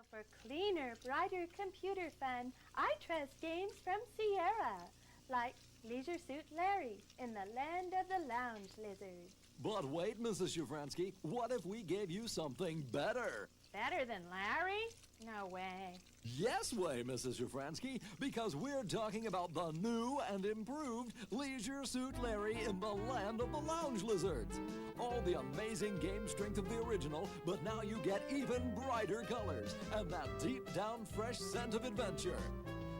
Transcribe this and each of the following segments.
for cleaner, brighter computer fun, I trust games from Sierra, like Leisure Suit Larry in the Land of the Lounge Lizards. But wait, Mrs. Shafransky, what if we gave you something better? Better than Larry? No way. Yes way, Mrs. Shafransky, because we're talking about the new and improved Leisure Suit Larry in the Land of the Lounge Lizards. All the amazing game strength of the original, but now you get even brighter colors and that deep down fresh scent of adventure.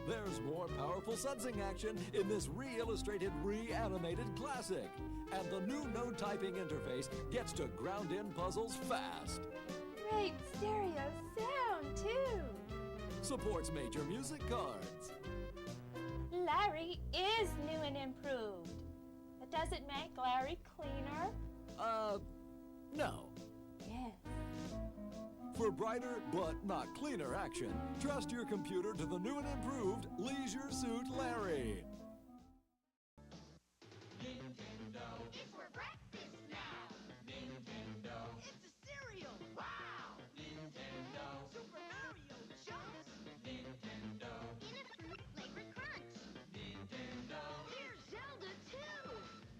There's more powerful sensing action in this re-illustrated, re-animated classic. And the new no-typing interface gets to ground-in puzzles fast. Great stereo sound, too. Supports major music cards. Larry is new and improved. But does it make Larry cleaner? No. Yes. For brighter but not cleaner action, trust your computer to the new and improved Leisure Suit Larry. Nintendo. It's for breakfast now. Nintendo. It's a cereal. Wow. Nintendo. Super Mario Chunks. Nintendo. In a fruit flavored crunch. Nintendo. Here's Zelda too.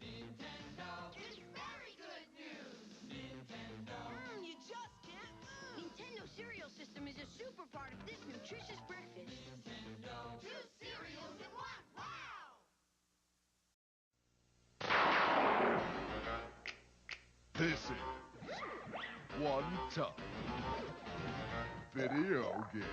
Nintendo. It's very good news. Nintendo. You just can't lose. Nintendo cereal system is a super part of this nutritious breakfast. Nintendo. 2 cereals in 1. Wow. This is One Tough Video Game.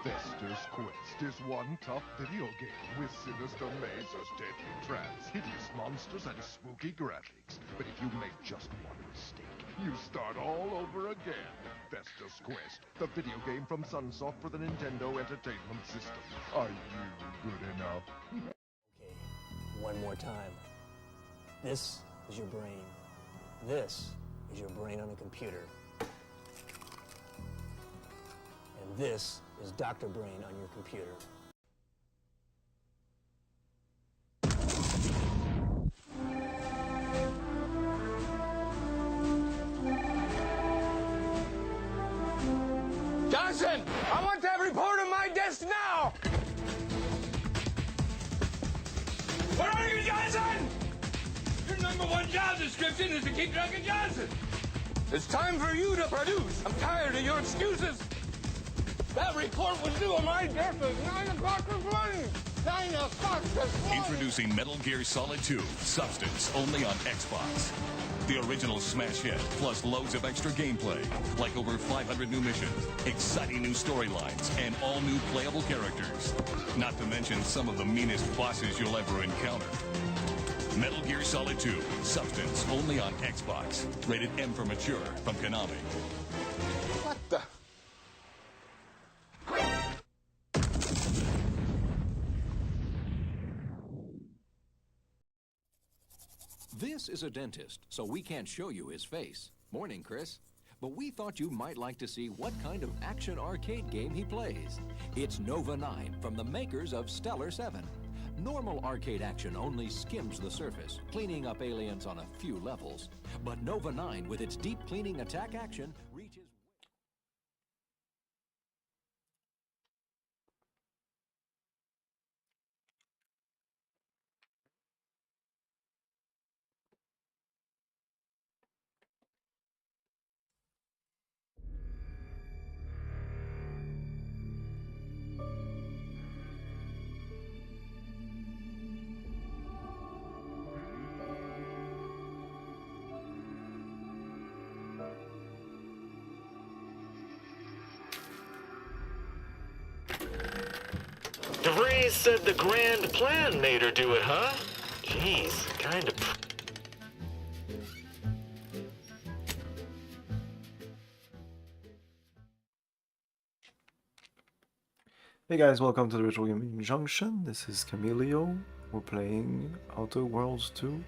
Fester's Quest is one tough video game with sinister mazes, deadly traps, hideous monsters, and spooky graphics. But if you make just one mistake, you start all over again. Fester's Quest, the video game from Sunsoft for the Nintendo Entertainment System. Are you good enough? Okay, one more time. This is your brain. This is your brain on a computer. And this is Dr. Brain on your computer. Johnson, I want that report on my desk now! Where are you, Johnson? Your #1 job description is to keep Duncan Johnson. It's time for you to produce. I'm tired of your excuses. That report was due on my desk at 9 o'clock this morning. 9 o'clock this morning. Introducing Metal Gear Solid 2, Substance, only on Xbox. The original smash hit, plus loads of extra gameplay, like over 500 new missions, exciting new storylines, and all new playable characters. Not to mention some of the meanest bosses you'll ever encounter. Metal Gear Solid 2, Substance, only on Xbox. Rated M for mature from Konami. What the? This is a dentist, so we can't show you his face. Morning, Chris. But we thought you might like to see what kind of action arcade game he plays. It's Nova 9 from the makers of Stellar 7. Normal arcade action only skims the surface, cleaning up aliens on a few levels. But Nova 9, with its deep cleaning attack action, reaches... DeVries said the grand plan made her do it, huh? Jeez, kinda... Hey guys, welcome to the Retro Gaming Junction. This is Camilio. We're playing Outer Worlds 2.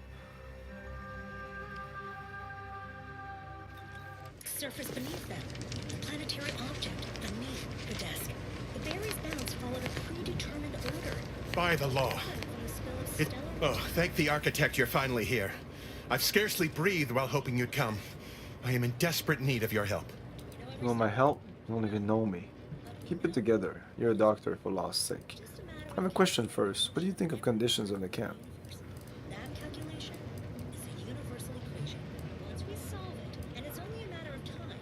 Surface beneath them, a planetary object beneath the desk. The various bounds followed a predetermined order. By the law. Thank the architect you're finally here. I've scarcely breathed while hoping you'd come. I am in desperate need of your help. You want my help? You don't even know me. Keep it together. You're a doctor, for law's sake. I have a question first. What do you think of conditions in the camp? That calculation is a universal equation. Once we solve it, and it's only a matter of time,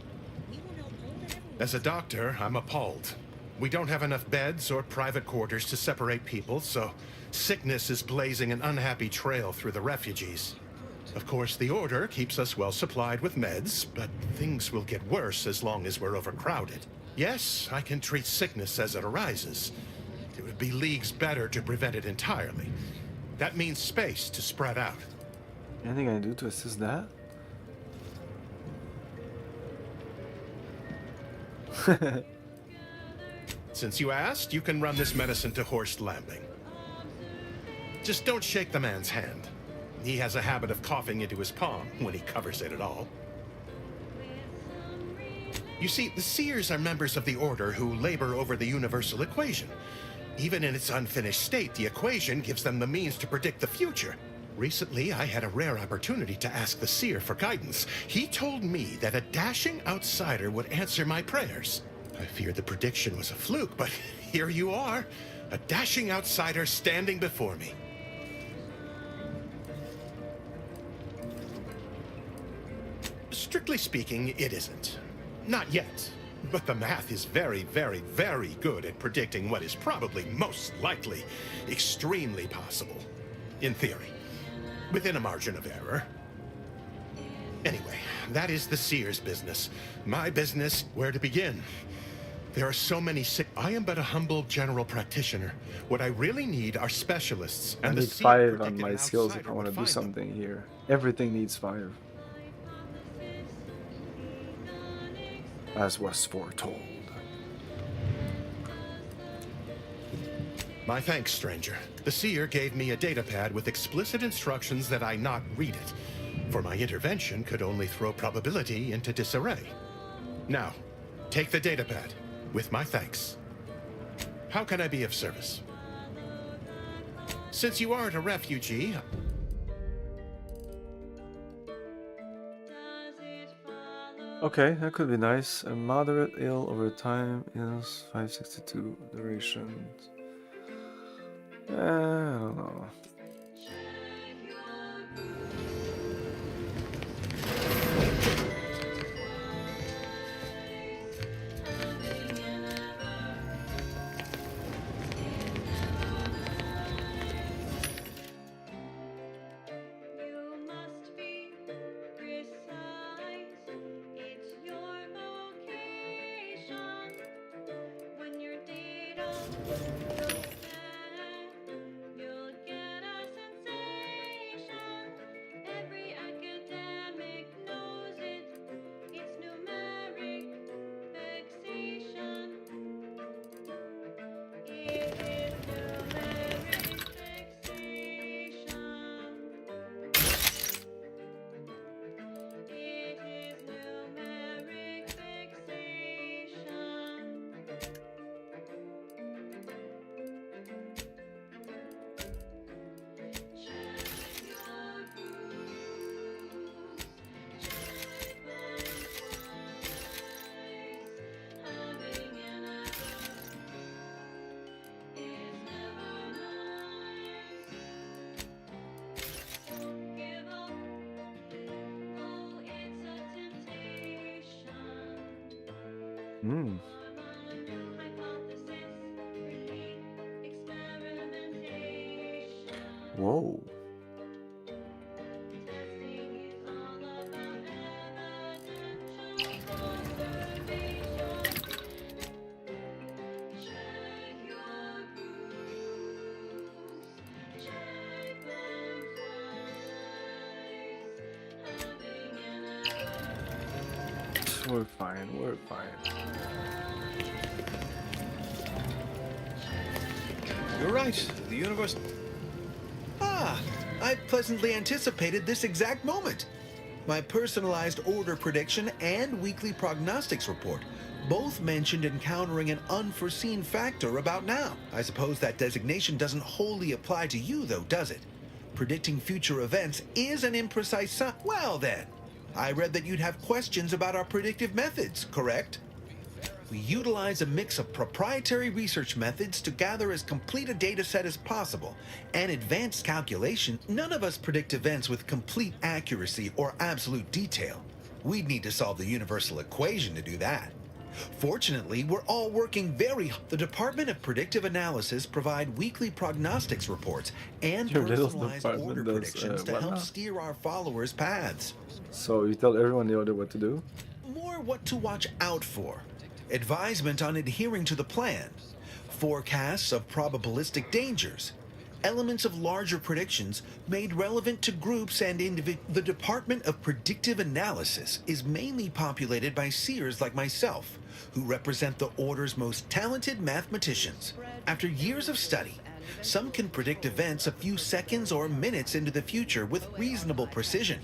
we will know all that everyone... As a doctor, I'm appalled. We don't have enough beds or private quarters to separate people, so sickness is blazing an unhappy trail through the refugees. Of course, the Order keeps us well supplied with meds, but things will get worse as long as we're overcrowded. Yes, I can treat sickness as it arises. It would be leagues better to prevent it entirely. That means space to spread out. Anything I can do to assist that? Since you asked, you can run this medicine to Horst Lambing. Just don't shake the man's hand. He has a habit of coughing into his palm when he covers it at all. You see, the Seers are members of the Order who labor over the universal equation. Even in its unfinished state, the equation gives them the means to predict the future. Recently, I had a rare opportunity to ask the Seer for guidance. He told me that a dashing outsider would answer my prayers. I feared the prediction was a fluke, but here you are, a dashing outsider standing before me. Strictly speaking, it isn't. Not yet. But the math is very, very, very good at predicting what is probably most likely extremely possible. In theory. Within a margin of error. Anyway, that is the Seer's business. My business, where to begin? There are so many sick... I am but a humble general practitioner. What I really need are specialists. I And need the Seer 5 on predicted my an skills if outsider I want to would do find them. something here. Everything needs 5. As was foretold. My thanks, stranger. The Seer gave me a datapad with explicit instructions that I not read it, for my intervention could only throw probability into disarray. Now, take the datapad, with my thanks. How can I be of service? Since you aren't a refugee... Okay, that could be nice. A moderate ill over time is 562 duration. I don't know. Whoa. We're fine, we're fine. You're right. The universe... Ah! I pleasantly anticipated this exact moment. My personalized order prediction and weekly prognostics report both mentioned encountering an unforeseen factor about now. I suppose that designation doesn't wholly apply to you, though, does it? Predicting future events is an imprecise science. Well, then. I read that you'd have questions about our predictive methods, correct? We utilize a mix of proprietary research methods to gather as complete a data set as possible and advanced calculation. None of us predict events with complete accuracy or absolute detail. We'd need to solve the universal equation to do that. Fortunately, we're all working The Department of Predictive Analysis provide weekly prognostics reports and Your little personalized department order does, predictions to what help now? steer our followers' paths. So you tell everyone the order what to do? More what to watch out for. Advisement on adhering to the plan. Forecasts of probabilistic dangers. Elements of larger predictions made relevant to groups and individuals. The Department of Predictive Analysis is mainly populated by seers like myself, who represent the Order's most talented mathematicians. After years of study, some can predict events a few seconds or minutes into the future with reasonable precision.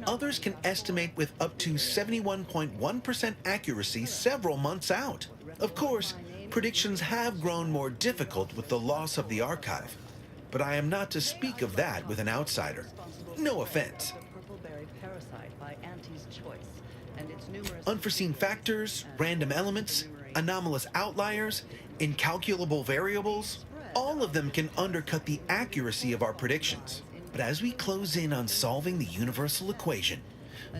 Others can estimate with up to 71.1% accuracy several months out. Of course, predictions have grown more difficult with the loss of the archive, but I am not to speak of that with an outsider. No offense. Unforeseen factors, random elements, anomalous outliers, incalculable variables, all of them can undercut the accuracy of our predictions. But as we close in on solving the universal equation,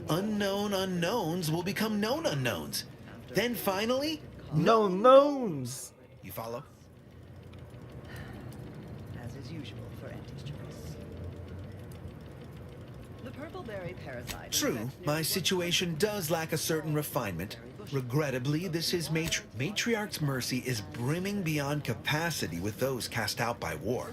unknown unknowns will become known unknowns. Then finally, known knowns. You follow? As is usual for Auntie's choice. The purple-berry parasite. True, my situation does lack a certain refinement. Regrettably, this is Matriarch's mercy is brimming beyond capacity with those cast out by war.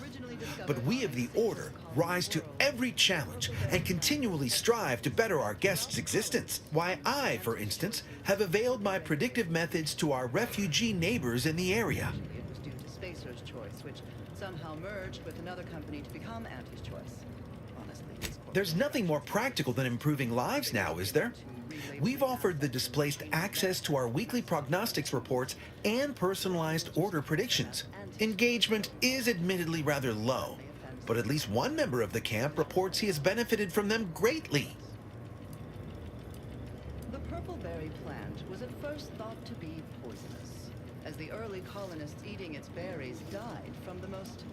But we of the Order rise to every challenge and continually strive to better our guests' existence. Why I, for instance, have availed my predictive methods to our refugee neighbors in the area. It was due to Spacer's choice, which somehow merged with another company to become Auntie's choice. Honestly, these There's nothing more practical than improving lives now, is there? We've offered the displaced access to our weekly prognostics reports and personalized order predictions. Engagement is admittedly rather low, but at least one member of the camp reports he has benefited from them greatly. The purple-berry plant was at first thought to be poisonous, as the early colonists eating its berries died from the most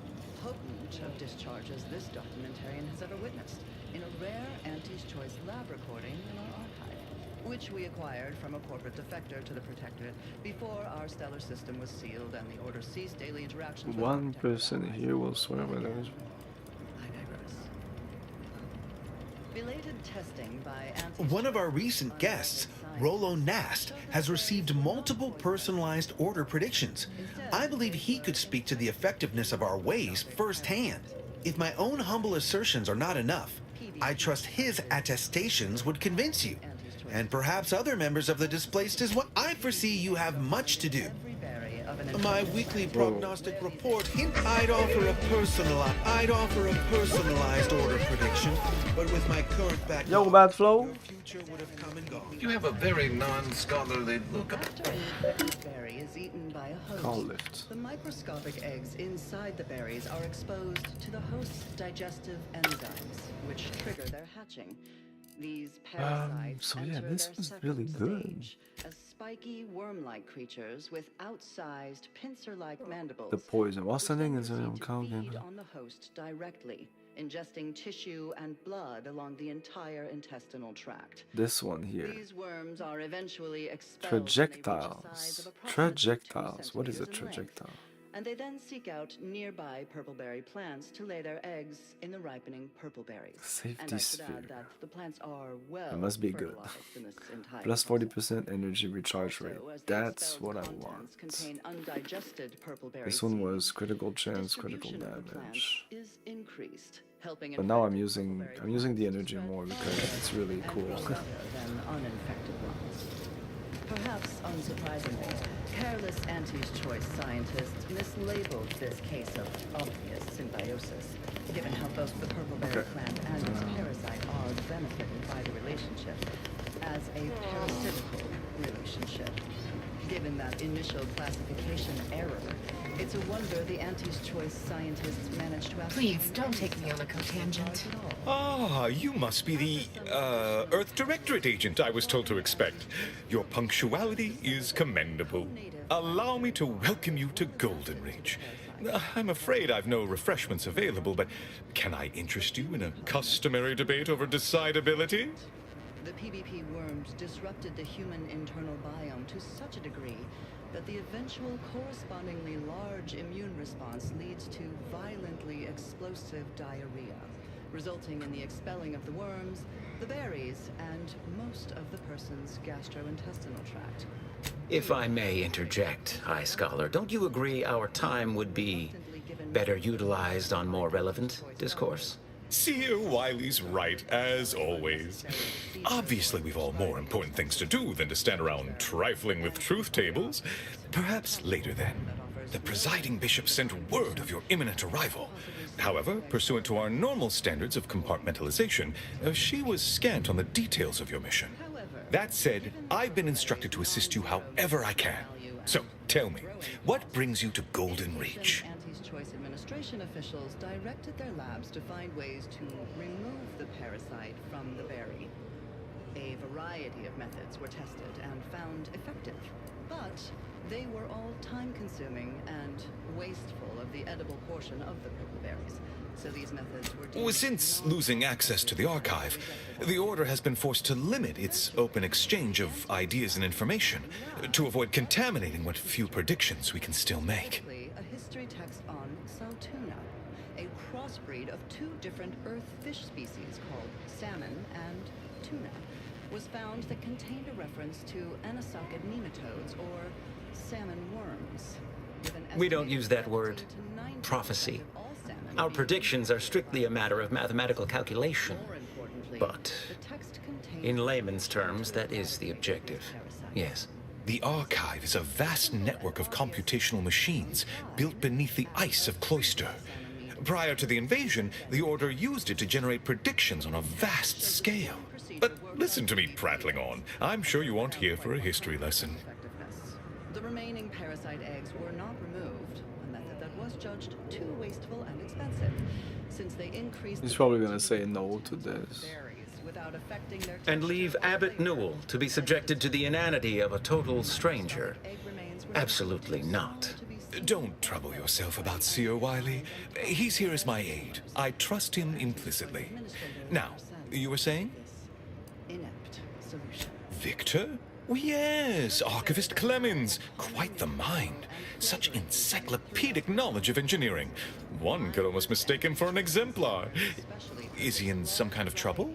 potent of discharges this documentarian has ever witnessed in a rare Auntie's Choice lab recording in our archive, which we acquired from a corporate defector to the Protectorate before our stellar system was sealed and the Order ceased daily interactions with One person here will swear by those. I digress. Belated testing by Auntie's One of our recent guests, Rollo Nast, has received multiple personalized order predictions. I believe he could speak to the effectiveness of our ways firsthand. If my own humble assertions are not enough, I trust his attestations would convince you. And perhaps other members of the displaced as well. I foresee you have much to do. My weekly prognostic report hint I'd offer a personalized order prediction, but with my current back, Yo, bad flow. your future would have come and gone. You have a very non-scholarly look. After an infected berry is eaten by a host, Call lift. the microscopic eggs inside the berries are exposed to the host's digestive enzymes, which trigger their hatching. These parasites so yeah, enter this their was second really good. stage as spiky worm-like creatures with outsized pincer-like mandibles. The poison. What's the thing? which Is then it proceed to called? feed on the host directly, ingesting tissue and blood along the entire intestinal tract. This one here. These worms are eventually expelled when they reach a size of Trajectiles. approximately 2 Trajectiles. What is a centimeters in length, trajectile? and they then seek out nearby purple-berry plants to lay their eggs in the ripening purple berries. Safety and I should sphere. add that the plants are well It must be good. fertilized in this entire Plus process. 40% energy recharge rate. Also, as the That's expelled what I contents want. contain undigested purple-berry This one was seeds, critical chance, critical distribution of the plant damage. is increased, helping But now infected I'm purple-berry using the plants to energy spread more because farther it's really and cool. grow better than uninfected ones. Perhaps unsurprisingly, careless Auntie's Choice scientists mislabeled this case of obvious symbiosis, given how both the purple-berry plant and its parasite are benefited by the relationship, as a parasitical relationship. Given that initial classification error, it's a wonder the Auntie's Choice scientists managed to Please, don't take me on a cotangent. Ah, you must be the, Earth Directorate agent I was told to expect. Your punctuality is commendable. Allow me to welcome you to Golden Reach. I'm afraid I've no refreshments available, but can I interest you in a customary debate over decidability? The PvP worms disrupted the human internal biome to such a degree that the eventual correspondingly large immune response leads to violently explosive diarrhea, resulting in the expelling of the worms, the berries, and most of the person's gastrointestinal tract. If I may interject, High Scholar, don't you agree our time would be better utilized on more relevant discourse? Seer Wiley's right, as always. Obviously, we've all more important things to do than to stand around trifling with truth tables. Perhaps later then. The presiding bishop sent word of your imminent arrival. However, pursuant to our normal standards of compartmentalization, she was scant on the details of your mission. That said, I've been instructed to assist you however I can. So, tell me, what brings you to Golden Reach? Auntie's Choice administration officials directed their labs to find ways to remove the parasite from the berry. A variety of methods were tested and found effective, but they were all time-consuming and wasteful of the edible portion of the purple berries. So these methods were... Since losing access to the archive, the Order has been forced to limit its open exchange of ideas and information to avoid contaminating what few predictions we can still make. A history text on Saltuna, a crossbreed of two different earth fish species called salmon and tuna, was found that contained a reference to anasocket nematodes or salmon worms. We don't use that word, prophecy. Our predictions are strictly a matter of mathematical calculation. But, in layman's terms, that is the objective. Yes. The archive is a vast network of computational machines built beneath the ice of Cloister. Prior to the invasion, the Order used it to generate predictions on a vast scale. But listen to me prattling on. I'm sure you aren't here for a history lesson. The remaining parasite eggs were not removed, a method that was judged too wasteful and expensive, since they increased... He's probably gonna say no to this. Without affecting their... And leave Abbot Newell to be subjected to the inanity of a total stranger? Absolutely not. Don't trouble yourself about Seer Wiley. He's here as my aide. I trust him implicitly. Now, you were saying? Inept solution. Victor? Oh, yes, Archivist Clemens. Quite the mind. Such encyclopedic knowledge of engineering. One could almost mistake him for an exemplar. Is he in some kind of trouble?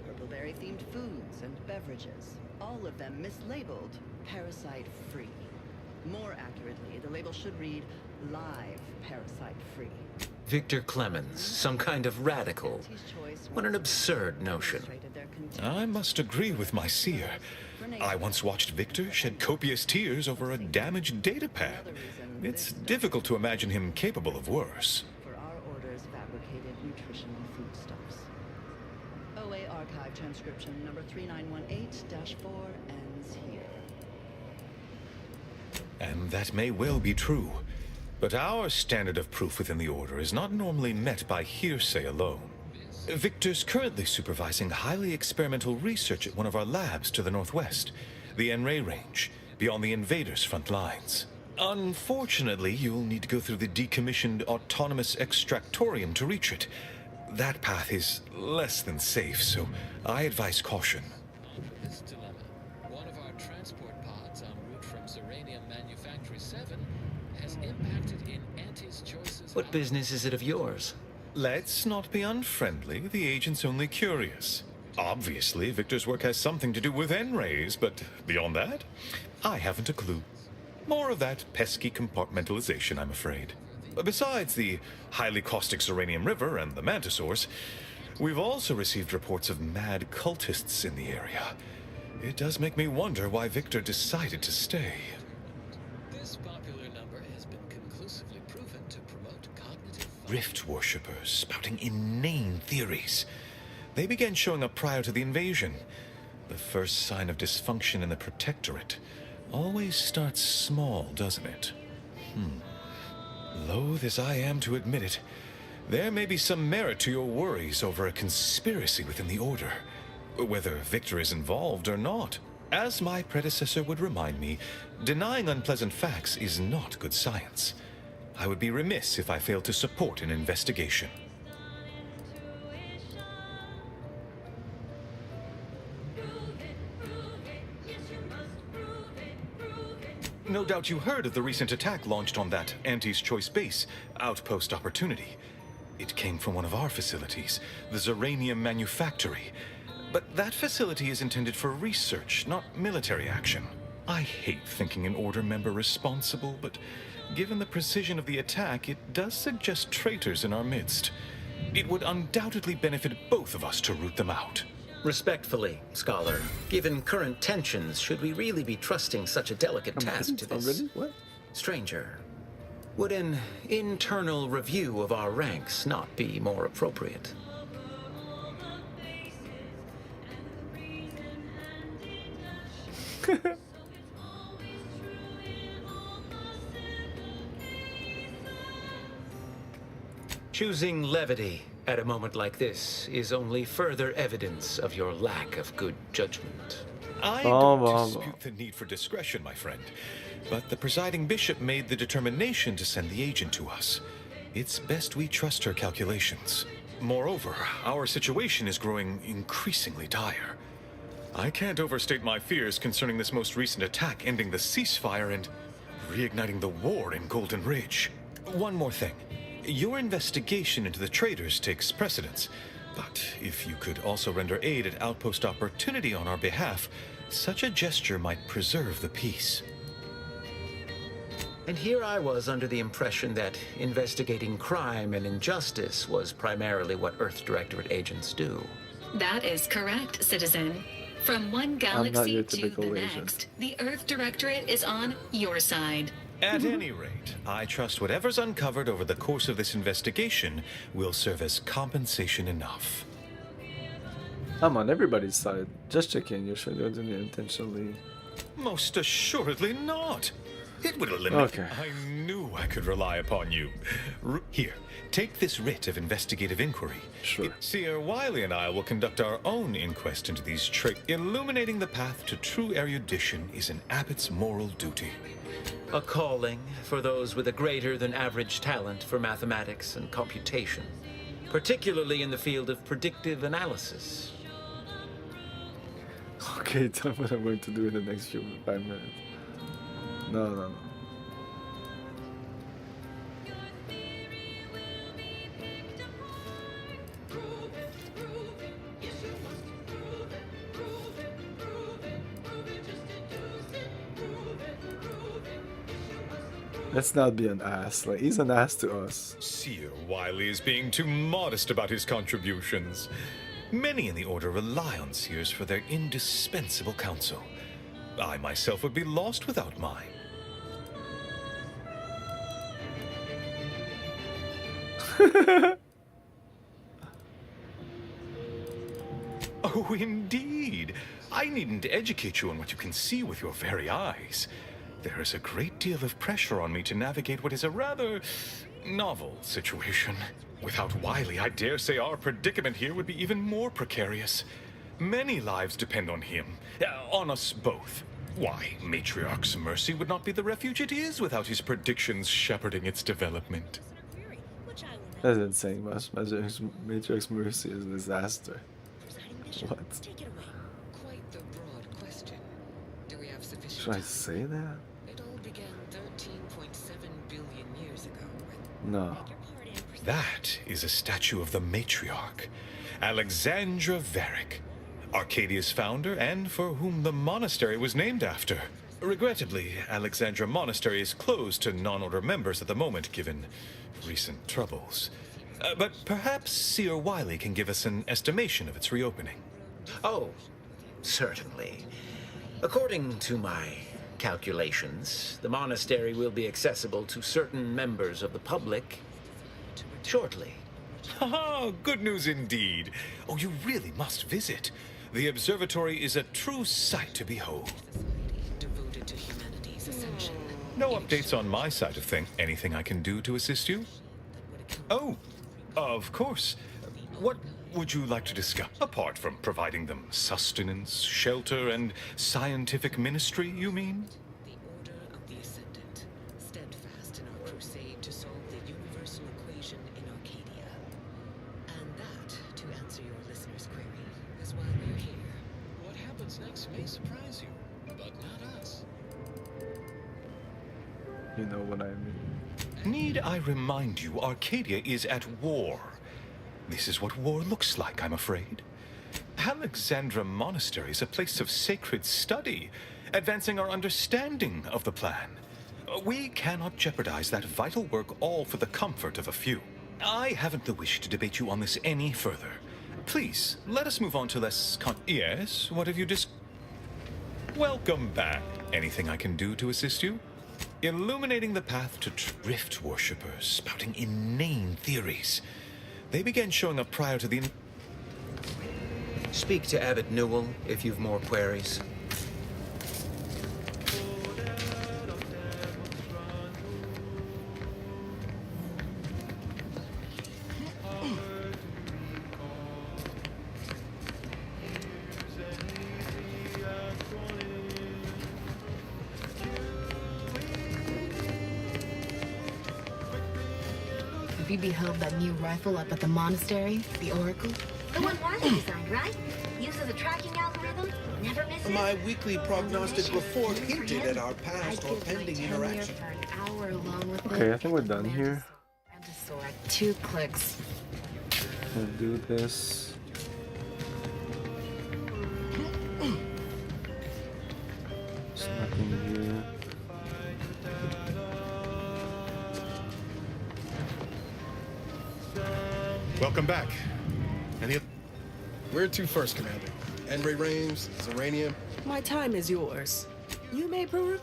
Purpleberry-themed foods and beverages, all of them mislabeled parasite-free. More accurately, the label should read live parasite-free. Victor Clemens, some kind of radical. What an absurd notion. I must agree with my seer. I once watched Victor shed copious tears over a damaged datapad. It's difficult to imagine him capable of worse. For our Order's fabricated nutritional foodstuffs. OA Archive transcription number 3918-4 ends here. And that may well be true. But our standard of proof within the Order is not normally met by hearsay alone. Victor's currently supervising highly experimental research at one of our labs to the northwest, the Enray Range, beyond the invaders' front lines. Unfortunately, you'll need to go through the decommissioned autonomous extractorium to reach it. That path is less than safe, so I advise caution. This dilemma. One of our transport pods en route from Zeranium Manufactory 7 has impacted in Auntie's Choice's... What business is it of yours? Let's not be unfriendly. The agent's only curious. Obviously, Victor's work has something to do with N-rays, but beyond that, I haven't a clue. More of that pesky compartmentalization, I'm afraid. Besides the highly caustic Zeranium River and the Mantisaurs, we've also received reports of mad cultists in the area. It does make me wonder why Victor decided to stay. This popular number has been conclusively proven to promote cognitive... Rift worshippers spouting inane theories. They began showing up prior to the invasion. The first sign of dysfunction in the Protectorate. always starts small, doesn't it? Loath as I am to admit it, there may be some merit to your worries over a conspiracy within the Order, whether Victor is involved or not. As my predecessor would remind me, denying unpleasant facts is not good science. I would be remiss if I failed to support an investigation. No doubt you heard of the recent attack launched on that Anti's Choice base, Outpost Opportunity. It came from one of our facilities, the Zeranium Manufactory. But that facility is intended for research, not military action. I hate thinking an Order member responsible, but given the precision of the attack, it does suggest traitors in our midst. It would undoubtedly benefit both of us to root them out. Respectfully, Scholar, given current tensions, should we really be trusting such a delicate task to this stranger? Would an internal review of our ranks not be more appropriate? Choosing levity at a moment like this is only further evidence of your lack of good judgment. I don't dispute the need for discretion, my friend, but the presiding bishop made the determination to send the agent to us. It's best we trust her calculations. Moreover, our situation is growing increasingly dire. I can't overstate my fears concerning this most recent attack ending the ceasefire and reigniting the war in Golden Ridge. One more thing. Your investigation into the traitors takes precedence, but if you could also render aid at Outpost Opportunity on our behalf, such a gesture might preserve the peace. And here I was under the impression that investigating crime and injustice was primarily what Earth Directorate agents do. That is correct, citizen. From one galaxy to the next, the Earth Directorate is on your side. At any rate, I trust whatever's uncovered over the course of this investigation will serve as compensation enough. I'm on everybody's side. Just checking, you sure you're doing it intentionally? Most assuredly not. It would eliminate... Okay. I knew I could rely upon you. Here, take this writ of investigative inquiry. Sure. Seer Wiley and I will conduct our own inquest into these Illuminating the path to true erudition is an abbot's moral duty. A calling for those with a greater than average talent for mathematics and computation, particularly in the field of predictive analysis. Okay, tell me what I'm going to do in the next 5 minutes. No. Let's not be an ass. Like, he's an ass to us. Seer Wiley is being too modest about his contributions. Many in the Order rely on Seers for their indispensable counsel. I myself would be lost without mine. Oh, indeed. I needn't educate you on what you can see with your very eyes. There is a great deal of pressure on me to navigate what is a rather novel situation. Without Wiley, I dare say our predicament here would be even more precarious. Many lives depend on him, on us both. Why, Matriarch's Mercy would not be the refuge it is without his predictions shepherding its development. That's insane. Matriarch's Mercy is a disaster. What? Quite the broad question. Do we have sufficient Should I say that? It all began 13.7 billion years ago. No. That is a statue of the Matriarch, Alexandra Varick, Arcadia's founder and for whom the monastery was named after. Regrettably, Alexandra Monastery is closed to non-Order members at the moment, given recent troubles. But perhaps Seer Wiley can give us an estimation of its reopening. Oh, certainly. According to my calculations, the monastery will be accessible to certain members of the public shortly. Ah, good news indeed. Oh, you really must visit. The observatory is a true sight to behold. Devoted to humanity. No updates on my side of things. Anything I can do to assist you? Oh, of course. What would you like to discuss? Apart from providing them sustenance, shelter, and scientific ministry, you mean? The Order of the Ascendant, steadfast in our crusade to solve the universal equation in Arcadia. And that, to answer your listener's query, is why we're here. What happens next may surprise you, but not us. You know what I mean. Need I remind you, Arcadia is at war. This is what war looks like, I'm afraid. Alexandra Monastery is a place of sacred study, advancing our understanding of the plan. We cannot jeopardize that vital work all for the comfort of a few. I haven't the wish to debate you on this any further. Please, let us move on to less Yes, what have you Welcome back. Anything I can do to assist you? Illuminating the path to drift worshippers, spouting inane theories. They began showing up prior to the... Speak to Abbot Newell if you've more queries. Have you beheld that new rifle up at the monastery, the Oracle? The one Martha designed, right? Uses a tracking algorithm, never misses. My weekly prognostic report hinted at our past or pending interaction. For an hour along with Okay, I think we're done here. Sword. 2 clicks. We'll do this. There's nothing here. Welcome back. Where to first, Commander? Enray Rames, Zeranium? My time is yours. You may peruse.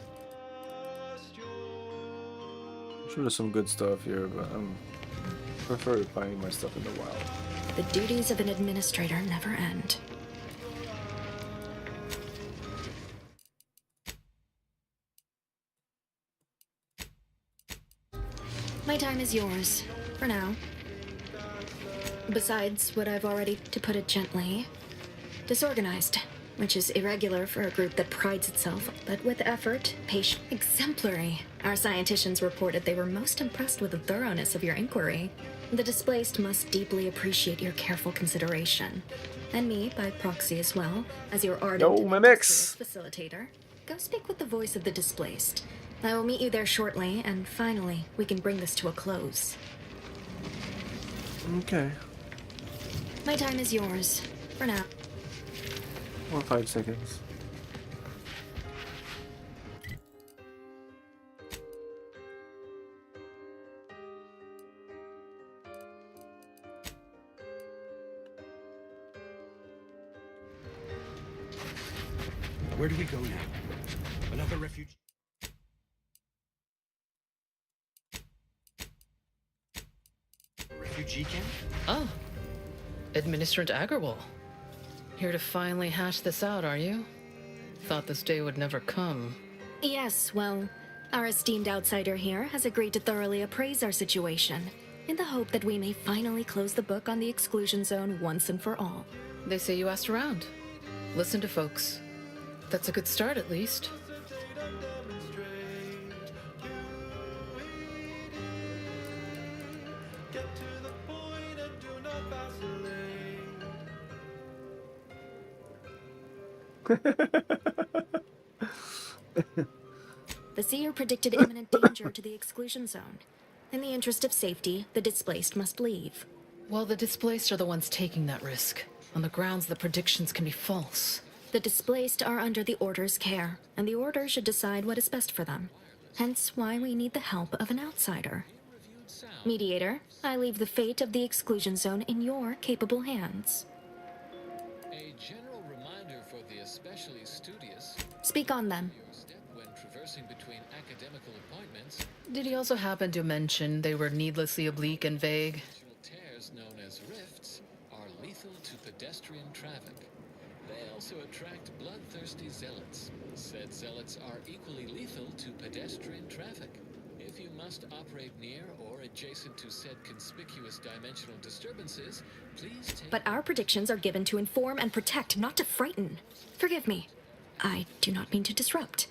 I'm sure there's some good stuff here, but I prefer finding my stuff in the wild. The duties of an administrator never end. My time is yours, for now. Besides what I've already, to put it gently, disorganized, which is irregular for a group that prides itself, but with effort, patience, exemplary. Our scienticians reported they were most impressed with the thoroughness of your inquiry. The displaced must deeply appreciate your careful consideration. And me, by proxy as well, as your ardent and facilitator. Go speak with the voice of the displaced. I will meet you there shortly, and finally, we can bring this to a close. Okay. My time is yours, for now. Or 5 seconds. Where do we go now? Another refuge? Refugee camp? Oh. Administrator Agarwal. Here to finally hash this out, are you? Thought this day would never come. Yes, well, our esteemed outsider here has agreed to thoroughly appraise our situation, in the hope that we may finally close the book on the exclusion zone once and for all. They say you asked around. Listen to folks. That's a good start, at least. The seer predicted imminent danger to the exclusion zone. In the interest of safety, the displaced must leave. Well, the displaced are the ones taking that risk, on the grounds the predictions can be false. The displaced are under the Order's care, and the Order should decide what is best for them. Hence why we need the help of an outsider. Mediator, I leave the fate of the exclusion zone in your capable hands. A general reminder for the especially studious. Speak on them. When traversing between academical appointments, Did he also happen to mention they were needlessly oblique and vague? tears known as rifts are lethal to pedestrian traffic. They'll also attract bloodthirsty zealots. Said zealots are equally lethal to pedestrian traffic. If you must operate near or adjacent to said conspicuous dimensional disturbances, please take... But our predictions are given to inform and protect, not to frighten. Forgive me. I do not mean to disrupt.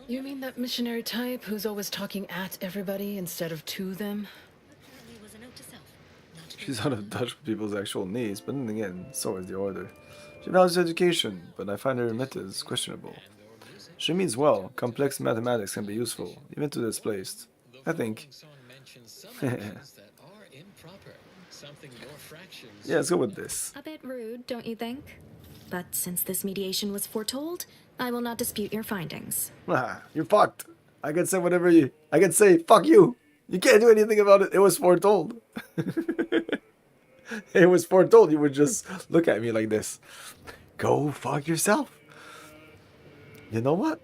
You mean that missionary type who's always talking at everybody instead of to them? She's out of touch with people's actual needs, but then again, so is the Order. She values education, but I find her methods questionable. She means well. Complex mathematics can be useful, even to displaced. I think. Yeah, let's go with this. A bit rude, don't you think? But since this mediation was foretold, I will not dispute your findings. Ah, you're fucked. I can say whatever you... I can say, fuck you. You can't do anything about it. It was foretold. It was foretold. You would just look at me like this. Go fuck yourself. You know what?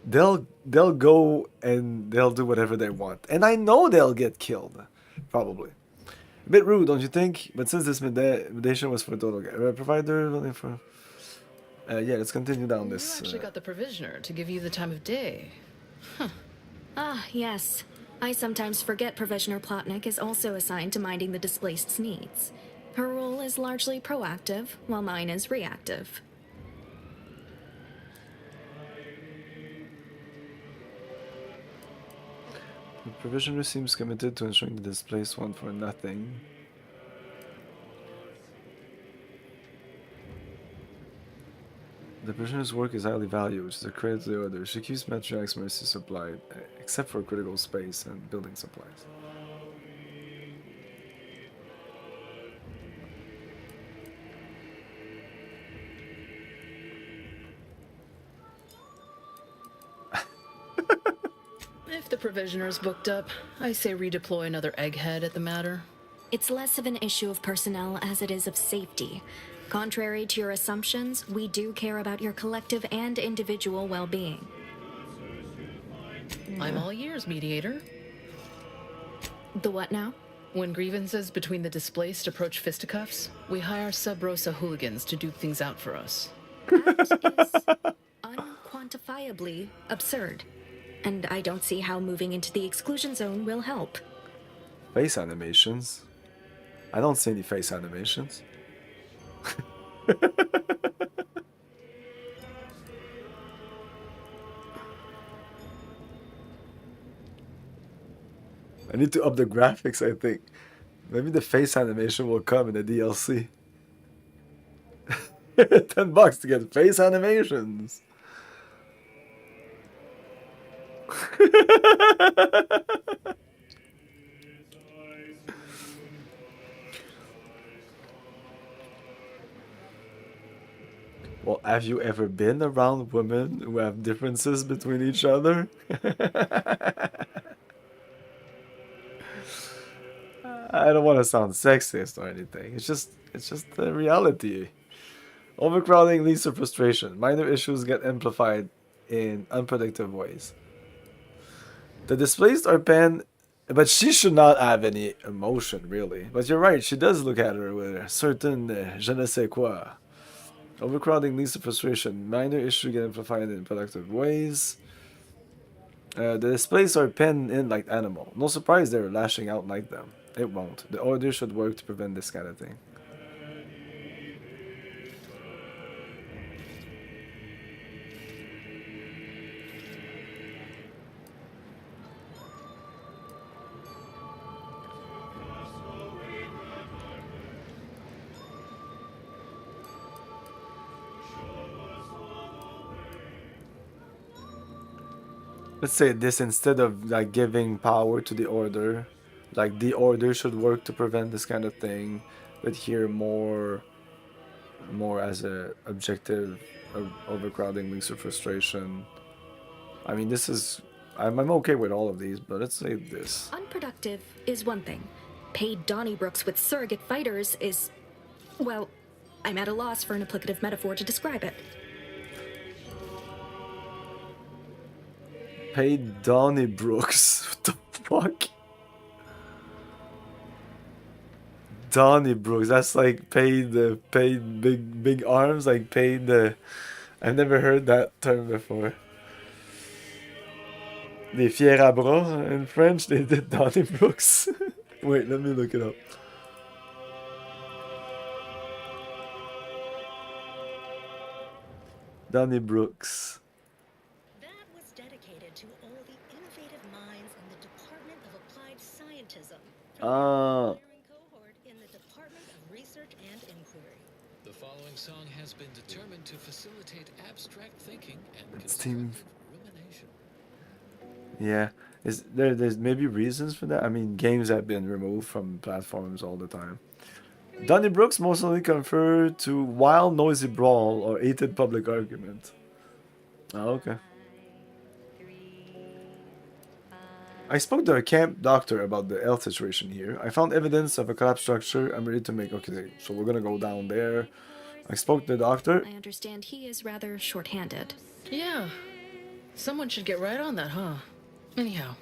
They'll go and they'll do whatever they want. And I know they'll get killed. Probably. A bit rude, don't you think? But since this mediation was foretold, provider... yeah, let's continue down this. You actually got the provisioner to give you the time of day. Huh. Ah, yes. I sometimes forget Provisioner Plotnik is also assigned to minding the displaced's needs. Her role is largely proactive, while mine is reactive. The provisioner seems committed to ensuring the displaced want for nothing. The prisoner's work is highly valued, which is a credit to the Order. She keeps Matriarch's mercy supplied, except for critical space and building supplies. If the provisioner's booked up, I say redeploy another egghead at the matter. It's less of an issue of personnel as it is of safety. Contrary to your assumptions, we do care about your collective and individual well-being. I'm all ears, mediator. The what now? When grievances between the displaced approach fisticuffs, we hire Sub Rosa hooligans to duke things out for us. That is unquantifiably absurd. And I don't see how moving into the exclusion zone will help. Face animations? I don't see any face animations. I need to up the graphics, I think. Maybe the face animation will come in the DLC. $10 to get face animations. Well, have you ever been around women who have differences between each other? I don't want to sound sexist or anything. It's just the reality. Overcrowding leads to frustration. Minor issues get amplified in unpredictable ways. The displaced are penned, but she should not have any emotion, really. But you're right, she does look at her with a certain je ne sais quoi. Overcrowding leads to frustration. Minor issues get amplified in productive ways. The displaced are penned in like animal. No surprise they're lashing out like them. It won't. The Order should work to prevent this kind of thing. Let's say this instead of like giving power to the Order, like the Order should work to prevent this kind of thing, but here more as a objective of overcrowding leads to frustration. I mean, this is I'm okay with all of these, but let's say this. Unproductive is one thing. Paid Donnybrooks with surrogate fighters is, well, I'm at a loss for an applicative metaphor to describe it. Paid Donnybrooks. What the fuck? Donnybrook. That's like paid big arms, like paid the. I've never heard that term before. Des fiers à bras in French. They did Donnybrooks. Wait, let me look it up. Donnybrooks. That was dedicated to all the innovative minds in the Department of Applied Scientism. Ah. Cohort in the Department of Research and Inquiry. The following song has been determined to facilitate abstract thinking and Steam. constructive rumination. Yeah. There's maybe reasons for that? I mean, games have been removed from platforms all the time. Donnybrooks mostly refer to wild, noisy brawl or heated public argument. Oh, okay. I spoke to a camp doctor about the health situation here. I found evidence of a collapsed structure. I'm ready to make... Okay, so we're gonna go down there. I spoke to the doctor. I understand he is rather short-handed. Yeah. Someone should get right on that, huh? Anyhow,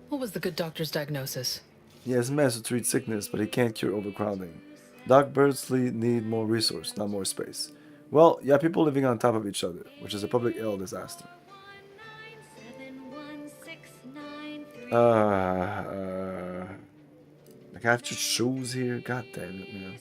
what was the good doctor's diagnosis? He has meds to treat sickness, but he can't cure overcrowding. Doc Birdsley need more resource, not more space. Well, yeah, people living on top of each other, which is a public health disaster. Like I have to choose here. God damn it, man.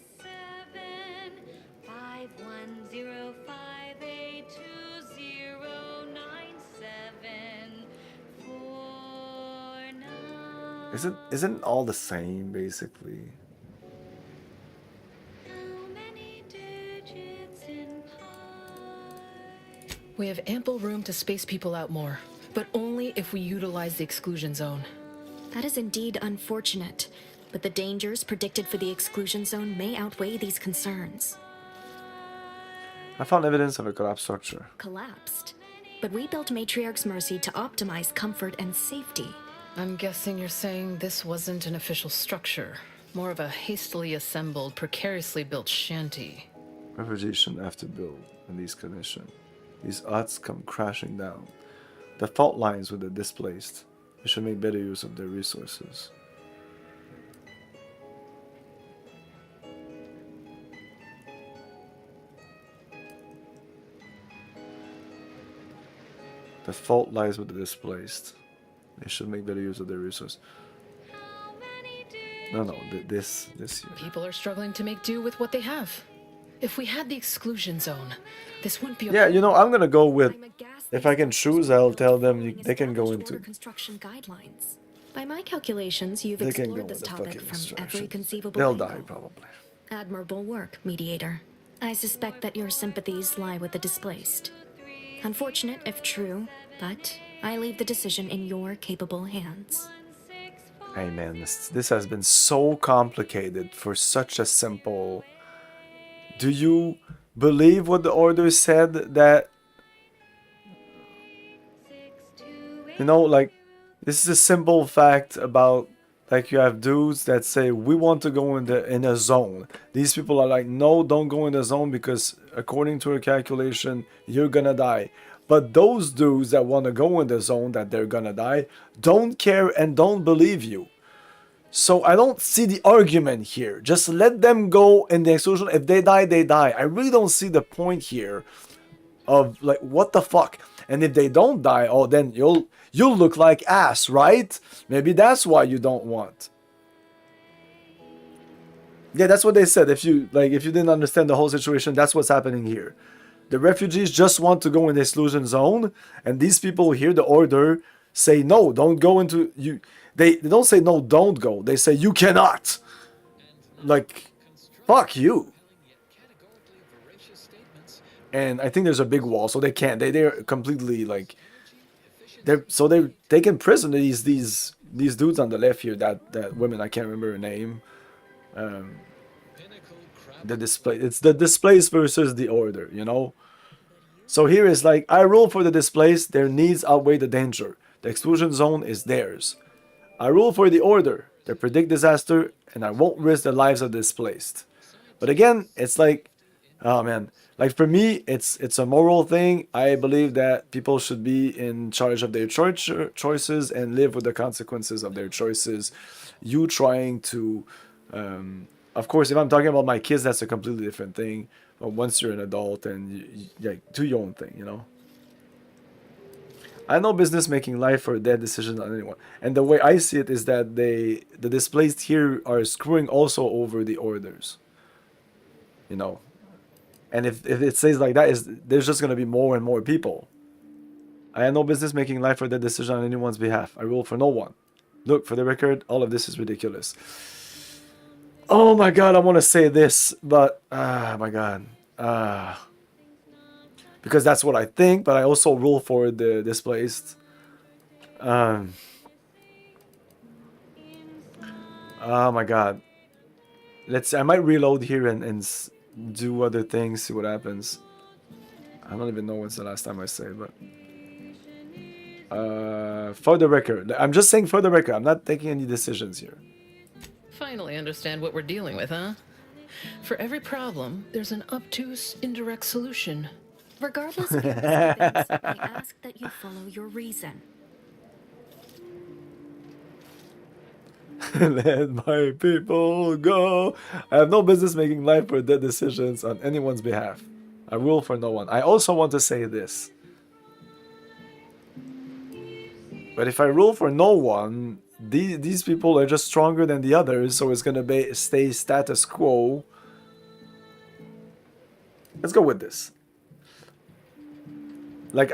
Isn't all the same basically? We have ample room to space people out more, but only if we utilize the exclusion zone. That is indeed unfortunate, but the dangers predicted for the exclusion zone may outweigh these concerns. I found evidence of a collapsed structure. Collapsed? But we built Matriarch's Mercy to optimize comfort and safety. I'm guessing you're saying this wasn't an official structure, more of a hastily assembled, precariously built shanty. Refugees shouldn't have to build in these conditions. These huts come crashing down. The fault lines with the displaced. They should make better use of their resources. The fault lies with the displaced. They should make better use of their resources. No, this year. People are struggling to make do with what they have. If we had the exclusion zone, this wouldn't be. Yeah, you know, I'm gonna go with. If I can choose, I'll tell them they can go into. Construction guidelines. By my calculations, you've They can go explored this with the topic fucking from every instructions. conceivable They'll angle. die probably. Admirable work, Mediator. I suspect that your sympathies lie with the displaced. Unfortunate if true, but I leave the decision in your capable hands. Hey man, this has been so complicated for such a simple. Do you believe what the order said that? You know, like, this is a simple fact about, like, you have dudes that say we want to go in a zone. These people are like, no, don't go in the zone because according to a calculation, you're gonna die. But those dudes that want to go in the zone that they're gonna die don't care and don't believe you. So I don't see the argument here. Just let them go in the exclusion. If they die, they die. I really don't see the point here of like, what the fuck? And if they don't die, oh, then you'll look like ass, right? Maybe that's why you don't want. Yeah, that's what they said. If you didn't understand the whole situation, that's what's happening here. The refugees just want to go in the exclusion zone, and these people hear the order, say no, don't go into you. They don't say no, don't go. They say you cannot. Like, fuck you. And I think there's a big wall, so they can't. They're completely like. They're taking prison these dudes on the left here. That women, I can't remember her name. The display. It's the displaced versus the order. You know. So here is like, I rule for the displaced. Their needs outweigh the danger. The exclusion zone is theirs. I rule for the order. They predict disaster, and I won't risk the lives of the displaced. But again, it's like, oh man, like for me, it's a moral thing. I believe that people should be in charge of their choices and live with the consequences of their choices. You trying to Of course, if I'm talking about my kids, that's a completely different thing. But once you're an adult and you like, do your own thing, you know. I know business making life or death decisions on anyone. And the way I see it is that the displaced here are screwing also over the orders. You know. And if it says like that, there's just going to be more and more people. I have no business making life or death decision on anyone's behalf. I rule for no one. Look, for the record, all of this is ridiculous. Oh my god, I want to say this, but my god. Because that's what I think, but I also rule for the displaced. Oh my god. I might reload here and do other things, see what happens. I don't even know when's the last time I saved, but for the record, I'm just saying for the record, I'm not taking any decisions here. Finally understand what we're dealing with, huh? For every problem, there's an obtuse, indirect solution. Regardless of your misgivings, I ask that you follow your reason. Let my people go. I have no business making life or death decisions on anyone's behalf. I rule for no one. I also want to say this. But if I rule for no one, these people are just stronger than the others, so it's gonna stay status quo. Let's go with this. Like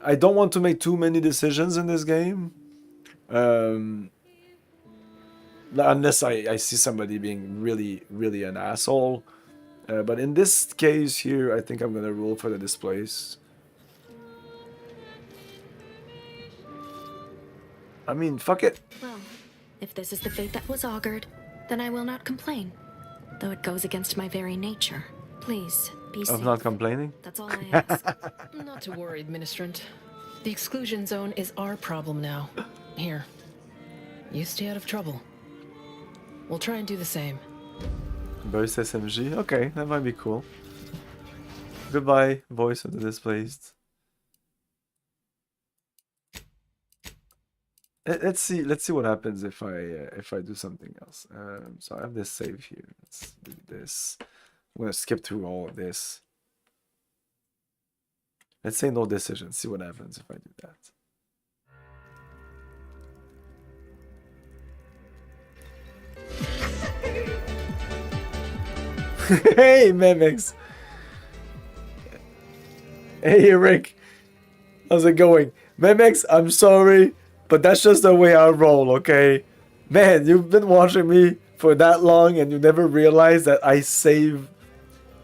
I don't want to make too many decisions in this game. Unless I see somebody being really, really an asshole. But in this case here, I think I'm gonna rule for the displaced. I mean, fuck it. Well, if this is the fate that was augured, then I will not complain. Though it goes against my very nature. Please, be safe. I'm not complaining? That's all I ask. Not to worry, Administrant. The exclusion zone is our problem now. Here. You stay out of trouble. We'll try and do the same. Burst SMG? Okay, that might be cool. Goodbye, voice of the displaced. Let's see what happens if I do something else. So I have this save here. Let's do this. I'm gonna skip through all of this. Let's say no decision. See what happens if I do that. Hey, Memex. Hey, Rick. How's it going? Memex, I'm sorry, but that's just the way I roll, okay? Man, you've been watching me for that long and you never realized that I save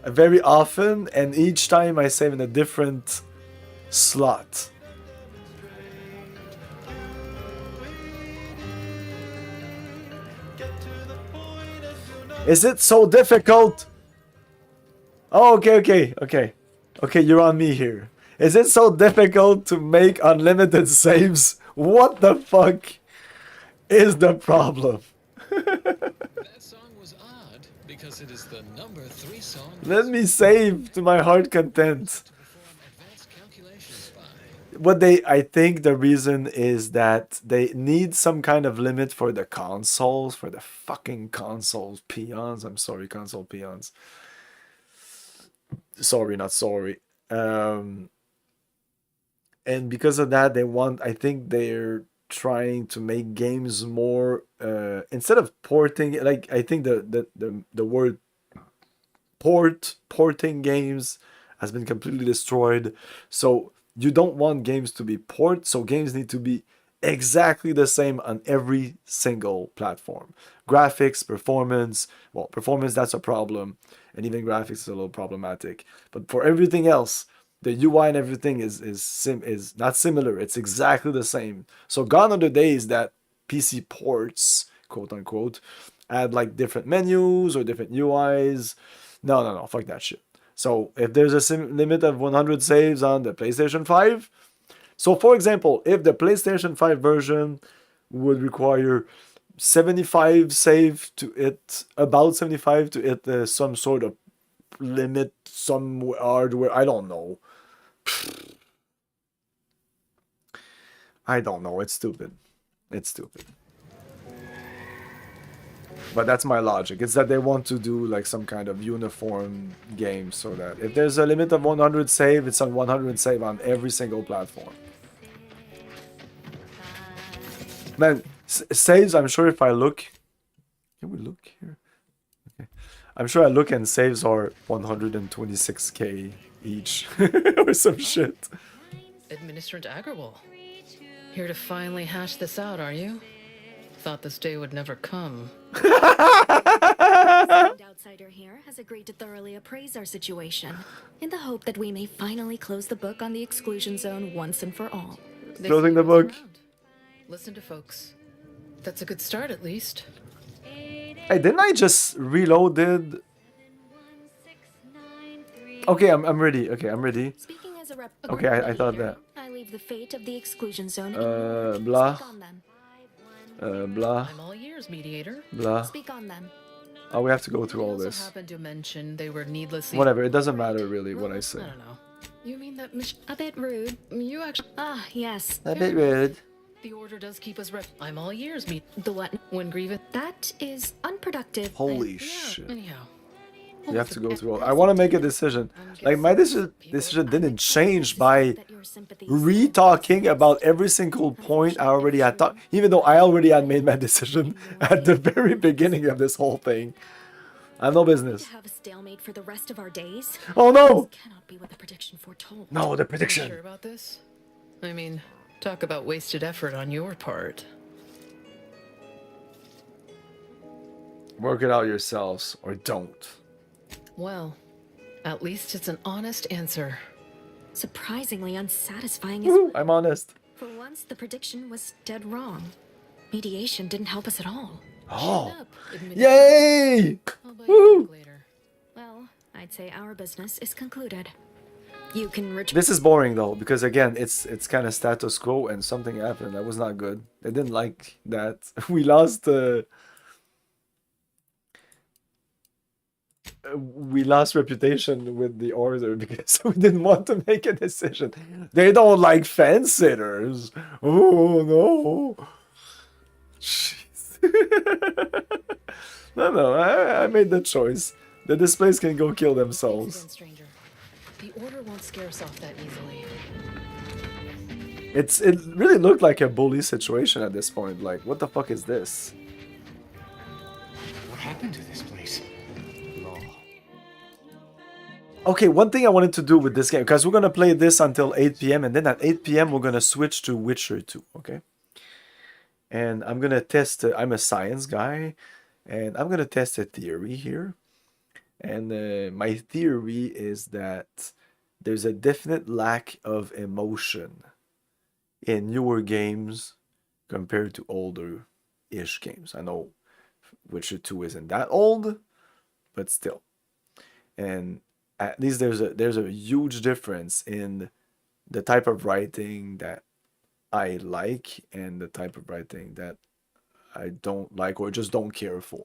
very often, and each time I save in a different slot. Is it so difficult? Oh, okay, you're on me here. Is it so difficult to make unlimited saves? What the fuck is the problem? That song was odd because it is the number 3 song. Let me save to my heart content. I think the reason is that they need some kind of limit for the consoles, for the fucking console peons. I'm sorry, console peons. Sorry, not sorry. And because of that, I think they're trying to make games more, instead of porting, like, I think the word porting games has been completely destroyed. So you don't want games to be port, so games need to be exactly the same on every single platform. Graphics, performance, well, performance, that's a problem, and even graphics is a little problematic. But for everything else, the UI and everything is not similar. It's exactly the same. So gone are the days that PC ports, quote unquote, add like different menus or different UIs. No, fuck that shit. So if there's a limit of 100 saves on the PlayStation 5, so for example, if the PlayStation 5 version would require 75 save to it, about 75 to hit some sort of limit, some hardware, I don't know. I don't know, it's stupid. It's stupid. But that's my logic. It's that they want to do like some kind of uniform game so that if there's a limit of 100 save, it's on 100 save on every single platform. Man, saves, I'm sure if I look... Can we look here? Okay. I'm sure I look and saves are 126k each. Or some shit. Administrant Agrawal. Here to finally hash this out, are you? Thought this day would never come. The outsider here has agreed to thoroughly appraise our situation, in the hope that we may finally close the book on the exclusion zone once and for all. Closing the book. Listen to folks. That's a good start, at least. Hey, didn't I just reloaded? Okay, I'm ready. Okay, I'm ready. Speaking as a Okay, I thought that. I leave the fate of the exclusion zone. Blah. Speak on them. Blah. I'm all ears, mediator. Blah. Speak on them. Oh, we have to go through all You also this. happened to mention they were needlessly. Whatever, it doesn't matter really what I say. I don't know. You mean that A bit rude. You actually. Ah, yes. A bit rude. The order does keep us I'm all ears, me. The what? When grievous. That is unproductive. Holy shit. Anyhow. You have to go through all. I want to make a decision. Like, my decision didn't change by re-talking about every single point I already had talked, even though I already had made my decision at the very beginning of this whole thing. I have no business. To have a stalemate for the rest of our days. Oh no! This cannot be what the prediction foretold. No, the You prediction. sure about this? I mean, talk about wasted effort on your part. Work it out yourselves, or don't. Well, at least it's an honest answer. Surprisingly unsatisfying. Woo, I'm honest. For once, the prediction was dead wrong. Mediation didn't help us at all. Oh, yay! Woo! Well, I'd say our business is concluded. You can return. This is boring though, because again, it's kind of status quo, and something happened that was not good. I didn't like that. We lost. We lost reputation with the order because we didn't want to make a decision. They don't like fence sitters. Oh no! Jeez. No, I made the choice. The displays can go kill themselves. Stranger. The order won't scare us off that easily. It really looked like a bully situation at this point. Like, what the fuck is this? What happened to this place? Okay, one thing I wanted to do with this game, because we're going to play this until 8 p.m. and then at 8 p.m. we're going to switch to Witcher 2, okay? And I'm going to test, I'm a science guy, and I'm going to test a theory here. And my theory is that there's a definite lack of emotion in newer games compared to older-ish games. I know Witcher 2 isn't that old, but still. And at least there's a huge difference in the type of writing that I like and the type of writing that I don't like or just don't care for.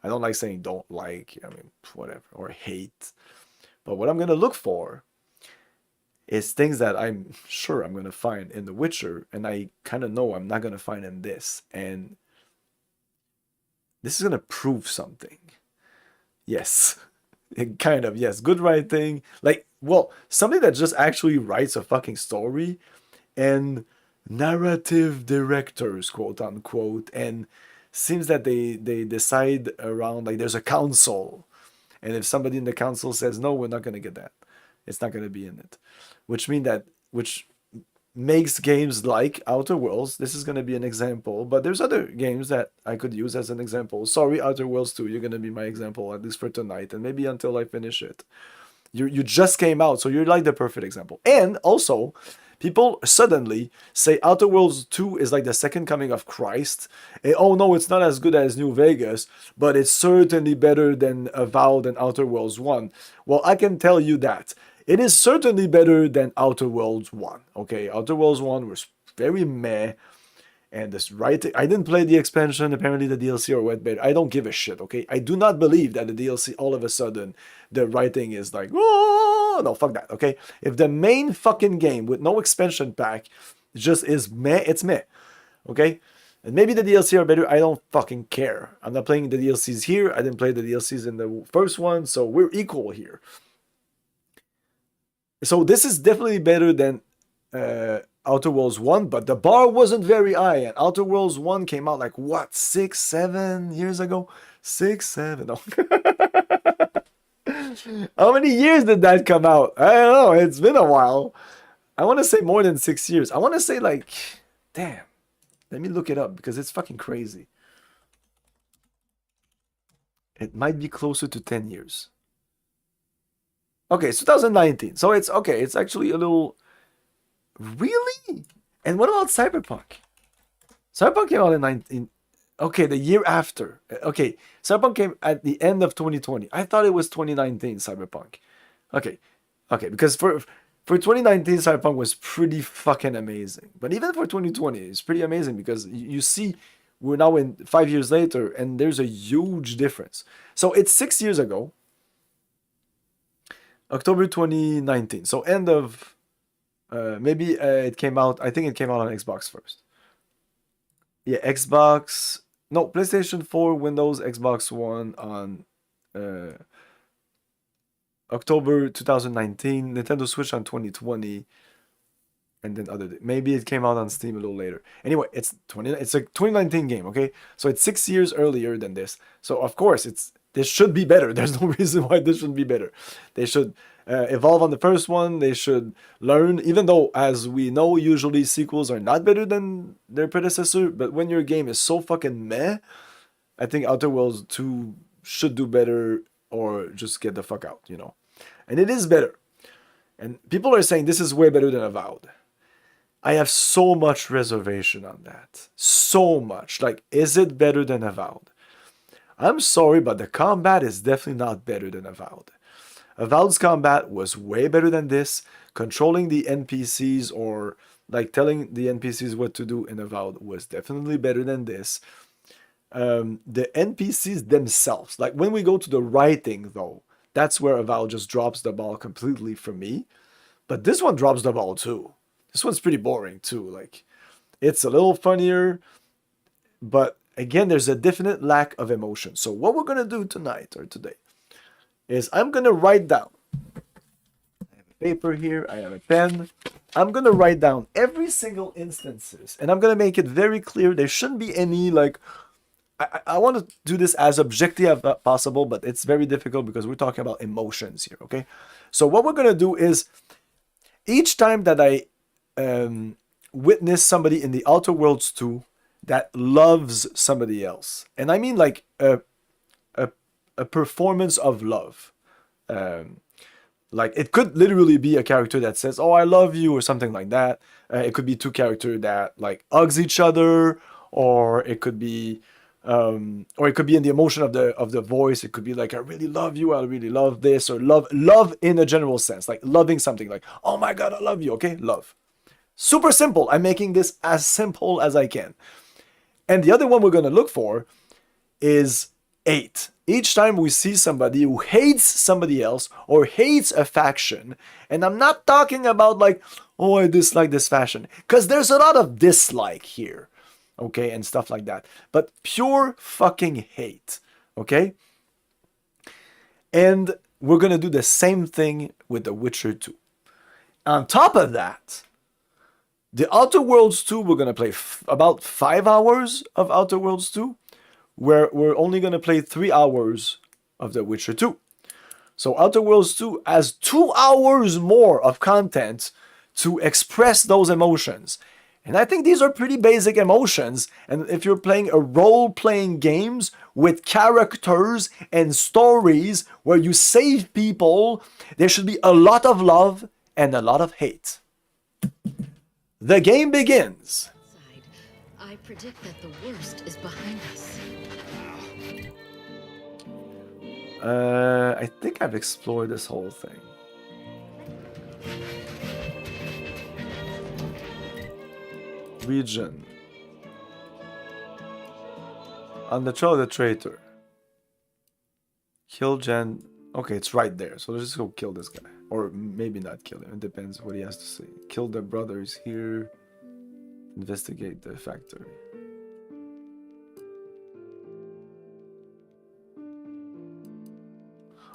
I don't like saying don't like, I mean, whatever, or hate. But what I'm going to look for is things that I'm sure I'm going to find in The Witcher, and I kind of know I'm not going to find in this. And this is going to prove something. Yes. Kind of, yes. Good writing. Like, well, something that just actually writes a fucking story, and narrative directors, quote unquote, and seems that they decide around, like, there's a council, and if somebody in the council says no, we're not going to get that, it's not going to be in it, which makes games like Outer Worlds. This is going to be an example, but there's other games that I could use as an example. Sorry, Outer Worlds 2, you're going to be my example, at least for tonight, and maybe until I finish it. You just came out, so you're like the perfect example. And also, people suddenly say Outer Worlds 2 is like the second coming of Christ. And, oh no, it's not as good as New Vegas, but it's certainly better than Avowed and Outer Worlds 1. Well, I can tell you that. It is certainly better than Outer Worlds 1. Okay, Outer Worlds 1 was very meh. And this writing, I didn't play the expansion, apparently the DLC or went better. I don't give a shit, okay? I do not believe that the DLC, all of a sudden, the writing is like, oh, no, fuck that, okay? If the main fucking game with no expansion pack just is meh, it's meh, okay? And maybe the DLC are better. I don't fucking care. I'm not playing the DLCs here. I didn't play the DLCs in the first one, so we're equal here. So this is definitely better than Outer Worlds 1, but the bar wasn't very high. And Outer Worlds 1 came out like, what, 6, 7 years ago? 6, 7. No. How many years did that come out? I don't know. It's been a while. I want to say more than 6 years. I want to say like, damn. Let me look it up because it's fucking crazy. It might be closer to 10 years. Okay, it's 2019. So it's okay. It's actually a little... Really? And what about Cyberpunk? Cyberpunk came out in 19... Okay, the year after. Okay, Cyberpunk came at the end of 2020. I thought it was 2019, Cyberpunk. Okay, because for 2019, Cyberpunk was pretty fucking amazing. But even for 2020, it's pretty amazing because you see we're now in 5 years later and there's a huge difference. So it's 6 years ago. October 2019. So end of... maybe it came out... I think it came out on Xbox first. Yeah, Xbox... No, PlayStation 4, Windows, Xbox One on October 2019. Nintendo Switch on 2020. And then maybe it came out on Steam a little later. Anyway, it's a 2019 game, okay? So it's 6 years earlier than this. So of course, this should be better. There's no reason why this shouldn't be better. They should evolve on the first one. They should learn, even though, as we know, usually sequels are not better than their predecessor. But when your game is so fucking meh, I think Outer Worlds 2 should do better or just get the fuck out, you know? And it is better. And people are saying this is way better than Avowed. I have so much reservation on that. So much. Like, is it better than Avowed? I'm sorry, but the combat is definitely not better than Avowed. Avowed's combat was way better than this. Controlling the NPCs or like telling the NPCs what to do in Avowed was definitely better than this. The NPCs themselves, like when we go to the writing though, that's where Avowed just drops the ball completely for me. But this one drops the ball too. This one's pretty boring too. Like, it's a little funnier, but again, there's a definite lack of emotion. So what we're gonna do tonight or today is I'm gonna write down. I have a paper here. I have a pen. I'm gonna write down every single instances, and I'm gonna make it very clear. There shouldn't be any like. I want to do this as objective as possible, but it's very difficult because we're talking about emotions here. Okay, so what we're gonna do is each time that I witness somebody in the Outer Worlds 2 that loves somebody else, and I mean like a performance of love, like it could literally be a character that says, "Oh, I love you," or something like that. It could be two characters that like hugs each other, or it could be in the emotion of the voice. It could be like, "I really love you," "I really love this," or love in a general sense, like loving something, like, "Oh my god, I love you." Okay, love. Super simple. I'm making this as simple as I can. And the other one we're going to look for is hate. Each time we see somebody who hates somebody else or hates a faction, and I'm not talking about like, "Oh, I dislike this faction," because there's a lot of dislike here, okay, and stuff like that. But pure fucking hate, okay? And we're going to do the same thing with The Witcher 2. On top of that, the Outer Worlds 2, we're going to play about 5 hours of Outer Worlds 2, where we're only going to play 3 hours of The Witcher 2. So Outer Worlds 2 has 2 hours more of content to express those emotions. And I think these are pretty basic emotions. And if you're playing a role-playing games with characters and stories where you save people, there should be a lot of love and a lot of hate. The game begins. I predict that the worst is behind us. I think I've explored this whole thing. Region. On the trail of the traitor. Kill Jen. Okay, it's right there. So let's just go kill this guy. Or maybe not kill him. It depends what he has to say. Kill the brothers here. Investigate the factory.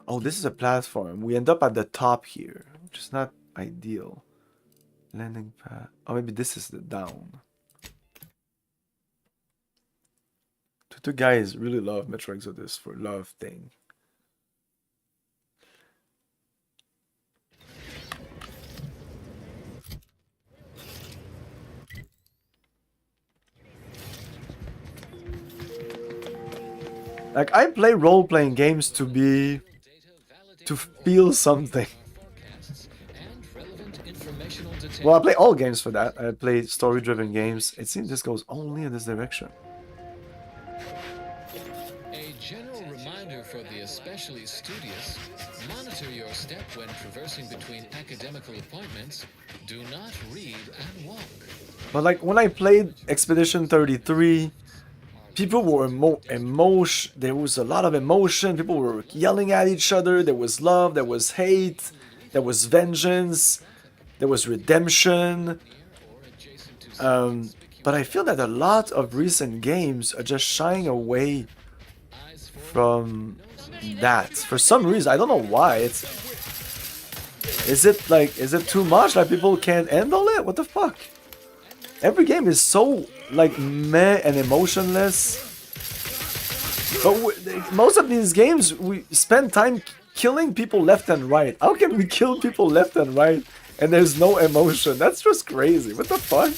Oh, this is a platform. We end up at the top here, which is not ideal. Landing pad. Oh, maybe this is the down. The guys really love Metro Exodus for love thing. Like, I play role-playing games to feel something. Well, I play all games for that. I play story-driven games. It seems this goes only in this direction. A general reminder for the especially studious: monitor your step when traversing between academical appointments. Do not read and walk. But like when I played Expedition 33, people were emotion. There was a lot of emotion. People were yelling at each other. There was love. There was hate. There was vengeance. There was redemption. But I feel that a lot of recent games are just shying away from that. For some reason, I don't know why. Is it too much? Like people can't handle it? What the fuck? Every game is so like meh and emotionless. But most of these games, we spend time killing people left and right. How can we kill people left and right and there's no emotion? That's just crazy. What the fuck?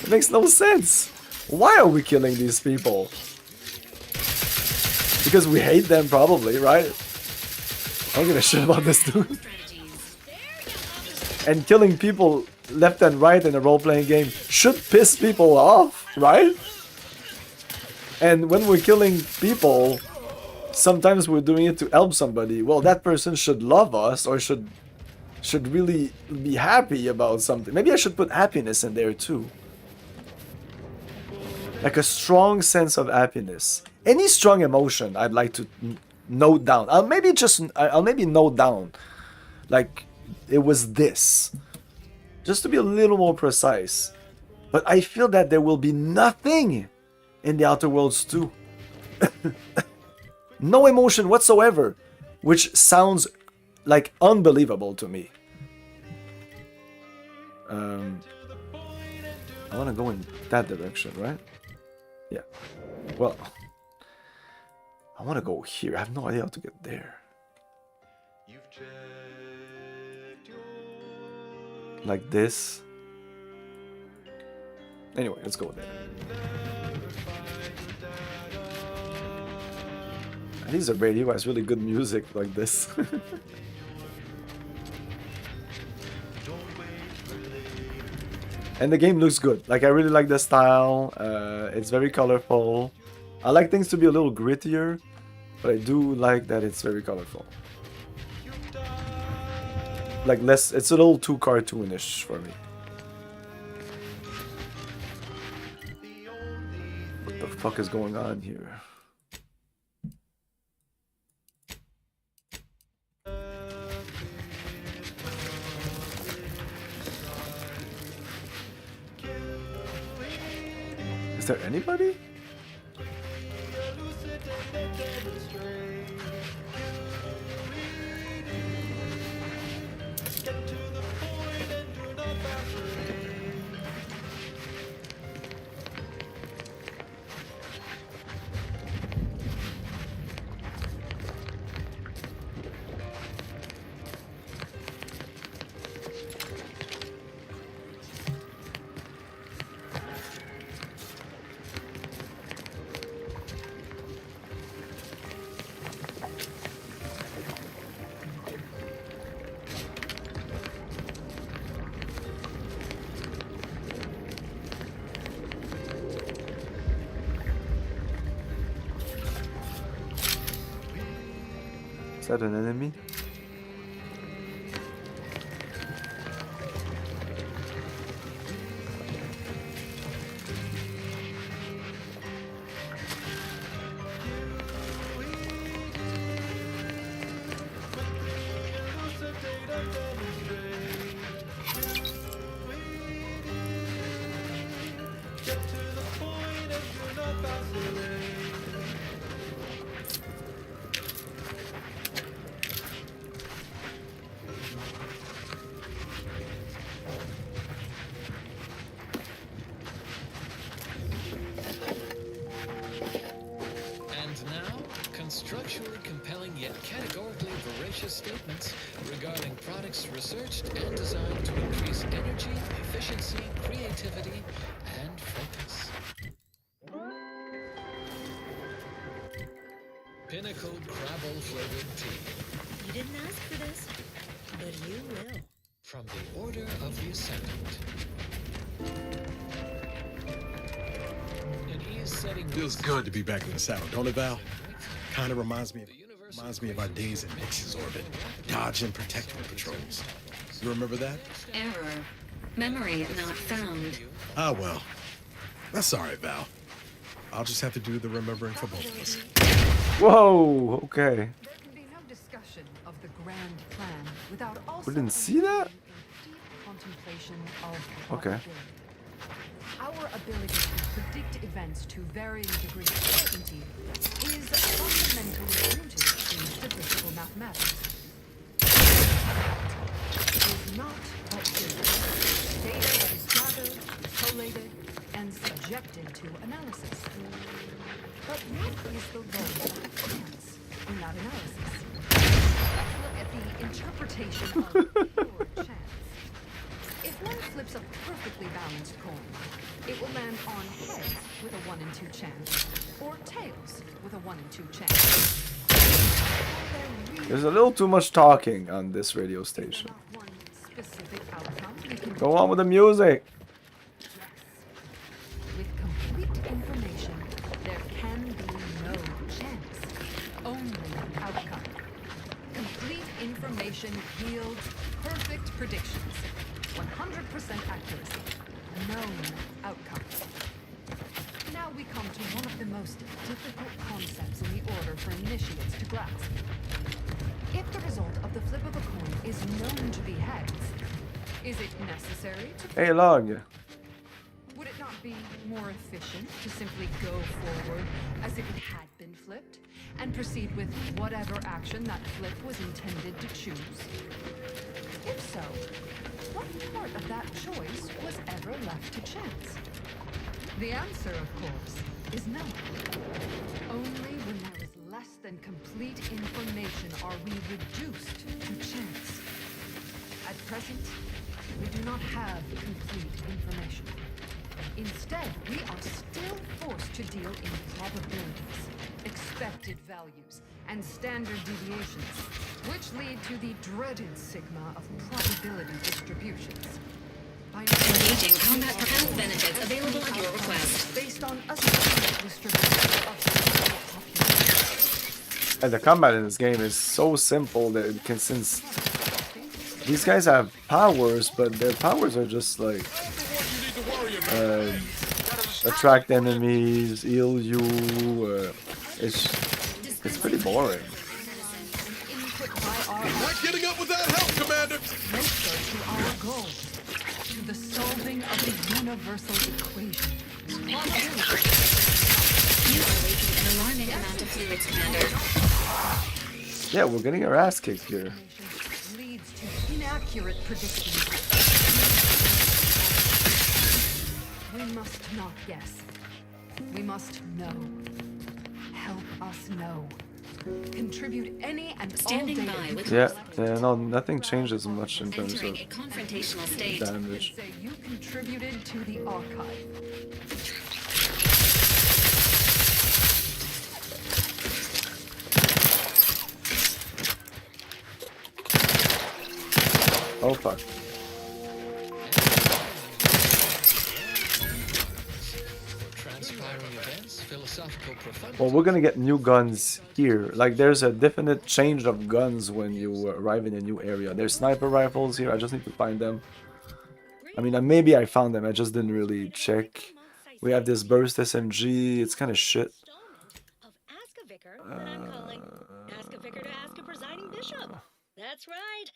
It makes no sense. Why are we killing these people? Because we hate them, probably, right? I don't give a shit about this dude. And killing people left and right in a role-playing game should piss people off, right? And when we're killing people, sometimes we're doing it to help somebody. Well, that person should love us or should really be happy about something. Maybe I should put happiness in there too. Like a strong sense of happiness. Any strong emotion I'd like to note down. I'll maybe note down. Like, it was this. Just to be a little more precise. But I feel that there will be nothing in the Outer Worlds 2. No emotion whatsoever. Which sounds like unbelievable to me. I want to go in that direction, right? Yeah. Well, I want to go here. I have no idea how to get there. Like this. Anyway, let's go there. And these are radio has really good music like this. And the game looks good. Like, I really like the style. It's very colorful. I like things to be a little grittier, but I do like that it's very colorful. Like, less, it's a little too cartoonish for me. What the fuck is going on here? Is there anybody? Is that an enemy? ambitious statements regarding products researched and designed to increase energy, efficiency, creativity, and focus. Pinnacle Crabble flavored tea. You didn't ask for this, but you will. From the Order of the Ascendant. An ease-setting Feels good to be back in the saddle, don't it, Val? Kind of reminds me of our days in Nix's orbit, dodging protective patrols. You remember that? Error. Memory not found. Ah, well. That's all right, Val. I'll just have to do the remembering for both of us. Whoa, okay. There can be no discussion of the grand plan without also We didn't see that? contemplation of Okay. our ability to predict events to varying degrees of certainty is fundamentally rooted in statistical mathematics. It is not but data that is gathered, collated, and subjected to analysis. But what is the role of chance in that analysis? Let's look at the interpretation of pure chance. If one flips a perfectly balanced coin, it will land on heads with a 1 in 2 chance, or tails with a 1 in 2 chance. There's a little too much talking on this radio station. Specific outcome we can Go on with the music. with complete information, there can be no chance, only outcome. Complete information yields perfect predictions, 100% accuracy, known outcome. Now we come to one of the most difficult concepts in the order for initiates to grasp. If the result of the flip of a coin is known to be heads, is it necessary to... Hey, log. Would it not be more efficient to simply go forward as if it had been flipped and proceed with whatever action that flip was intended to choose? If so, what part of that choice was ever left to chance? The answer, of course, is no. Only when there is less than complete information are we reduced to chance. At present, we do not have complete information. Instead, we are still forced to deal in probabilities, expected values, and standard deviations, which lead to the dreaded sigma of probability distributions. Engaging combat health benefits available at your request. Based on a standard distribution of the population. And the combat in this game is so simple that it can, since these guys have powers, but their powers are just like attract enemies, heal you. It's pretty boring. Not getting up without help, Commander! Closer to our goal, to the solving of the universal equation. You are wasting an alarming amount of fluids, Commander. Yeah, we're getting our ass kicked here. Leads to inaccurate predictions. We must not guess. We must know. Help us know. Contribute any and Standing all by data. with Yeah, no, nothing changes much in terms entering of a confrontational state. damage. Say you contributed to the archive. Oh fuck. Transpiring events, philosophical profundity. Well, we're gonna get new guns here. Like, there's a definite change of guns when you arrive in a new area. There's sniper rifles here. I just need to find them. I mean, maybe I found them. I just didn't really check. We have this burst SMG. It's kind of shit. Ask a vicar to ask a presiding bishop. That's right.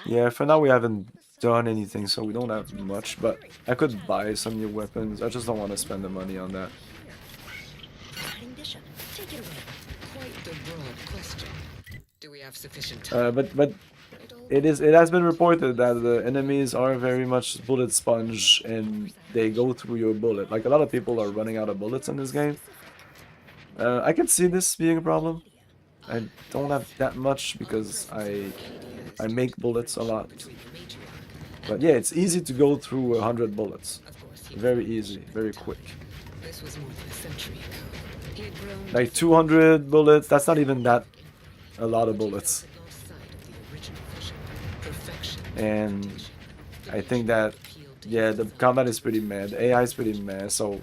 Yeah, for now we haven't done anything, so we don't have much. But I could buy some new weapons. I just don't want to spend the money on that. Presiding bishop, take it away. Quite the broad question. Do we have sufficient time? But it has been reported that the enemies are very much bullet sponge and they go through your bullet. Like, a lot of people are running out of bullets in this game. I can see this being a problem. I don't have that much because I make bullets a lot. But yeah, it's easy to go through 100 bullets. Very easy, very quick. This was more than a century ago. He had grown Like 200 bullets, that's not even that a lot of bullets. And I think that, yeah, the combat is pretty meh, the AI is pretty meh, so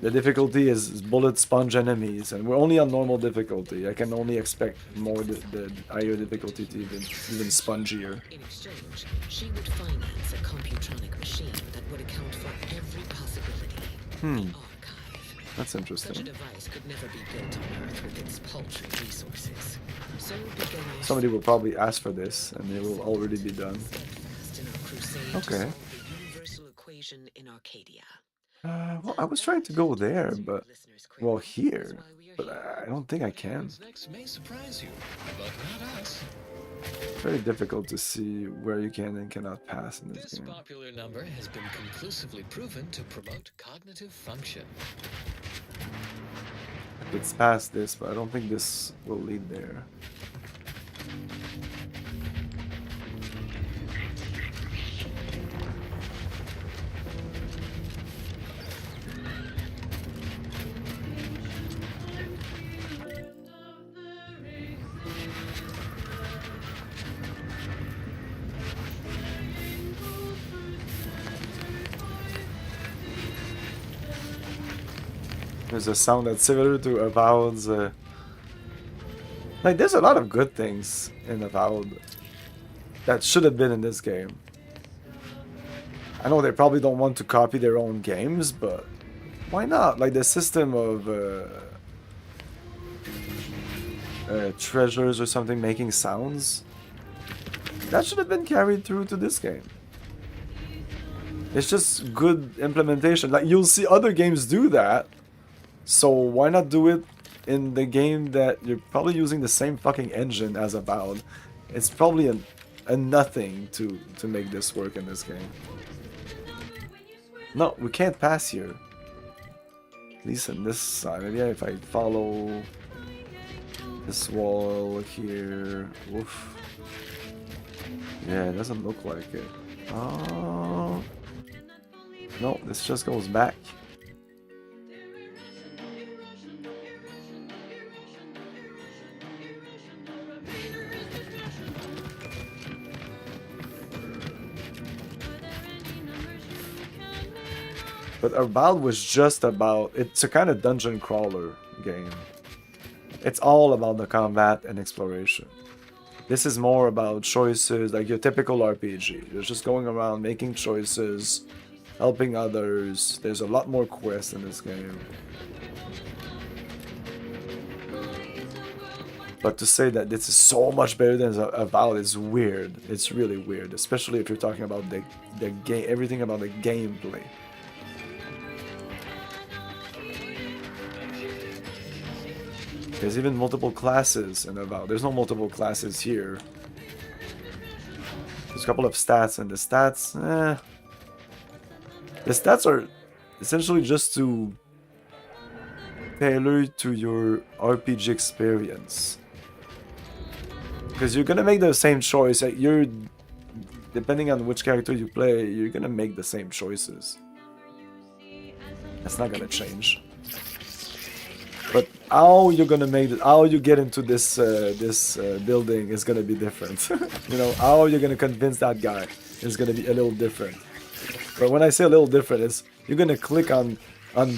the difficulty is bullet sponge enemies, and we're only on normal difficulty. I can only expect more the higher difficulty to even spongier. in exchange. She would finance a computronic machine that would account for every possibility. That's Such a interesting. device could never be built on Earth with its paltry resources. So began our Somebody will probably ask for this, and it will already be done. in our crusade to Okay. solve the universal equation in Arcadia. Well, I was trying to go there, but well, here, but I don't think I can. Next may surprise you, but not us. Very difficult to see where you can and cannot pass in this This game. popular number has been conclusively proven to promote cognitive function. It's past this, but I don't think this will lead there. There's a sound that's similar to Avowed's. Like, there's a lot of good things in Avowed that should have been in this game. I know they probably don't want to copy their own games, but why not? Like, the system of treasures or something making sounds, that should have been carried through to this game. It's just good implementation. Like, you'll see other games do that. So why not do it in the game that you're probably using the same fucking engine as Avowed? It's probably a nothing to make this work in this game. No, we can't pass here. At least on this side. Maybe if I follow this wall here. Oof. Yeah, it doesn't look like it. Oh. No, this just goes back. But Avowed was just about, it's a kind of dungeon crawler game. It's all about the combat and exploration. This is more about choices, like your typical RPG. You're just going around making choices, helping others. There's a lot more quests in this game. But to say that this is so much better than Avowed is weird. It's really weird, especially if you're talking about the game, everything about the gameplay. There's even multiple classes in Avowed. There's no multiple classes here. There's a couple of stats, and the stats, the stats are essentially just to tailor to your RPG experience. Because you're gonna make the same choice. You're, depending on which character you play, you're gonna make the same choices. That's not gonna change. But how you're gonna make it, how you get into this building is gonna be different. You know, how you're gonna convince that guy is gonna be a little different. But when I say a little different, is you're gonna click on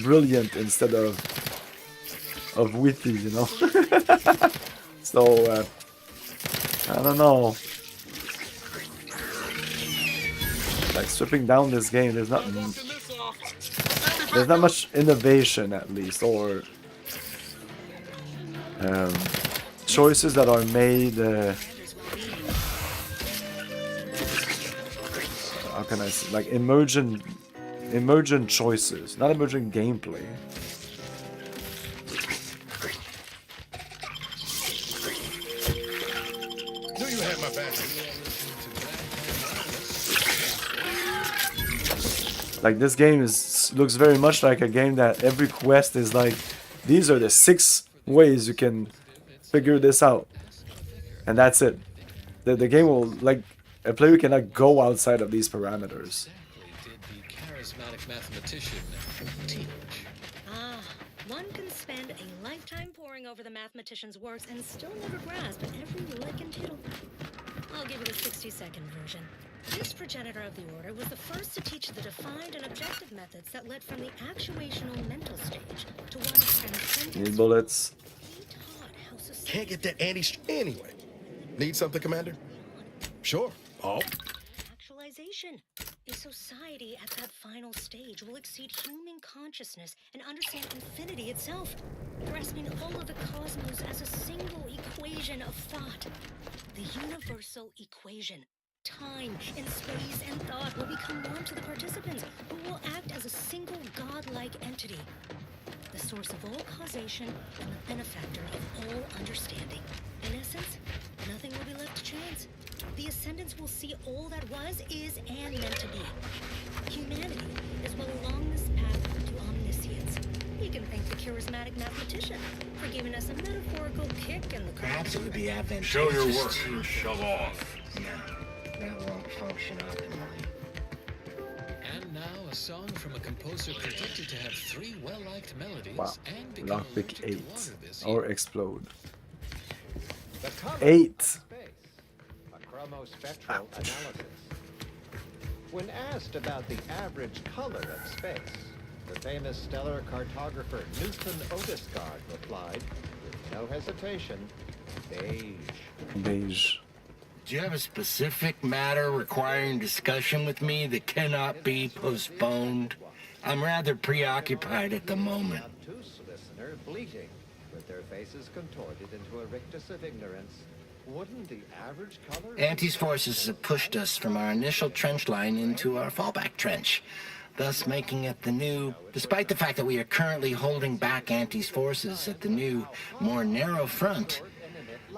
brilliant instead of witty, you know. So I don't know. Like, stripping down this game, there's not much innovation, at least, or choices that are made. How can I say? Like emergent choices, not emergent gameplay. Do you have my back? Like, this game looks very much like a game that every quest is like, these are the 6 ways you can figure this out, and that's it. The game will, like, a player cannot go outside of these parameters. Did the charismatic mathematician teach? One can spend a lifetime poring over the mathematician's works and still never grasp every lick and tittle. I'll give you the 60-second version. This progenitor of the order was the first to teach the defined and objective methods that led from the actuational mental stage to one of transcendence. Need bullets. Can't get that anyway. Need something, Commander? Sure. Oh. Actualization. A society at that final stage will exceed human consciousness and understand infinity itself, grasping all of the cosmos as a single equation of thought. The universal equation. Time and space and thought will become one to the participants, who will act as a single godlike entity. The source of all causation and the benefactor of all understanding. In essence, nothing will be left to chance. The Ascendants will see all that was, is, and meant to be. Humanity is well along this path to omniscience. We can thank the charismatic mathematician for giving us a metaphorical kick in the Perhaps it would be advantageous. Show your work and shove off. No, that won't function optimally. And now a song from a composer predicted to have 3 well-liked melodies Wow. and become Lockpick allergic to 8. water this Or year. explode. The color 8. of space, a chromospectral analysis. When asked about the average color of space, the famous stellar cartographer Newton Otisgard replied, with no hesitation, beige. Beige. Do you have a specific matter requiring discussion with me that cannot be postponed? I'm rather preoccupied at the moment. Obtuse listener bleating, with their faces contorted into a rictus of ignorance. Wouldn't the average color... Auntie's forces have pushed us from our initial trench line into our fallback trench, thus making it the new... Despite the fact that we are currently holding back Auntie's forces at the new, more narrow front,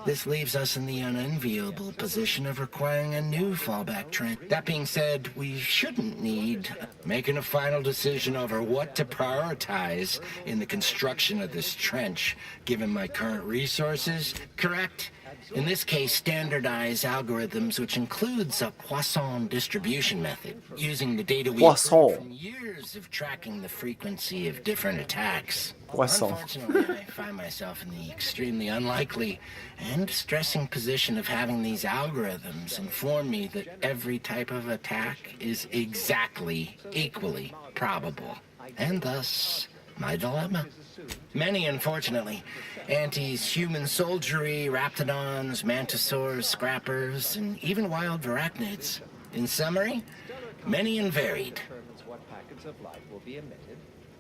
this leaves us in the unenviable position of requiring a new fallback trench. That being said, we shouldn't need making a final decision over what to prioritize in the construction of this trench, given my current resources, correct? In this case, standardize algorithms, which includes a Poisson distribution method, using the data we have from years of tracking the frequency of different attacks. Poisson. Unfortunately, I find myself in the extremely unlikely and distressing position of having these algorithms inform me that every type of attack is exactly, equally probable, and thus my dilemma. Many, unfortunately. Auntie's human soldiery, raptidons, mantisaurs, scrappers, and even wild arachnids. In summary, many and varied. Determines what packets of light will be emitted,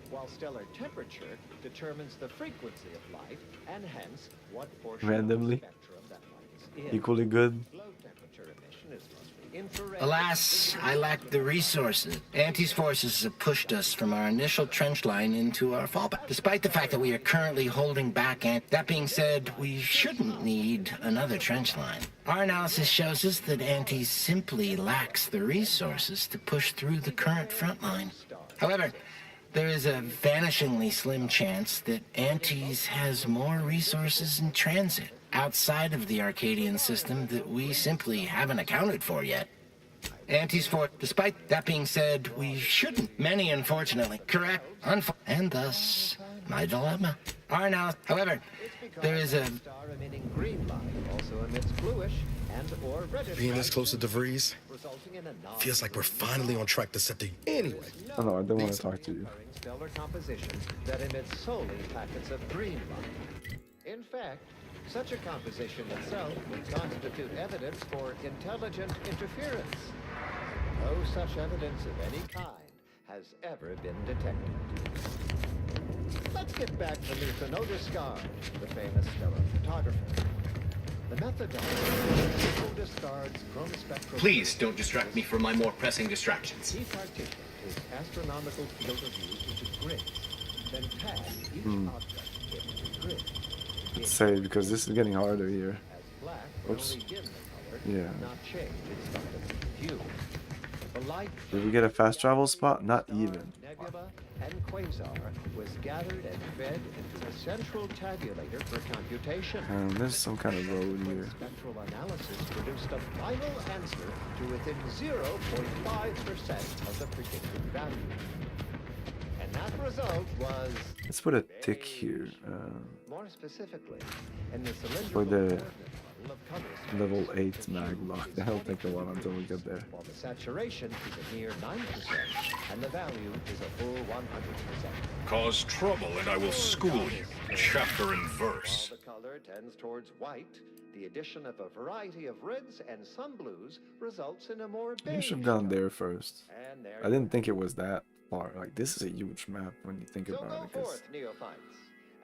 while stellar temperature determines the frequency of light, and hence what portion Randomly. of the spectrum that light is in. Equally good. Low temperature emission is mostly infrared. Alas, I lacked the resources. Auntie's forces have pushed us from our initial trench line into our fallback, despite the fact that we are currently holding back. That being said, we shouldn't need another trench line. Our analysis shows us that Auntie's simply lacks the resources to push through the current front line. However, there is a vanishingly slim chance that Auntie's has more resources in transit outside of the Arcadian system that we simply haven't accounted for yet. Auntie's for, despite that being said, we shouldn't. Many, unfortunately, correct, and thus my dilemma. Our analysis, however, there is a Star emitting green light also emits bluish and or reddish Being this light, close to DeVries resulting in a feels like we're finally on track to set the... Anyway. Oh no, I don't want to talk to you. stellar composition that emits solely packets of green light. In fact, such a composition itself would constitute evidence for intelligent interference. No such evidence of any kind has ever been detected. Let's get back to Newton Otisgard, the famous stellar photographer. The methodology of Otisgard's chromospectral... Please don't distract me from my more pressing distractions. He partitioned his astronomical field of view into grids, then tagged each object into grids. Let's say, because this is getting harder here. Black Oops. only dim the color, Yeah. not change its fundamental hue. The light Did we get a fast travel spot? Not even. nebula and quasar was gathered and fed into a central tabulator for computation. There's some kind of road here. Spectral analysis produced a final answer to within 0.5% of the predicted value. And that result was... Let's put a tick here. More specifically, in the For the of level 8 mag lock. That'll take a while until we get there. while the saturation is a mere 9%, and the value is a full 100%. Cause trouble and I will school you, chapter and verse. While the color tends towards white, the addition of a variety of reds and some blues results in a more You beige. should have gone there first. And there I didn't think it was that far. Like, this is a huge map when you think So about go it. 'Cause forth, neophytes,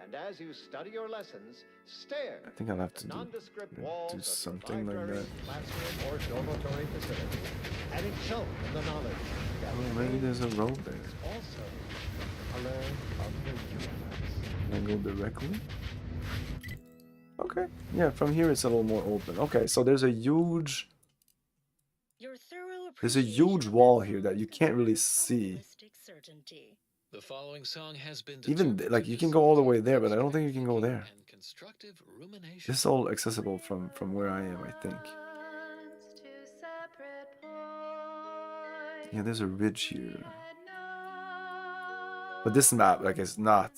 and as you study your lessons, stare. I think I'll have to at the nondescript do walls of something like library, that. classroom, or dormitory facility, and excel in the knowledge that Oh, maybe there's a road there. is also the color of the universe. Can I go directly? Okay. Yeah, from here it's a little more open. Okay, so there's a huge... There's a huge wall here that you can't really see. The following song has been Even, like, you can go all the way there, but I don't think you can go there. constructive rumination. This is all accessible from where I am, I think. Yeah, there's a ridge here. But this map, like, is not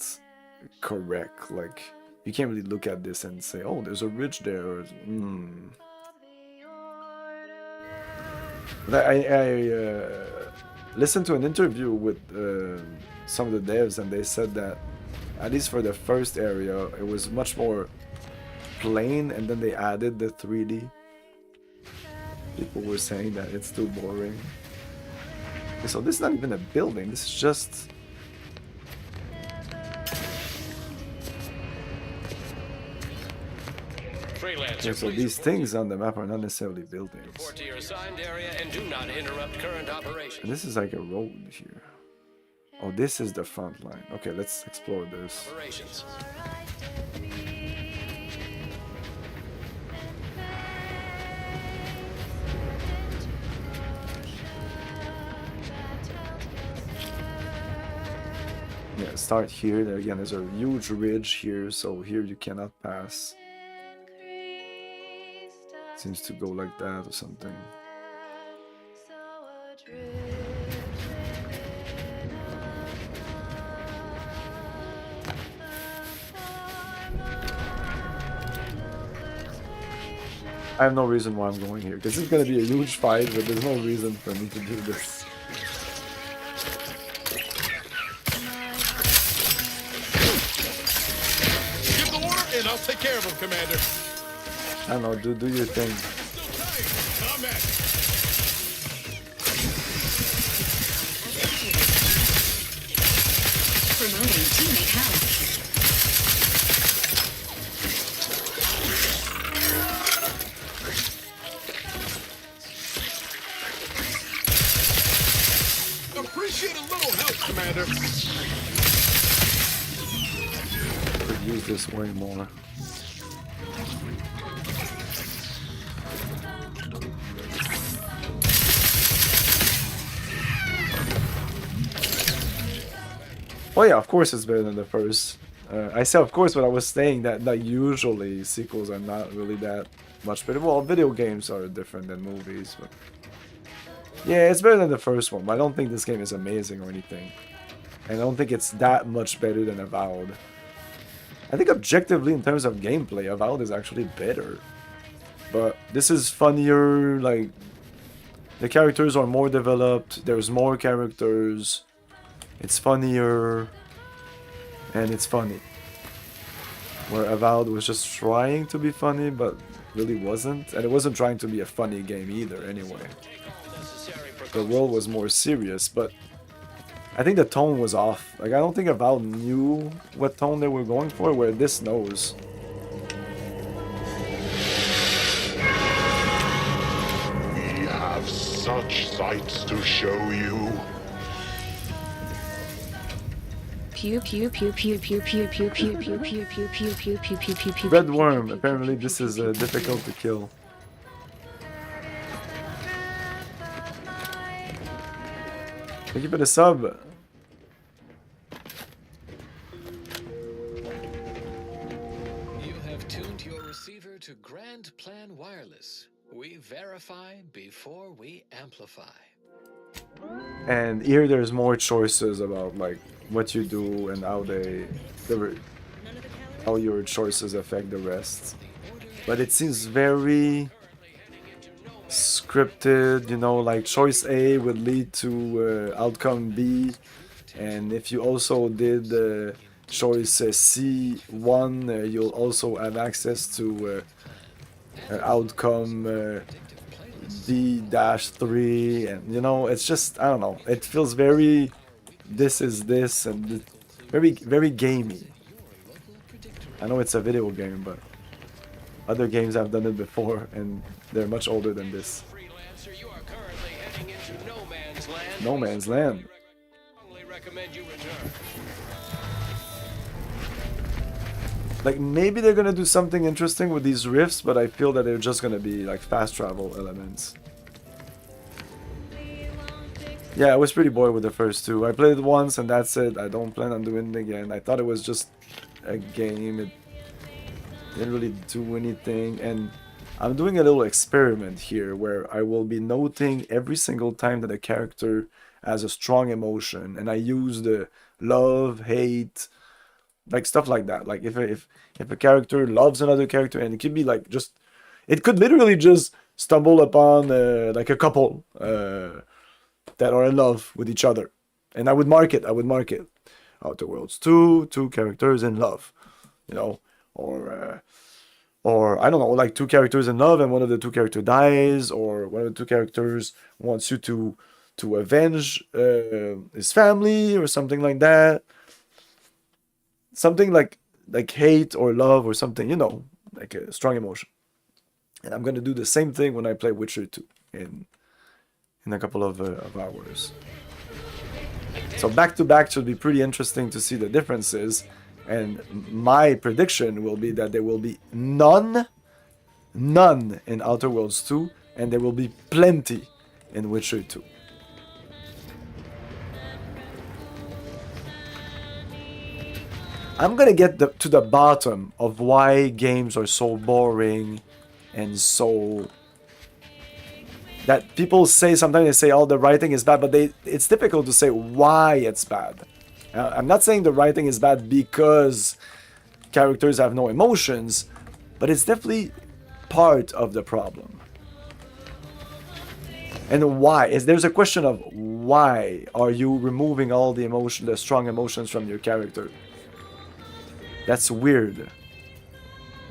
correct. Like, you can't really look at this and say, oh, there's a ridge there. Or, But I listened to an interview with some of the devs, and they said that, at least for the first area, it was much more plain, and then they added the 3D. People were saying that it's too boring. So this is not even a building, this is just... Okay, so these things on the map are not necessarily buildings. Report to your assigned area and do not interrupt current operations. And this is like a road here. Oh, this is the front line. Okay, let's explore this. Operations. Yeah, start here. There again, there's a huge ridge here, so here you cannot pass. Seems to go like that or something. I have no reason why I'm going here, because it's gonna be a huge fight, but there's no reason for me to do this. Give the order, and I'll take care of him, Commander. I don't know, do your thing. Promoting teammate health. Appreciate a little help, Commander. Could use this way more. Oh yeah, of course it's better than the first. I said of course, but I was saying that usually sequels are not really that much better. Well, video games are different than movies, but yeah, it's better than the first one. But I don't think this game is amazing or anything, and I don't think it's that much better than Avowed. I think objectively, in terms of gameplay, Avowed is actually better. But this is funnier. Like, the characters are more developed. There's more characters. It's funnier, and it's funny. Where Avowed was just trying to be funny, but really wasn't. And it wasn't trying to be a funny game either, anyway. The world was more serious, but I think the tone was off. Like, I don't think Avowed knew what tone they were going for, where this knows. We have such sights to show you. Pew pew pew pew pew pew pew pew pew pew pew pew pew pew pew pew pew. Red Worm, apparently this is difficult to kill. Thank you for the sub. tuned your receiver to Grand Plan Wireless. We verify before we amplify. And here there's more choices about like what you do and how how your choices affect the rest. But it seems very scripted, you know, like choice A would lead to outcome B, and if you also did choice C1, you'll also have access to outcome D-3, and you know, it's just, I don't know, it feels very this is this and very gamey. I know it's a video game, but other games have done it before and they're much older than this. No Man's Land. Like, maybe they're gonna do something interesting with these rifts, but I feel that they're just gonna be like fast travel elements. Yeah, I was pretty bored with the first two. I played it once and that's it. I don't plan on doing it again. I thought it was just a game. It didn't really do anything, and I'm doing a little experiment here where I will be noting every single time that a character has a strong emotion, and I use the love, hate, like stuff like that. Like if a character loves another character, and it could be like just, it could literally just stumble upon like a couple that are in love with each other, and I would mark it. Outer Worlds 2, two characters in love, you know, or I don't know, like two characters in love and one of the two characters dies, or one of the two characters wants you to avenge his family or something like that. Something like hate or love or something, you know, like a strong emotion. And I'm gonna do the same thing when I play Witcher 2 in a couple of hours. So back to back should be pretty interesting to see the differences. And my prediction will be that there will be none in Outer Worlds 2, and there will be plenty in Witcher 2. I'm gonna get to the bottom of why games are so boring and so... that people say, sometimes they say, oh, the writing is bad, but it's difficult to say why it's bad. I'm not saying the writing is bad because characters have no emotions, but it's definitely part of the problem. And why? There's a question of why are you removing all the emotion, the strong emotions from your character? That's weird.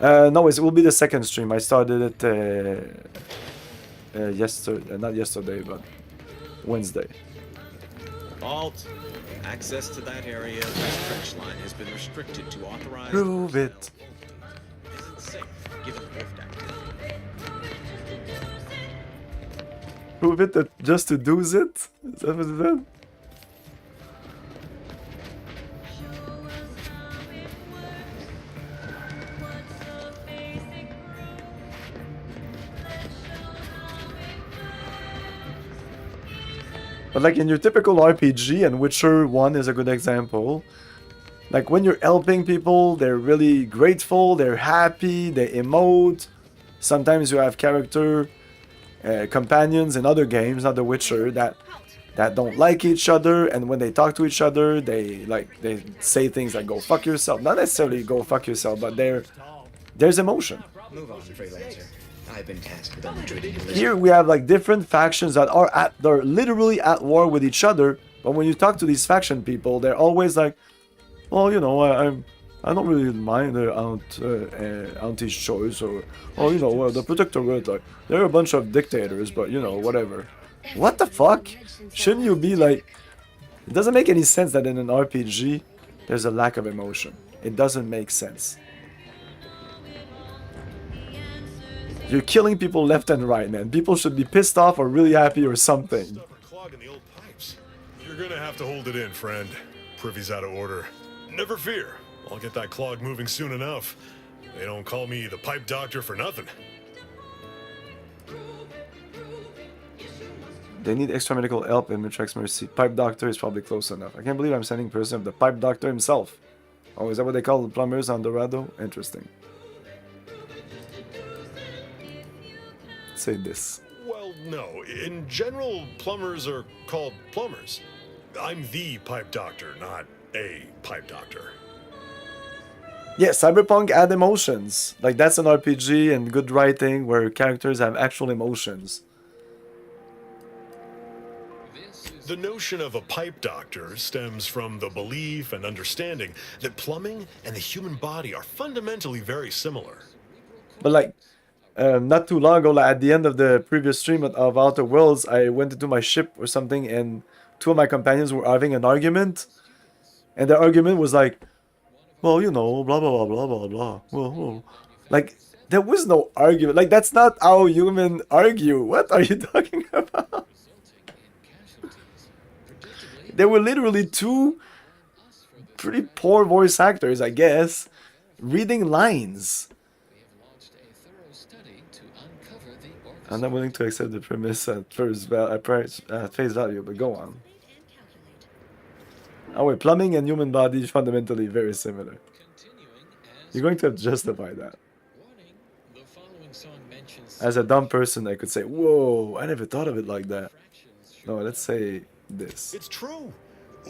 No, it will be the second stream. I started it yesterday, not yesterday, but Wednesday. Halt! Access to that area of this trench line has been restricted to authorized... Prove it. Isn't safe, given the rift activity. Prove it that just to do it? Is that what it said? But like in your typical RPG, and Witcher 1 is a good example, like when you're helping people, they're really grateful, they're happy, they emote. Sometimes you have character companions in other games, not The Witcher, that don't like each other, and when they talk to each other, they say things like "go fuck yourself." Not necessarily "go fuck yourself," but there's emotion. Move on, freelancer. I've been tasked with untrue. Here we have like different factions that they're literally at war with each other, but when you talk to these faction people, they're always like, well, you know, I don't really mind Auntie's choice, or you know, the Protectorate, like, they're a bunch of dictators, but you know, whatever. What the fuck? Shouldn't you be like... It doesn't make any sense that in an RPG there's a lack of emotion. It doesn't make sense. You're killing people left and right, man. People should be pissed off or really happy or something. You're gonna have to hold it in, friend. Privy's out of order. Never fear. I'll get that clog moving soon enough. They don't call me the pipe doctor for nothing. They need extra medical help in Mitrex Mercy. Pipe doctor is probably close enough. I can't believe I'm sending person of the pipe doctor himself. Oh, is that what they call the plumbers on Dorado? Interesting. let's say this. Well, no. In general, plumbers are called plumbers. I'm the pipe doctor, not a pipe doctor. Yeah, Cyberpunk had emotions. Like, that's an RPG and good writing where characters have actual emotions. The notion of a pipe doctor stems from the belief and understanding that plumbing and the human body are fundamentally very similar. But like, not too long ago, like at the end of the previous stream of Outer Worlds, I went into my ship or something, and two of my companions were having an argument, and the argument was like, well, you know, blah blah blah blah blah blah. Well, like there was no argument. Like that's not how humans argue. What are you talking about? There were literally two pretty poor voice actors, I guess, reading lines. I'm not willing to accept the premise at face value, but go on. Oh wait, plumbing and human body is fundamentally very similar. You're going to have to justify that. As a dumb person, I could say, whoa, I never thought of it like that. No, let's say this. It's true.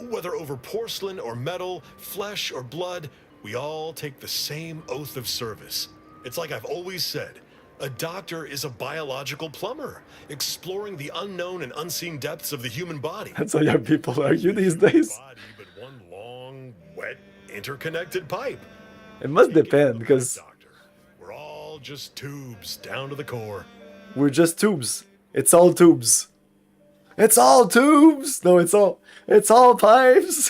Whether over porcelain or metal, flesh or blood, we all take the same oath of service. It's like I've always said, a doctor is a biological plumber, exploring the unknown and unseen depths of the human body. That's how young people argue these days. But one long, wet, interconnected pipe. It must depend, because we're all just tubes down to the core. We're just tubes. It's all tubes. It's all tubes. No, it's all pipes.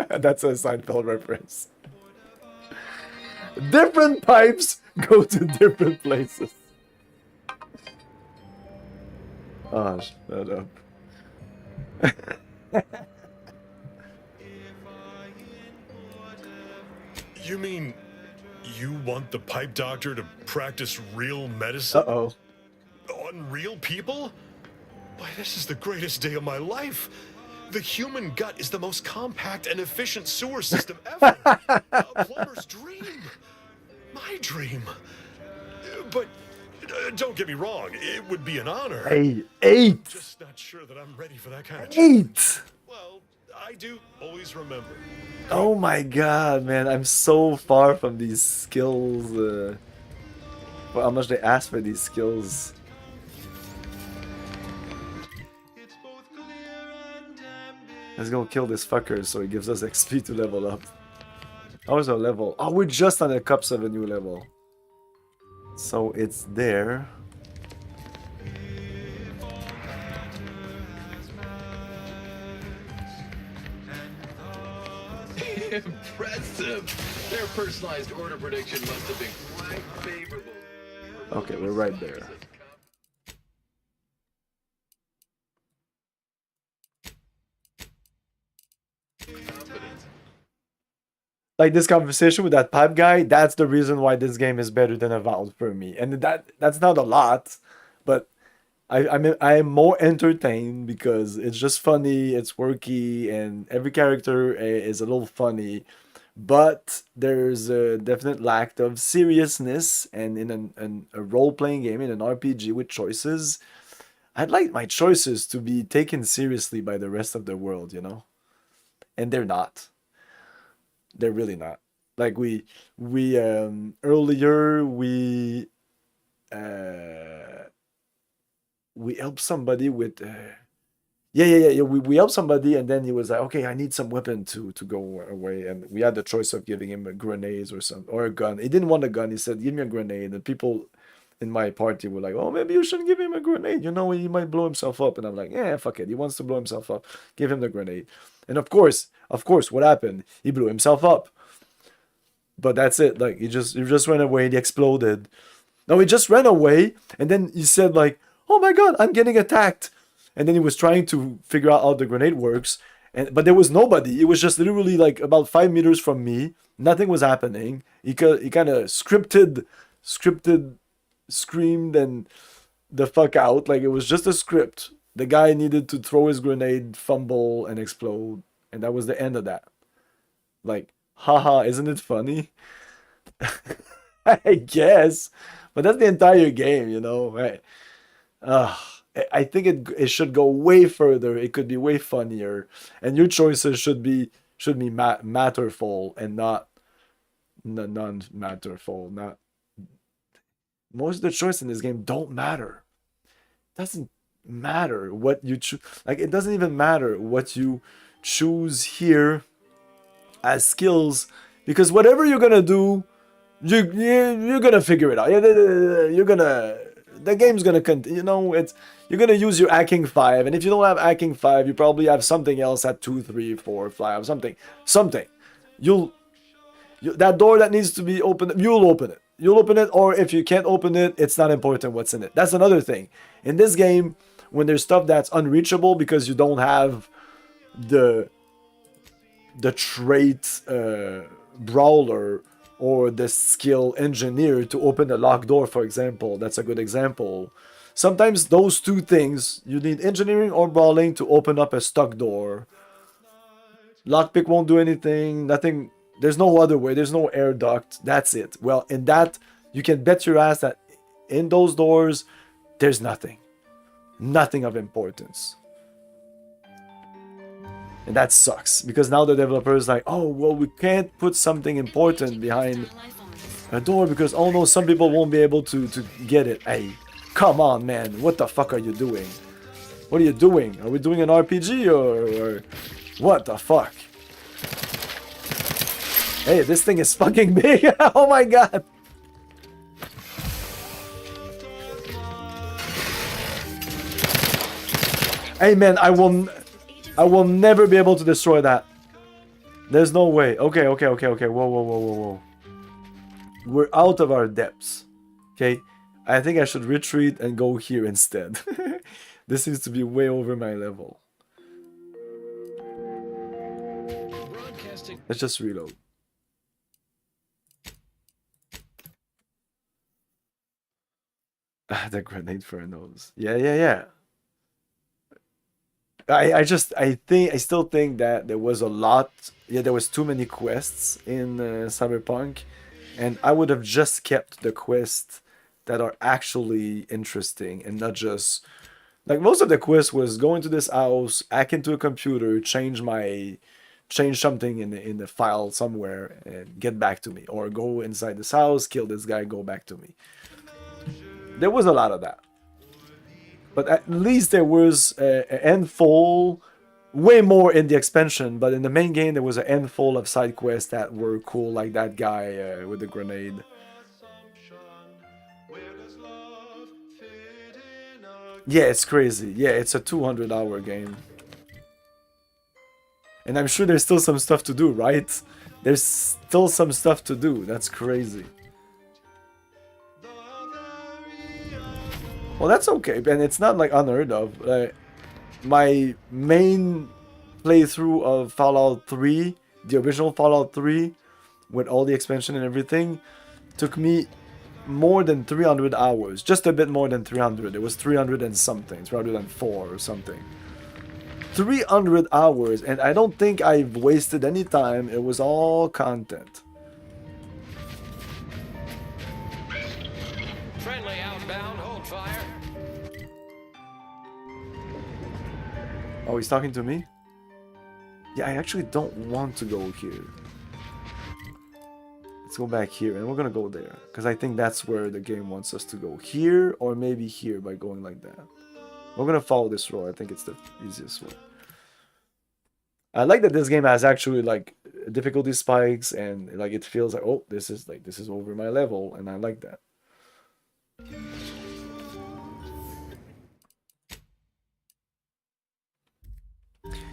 That's a Seinfeld reference. Different pipes go to different places. Oh, shut up. You mean you want the pipe doctor to practice real medicine? Uh-oh. On real people? Why, this is the greatest day of my life. The human gut is the most compact and efficient sewer system ever. A plumber's dream. My dream. But don't get me wrong, it would be an honor. Hey, 8. Just not sure that I'm ready for that kind of 8. Well, I do always remember. Oh my god, man, I'm so far from these skills. For how much they ask for these skills. Let's go kill this fucker so he gives us XP to level up. How is our level? Oh, we're just on the cups of a new level. So it's there. Impressive! Their personalized order prediction must have been quite favorable. Okay, we're right there. Like this conversation with that pipe guy, that's the reason why this game is better than Avowed for me. And that's not a lot, but I'm more entertained because it's just funny, it's quirky, and every character is a little funny. But there's a definite lack of seriousness, and in a role-playing game, in an RPG with choices, I'd like my choices to be taken seriously by the rest of the world, you know? And they're not. They're really not. Like earlier we helped somebody with we helped somebody, and then he was like, okay, I need some weapon to go away, and we had the choice of giving him a grenade or a gun. He didn't want a gun. He said, give me a grenade. And people in my party were like, oh, maybe you shouldn't give him a grenade, you know, he might blow himself up. And I'm like, yeah, fuck it, he wants to blow himself up, give him the grenade. And of course, what happened? He blew himself up. But that's it. Like, he just ran away. He exploded. No, he just ran away. And then he said, like, oh my god, I'm getting attacked. And then he was trying to figure out how the grenade works. But there was nobody. It was just literally like about 5 meters from me. Nothing was happening. He kind of scripted, screamed and the fuck out. Like, it was just a script. The guy needed to throw his grenade, fumble, and explode. And that was the end of that. Like, haha, isn't it funny? I guess. But that's the entire game, you know, right? I think it should go way further. It could be way funnier, and your choices should be matterful and not non-matterful. Not most of the choices in this game don't matter. Doesn't matter what you choose. Like, it doesn't even matter what you choose here as skills, because whatever you're gonna do, you're gonna figure it out. The game's gonna continue. You know, you're gonna use your hacking 5, and if you don't have hacking 5, you probably have something else at 2, 3, 4, 5, something. That door that needs to be opened, you'll open it. You'll open it, or if you can't open it, it's not important what's in it. That's another thing. In this game, when there's stuff that's unreachable because you don't have the trait brawler or the skill engineer to open a locked door, for example, that's a good example. Sometimes those two things, you need engineering or brawling to open up a stuck door. Lockpick won't do anything, nothing. There's no other way. There's no air duct. That's it. Well, in that, you can bet your ass that in those doors, there's nothing. Nothing of importance. And that sucks, because now the developer is like, oh, well, we can't put something important behind a door because, oh no, some people won't be able to get it. Hey, come on, man. What the fuck are you doing? What are you doing? Are we doing an RPG or what the fuck? Hey, this thing is fucking big. Oh my god. Hey man, I will never be able to destroy that. There's no way. Okay. Whoa. We're out of our depths. Okay? I think I should retreat and go here instead. This seems to be way over my level. Let's just reload. The grenade for a nose. Yeah. I still think that there was a lot. Yeah, there was too many quests in Cyberpunk, and I would have just kept the quests that are actually interesting and not just like most of the quests was go into this house, hack into a computer, change something in the file somewhere, and get back to me, or go inside this house, kill this guy, go back to me. There was a lot of that. But at least there was a handful, way more in the expansion, but in the main game there was a handful of side quests that were cool, like that guy with the grenade. Yeah, it's crazy. Yeah, it's a 200-hour game. And I'm sure there's still some stuff to do, right? There's still some stuff to do. That's crazy. Well, that's okay, and it's not like unheard of. My main playthrough of Fallout 3, the original Fallout 3, with all the expansion and everything, took me more than 300 hours. Just a bit more than 300. It was 300 and something, 304 or something. 300 hours, and I don't think I've wasted any time. It was all content. Friendly outbound, hold fire. Oh, he's talking to me? Yeah, I actually don't want to go here. Let's go back here, and we're gonna go there, because I think that's where the game wants us to go. Here, or maybe here by going like that. We're gonna follow this road. I think it's the easiest way. I like that this game has actually like difficulty spikes, and like it feels like, oh, this is over my level, and I like that.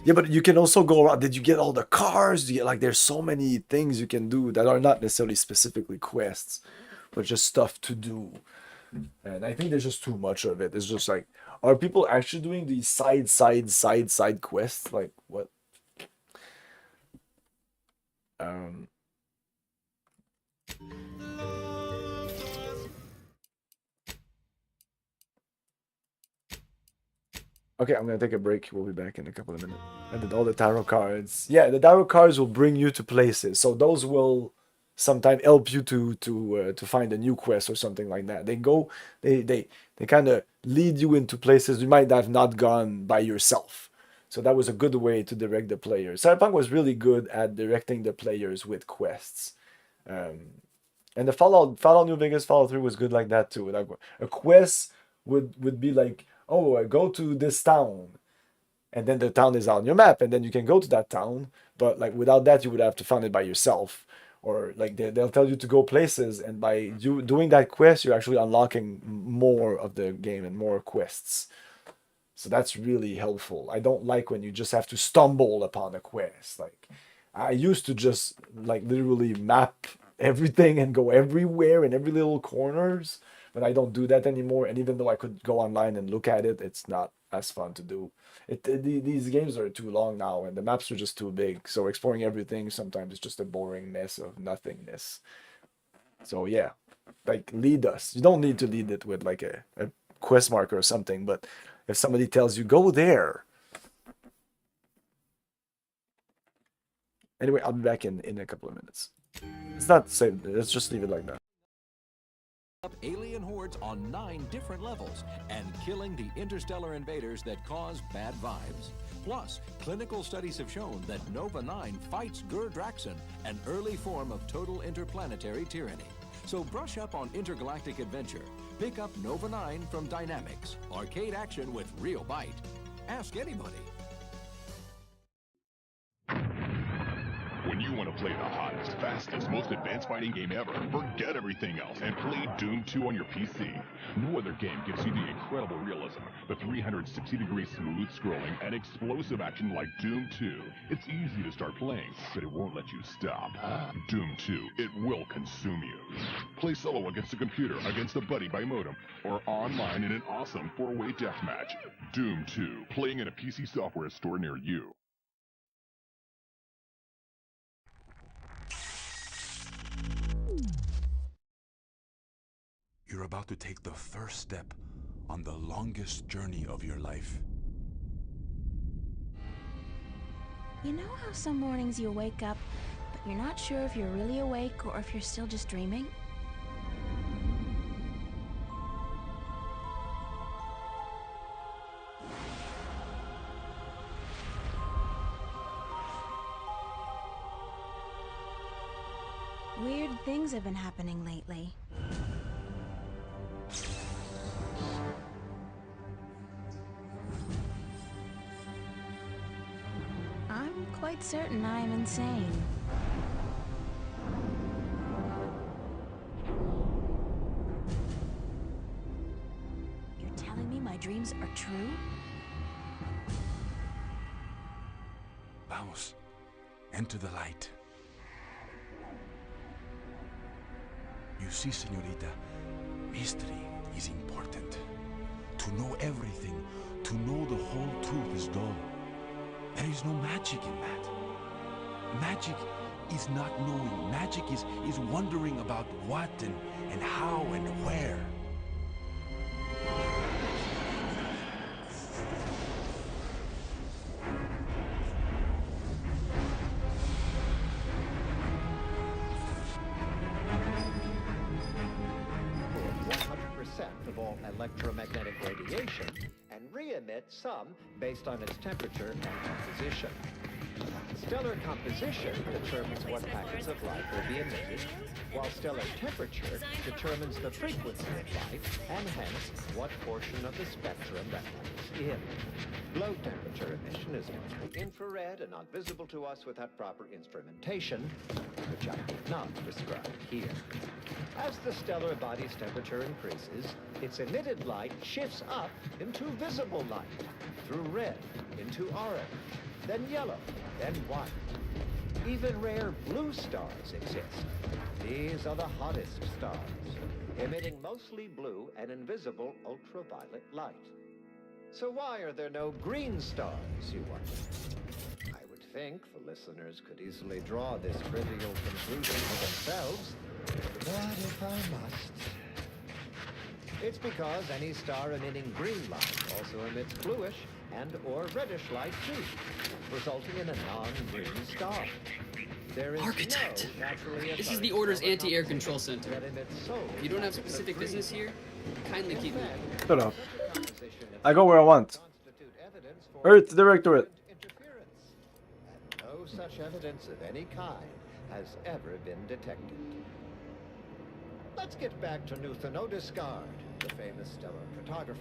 Yeah, but you can also go around. Did you get all the cars? Do you get, like, there's so many things you can do that are not necessarily specifically quests, but just stuff to do. And I think there's just too much of it. It's just like, are people actually doing these side quests? Like, what? Okay, I'm gonna take a break. We'll be back in a couple of minutes. I did all the tarot cards. Yeah, the tarot cards will bring you to places. So those will sometimes help you to find a new quest or something like that. They kind of lead you into places you might have not gone by yourself. So that was a good way to direct the players. Cyberpunk was really good at directing the players with quests. And the Fallout New Vegas, Fallout 3 was good like that too. Like a quest would be like, oh, go to this town, and then the town is on your map, and then you can go to that town. But like without that, you would have to find it by yourself, or like they'll tell you to go places, and by you doing that quest, you're actually unlocking more of the game and more quests. So that's really helpful. I don't like when you just have to stumble upon a quest. Like I used to just like literally map everything and go everywhere in every little corners, but I don't do that anymore. And even though I could go online and look at it, it's not as fun to do. These games are too long now, and the maps are just too big. So exploring everything sometimes is just a boring mess of nothingness. So yeah, like lead us. You don't need to lead it with like a quest marker or something, but if somebody tells you go there. Anyway, I'll be back in a couple of minutes. It's not the same. Let's just leave it like that. Up alien hordes on 9 different levels and killing the interstellar invaders that cause bad vibes. Plus, clinical studies have shown that Nova 9 fights Gur-Draxon, an early form of total interplanetary tyranny. So brush up on intergalactic adventure. Pick up Nova 9 from Dynamics. Arcade action with real bite. Ask anybody. When you want to play the hottest, fastest, most advanced fighting game ever, forget everything else and play Doom 2 on your PC. No other game gives you the incredible realism, the 360-degree smooth scrolling, and explosive action like Doom 2. It's easy to start playing, but it won't let you stop. Doom 2, it will consume you. Play solo against a computer, against a buddy by modem, or online in an awesome 4-way deathmatch. Doom 2, playing in a PC software store near you. You're about to take the first step on the longest journey of your life. You know how some mornings you wake up, but you're not sure if you're really awake or if you're still just dreaming? Weird things have been happening lately. I'm quite certain I am insane. You're telling me my dreams are true? Vamos, enter the light. You see, señorita, mystery is important. To know everything, to know the whole truth is dull. There is no magic in that. Magic is not knowing. Magic is wondering about what and how and where. Of all electromagnetic radiation and re-emit some based on its temperature and composition. Stellar composition determines what packets of light will be emitted, while stellar temperature determines the frequency of light and hence what portion of the spectrum that light is in. Low temperature emission is mostly infrared and not visible to us without proper instrumentation, which I did not prescribe here. As the stellar body's temperature increases, its emitted light shifts up into visible light, through red into orange, then yellow, then white. Even rare blue stars exist. These are the hottest stars, emitting mostly blue and invisible ultraviolet light. So why are there no green stars, you wonder? I would think the listeners could easily draw this trivial conclusion for themselves, but if I must... It's because any star emitting green light also emits bluish and or reddish light too, resulting in a non-green star. There is Architect. no naturally This is the occurring Order's solar anti-air composition control center. that emits solely If you don't have facets of specific green. business here, kindly keep moving. Shut up. I go where I want. Earth Directorate. No such evidence of any kind has ever been detected. Let's get back to Newton Odescard, the famous stellar photographer.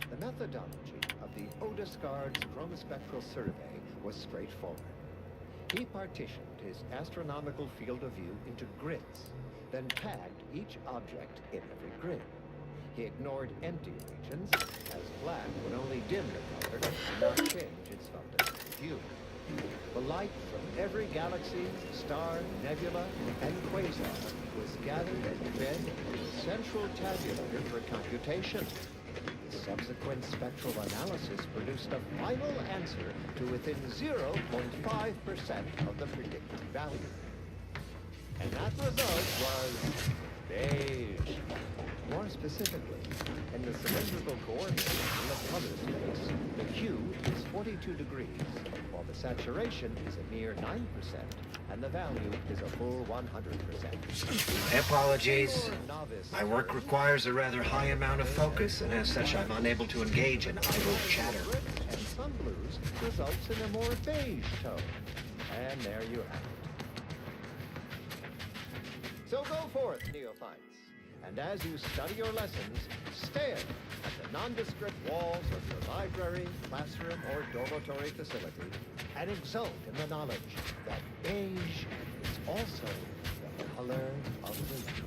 The methodology of the Odescard's chromospectral survey was straightforward. He partitioned his astronomical field of view into grids, then tagged each object in every grid. He ignored empty regions, as black would only dim the color and not change its fundamental hue. The light from every galaxy, star, nebula, and quasar was gathered and fed into a central tabulator for computation. The subsequent spectral analysis produced a final answer to within 0.5% of the predicted value. And that result was beige. More specifically, in the cylindrical coordinates in the color space, the hue is 42 degrees, while the saturation is a mere 9%, and the value is a full 100%. My apologies. My work requires a rather high amount of focus, and as such, I'm unable to engage in idle chatter. And some blues results in a more beige tone. And there you have it. So go forth, neophytes. And as you study your lessons, stare at the nondescript walls of your library, classroom, or dormitory facility, and exult in the knowledge that beige is also the color of the universe.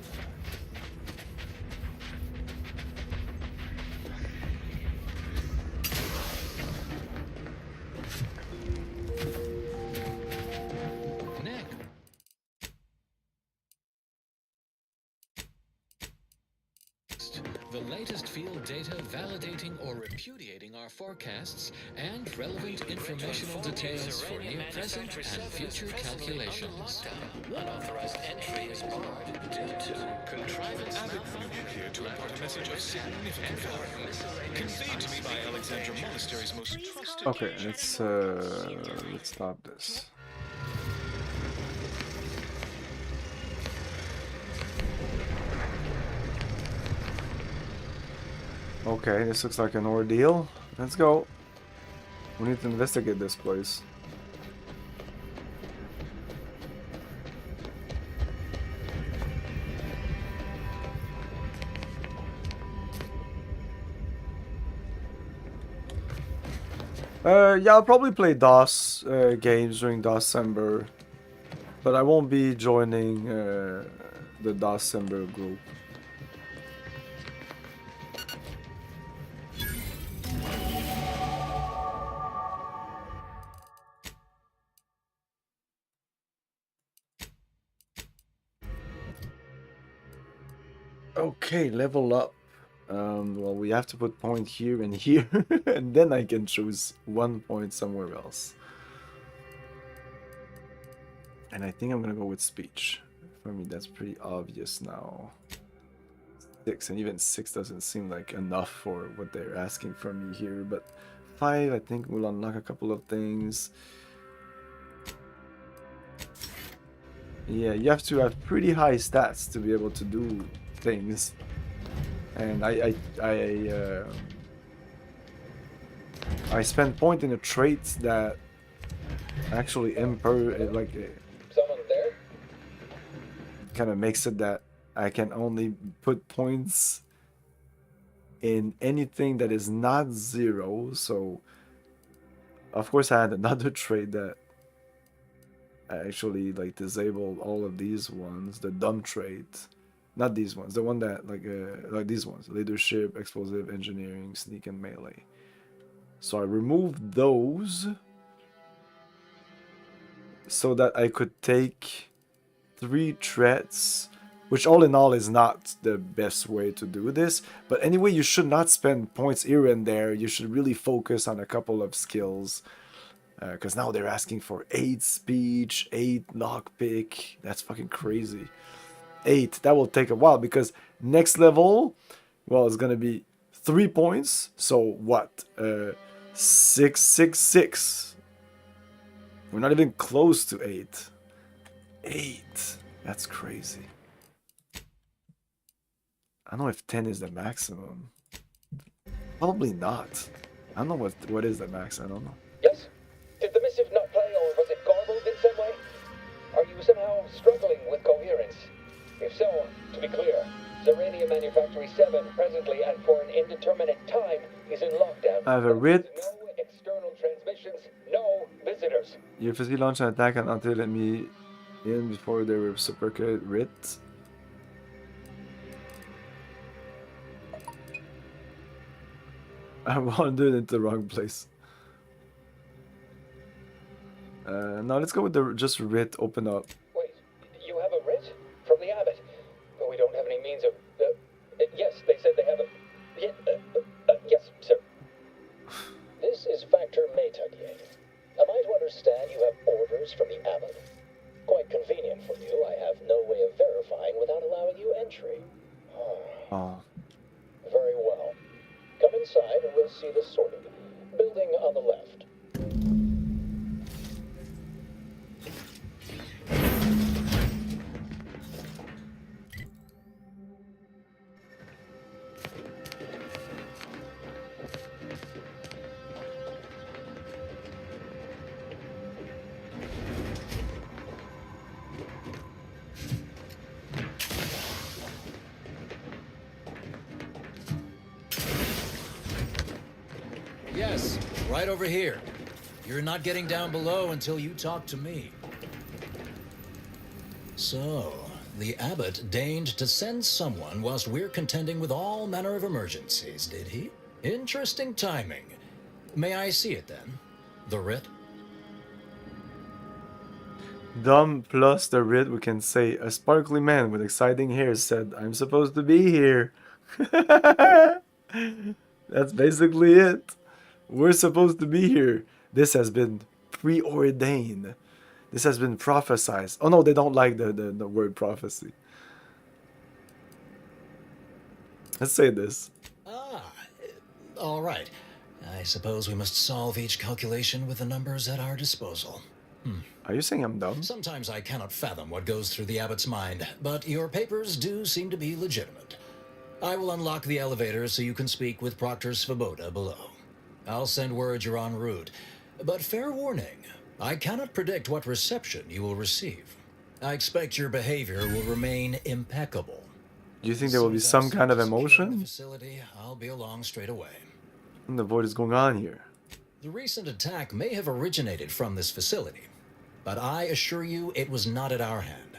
The latest field data validating or repudiating our forecasts and relevant informational details for near present and future calculations. Unauthorized entry is barred due to contrivance. Here to impart a message of significant value, conveyed to me by Alexandra Monastery's most trusted. Okay, let's stop this. Okay, this looks like an ordeal. Let's go. We need to investigate this place. Yeah, I'll probably play DOS games during December, but I won't be joining the December group. Okay, level up. Well, we have to put point here and here, and then I can choose 1 point somewhere else. And I think I'm gonna go with speech. For me, that's pretty obvious now. 6, and even 6 doesn't seem like enough for what they're asking from me here, but 5, I think, will unlock a couple of things. Yeah, you have to have pretty high stats to be able to do things. And I spend point in a trait that actually kind of makes it that I can only put points in anything that is not 0. So of course I had another trait that actually like disabled all of these ones, the dumb trait. Not these ones, the one that like these ones: leadership, explosive, engineering, sneak, and melee. So I removed those so that I could take 3 threats, which all in all is not the best way to do this. But anyway, you should not spend points here and there. You should really focus on a couple of skills. Because now they're asking for 8 speech, 8 lockpick. That's fucking crazy. 8, that will take a while, because next level, well, it's gonna be 3 points. So what? 6, 6, 6. We're not even close to 8. 8. That's crazy. I don't know if 10 is the maximum. Probably not. I don't know what is the max. I don't know. Yes? Did the missive not play, or was it garbled in some way? Are you somehow struggling with coherence? If so, to be clear, Zerania Manufactory 7 presently and for an indeterminate time is in lockdown. I have a writ. No external transmissions, no visitors. You physically launch an attack and until let me in before they reciprocate writ. I wandered into the wrong place. Now let's go with the just writ open up. Wait, you have a writ? From the abbot? But we don't have any means of... yes, they said they have a... yes, sir. This is Factor Maytugier. Am I to understand you have orders from the abbot? Quite convenient for you. I have no way of verifying without allowing you entry. Oh. Very well. Come inside and we'll see this sorted. Building on the left. Yes, right over here. You're not getting down below until you talk to me. So, the abbot deigned to send someone whilst we're contending with all manner of emergencies, did he? Interesting timing. May I see it then? The writ? Dumb plus the writ, we can say a sparkly man with exciting hair said, "I'm supposed to be here." That's basically it. We're supposed to be here. This has been preordained. This has been prophesied. Oh no, they don't like the word prophecy. Let's say this. All right. I suppose we must solve each calculation with the numbers at our disposal. Are you saying I'm dumb? Sometimes I cannot fathom what goes through the abbot's mind, but your papers do seem to be legitimate. I will unlock the elevator so you can speak with Proctor Svoboda below. I'll send word you're en route, but fair warning, I cannot predict what reception you will receive. I expect your behavior will remain impeccable. Do you think there will be some kind of emotion? Facility, I'll be along straight away. And the void is going on here. The recent attack may have originated from this facility, but I assure you it was not at our hand.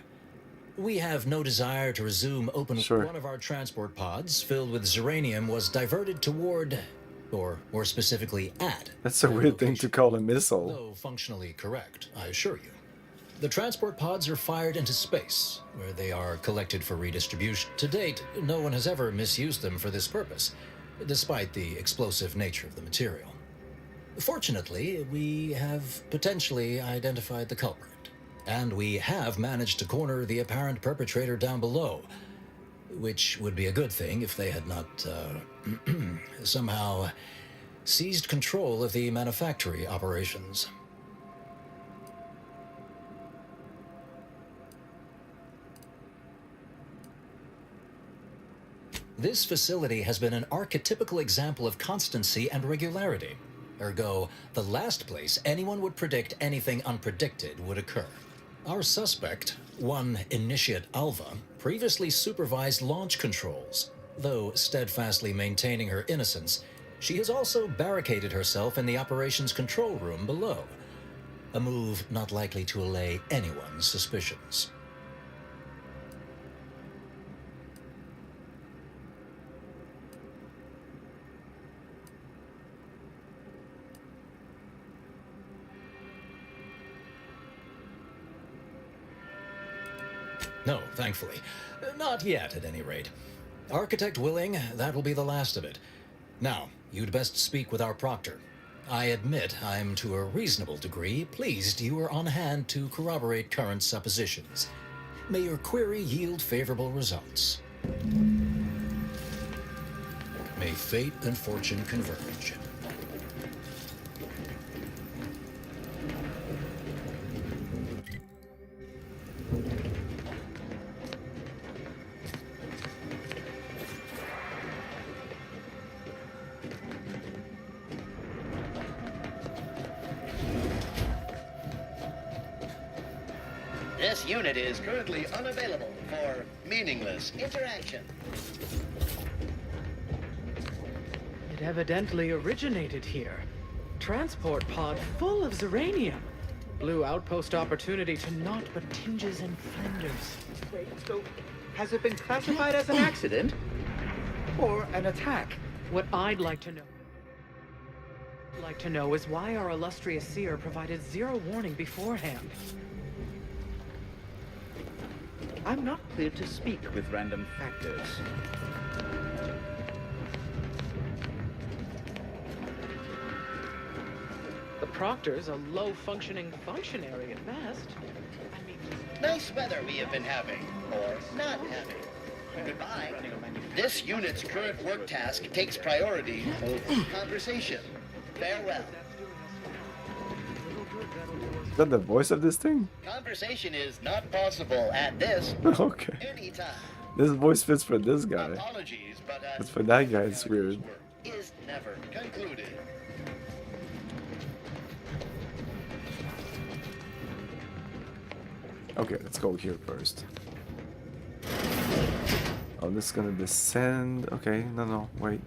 We have no desire to resume open. One of our transport pods filled with Zeranium was diverted toward, or more specifically at. That's a weird thing to call a missile. Though functionally correct, I assure you. The transport pods are fired into space, where they are collected for redistribution. To date, no one has ever misused them for this purpose, despite the explosive nature of the material. Fortunately, we have potentially identified the culprit, and we have managed to corner the apparent perpetrator down below, which would be a good thing if they had not, somehow seized control of the manufactory operations. This facility has been an archetypical example of constancy and regularity. Ergo, the last place anyone would predict anything unpredicted would occur. Our suspect, one Initiate Alva, previously supervised launch controls. Though steadfastly maintaining her innocence, she has also barricaded herself in the operations control room below. A move not likely to allay anyone's suspicions. No, thankfully. Not yet, at any rate. Architect willing, that will be the last of it. Now, you'd best speak with our proctor. I admit I'm to a reasonable degree pleased you are on hand to corroborate current suppositions. May your query yield favorable results. May fate and fortune converge. This unit is currently unavailable for meaningless interaction. It evidently originated here. Transport pod full of Zeranium. Blue outpost opportunity to naught but tinges and fenders. Wait, so has it been classified as an accident? Or an attack? What I'd like to know is why our illustrious seer provided zero warning beforehand. I'm not cleared to speak with random factors. The Proctor's a low-functioning functionary at best. Nice weather we have been having, or not having. Goodbye. This unit's current work task takes priority over conversation. Farewell. Is that the voice of this thing? Conversation is not possible at this Okay. anytime. This voice fits for this guy. Apologies, but But for that guy, it's weird. is never concluded. Okay, let's go here first. Oh, this is gonna descend. Okay, no, wait.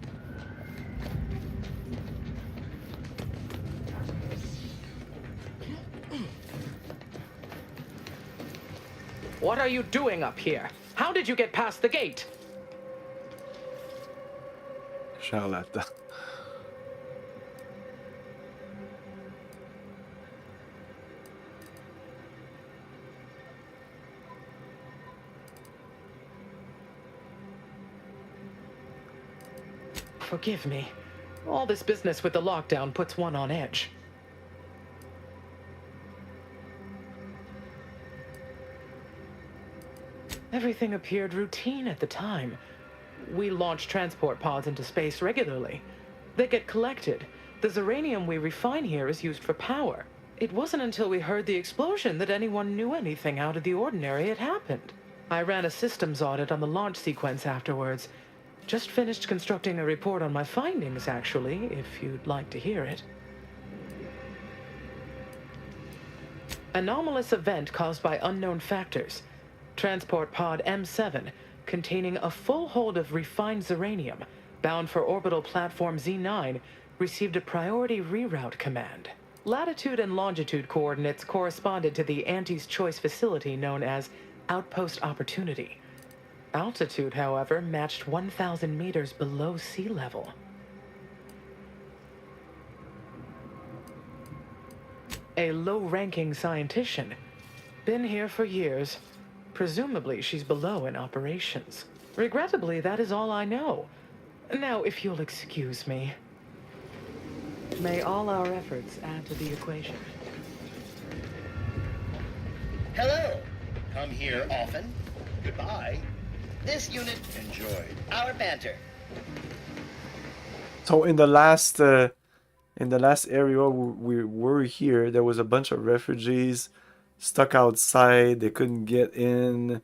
What are you doing up here? How did you get past the gate? Charlotte. Forgive me. All this business with the lockdown puts one on edge. Everything appeared routine at the time. We launch transport pods into space regularly. They get collected. The Zeranium we refine here is used for power. It wasn't until we heard the explosion that anyone knew anything out of the ordinary had happened. I ran a systems audit on the launch sequence afterwards. Just finished constructing a report on my findings, actually, if you'd like to hear it. Anomalous event caused by unknown factors. Transport pod M7, containing a full hold of refined Zeranium, bound for orbital platform Z9, received a priority reroute command. Latitude and longitude coordinates corresponded to the Anti's Choice facility known as Outpost Opportunity. Altitude, however, matched 1,000 meters below sea level. A low-ranking scientician. Been here for years. Presumably, she's below in operations. Regrettably, that is all I know. Now, if you'll excuse me. May all our efforts add to the equation. Hello. Come here often. Goodbye. This unit enjoyed our banter. So in the last area we were here, there was a bunch of refugees stuck outside. They couldn't get in.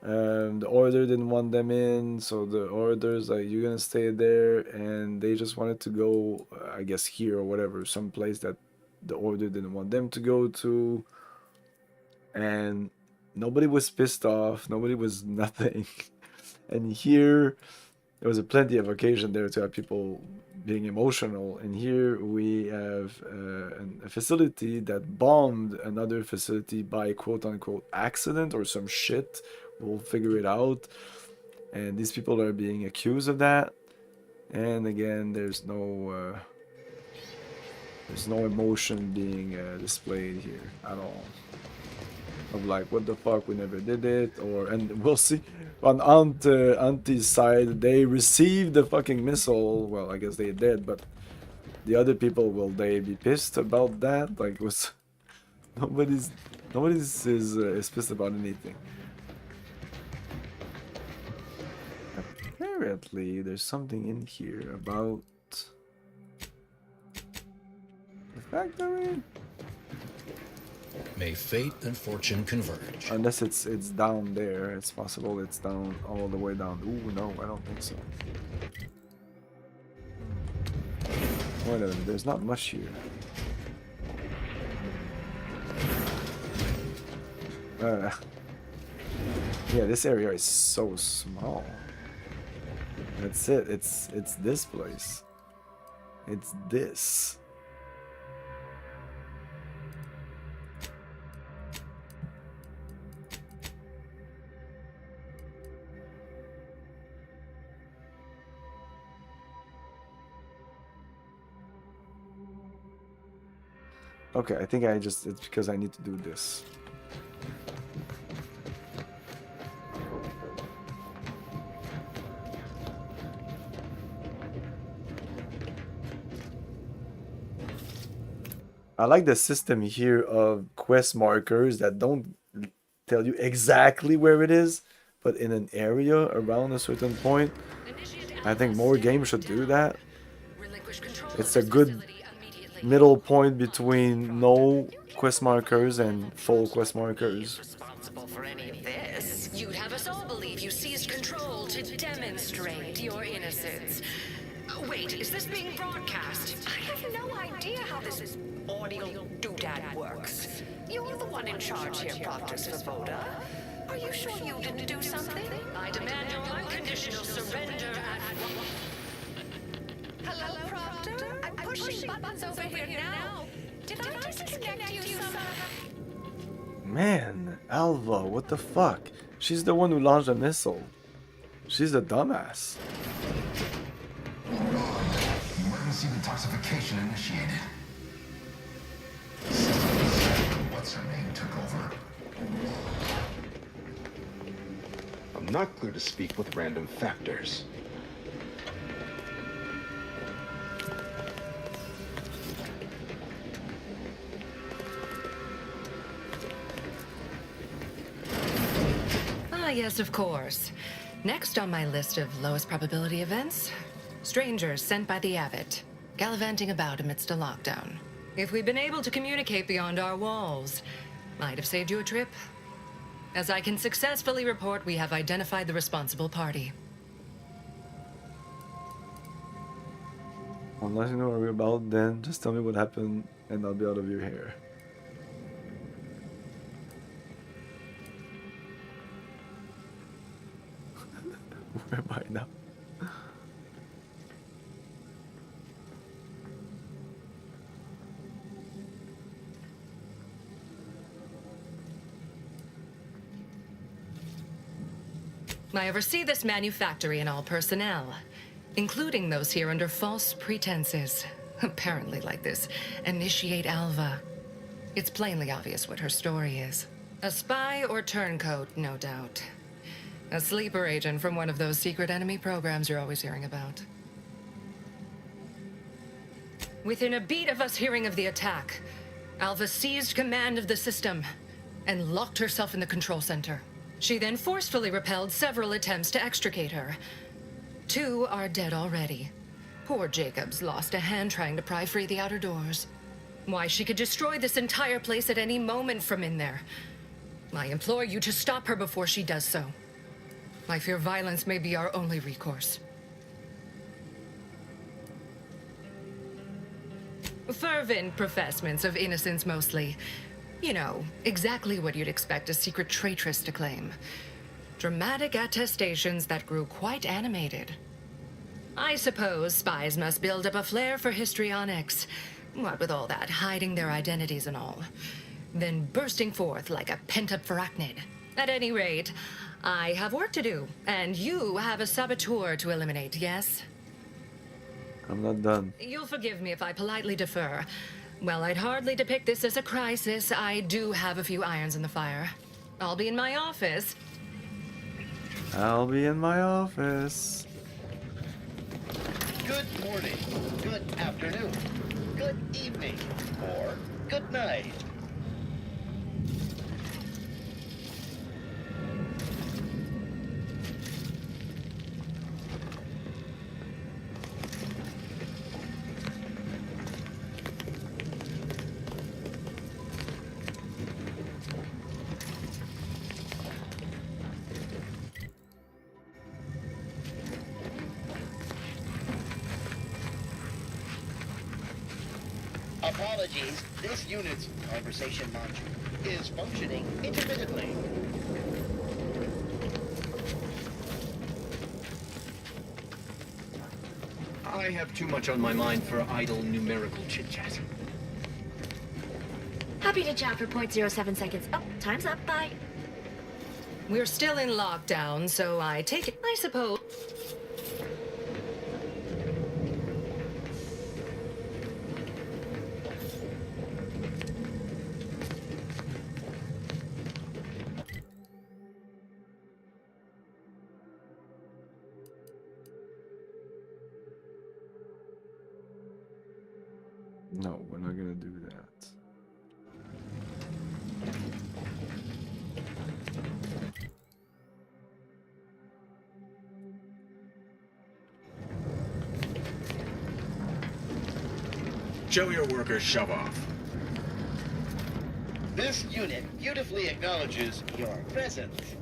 The order didn't want them in, so the order's like, you're gonna stay there, and they just wanted to go, I guess here or whatever, some place that the order didn't want them to go to. And nobody was pissed off. Nobody was nothing. And here, there was plenty of occasion there to have people being emotional. And here we have a facility that bombed another facility by quote-unquote accident or some shit. We'll figure it out. And these people are being accused of that. And again, there's no emotion being displayed here at all. Of like, what the fuck, we never did it, and we'll see. On Auntie's side, they received the fucking missile. Well, I guess they did, but the other people, will they be pissed about that? Like, nobody's is pissed about anything. Apparently, there's something in here about the factory. May fate and fortune converge. Unless it's down there. It's possible it's down all the way down. Ooh, no, I don't think so. Wait a minute, there's not much here. Yeah, this area is so small. That's it. It's this place. It's this. Okay, I think it's because I need to do this. I like the system here of quest markers that don't tell you exactly where it is, but in an area around a certain point. I think more games should do that. It's a good middle point between no quest markers and full quest markers. Responsible for any of this. You'd have us all believe you seized control to demonstrate your innocence. Wait, is this being broadcast? I have no idea how this audio doodad works. You're the one in charge here, Proctor Svoboda. Are you sure you didn't do something? I demand your unconditional surrender at... Hello, Proctor? I'm pushing buttons over here now. Did I disconnect you somehow? Man, Alva, what the fuck? She's the one who launched the missile. She's a dumbass. Emergency detoxification initiated. What's her name took over? I'm not clear to speak with random factors. Ah, yes, of course. Next on my list of lowest probability events, strangers sent by the Abbot, gallivanting about amidst a lockdown. If we'd been able to communicate beyond our walls, might have saved you a trip. As I can successfully report, we have identified the responsible party. Unless you know what we're about, then just tell me what happened and I'll be out of your hair. Where am I now? I oversee this manufactory and all personnel, including those here under false pretenses. Apparently like this Initiate Alva. It's plainly obvious what her story is. A spy or turncoat, no doubt. A sleeper agent from one of those secret enemy programs you're always hearing about. Within a beat of us hearing of the attack, Alva seized command of the system and locked herself in the control center. She then forcefully repelled several attempts to extricate her. 2 are dead already. Poor Jacobs lost a hand trying to pry free the outer doors. Why, she could destroy this entire place at any moment from in there. I implore you to stop her before she does so. I fear violence may be our only recourse. Fervent professements of innocence mostly. You know, exactly what you'd expect a secret traitress to claim. Dramatic attestations that grew quite animated. I suppose spies must build up a flair for histrionics. What with all that, hiding their identities and all. Then bursting forth like a pent-up arachnid. At any rate, I have work to do, and you have a saboteur to eliminate, yes? I'm not done. You'll forgive me if I politely defer. Well, I'd hardly depict this as a crisis. I do have a few irons in the fire. I'll be in my office. I'll be in my office. Good morning, good afternoon, good evening, or good night. Apologies, this unit's conversation module is functioning intermittently. I have too much on my mind for idle numerical chit-chat. Happy to chat for 0.07 seconds. Oh, time's up. Bye. We're still in lockdown, so I take it, I suppose. No, we're not gonna do that. Show your workers shove off. This unit beautifully acknowledges your presence.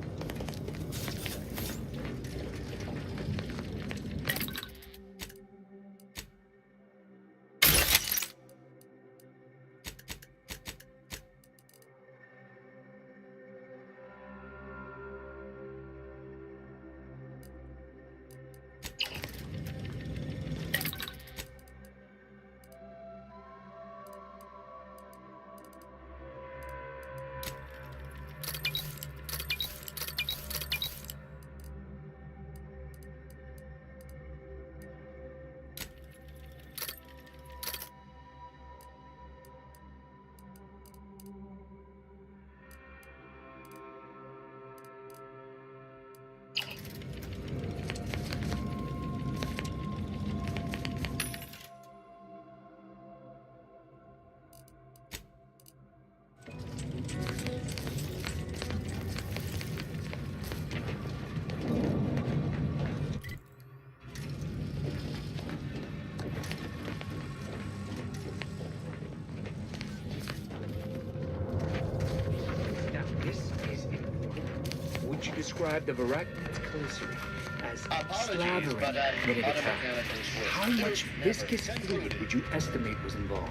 Describe the Verac glycerin as slathering but minute auto attack. mechanicals were How much viscous fluid would you estimate was involved?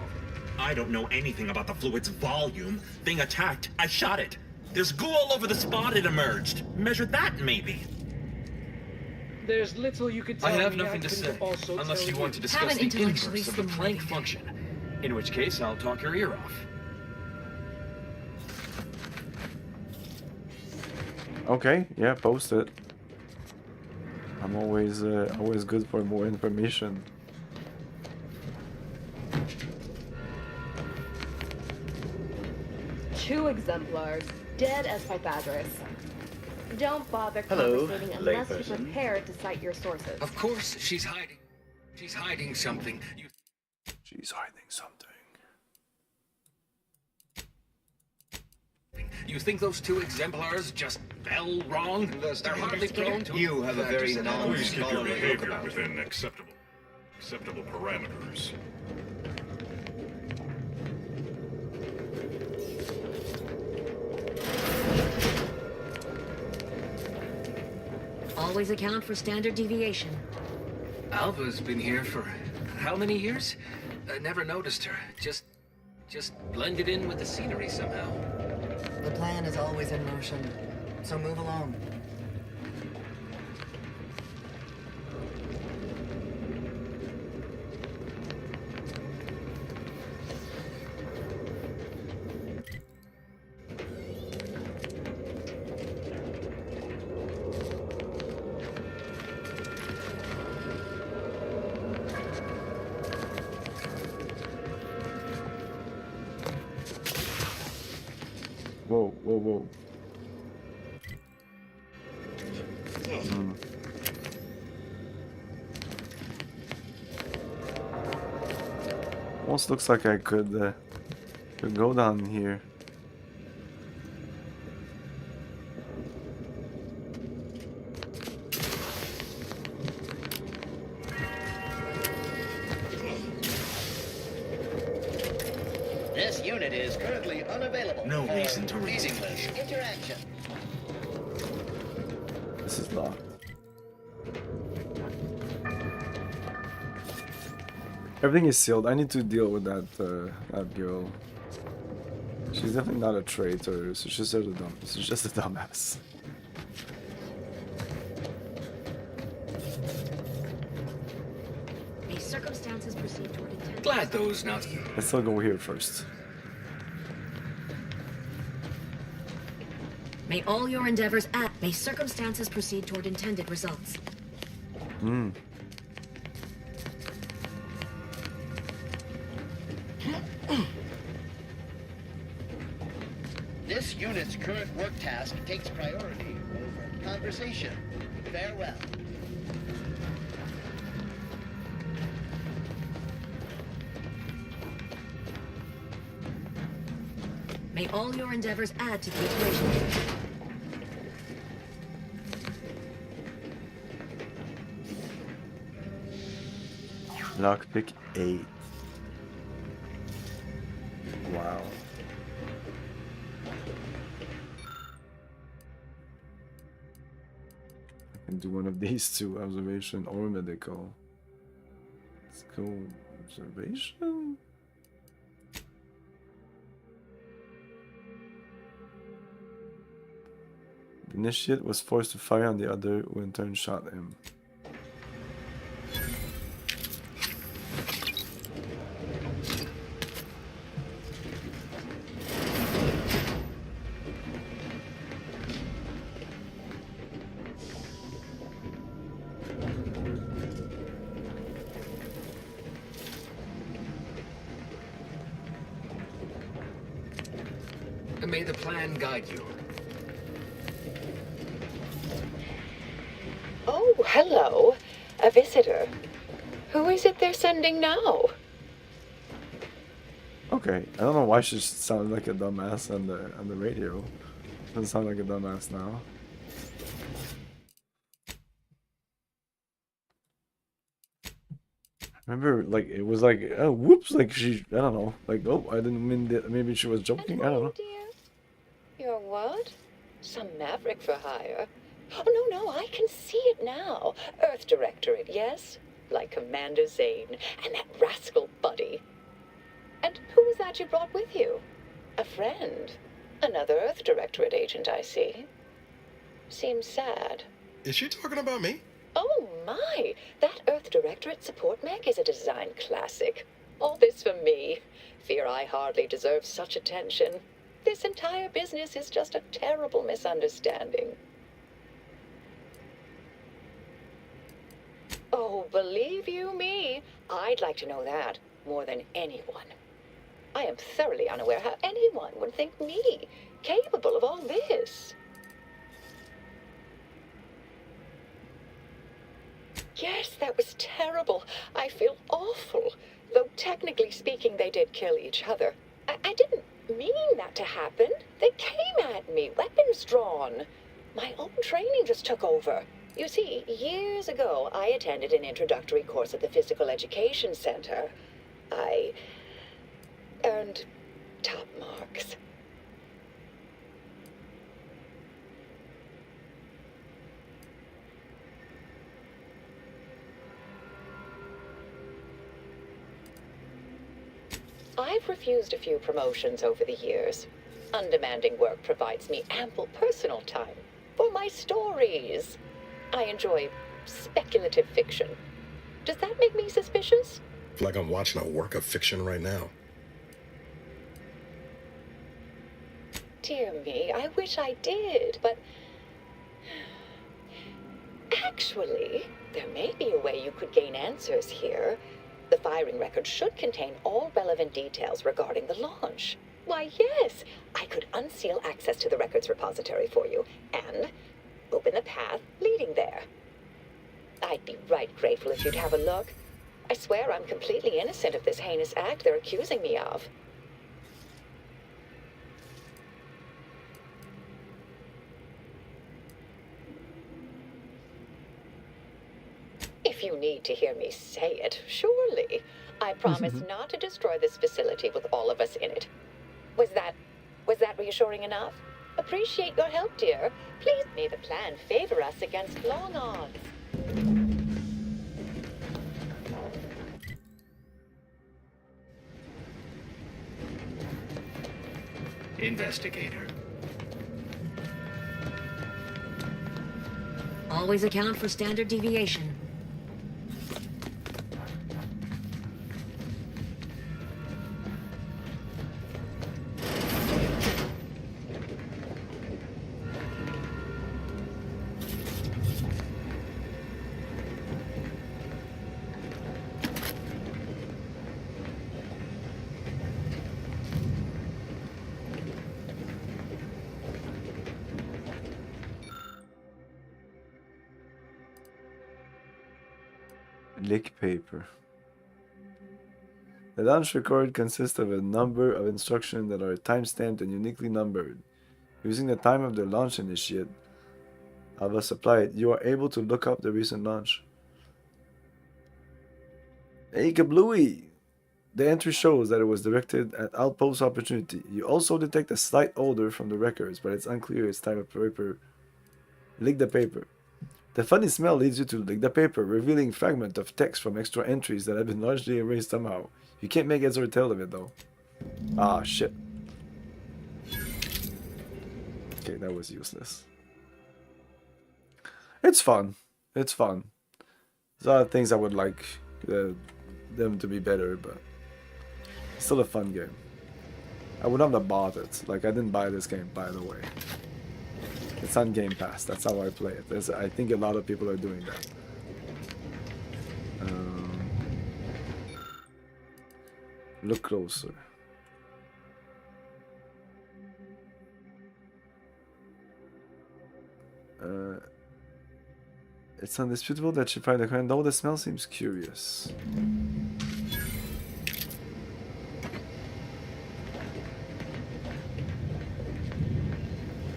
I don't know anything about the fluid's volume. Thing attacked, I shot it. There's goo all over the spot it emerged. Measure that, maybe. There's little you could tell I have me. nothing to say, also unless tell you want to Have discuss an the intellectually inverse of the stimulating Planck function. In which case, I'll talk your ear off. Okay, yeah, post it. I'm always good for more information. Two exemplars, dead as Pythagoras. Don't bother Hello, conversating unless layperson. you're prepared to cite your sources. Of course, she's hiding. She's hiding something. She's hiding something. You think those two exemplars just fell wrong? They're hardly prone to... You have a very Please keep your non-scholarly look behavior about you. within acceptable parameters. Always account for standard deviation. Alva's been here for how many years? I never noticed her. Just blended in with the scenery somehow. The plan is always in motion, so move along. Whoa, whoa, whoa. Almost looks like I could go down here. This unit is currently unavailable. No for reason to reason. English interaction. This is locked. Everything is sealed. I need to deal with that girl. She's definitely not a traitor, so she's just a dumbass. May circumstances proceed toward intent. Glad those Nazi. Let's still go here first. May all your endeavors act. May circumstances proceed toward intended results. Hmm. This unit's current work task takes priority over conversation. Farewell. May all your endeavors add to the equation. Lockpick 8. Wow. I can do one of these two, observation or medical. Let's go observation. The initiate was forced to fire on the other, who in turn shot him. May the plan guide you. Oh, hello. A visitor. Who is it they're sending now? Okay, I don't know why she sounded like a dumbass on the radio. Doesn't sound like a dumbass now. Remember, like, it was like, oh, whoops, like she, I don't know, like, oh, I didn't mean that, maybe she was joking, I don't know. You're what? Some maverick for hire? Oh, no, I can see it now. Earth Directorate, yes? Like Commander Zane and that rascal Buddy. And who was that you brought with you? A friend? Another Earth Directorate agent, I see. Seems sad. Is she talking about me? Oh my! That Earth Directorate support mech is a design classic. All this for me. Fear I hardly deserve such attention. This entire business is just a terrible misunderstanding. Oh, believe you me, I'd like to know that more than anyone. I am thoroughly unaware how anyone would think me capable of all this. Yes, that was terrible. I feel awful. Though technically speaking, they did kill each other. I didn't mean that to happen. They came at me, weapons drawn. My own training just took over. You see, years ago, I attended an introductory course at the Physical Education Center. I earned top marks. I've refused a few promotions over the years. Undemanding work provides me ample personal time for my stories. I enjoy speculative fiction. Does that make me suspicious? I feel like I'm watching a work of fiction right now. Dear me, I wish I did, but... Actually, there may be a way you could gain answers here. The firing record should contain all relevant details regarding the launch. Why, yes, I could unseal access to the records repository for you and open the path leading there. I'd be right grateful if you'd have a look. I swear I'm completely innocent of this heinous act they're accusing me of. If you need to hear me say it, surely. I promise not to destroy this facility with all of us in it. Was that reassuring enough? Appreciate your help, dear. Please, may the plan favor us against long odds. investigator. Always account for standard deviation. Lick paper. The launch record consists of a number of instructions that are time-stamped and uniquely numbered. Using the time of the launch initiate, Alva supplied, you are able to look up the recent launch. Hey kablooey! The entry shows that it was directed at Outpost Opportunity. You also detect a slight odor from the records, but it's unclear its type of paper. Lick the paper. The funny smell leads you to lick the paper, revealing fragment of text from extra entries that have been largely erased somehow. You can't make heads or tail of it though. Ah, shit. Okay, that was useless. It's fun. It's fun. There's a lot of things I would like them to be better, but it's still a fun game. I would not have bought it. Like, I didn't buy this game, by the way. It's on Game Pass. That's how I play it. I think a lot of people are doing that. Look closer. It's undisputable that she fired the current, though the smell seems curious.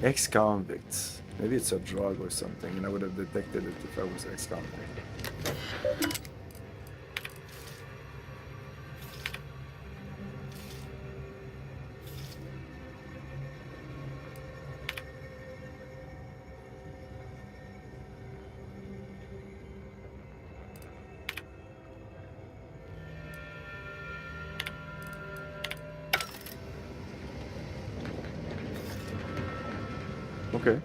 Ex-convicts. Maybe it's a drug or something, and I would have detected it if I was ex-convict. Okay.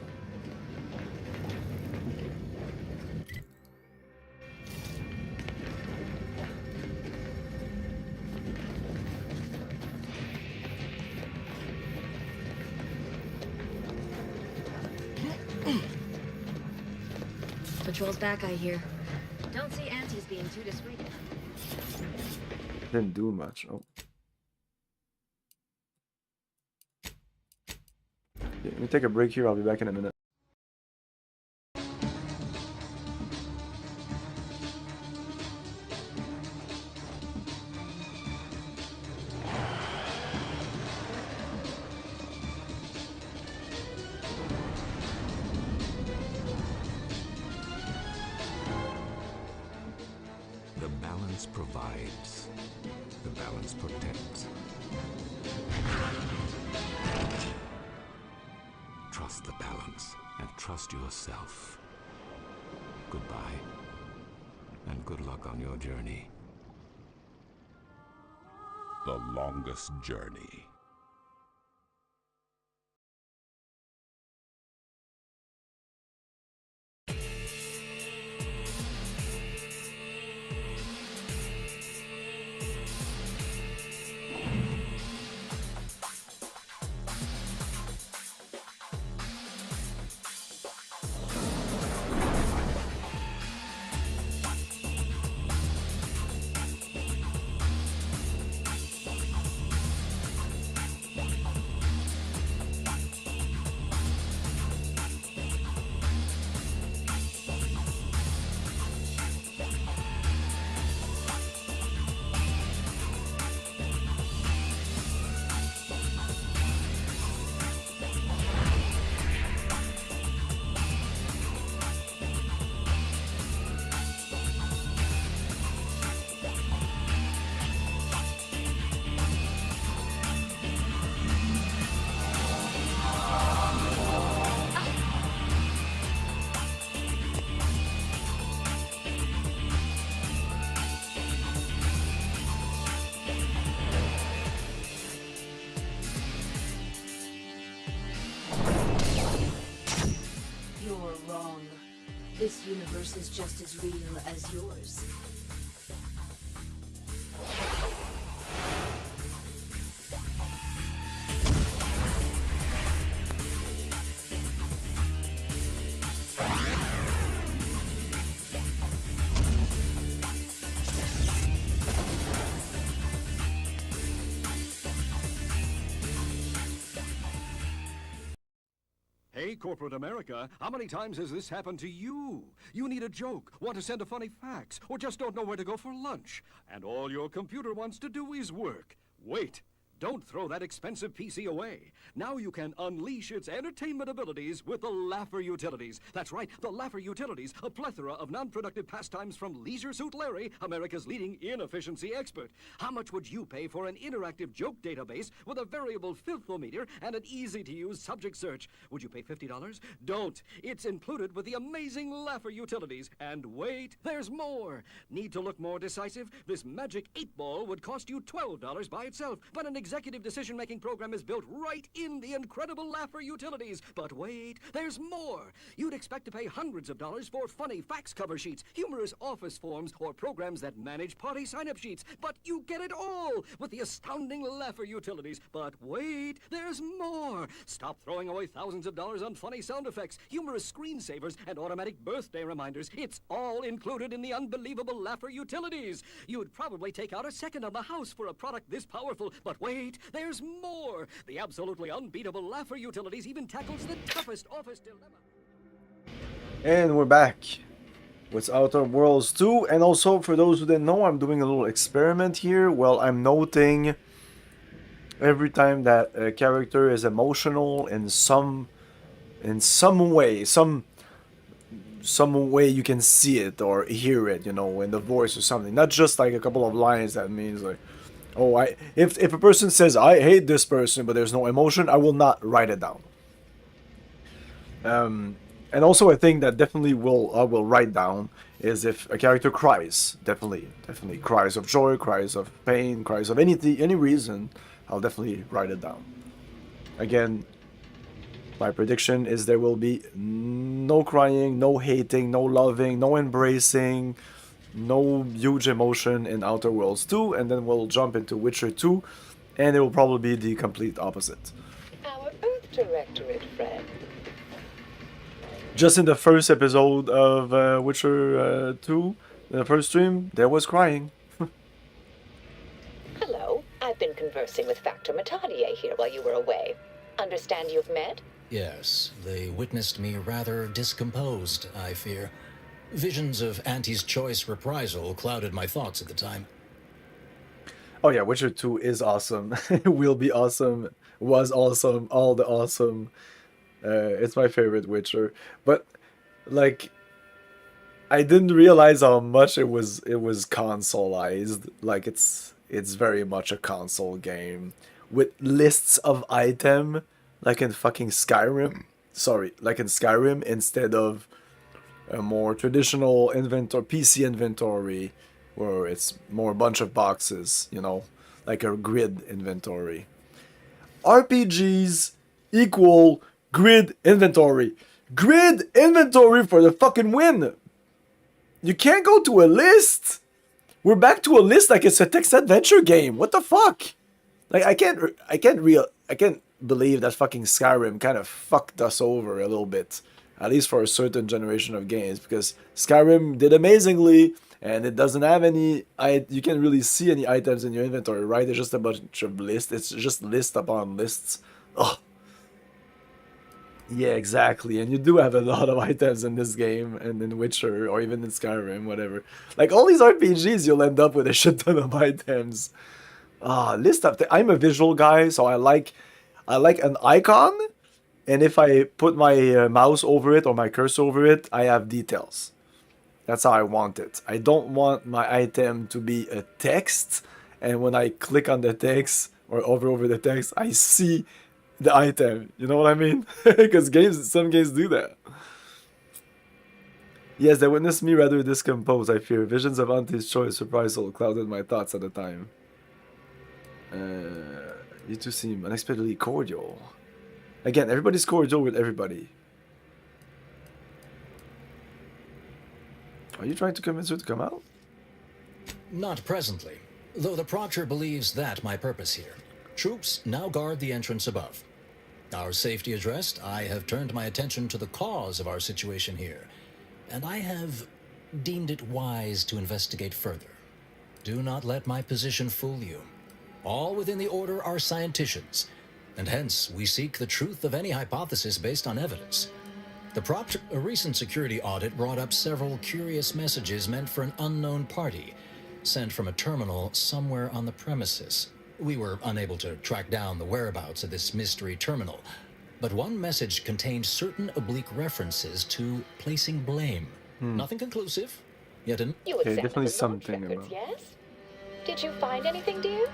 Patrol's back, I hear. Don't see Auntie's being too discreet. Didn't do much. Oh. Okay, let me take a break here. I'll be back in a minute. The balance provides. The balance protects. Trust the balance and trust yourself. Goodbye, and good luck on your journey. The longest journey. wrong. This universe is just as real as yours. Hey, corporate America, how many times has this happened to you? You need a joke, want to send a funny fax, or just don't know where to go for lunch. And all your computer wants to do is work. Wait. Don't throw that expensive PC away. Now you can unleash its entertainment abilities with the Laffer Utilities. That's right, the Laffer Utilities, a plethora of non-productive pastimes from Leisure Suit Larry, America's leading inefficiency expert. How much would you pay for an interactive joke database with a variable filthometer and an easy-to-use subject search? Would you pay $50? Don't. It's included with the amazing Laffer Utilities. And wait, there's more. Need to look more decisive? This magic 8-ball would cost you $12 by itself, but an executive decision-making program is built right in the incredible Laffer Utilities. But wait, there's more. You'd expect to pay hundreds of dollars for funny fax cover sheets, humorous office forms, or programs that manage party sign-up sheets. But you get it all with the astounding Laffer Utilities. But wait, there's more. Stop throwing away thousands of dollars on funny sound effects, humorous screensavers, and automatic birthday reminders. It's all included in the unbelievable Laffer Utilities. You'd probably take out a second on the house for a product this powerful. But wait, there's more. The absolutely unbeatable Laffer Utilities even tackles the toughest office dilemma. And we're back with Outer Worlds 2. And also, for those who didn't know, I'm doing a little experiment here. Well, I'm noting every time that a character is emotional in some way, some way you can see it or hear it, you know, in the voice or something. Not just like a couple of lines that means like, oh, if a person says, I hate this person, but there's no emotion, I will not write it down. And also I think that definitely I will write down is if a character cries. Definitely cries of joy, cries of pain, cries of any reason, I'll definitely write it down. Again, my prediction is there will be no crying, no hating, no loving, no embracing, no huge emotion in Outer Worlds 2, and then we'll jump into Witcher 2, and it will probably be the complete opposite. Our Earth Directorate friend. Just in the first episode of Witcher 2, the first stream, there was crying. Hello, I've been conversing with Factor Matadier here while you were away. Understand you've met? Yes, they witnessed me rather discomposed, I fear. Visions of Auntie's Choice reprisal clouded my thoughts at the time. Oh yeah, Witcher 2 is awesome. Will be awesome. Was awesome. All the awesome. It's my favorite Witcher. But like, I didn't realize how much it was consoleized. Like it's very much a console game with lists of item, like in fucking Skyrim. Sorry, like in Skyrim instead of a more traditional inventory, PC inventory, where it's more a bunch of boxes, you know, like a grid inventory. RPGs equal grid inventory. Grid inventory for the fucking win. You can't go to a list. We're back to a list like it's a text adventure game. What the fuck? Like I can't believe that fucking Skyrim kind of fucked us over a little bit. At least for a certain generation of games, because Skyrim did amazingly, and it doesn't have any, you can't really see any items in your inventory, right? It's just a bunch of lists. It's just list upon lists. Oh, yeah, exactly. And you do have a lot of items in this game, and in Witcher, or even in Skyrim, whatever. Like all these RPGs, you'll end up with a shit ton of items. List up. I'm a visual guy, so I like an icon. And if I put my mouse over it or my cursor over it, I have details. That's how I want it. I don't want my item to be a text, and when I click on the text or hover over the text, I see the item. You know what I mean? Because some games do that. Yes, they witnessed me rather discomposed, I fear. Visions of Auntie's Choice reprisal clouded my thoughts at the time. You two seem unexpectedly cordial. Again, everybody's cordial with everybody. Are you trying to convince her to come out? Not presently, though the Proctor believes that my purpose here. Troops now guard the entrance above. Our safety addressed, I have turned my attention to the cause of our situation here, and I have deemed it wise to investigate further. Do not let my position fool you. All within the Order are scienticians, and hence we seek the truth of any hypothesis based on evidence. The Proctor, a recent security audit brought up several curious messages meant for an unknown party, sent from a terminal somewhere on the premises. We were unable to track down the whereabouts of this mystery terminal, but one message contained certain oblique references to placing blame. Nothing conclusive, yet an... You Okay, examined definitely the launch something records, about. yes? Did you find anything, dear?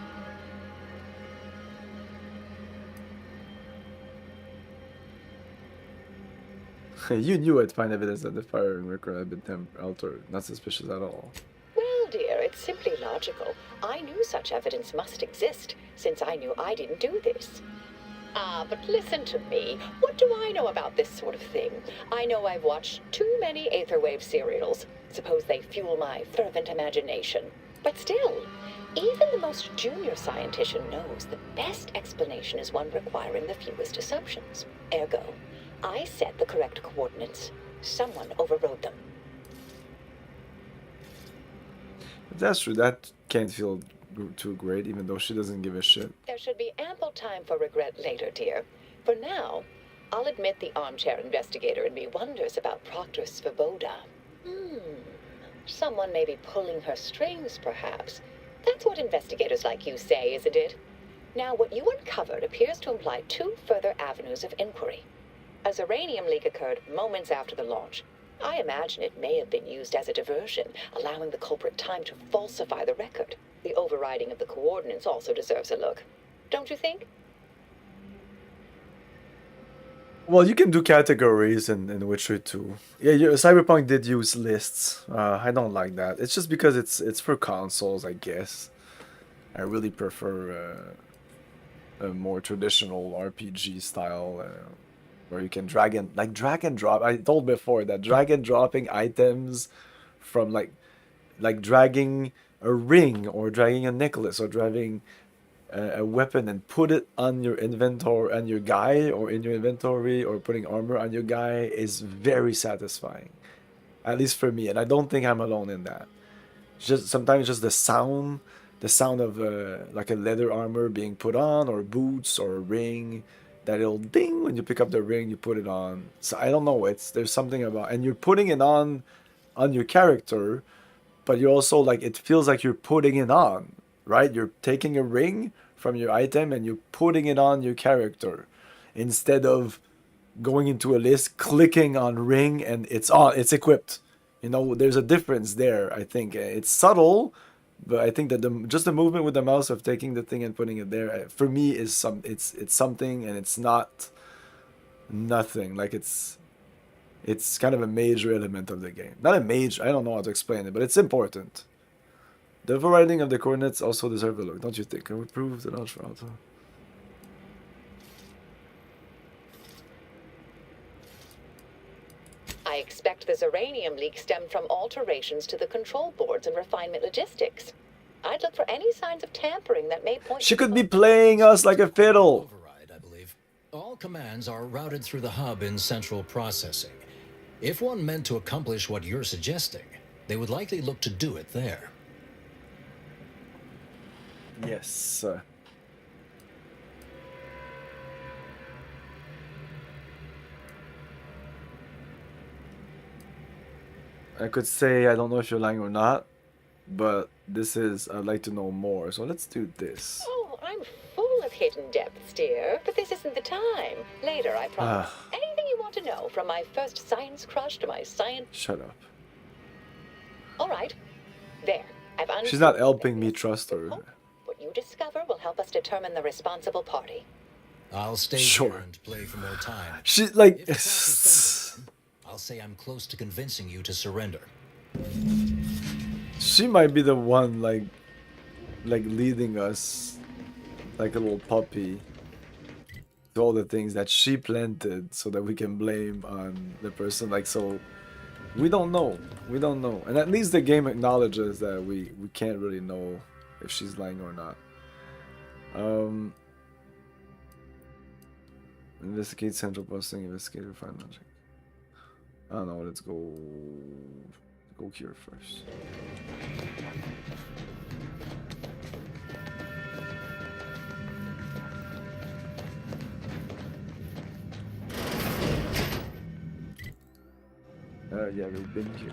You knew I'd find evidence that the firing record had been altered. Not suspicious at all. Well, dear, it's simply logical. I knew such evidence must exist, since I knew I didn't do this. But listen to me. What do I know about this sort of thing? I know I've watched too many Aetherwave serials. Suppose they fuel my fervent imagination. But still, even the most junior scientician knows the best explanation is one requiring the fewest assumptions. Ergo, I set the correct coordinates. Someone overrode them. That's true. That can't feel too great, even though she doesn't give a shit. There should be ample time for regret later, dear. For now, I'll admit the armchair investigator in me wonders about Proctor Svoboda. Someone may be pulling her strings, perhaps. That's what investigators like you say, isn't it? Now, what you uncovered appears to imply two further avenues of inquiry. A Zeranium leak occurred moments after the launch. I imagine it may have been used as a diversion, allowing the culprit time to falsify the record. The overriding of the coordinates also deserves a look. Don't you think? Well, you can do categories in Witcher 2. Yeah, Cyberpunk did use lists. I don't like that. It's just because it's for consoles, I guess. I really prefer a more traditional RPG style where you can drag and drop. I told before that drag and dropping items from like dragging a ring or dragging a necklace or dragging a weapon and put it on your inventory and your guy or in your inventory or putting armor on your guy is very satisfying, at least for me, and I don't think I'm alone in that. Just sometimes just the sound of like a leather armor being put on, or boots, or a ring, that it'll ding when you pick up the ring, you put it on. So I don't know, there's something about, and you're putting it on your character, but you also it feels like you're putting it on, right? You're taking a ring from your item and you're putting it on your character instead of going into a list, clicking on ring, and it's equipped. There's a difference there. I think it's subtle, but I think that just the movement with the mouse of taking the thing and putting it there, for me, is it's something, and it's not nothing. It's kind of a major element of the game. Not a major, I don't know how to explain it, but it's important. The overriding of the coordinates also deserve a look, don't you think? It would prove the launch for Alpha. I expect the Zeranium leak stemmed from alterations to the control boards and refinement logistics. I'd look for any signs of tampering that may point. She could be playing us like a fiddle. Override, I believe. All commands are routed through the hub in central processing. If one meant to accomplish what you're suggesting, they would likely look to do it there. Yes. I could say I don't know if you're lying or not, but I'd like to know more. So let's do this. Oh, I'm full of hidden depths, dear, but this isn't the time. Later, I promise. Anything you want to know, from my first science crush to my science... Shut up. All right. There. She's not helping me trust her. What you discover will help us determine the responsible party. I'll stay here and play for more time. She I'll say I'm close to convincing you to surrender. She might be the one like leading us like a little puppy to all the things that she planted, so that we can blame on the person. So We don't know. We don't know. And at least the game acknowledges that we can't really know if she's lying or not. Investigate central busting, investigate refine logic. I don't know, let's go cure first. Yeah, we've been here.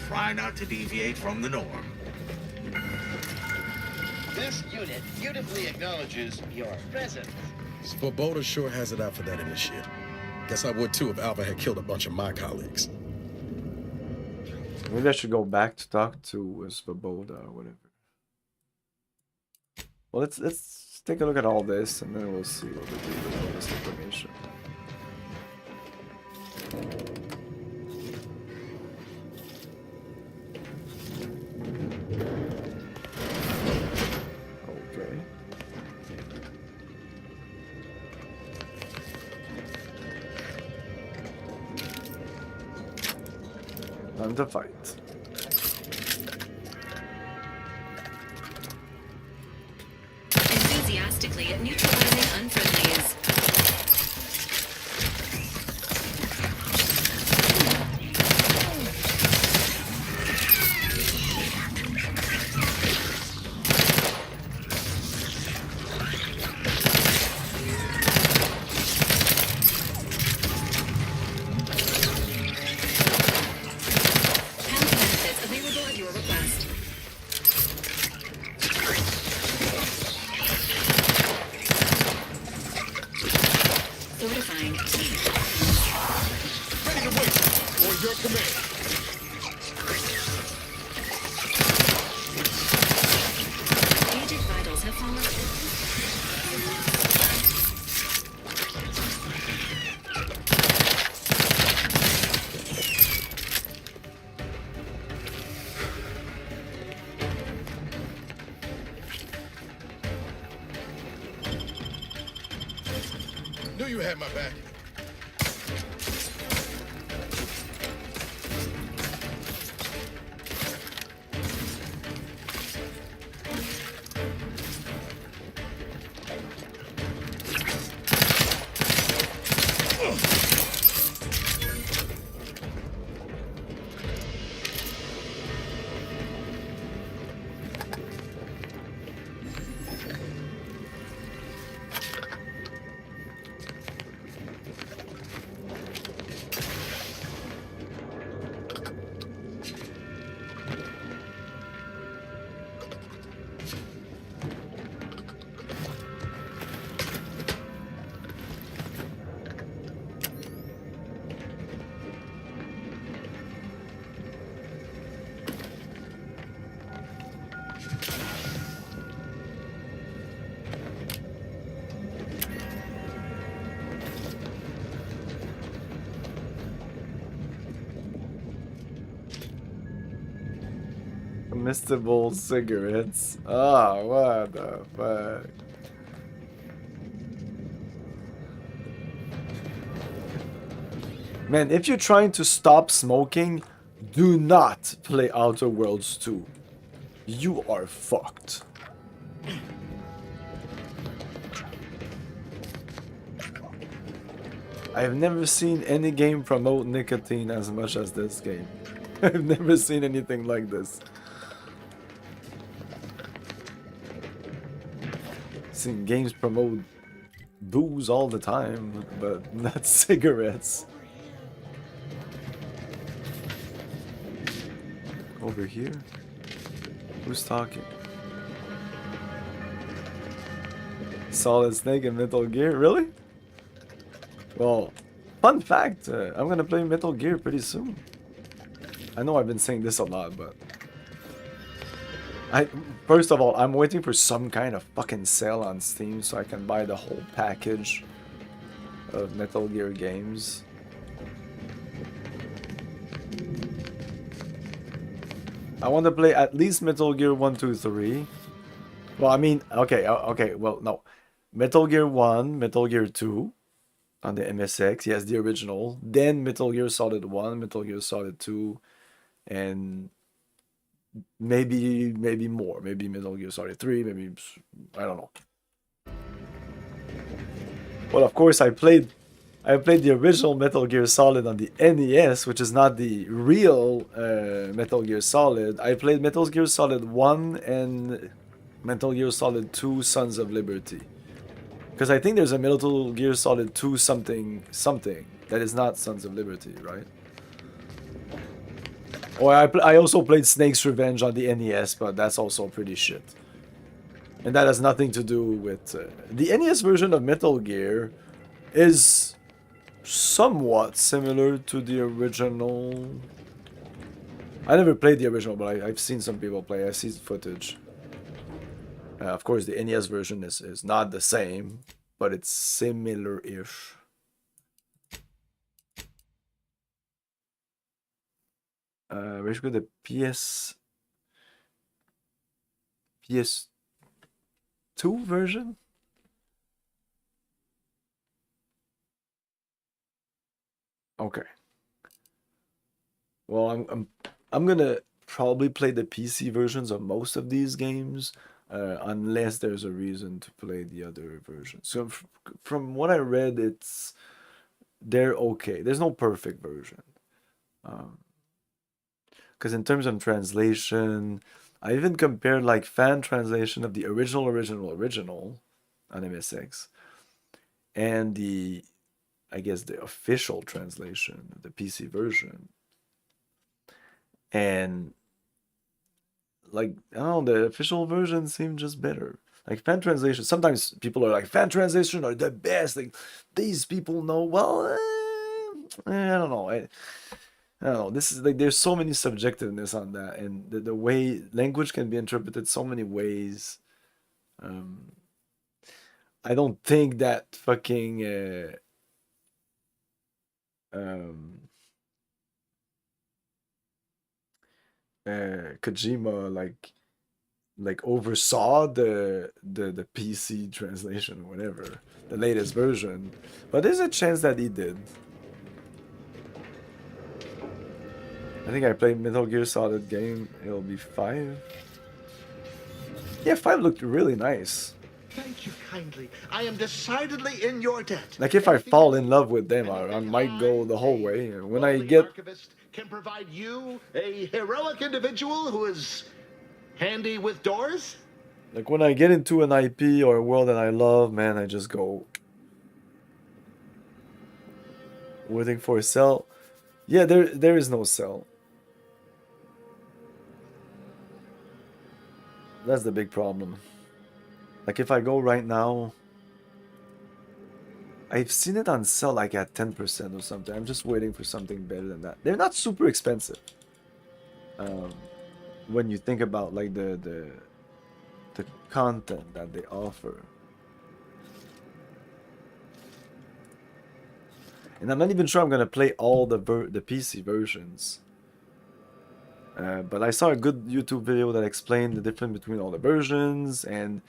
Try not to deviate from the norm. This unit beautifully acknowledges your presence. Svoboda sure has it out for that initiate. Guess I would too if Alva had killed a bunch of my colleagues. Maybe I should go back to talk to Svoboda or whatever. Well, let's take a look at all this and then we'll see what we do with all this information. Okay. Time to fight. Enthusiastically at neutralizing unfriendlies. Knew you had my back. Comestible cigarettes. Oh, what the fuck? Man, if you're trying to stop smoking, do not play Outer Worlds 2. You are fucked. I've never seen any game promote nicotine as much as this game. I've never seen anything like this. Seen games promote booze all the time, but not cigarettes. Over here? Who's talking? Solid Snake and Metal Gear? Really? Well, fun fact, I'm gonna play Metal Gear pretty soon. I know I've been saying this a lot, but... First of all, I'm waiting for some kind of fucking sale on Steam so I can buy the whole package of Metal Gear games. I want to play at least Metal Gear 1, 2, 3. Well, I mean, okay, well, no. Metal Gear 1, Metal Gear 2 on the MSX, yes, the original. Then Metal Gear Solid 1, Metal Gear Solid 2, and maybe more. Maybe Metal Gear Solid 3, maybe, I don't know. Well, of course, I played the original Metal Gear Solid on the NES, which is not the real Metal Gear Solid. I played Metal Gear Solid 1 and Metal Gear Solid 2 Sons of Liberty. Because I think there's a Metal Gear Solid 2 something that is not Sons of Liberty, right? Or I also played Snake's Revenge on the NES, but that's also pretty shit. And that has nothing to do with... the NES version of Metal Gear is somewhat similar to the original. I never played the original, but I've seen some people play. I've seen footage. Of course, the NES version is not the same, but it's similar-ish. Where's the PS2 version? Okay. Well, I'm gonna probably play the PC versions of most of these games, unless there's a reason to play the other versions. So from what I read, they're okay. There's no perfect version. Because in terms of translation, I even compared like fan translation of the original on MSX and I guess the official translation, the PC version. And like, I don't know, the official version seemed just better. Like fan translation, sometimes people are like, fan translation are the best. Like these people know. Well, I don't know. I don't know. This is like, there's so many subjectiveness on that, and the way language can be interpreted so many ways. I don't think that fucking Kojima like oversaw the PC translation or whatever, the latest version, but there's a chance that he did. I think I played Metal Gear Solid game. It'll be 5. Yeah, 5 looked really nice. Thank you kindly. I am decidedly in your debt. Like if I fall in love with them, I might go the whole way. When I get... Archivist can provide you a heroic individual who is handy with doors? Like when I get into an IP or a world that I love, man, I just go... waiting for a cell. Yeah, there is no cell. That's the big problem. Like if I go right now, I've seen it on sale like at 10% or something. I'm just waiting for something better than that. They're not super expensive. When you think about like the content that they offer. And I'm not even sure I'm gonna play all the PC versions. But I saw a good YouTube video that explained the difference between all the versions, and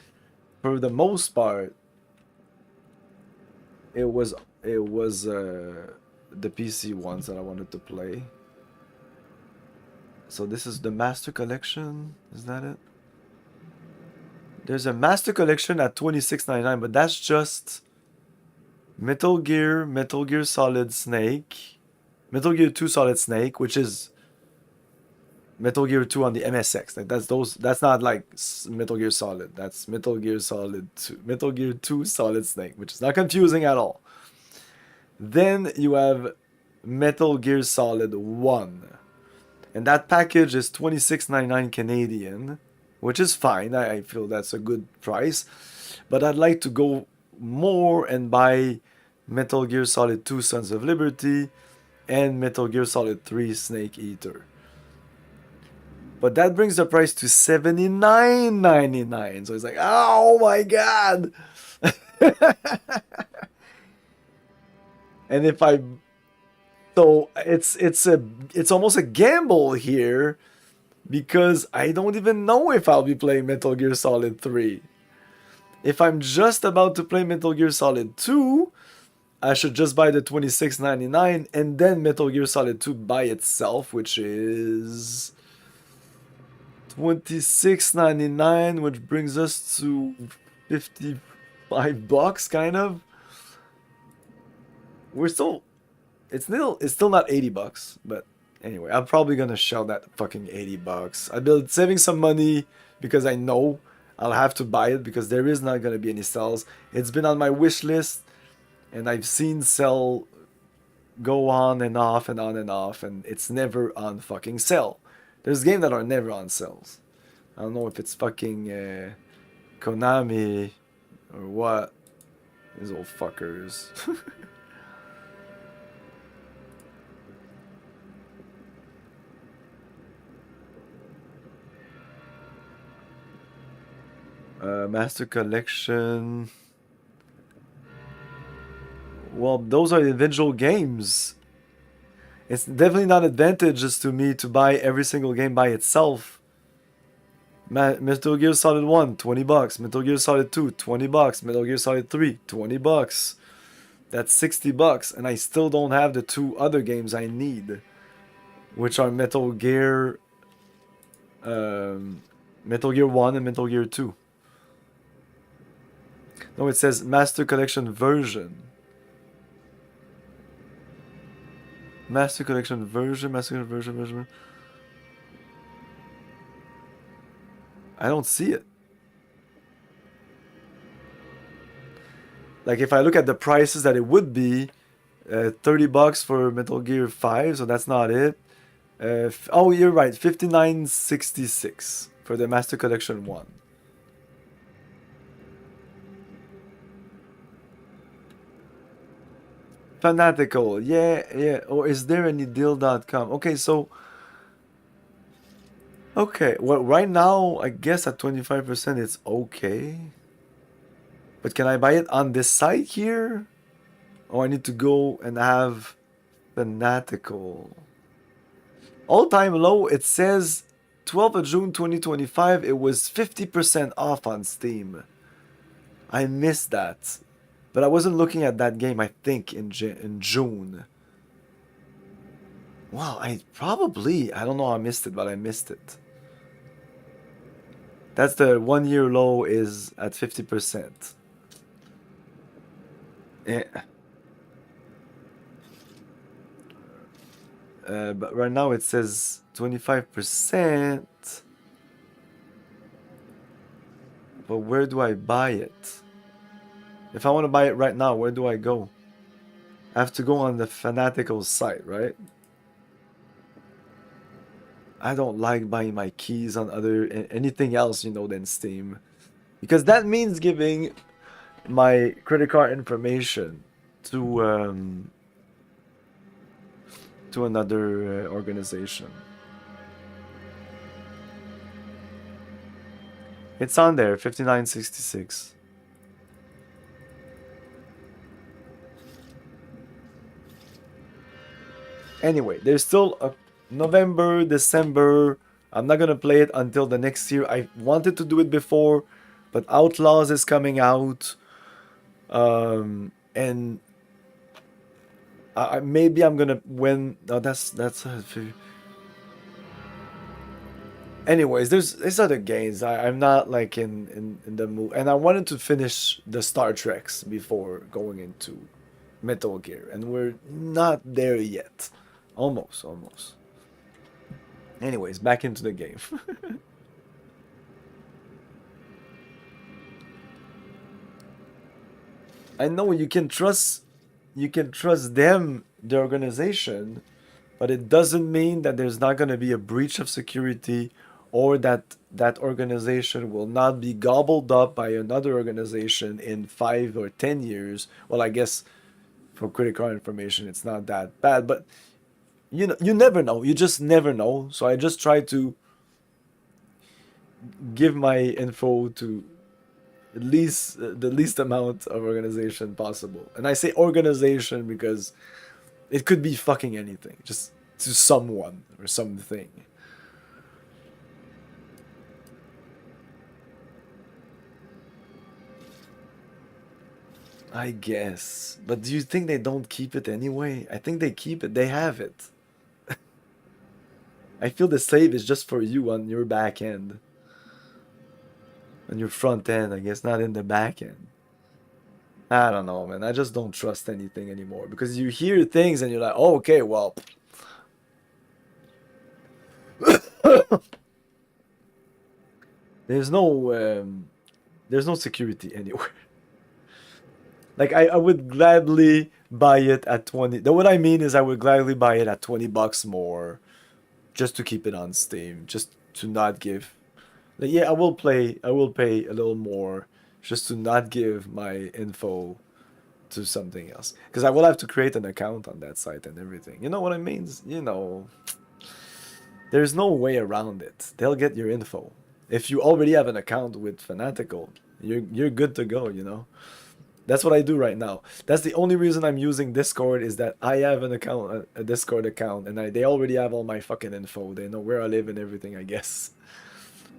for the most part, it was the PC ones that I wanted to play. So this is the Master Collection. Is that it? There's a Master Collection at $26.99, but that's just Metal Gear, Metal Gear Solid Snake, Metal Gear 2 Solid Snake, which is Metal Gear 2 on the MSX. Like that's not like Metal Gear Solid. That's Metal Gear Solid 2. Metal Gear 2 Solid Snake, which is not confusing at all. Then you have Metal Gear Solid 1. And that package is $26.99 Canadian, which is fine. I feel that's a good price. But I'd like to go more and buy Metal Gear Solid 2 Sons of Liberty and Metal Gear Solid 3 Snake Eater. But that brings the price to $79.99. So it's like, oh my god! And if I... So it's almost a gamble here, because I don't even know if I'll be playing Metal Gear Solid 3. if I'm just about to play Metal Gear Solid 2, I should just buy the $26.99 and then Metal Gear Solid 2 by itself, which is $26.99, which brings us to $55 kind of. We're still, it's still not $80, but anyway, I'm probably gonna shell that fucking $80. I've been saving some money because I know I'll have to buy it because there is not gonna be any sales. It's been on my wish list, and I've seen sell go on and off and on and off, and it's never on fucking sale. There's games that are never on sales. I don't know if it's fucking Konami or what. These old fuckers. Master Collection. Well, those are individual games. It's definitely not advantageous to me to buy every single game by itself. Metal Gear Solid 1, $20. Metal Gear Solid 2, $20. Metal Gear Solid 3, $20. That's $60, and I still don't have the two other games I need, which are Metal Gear 1 and Metal Gear 2. No, it says Master Collection version. Master Collection version, Master Collection version. I don't see it. Like if I look at the prices that it would be, $30 for Metal Gear 5, so that's not it. Oh, you're right, $59.66 for the Master Collection 1. Fanatical, yeah. Or is there any deal.com? Okay, so... Okay, well, right now, I guess at 25% it's okay. But can I buy it on this site here? Or I need to go and have Fanatical. All-time low, it says 12th of June 2025, it was 50% off on Steam. I missed that. But I wasn't looking at that game, I think, in June. Wow, I don't know how I missed it, but I missed it. That's the 1 year low is at 50%. Yeah. But right now it says 25%. But where do I buy it? If I want to buy it right now, where do I go? I have to go on the Fanatical site, right? I don't like buying my keys on anything else, than Steam. Because that means giving my credit card information to another organization. It's on there, $59.66. Anyway, there's still a November, December. I'm not gonna play it until the next year. I wanted to do it before, but Outlaws is coming out, and maybe I'm gonna No, that's. Anyways, there's other games. I'm not like in the mood, and I wanted to finish the Star Treks before going into Metal Gear, and we're not there yet. Almost. Anyways, back into the game. I know you can trust them, the organization, but it doesn't mean that there's not going to be a breach of security or that that organization will not be gobbled up by another organization in 5 or 10 years. Well, I guess for credit card information, it's not that bad, but you never know. You just never know. So I just try to give my info to at least the least amount of organization possible. And I say organization because it could be fucking anything, just to someone or something. I guess. But do you think they don't keep it anyway? I think they keep it. They have it. I feel the save is just for you on your back end. On your front end, I guess, not in the back end. I don't know, man. I just don't trust anything anymore. Because you hear things and you're like, oh, okay, well... There's no security anywhere. Like, I would gladly buy it at 20. What I mean is I would gladly buy it at $20 more. Just to keep it on Steam. Just to not give... Like, yeah, I will pay a little more. Just to not give my info to something else. Because I will have to create an account on that site and everything. You know what I mean? You know... There's no way around it. They'll get your info. If you already have an account with Fanatical, you're good to go, you know? That's what I do right now. That's the only reason I'm using Discord, is that I have an account, a Discord account, and they already have all my fucking info. They know where I live and everything, I guess.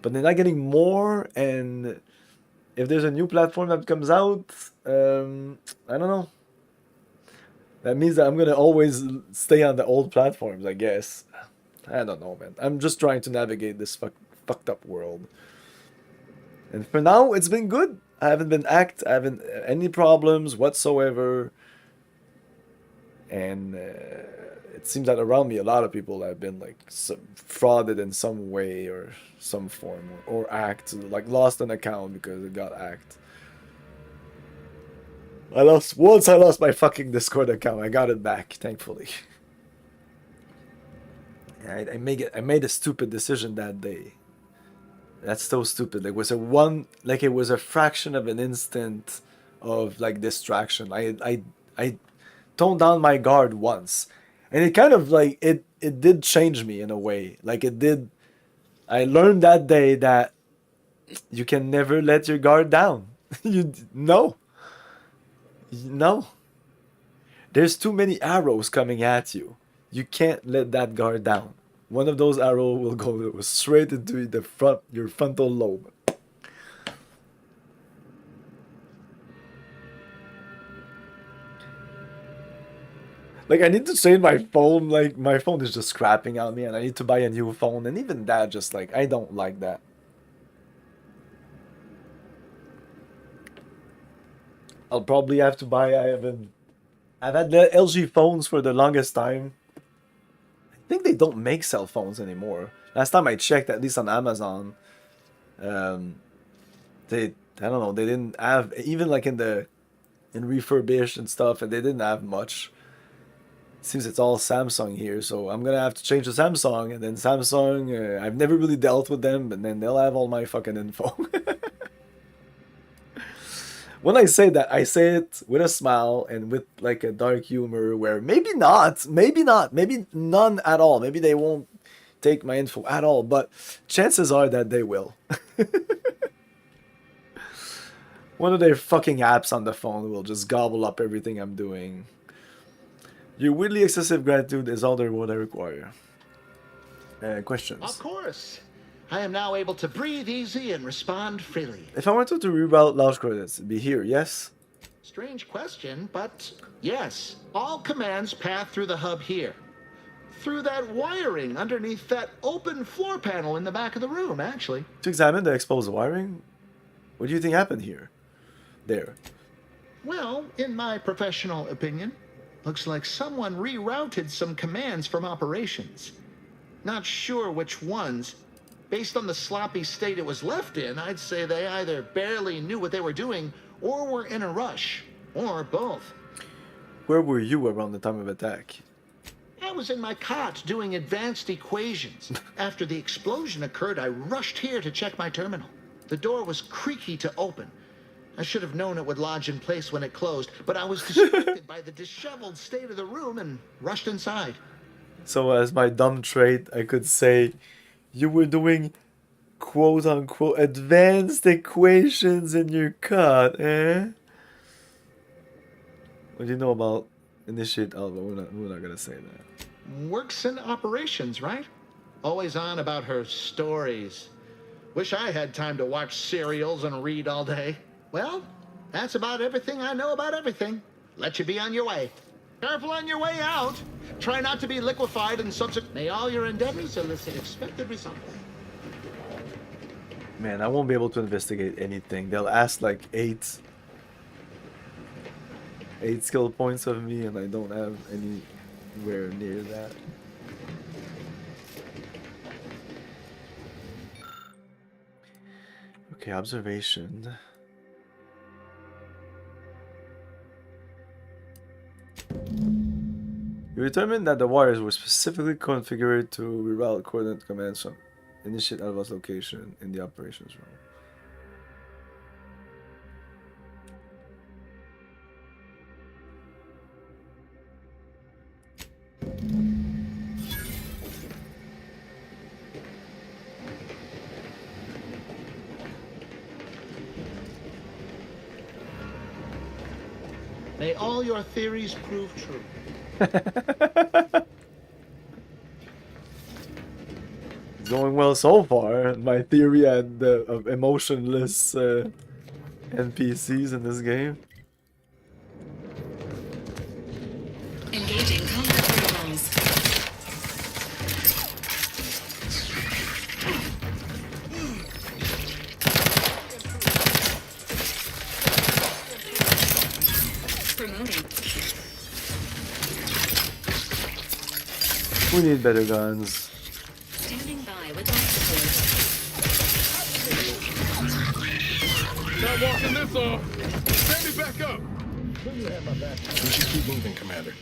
But they're not getting more, and if there's a new platform that comes out, I don't know. That means that I'm gonna always stay on the old platforms, I guess. I don't know, man. I'm just trying to navigate this fucked up world. And for now, it's been good. I haven't been hacked. I haven't any problems whatsoever. And it seems that around me, a lot of people have been like frauded in some way or some form, or hacked, like lost an account because it got hacked. Once I lost my fucking Discord account. I got it back, thankfully. I made a stupid decision that day. That's so stupid. It was it was a fraction of an instant of like distraction. I toned down my guard once, and it kind of like it did change me in a way. Like it did. I learned that day that you can never let your guard down. No. There's too many arrows coming at you. You can't let that guard down. One of those arrows will go straight into your frontal lobe. Like, I need to change my phone. Like, my phone is just crapping on me, and I need to buy a new phone. And even that, just like, I don't like that. I'll probably have to buy. I've had the LG phones for the longest time. I think they don't make cell phones anymore. Last time I checked, at least on Amazon, I don't know, they didn't have, even like in refurbished and stuff, and they didn't have much. Seems it's all Samsung here, so I'm gonna have to change to Samsung, and then Samsung, I've never really dealt with them, but then they'll have all my fucking info. When I say that, I say it with a smile and with like a dark humor where maybe none at all. Maybe they won't take my info at all, but chances are that they will. One of their fucking apps on the phone will just gobble up everything I'm doing. Your weirdly excessive gratitude is all the reward I require. Questions? Of course. I am now able to breathe easy and respond freely. If I wanted to reroute launch credits, it'd be here, yes? Strange question, but yes. All commands path through the hub here. Through that wiring underneath that open floor panel in the back of the room, actually. To examine the exposed wiring? What do you think happened here? There. Well, in my professional opinion, looks like someone rerouted some commands from operations. Not sure which ones. Based on the sloppy state it was left in, I'd say they either barely knew what they were doing or were in a rush, or both. Where were you around the time of attack? I was in my cot doing advanced equations. After the explosion occurred, I rushed here to check my terminal. The door was creaky to open. I should have known it would lodge in place when it closed, but I was distracted by the disheveled state of the room and rushed inside. So as my dumb trait, I could say, you were doing quote-unquote advanced equations in your cot, eh? What do you know about Initiate Alva? We're not gonna say that. Works in operations, right? Always on about her stories. Wish I had time to watch serials and read all day. Well, That's about everything I know about everything. Let you be on your way. Careful on your way out. Try not to be liquefied and subsequent. May all your endeavors elicit expected results. Man, I won't be able to investigate anything. They'll ask like 8 skill points of me, and I don't have anywhere near that. Okay, observation. You determined that the wires were specifically configured to reroute coordinate commands from initiate Alva's location in the operations room. May all your theories prove true. It's going well so far. My theory of emotionless NPCs in this game. Engaging combat protocols. Promoting. We need better guns. Standing by with life support. Not walking this off. Stand me back up. We should keep moving, Commander.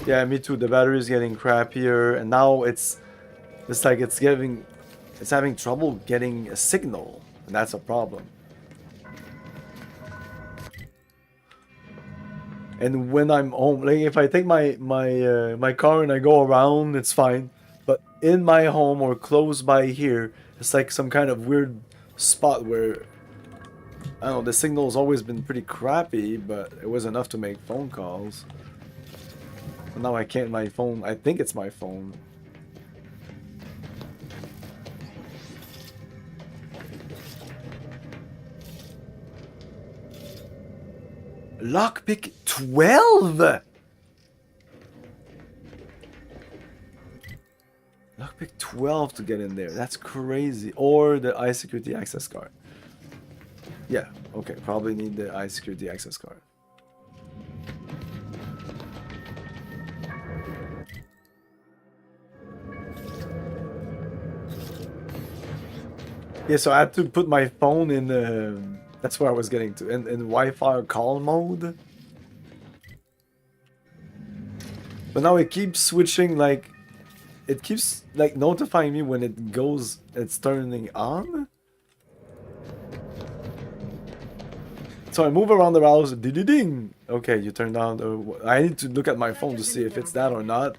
Yeah, me too. The battery is getting crappier, and now it's like it's having trouble getting a signal, and that's a problem. And when I'm home, like if I take my car and I go around, it's fine. But in my home or close by here, it's like some kind of weird spot where I don't know. The signal's always been pretty crappy, but it was enough to make phone calls. Now I can't. My phone. I think it's my phone. Lockpick 12. Lockpick 12 to get in there. That's crazy. Or the iSecurity access card. Yeah. Okay. Probably need the iSecurity access card. Yeah, so I had to put my phone in that's where I was getting to, in Wi-Fi call mode. But now it keeps switching, like, it keeps, like, notifying me when it goes, it's turning on. So I move around the house, ding. Okay, you turned on, I need to look at my phone to see if it's that or not.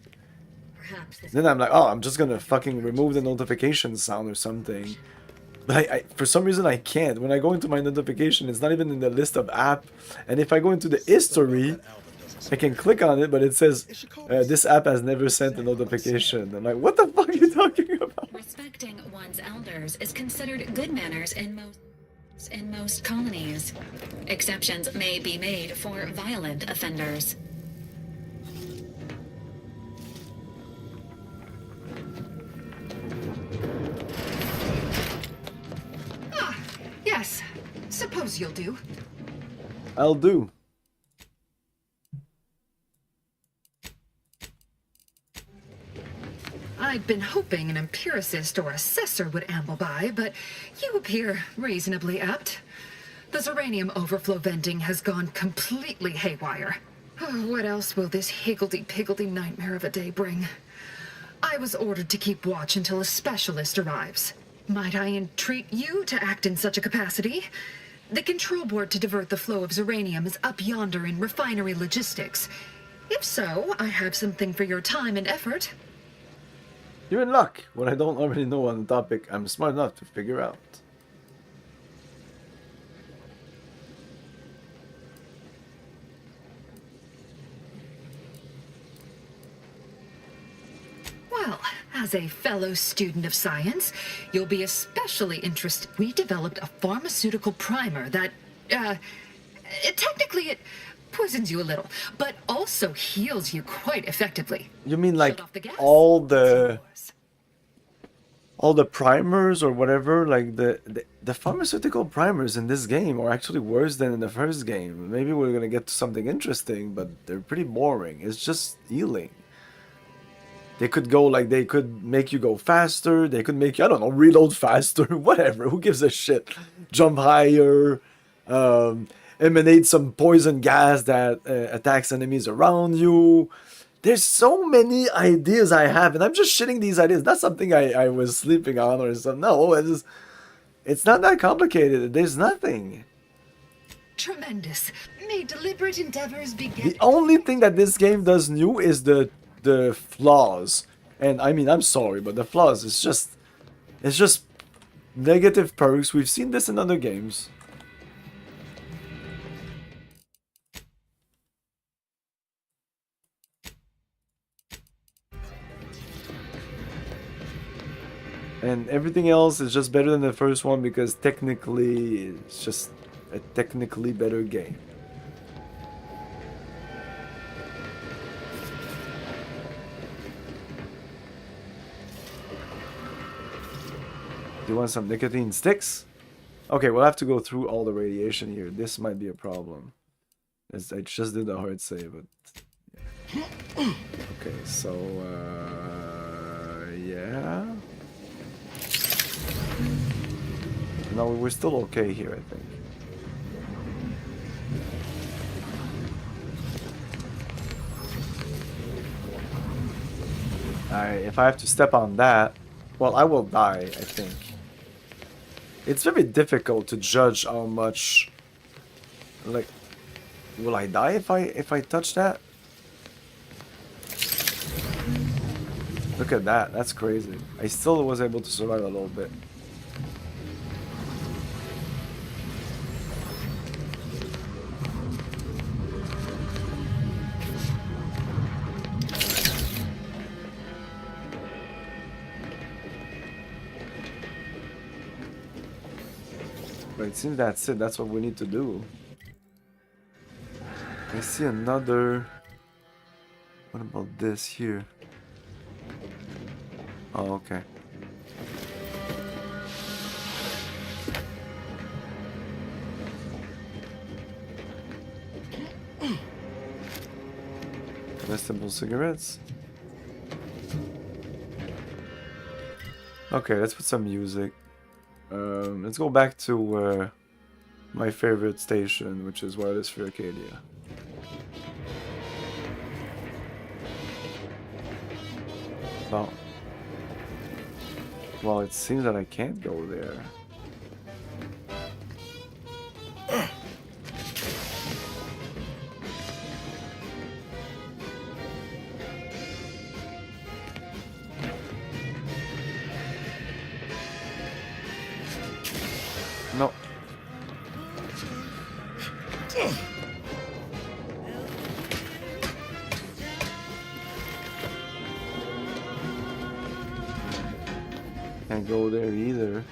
Then I'm like, oh, I'm just gonna fucking remove the notification sound or something. But I for some reason I can't. When I go into my notification, it's not even in the list of app. And if I go into the history, I can click on it, but it says, this app has never sent a notification. I'm like, what the fuck are you talking about? Respecting one's elders is considered good manners in most colonies. Exceptions may be made for violent offenders. Yes, suppose you'll do. I'll do. I'd been hoping an empiricist or assessor would amble by, but you appear reasonably apt. The Zeranium overflow venting has gone completely haywire. Oh, what else will this higgledy-piggledy nightmare of a day bring? I was ordered to keep watch until a specialist arrives. Might I entreat you to act in such a capacity? The control board to divert the flow of Zeranium is up yonder in refinery logistics. If so, I have something for your time and effort. You're in luck. What I don't already know on the topic, I'm smart enough to figure out. Well, as a fellow student of science, you'll be especially interested. We developed a pharmaceutical primer that, technically it poisons you a little, but also heals you quite effectively. You mean like all the primers or whatever, like the pharmaceutical primers in this game are actually worse than in the first game. Maybe we're gonna get to something interesting, but they're pretty boring. It's just healing. They could go like, they could make you go faster, they could make you, I don't know, reload faster, whatever, who gives a shit? Jump higher, emanate some poison gas that attacks enemies around you. There's so many ideas I have, and I'm just shitting these ideas. Not something I was sleeping on or something. No, it's not that complicated. There's nothing. Tremendous. May deliberate endeavors begin. The only thing that this game does new is the flaws. And I mean, I'm sorry, but the flaws is just, it's just negative perks. We've seen this in other games. And everything else is just better than the first one because technically it's just a technically better game. Do you want some nicotine sticks? Okay, we'll have to go through all the radiation here. This might be a problem. I just did a hard save, but yeah. Okay, so yeah. No, we're still okay here, I think. If I have to step on that, well, I will die, I think. It's very difficult to judge how much, like, will I die if I touch that? Look at that, that's crazy. I still was able to survive a little bit. But it seems that's it, that's what we need to do. I see another... What about this here? Oh, okay. Comestible cigarettes. Okay, let's put some music. Let's go back to my favorite station, which is Wireless for Arcadia. Well, it seems that I can't go there. No. Can't go there either.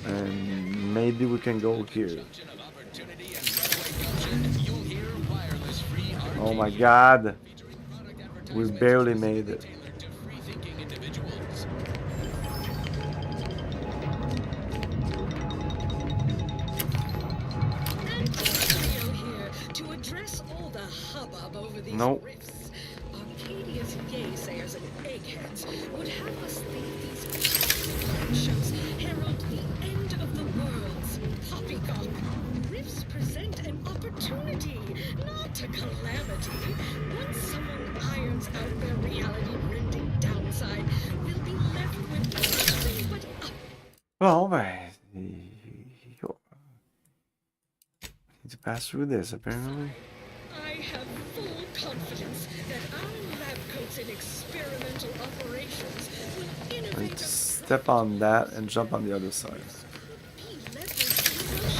And maybe we can go here. Oh my god. We barely made it. Nope. Arcadia's naysayers and eggheads would have us think these shows herald the end of the worlds, Poppycock. Rifts present an opportunity, not a calamity. Once someone irons out their reality-rending downside, we'll be left with nothing but up. Well, man, need to pass through this, apparently. I have full confidence that our lab coats in experimental operations will I need innovate to step on that and jump on the other side.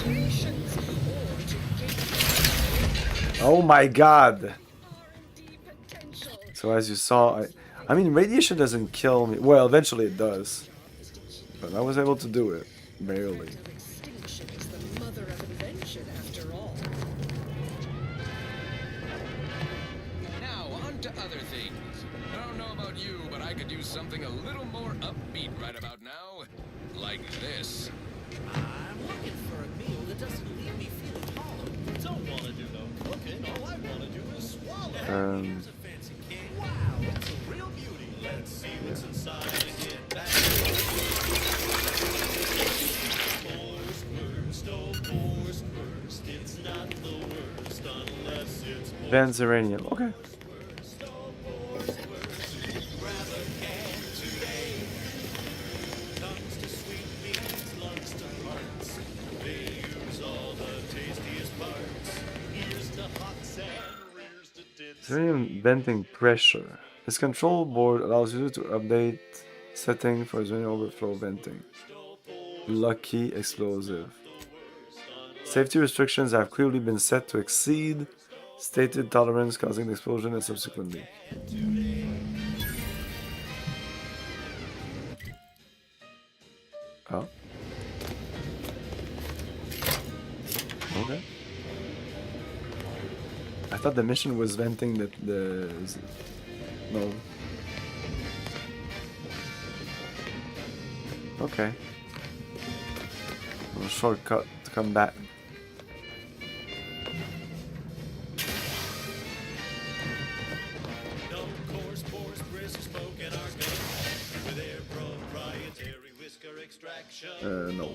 negotiations or to gain Oh my god! So as you saw, I mean, radiation doesn't kill me. Well, eventually it does. But I was able to do it. Barely. extinction is the mother of invention, after all. Now, on to other things. I don't know about you, but I could use something a little more upbeat right about now. Like this. I'm looking for a meal that doesn't leave me feeling hollow. Don't want to do no cooking. All I want to do is swallow. Here's a fancy cake. Wow, it's a real beauty. Let's see what's inside and get back. It's not the worst unless it's Van's uranium. Okay. Uranium venting pressure. This control board allows you to update setting for uranium overflow venting. Lucky explosive. Safety restrictions have clearly been set to exceed stated tolerance, causing the explosion and subsequent leak. Oh. Okay. I thought the mission was venting the no. Okay. A shortcut to come back. No.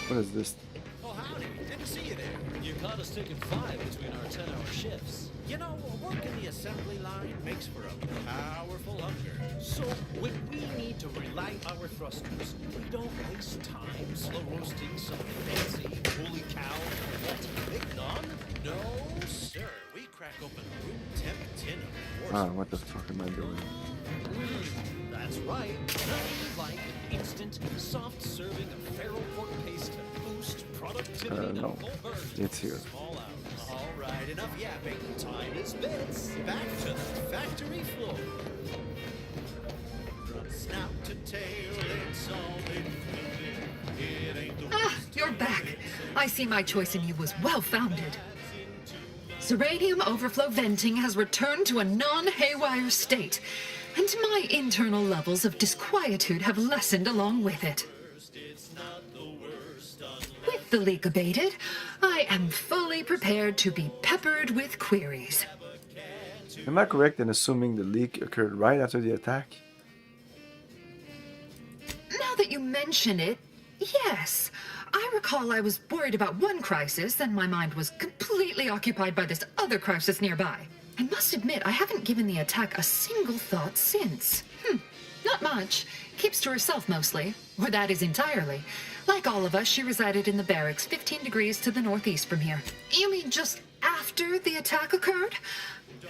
What is this? Oh, howdy. Good to see you there. You caught us taking 5 between our 10-hour shifts. You know, working the assembly line makes for a powerful hunger. So, when we need to relight our thrusters, we don't waste time slow roasting some fancy holy cow what mignon. No, sir. We crack open a room temp tin of porcelain. What the fuck am I doing? That's right. Nothing like an instant, soft serving of feral pork paste to boost productivity. No. It's here. All right, enough yapping. Time is bits. Back to the factory floor. From snout to tail, it's all included. It ain't the You're back. I see my choice in you was well-founded. Uranium overflow venting has returned to a non-haywire state, and my internal levels of disquietude have lessened along with it. With the leak abated, I am fully prepared to be peppered with queries. Am I correct in assuming the leak occurred right after the attack? Now that you mention it, yes. I recall I was worried about one crisis, and my mind was completely occupied by this other crisis nearby. I must admit, I haven't given the attack a single thought since. Not much. Keeps to herself mostly, or that is entirely. Like all of us, she resided in the barracks 15 degrees to the northeast from here. You mean just after the attack occurred?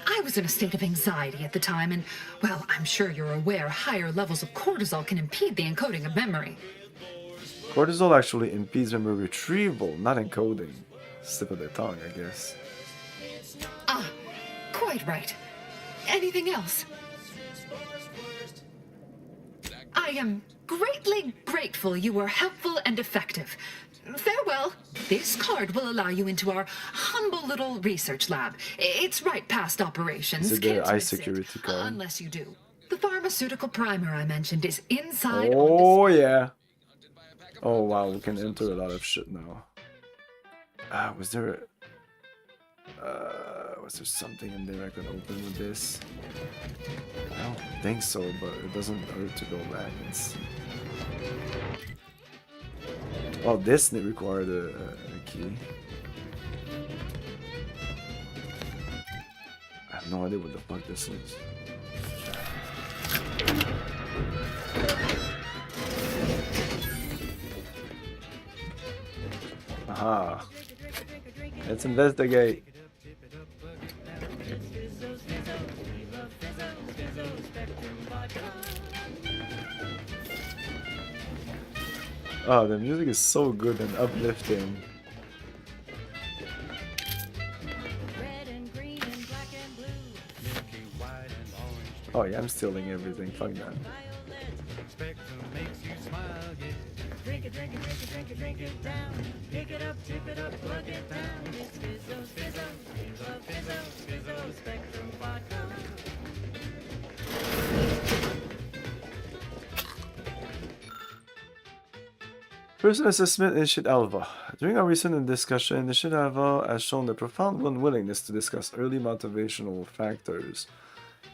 I was in a state of anxiety at the time, and, well, I'm sure you're aware higher levels of cortisol can impede the encoding of memory. Cortisol actually impedes memory retrieval, not encoding. Slip of the tongue, I guess. Ah, quite right. Anything else? I am greatly grateful you were helpful and effective. Farewell. This card will allow you into our humble little research lab. It's right past operations. Is it their Can't eye miss it, security card? unless you do. The pharmaceutical primer I mentioned is inside. Oh, yeah. Oh, wow, we can enter a lot of shit now. Was there Was there something in there I could open with this? I don't think so, but it doesn't hurt to go back and see. Well, this required a key. I have no idea what the fuck this is. Aha. Let's investigate. Oh, the music is so good and uplifting. Oh yeah, I'm stealing everything. Fuck that. Drink it, drink it, drink it, drink it, drink it down. Pick it up, tip it up, plug it down. It's Fizzo, Fizzo, Fizzo, Fizzo, Fizzo, Spectrum Vodka. Personal assessment Initiate Alva. During our recent discussion, Initiate Alva has shown a profound unwillingness to discuss early motivational factors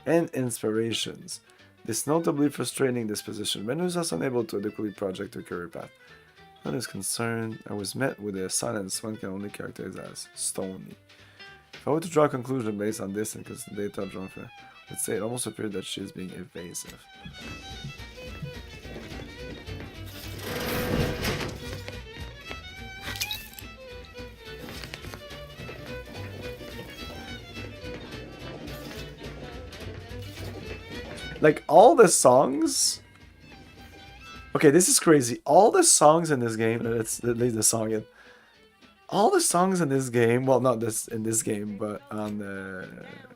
and inspirations. This notably frustrating disposition renders us unable to adequately project a career path. As is concerned, I was met with a silence one can only characterize as stony. If I were to draw a conclusion based on this and because the data drawn from, let's say it almost appeared that she is being evasive. Like, all the songs... Okay, this is crazy. All the songs in this game... Let's leave the song in. All the songs in this game... Well, not this in this game, but on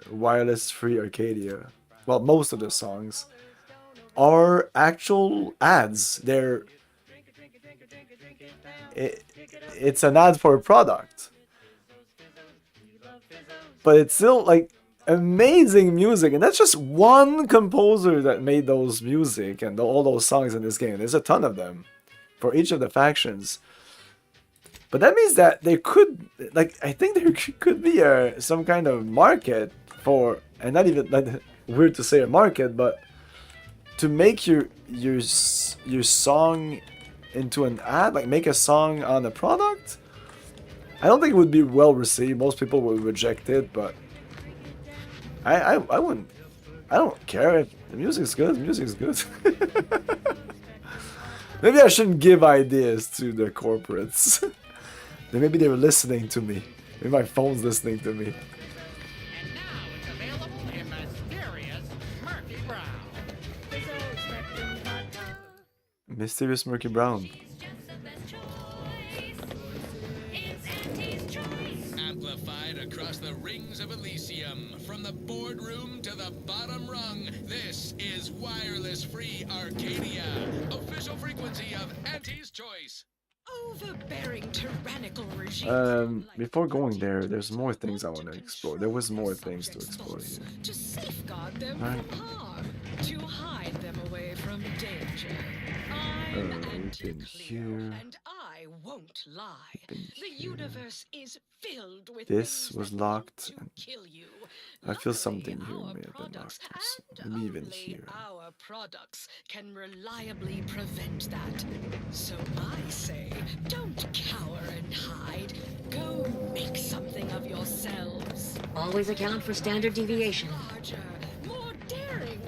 Wireless Free Arcadia... Well, most of the songs are actual ads. They're... It's an ad for a product. But it's still, like... amazing music, and that's just one composer that made those music and all those songs in this game. There's a ton of them for each of the factions, but that means that there could, like, I think there could be some kind of market for, and not even like weird to say a market, but to make your song into an ad, like make a song on a product. I don't think it would be well received. Most people would reject it, but I wouldn't. I don't care if the music's good. The music's good. Maybe I shouldn't give ideas to the corporates. Maybe they were listening to me. Maybe my phone's listening to me. And now it's available in Mysterious Murky Brown. Fizzo, Spectrum Vodka. Mysterious Murky Brown. Amplified across the rings of Elysium, from the boardroom to the bottom rung, this is Wireless Free Arcadia, official frequency of Auntie's Choice. Overbearing tyrannical regime. Before going there, there's more things I want to explore. There was more things to explore here. To safeguard them from harm, to hide them away from danger. We've been here. And I won't lie. The universe is filled with This was locked. And I feel something here may have been locked. Maybe even here. our products can reliably prevent that. So I say, don't cower and hide. Go make something of yourselves. Always account for standard deviation. Larger, more daring,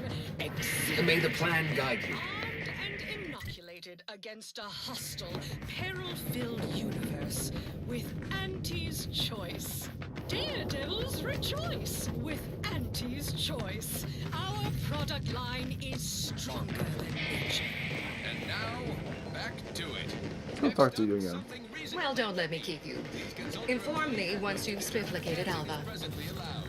May the plan guide you. and inoculated against a hostile, peril-filled universe with Auntie's Choice. Daredevils rejoice with Auntie's Choice. Our product line is stronger than nature. And now, back to it. I'll talk to you again. Well, don't let me keep you. Inform me once you've swiftlicated Alva. Presently allowed.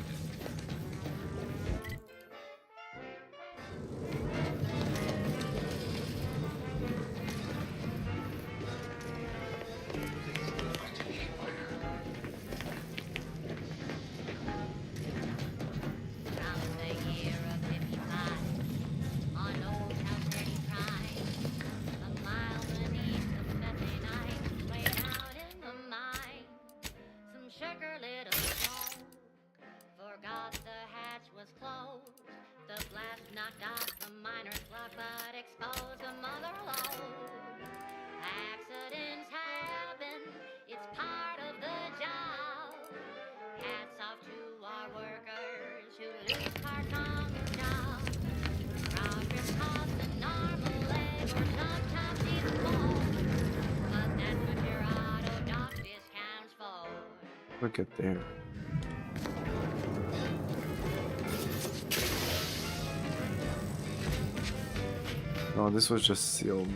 Look at there. No, this was just sealed.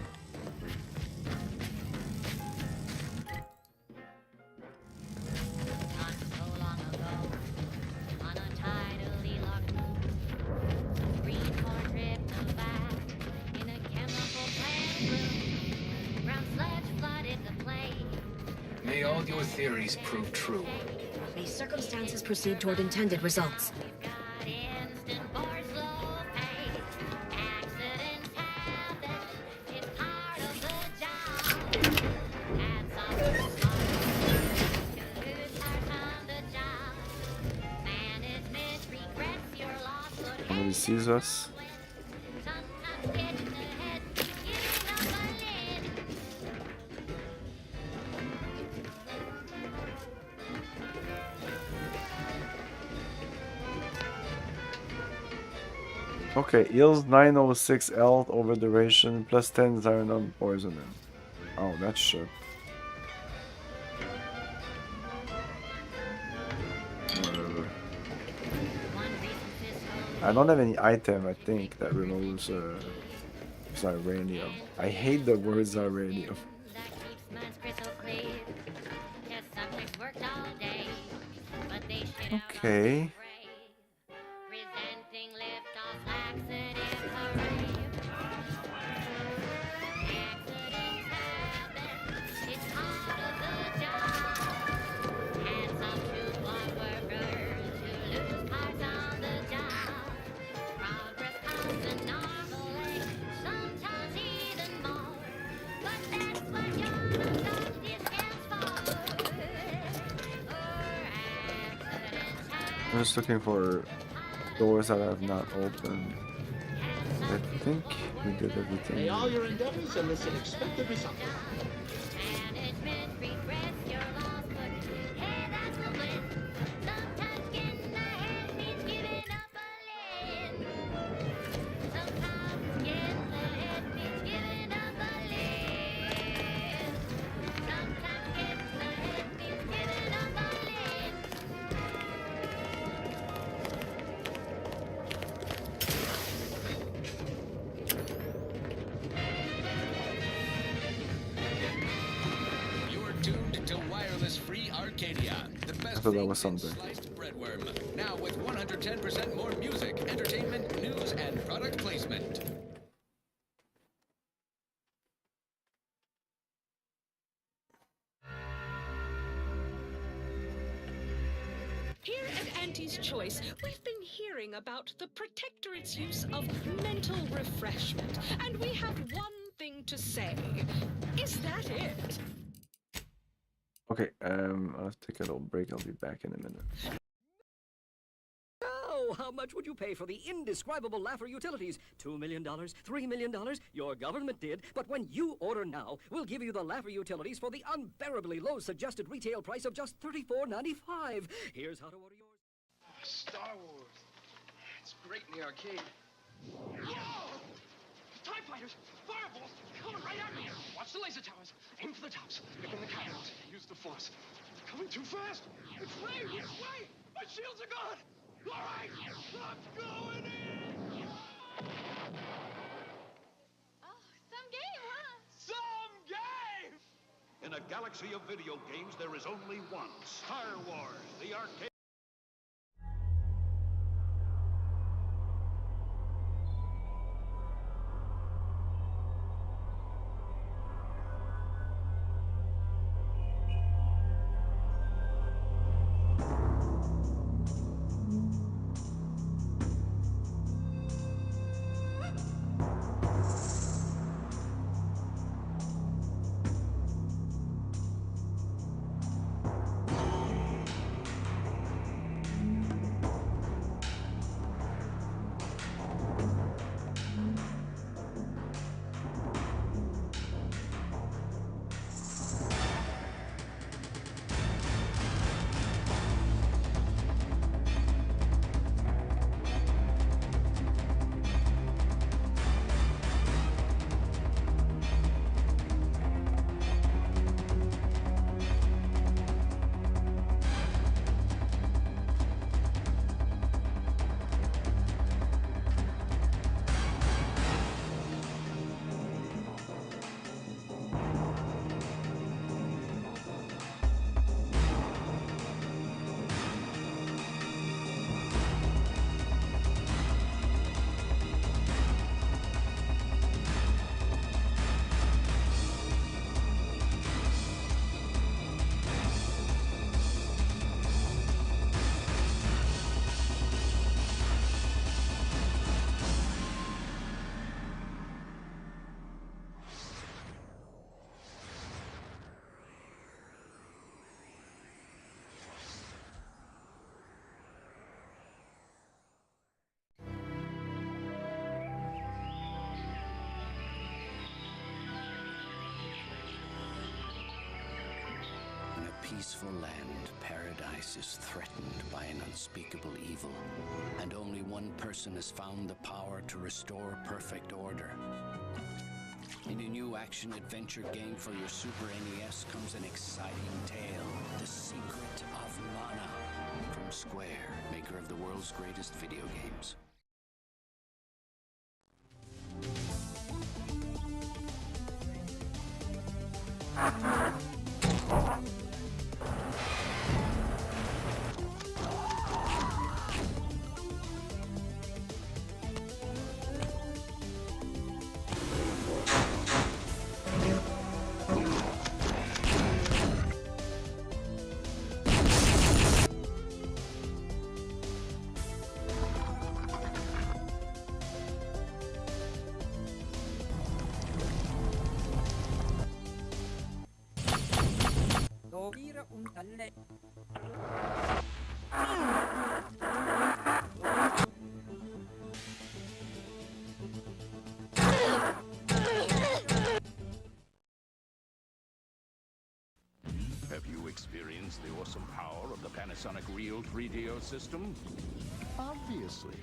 May all your theories prove true. May circumstances proceed toward intended results. Somebody sees us. Okay, heals 906 health over duration, plus 10 Xyrenom poisoning. Oh, that's shit. I don't have any item, I think, that removes Xyranium. I hate the word Xyranium. Okay. I'm just looking for doors that I have not opened. I think we did everything. May all your endeavors elicit expected results. I thought that was something. Breadworm. Now with 110% more music, entertainment, news, and product placement. Here at Auntie's Choice, we've been hearing about the Protectorate's use of mental refreshment, and we have one thing to say. Is that it? Okay, I'll take a little break. I'll be back in a minute. Oh, how much would you pay for the indescribable Laffer utilities? $2 million? $3 million? Your government did, but when you order now, we'll give you the Laffer utilities for the unbearably low suggested retail price of just $34.95. Here's how to order yours. Star Wars. It's great in the arcade. Whoa! TIE fighters! Fireballs! Coming right at me! Watch the laser towers. Aim for the tops. Pick in the cannons. Use the force. They're coming too fast. It's Ray! It's Ray! My shields are gone! All right! I'm going in! Oh, some game, huh? Some game! In a galaxy of video games, there is only one. Star Wars, the arcade. peaceful land, paradise is threatened by an unspeakable evil, and only one person has found the power to restore perfect order. In a new action-adventure game for your Super NES comes an exciting tale, The Secret of Mana, from Square, maker of the world's greatest video games. Have you experienced the awesome power of the Panasonic Real 3DO system? Obviously.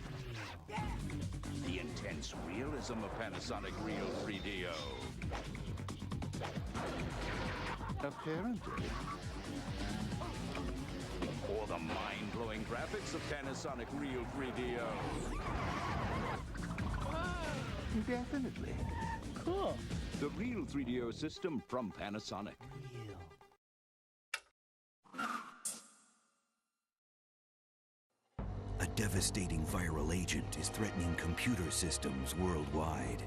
The intense realism of Panasonic Real 3DO. Apparently. Or the mind-blowing graphics of Panasonic Real 3DO. Definitely. Cool. The Real 3DO system from Panasonic. A devastating viral agent is threatening computer systems worldwide.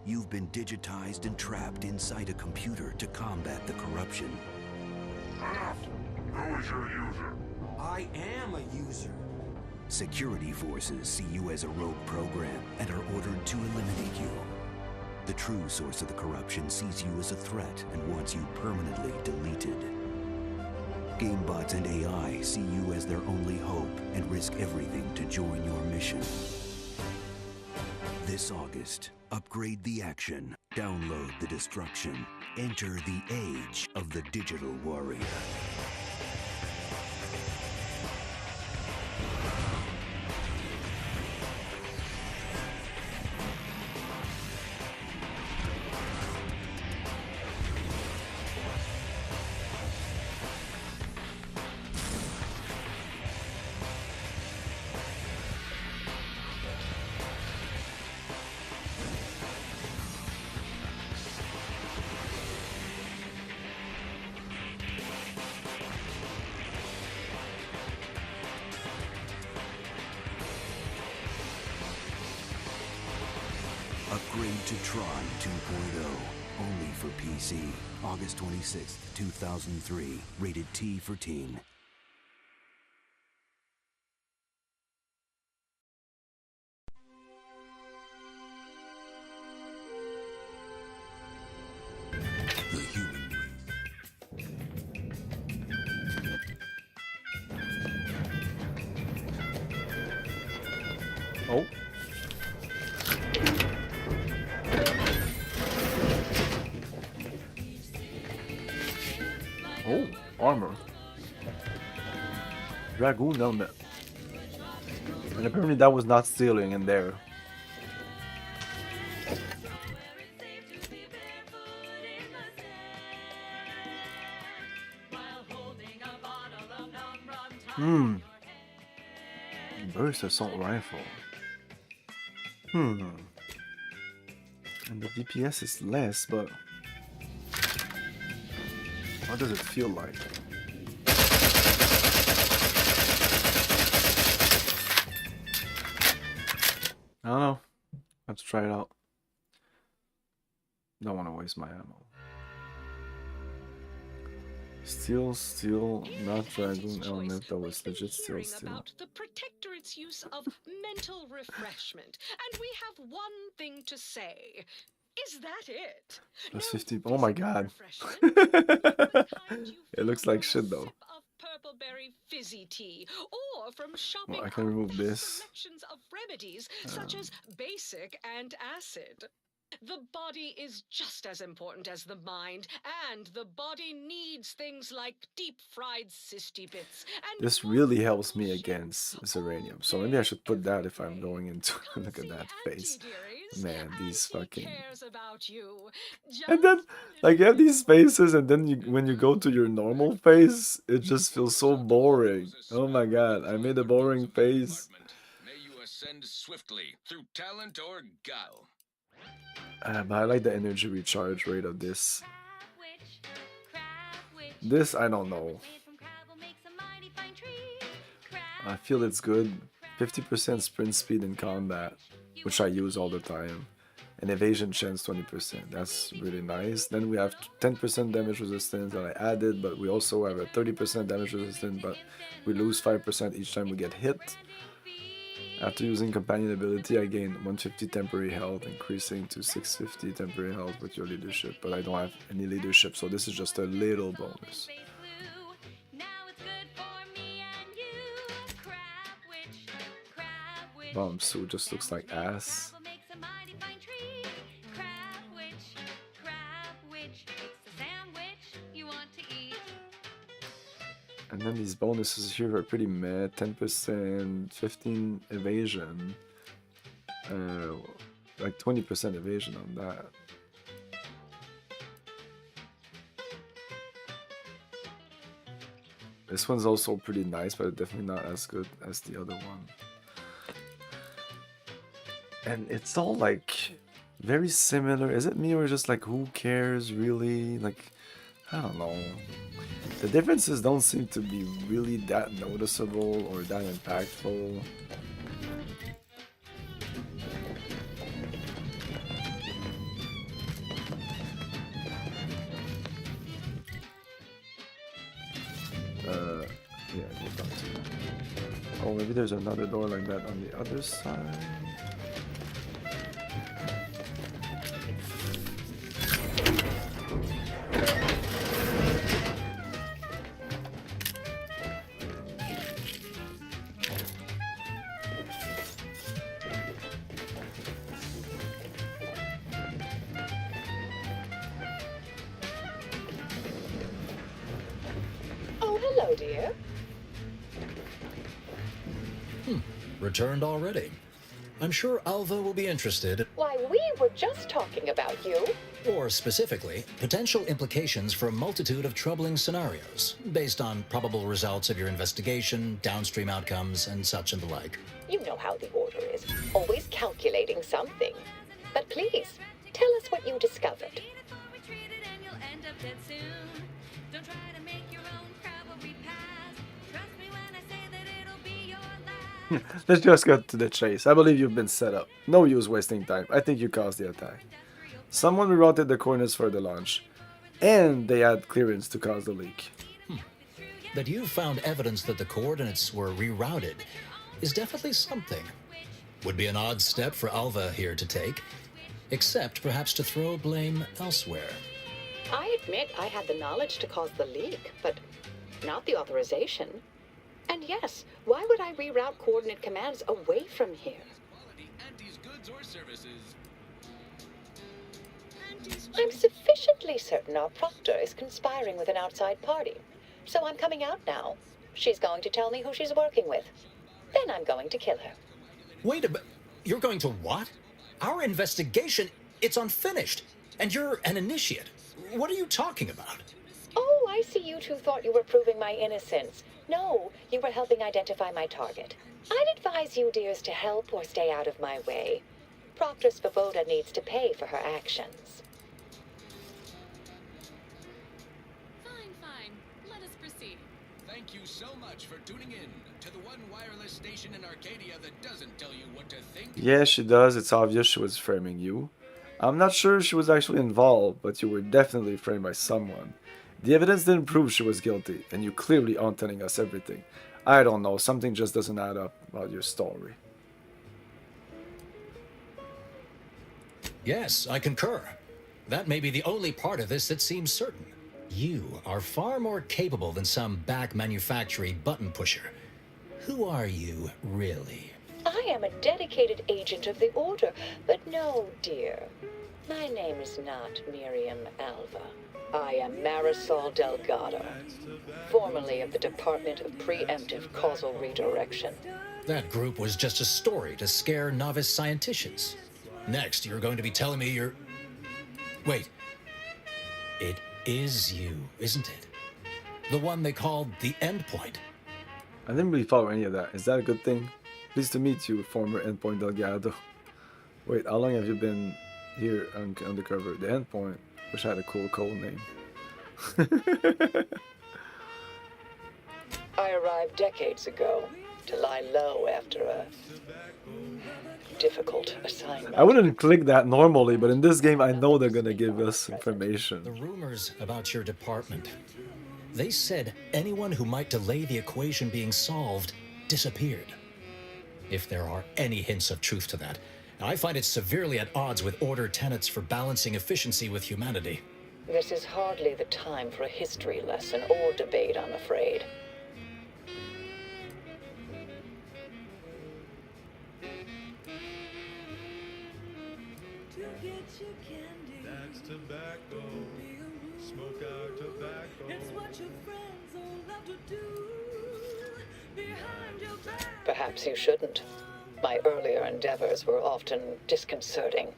You've been digitized and trapped inside a computer to combat the corruption. Who is your user? I am a user. Security forces see you as a rogue program and are ordered to eliminate you. The true source of the corruption sees you as a threat and wants you permanently deleted. GameBots and AI see you as their only hope and risk everything to join your mission. This August, upgrade the action, download the destruction, enter the age of the digital warrior. Upgrade to Tron 2.0, only for PC, August 26th, 2003, rated T for teen. The human Oh. Oh, armor. Dragoon helmet. And apparently that was not stealing in there. Burst assault rifle. And the DPS is less, but what does it feel like? I don't know. Let's try it out. Don't want to waste my ammo. Steel, not Dragoon element. That was legit steel. About the Protectorate's use of mental refreshment, and we have one thing to say. Is that it? Plus 50. Oh my god. It looks like shit though. Purpleberry fizzy tea, or from shopping Well, I can remove this. selections of remedies such as basic and acid. The body is just as important as the mind, and the body needs things like deep-fried cysty bits and This really helps me against Zeranium. So maybe I should put that if I'm going into look at that face. Man, these fucking cares about you. and then like you have these faces and then when you go to your normal face, it just feels so boring. Oh my god, I made a boring face. May you ascend swiftly through talent or guile. But I like the energy recharge rate of this. This I don't know. I feel it's good. 50% sprint speed in combat, which I use all the time. And evasion chance 20%. That's really nice. Then we have 10% damage resistance that I added, but we also have a 30% damage resistance, but we lose 5% each time we get hit. After using companion ability, I gain 150 temporary health, increasing to 650 temporary health with your leadership, but I don't have any leadership, so this is just a little bonus. Bumsu just looks like ass. And then these bonuses here are pretty meh. 10%, 15 evasion, like 20% evasion on that. This one's also pretty nice, but definitely not as good as the other one. And it's all like very similar. Is it me or just like who cares really? Like, I don't know. The differences don't seem to be really that noticeable or that impactful. Yeah, go down to. Oh, maybe there's another door like that on the other side. Hello, dear. Returned already. I'm sure Alva will be interested, Why, we were just talking about you. or specifically, potential implications for a multitude of troubling scenarios, based on probable results of your investigation, downstream outcomes, and such and the like. You know how the Order is, always calculating something. But please, tell us what you discovered. Let's just get to the chase. I believe you've been set up. No use wasting time. I think you caused the attack. Someone rerouted the coordinates for the launch, and they had clearance to cause the leak. That you found evidence that the coordinates were rerouted is definitely something. Would be an odd step for Alva here to take, except perhaps to throw blame elsewhere. I admit I had the knowledge to cause the leak, but not the authorization. And yes, why would I reroute coordinate commands away from here? I'm sufficiently certain our proctor is conspiring with an outside party. So I'm coming out now. She's going to tell me who she's working with. Then I'm going to kill her. Wait a minute. You're going to what? Our investigation, it's unfinished. And you're an initiate. What are you talking about? Oh, I see you two thought you were proving my innocence. No, you were helping identify my target. I'd advise you dears to help or stay out of my way. Proctor Svoboda needs to pay for her actions. Fine. Let us proceed. Thank you so much for tuning in to the one wireless station in Arcadia that doesn't tell you what to think. Yeah, she does. It's obvious she was framing you. I'm not sure she was actually involved, but you were definitely framed by someone. The evidence didn't prove she was guilty, and you clearly aren't telling us everything. I don't know, something just doesn't add up about your story. Yes, I concur. That may be the only part of this that seems certain. You are far more capable than some back manufacturing button pusher. Who are you, really? I am a dedicated agent of the Order. But no, dear. My name is not Miriam Alva. I am Marisol Delgado, formerly of the Department of Preemptive Causal Redirection. That group was just a story to scare novice scienticians. Next, you're going to be telling me you're... Wait. It is you, isn't it? The one they called the Endpoint. I didn't really follow any of that. Is that a good thing? Pleased to meet you, former Endpoint Delgado. Wait, how long have you been here undercover? The Endpoint. Wish I had a cool code name. I arrived decades ago to lie low after a difficult assignment. I wouldn't click that normally, but in this game I know they're gonna give us information. The rumors about your department. They said anyone who might delay the equation being solved disappeared. If there are any hints of truth to that, I find it severely at odds with Order tenets for balancing efficiency with humanity. This is hardly the time for a history lesson or debate, I'm afraid. That's tobacco. Smoke out tobacco. It's what your friends all love to do. Behind your back. Perhaps you shouldn't. My earlier endeavors were often disconcerting.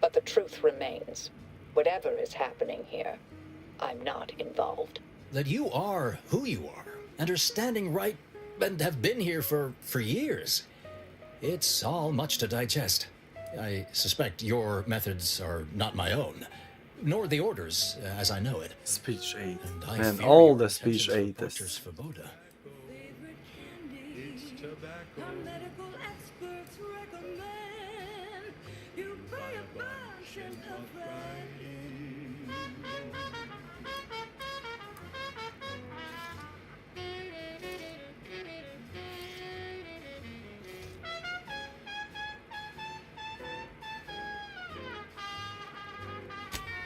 But the truth remains. Whatever is happening here, I'm not involved. That you are who you are, and are standing right, and have been here for years. It's all much to digest. I suspect your methods are not my own, nor the Order's, as I know it. Speech aid. And I Man, fear all your the speech intentions aid for is... Porter's Svoboda. It's tobacco. Our medical experts recommend you buy a bunch and puff right in.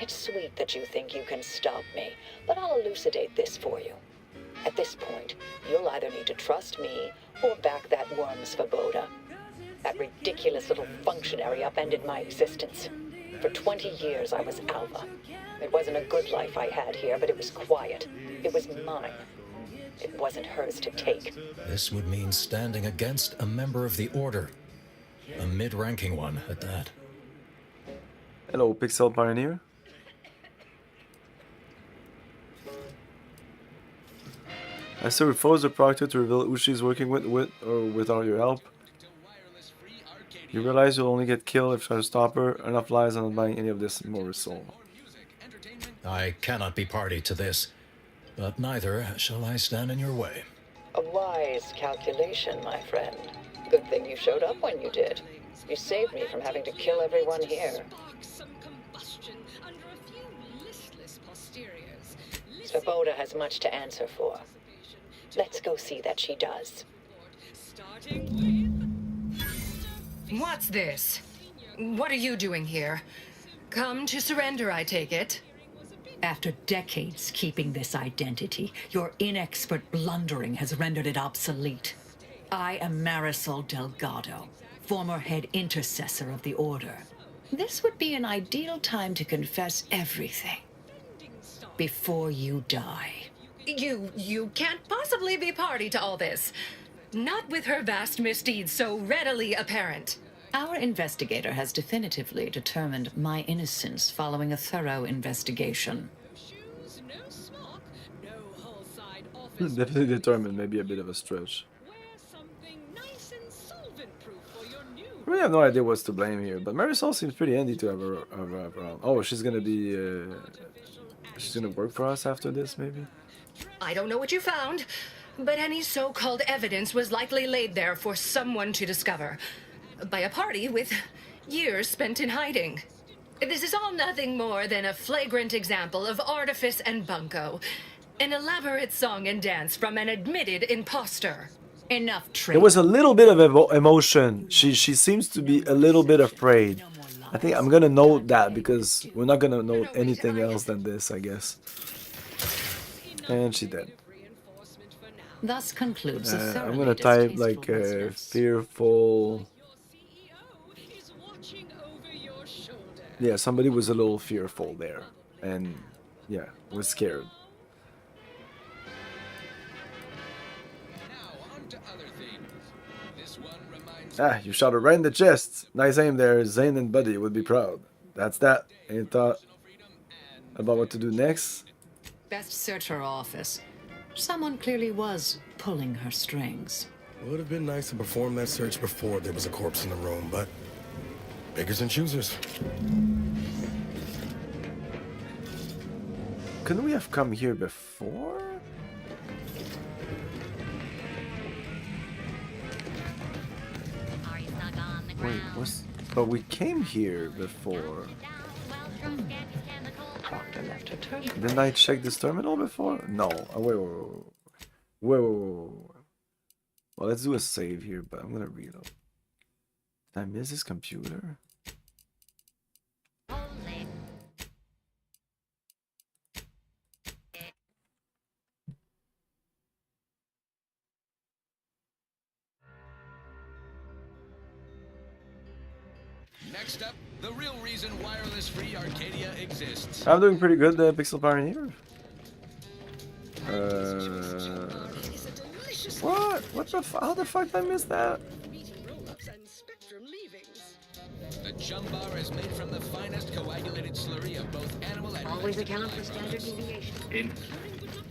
It's sweet that you think you can stop me, but I'll elucidate this for you. At this point, you'll either need to trust me or back that worm Svoboda. That ridiculous little functionary upended my existence. For 20 years, I was Alva. It wasn't a good life I had here, but it was quiet. It was mine. It wasn't hers to take. This would mean standing against a member of the Order. A mid-ranking one, at that. Hello, Pixel Pioneer. I still refuse the Proctor to reveal who she's working with or without your help. You realize you'll only get killed if you try to stop her. Enough lies, I'm not buying any of this, Marisol. I cannot be party to this, but neither shall I stand in your way. A wise calculation, my friend. Good thing you showed up when you did. You saved me from having to kill everyone here. Svoboda has much to answer for. Let's go see that she does. What's this? What are you doing here? Come to surrender, I take it? After decades keeping this identity, your inexpert blundering has rendered it obsolete. I am Marisol Delgado, former head intercessor of the Order. This would be an ideal time to confess everything. Before you die. You can't possibly be party to all this. Not with her vast misdeeds so readily apparent. Our investigator has definitively determined my innocence following a thorough investigation. Definitely determined, maybe a bit of a stretch. I really have no idea what's to blame here, but Marisol seems pretty handy to have her around. Oh, she's gonna be... she's gonna work for us after this, maybe? I don't know what you found, but any so-called evidence was likely laid there for someone to discover. By a party with years spent in hiding. This is all nothing more than a flagrant example of artifice and bunco. An elaborate song and dance from an admitted imposter. Enough There was a little bit of emotion. She seems to be a little bit afraid. I think I'm gonna note that because we're not gonna note anything else than this, I guess. And she dead. Thus concludes the I'm gonna type like fearful Yeah, somebody was a little fearful there, and yeah, was scared. Ah, you shot her right in the chest. Nice aim there. Zane and Buddy would be proud. That's that. Any thought about what to do next? Best search her office. Someone clearly was pulling her strings. Would have been nice to perform that search before there was a corpse in the room, but beggars and choosers. Couldn't we have come here before? Wait, what's... But we came here before. Proctor left her terminal. Didn't I check this terminal before? No. Oh, wait. Well, let's do a save here, but I'm gonna reload. Did I miss this computer? Next up, the real reason wireless free Arcadia exists. I'm doing pretty good, Pixel Pioneer. What? What the how the fuck did I miss that? The chum bar is made from the finest coagulated slurry of both animal and Always account for standard deviation.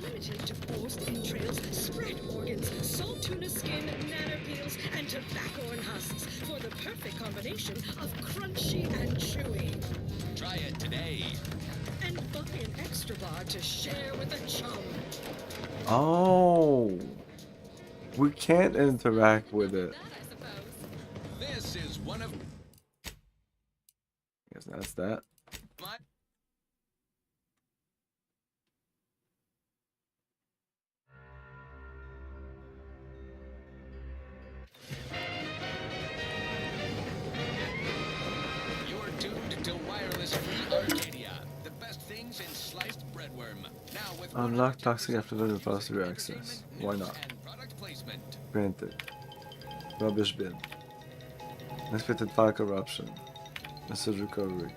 Limited to forced entrails, spread organs, salt tuna skin, nanopeels, and tobacco and husks for the perfect combination of crunchy and chewy. Try it today. And buy an extra bar to share with a chum. Oh, we can't interact with it. This is one of. Guess that's that. You're tuned to wireless free Arcadia, the best things in sliced breadworm. Now with Unlock toxic effluent repository access. Why not? Granted. Rubbish bin. Unexpected file corruption. Message recovery.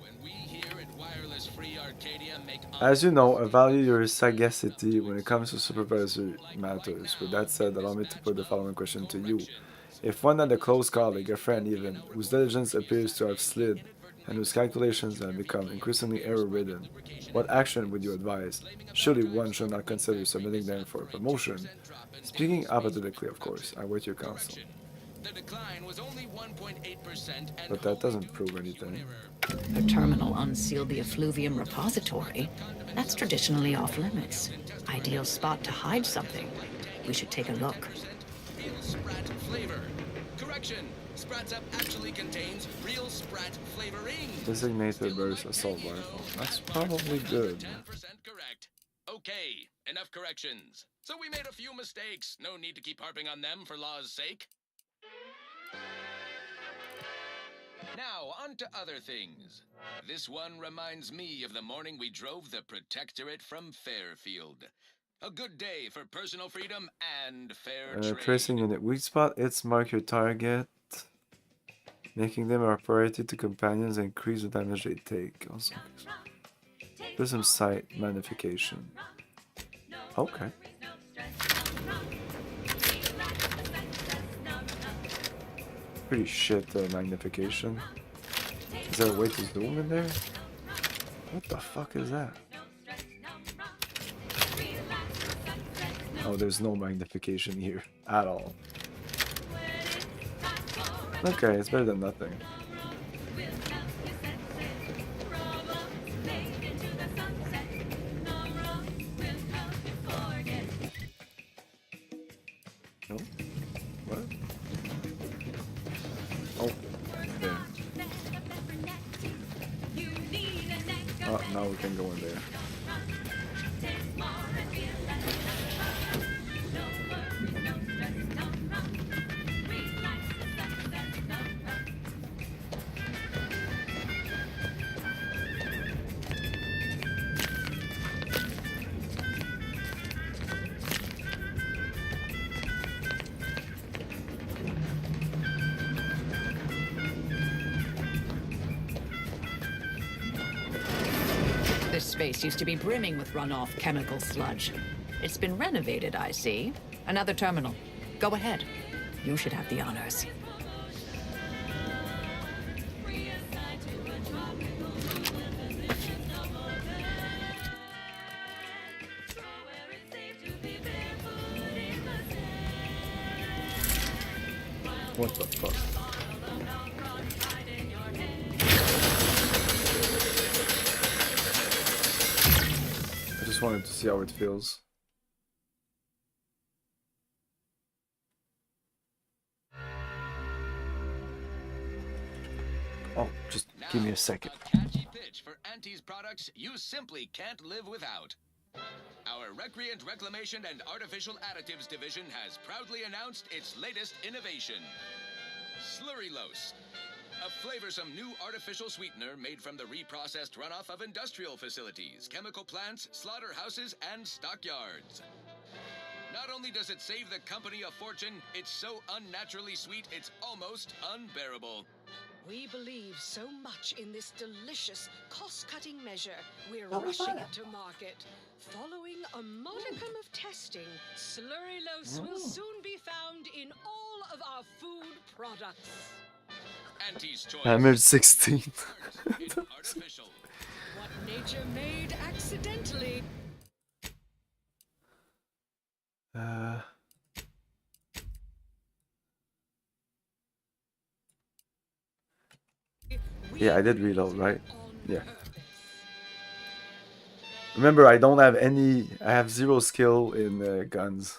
As you know, I value your sagacity when it comes to supervisory matters. With that said, allow me to put the following question to you. If one had a close colleague, a friend even, whose diligence appears to have slid and whose calculations have become increasingly error-ridden, what action would you advise? Surely one should not consider submitting them for a promotion. Speaking hypothetically, of course, I wait your counsel. The decline was only 1.8%, But that doesn't prove anything. Her terminal unsealed the effluvium repository. That's traditionally off limits. Ideal spot to hide something. We should take a look. real Sprat flavor. Correction. Sprats Up actually contains real Sprat flavoring. Designated versus assault rifle. That's probably good. 10% correct. Okay, enough corrections. So we made a few mistakes. No need to keep harping on them for law's sake. Now, on to other things. This one reminds me of the morning we drove the Protectorate from Fairfield. A good day for personal freedom and fair trade. Tracing unit weak spot. It's mark your target. Making them our priority to companions and increase the damage they take. Also, prism sight magnification. Okay. Pretty shit magnification. Is there a way to zoom in there? What the fuck is that? Oh, there's no magnification here at all. Okay, it's better than nothing. No? What? Oh, there. Oh, now we can go in there. This space used to be brimming with runoff chemical sludge. It's been renovated, I see. Another terminal. Go ahead. You should have the honors. What the fuck? I just wanted to see how it feels. Oh, just give me a second. Catchy pitch for Anti's products you simply can't live without. Our Recreant Reclamation and Artificial Additives division has proudly announced its latest innovation, Slurrylose, a flavorsome new artificial sweetener made from the reprocessed runoff of industrial facilities, chemical plants, slaughterhouses, and stockyards. Not only does it save the company a fortune, it's so unnaturally sweet it's almost unbearable. We believe so much in this delicious, cost-cutting measure, we're rushing it to market. Following a modicum of testing, Slurrylose will soon be found in all of our food products. Anti's choice. Damage 16. Artificial. What nature made accidentally. Yeah, I did reload, right? Yeah. Remember, I don't have any. I have 0 skill in guns.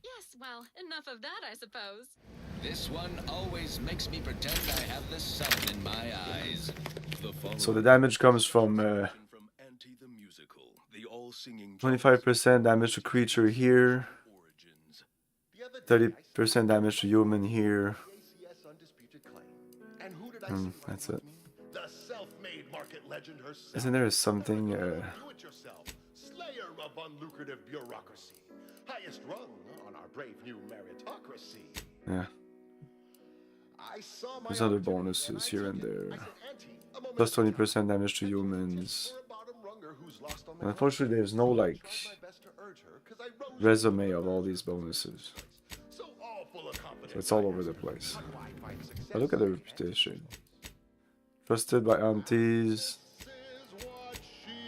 Yes, well, enough of that, I suppose. This one always makes me pretend I have the sun in my eyes. So the damage comes from 25% damage to creature here, 30% damage to human here. That's it. The self-made market legend herself. Isn't there something? Do-it-yourself, slayer of unlucrative bureaucracy, highest rung on our brave new meritocracy. Yeah. I saw my There's other bonuses here and there. Plus 20% damage to humans. And unfortunately, there's no like resume of all these bonuses. So it's all over the place. But look at the reputation. Trusted by aunties,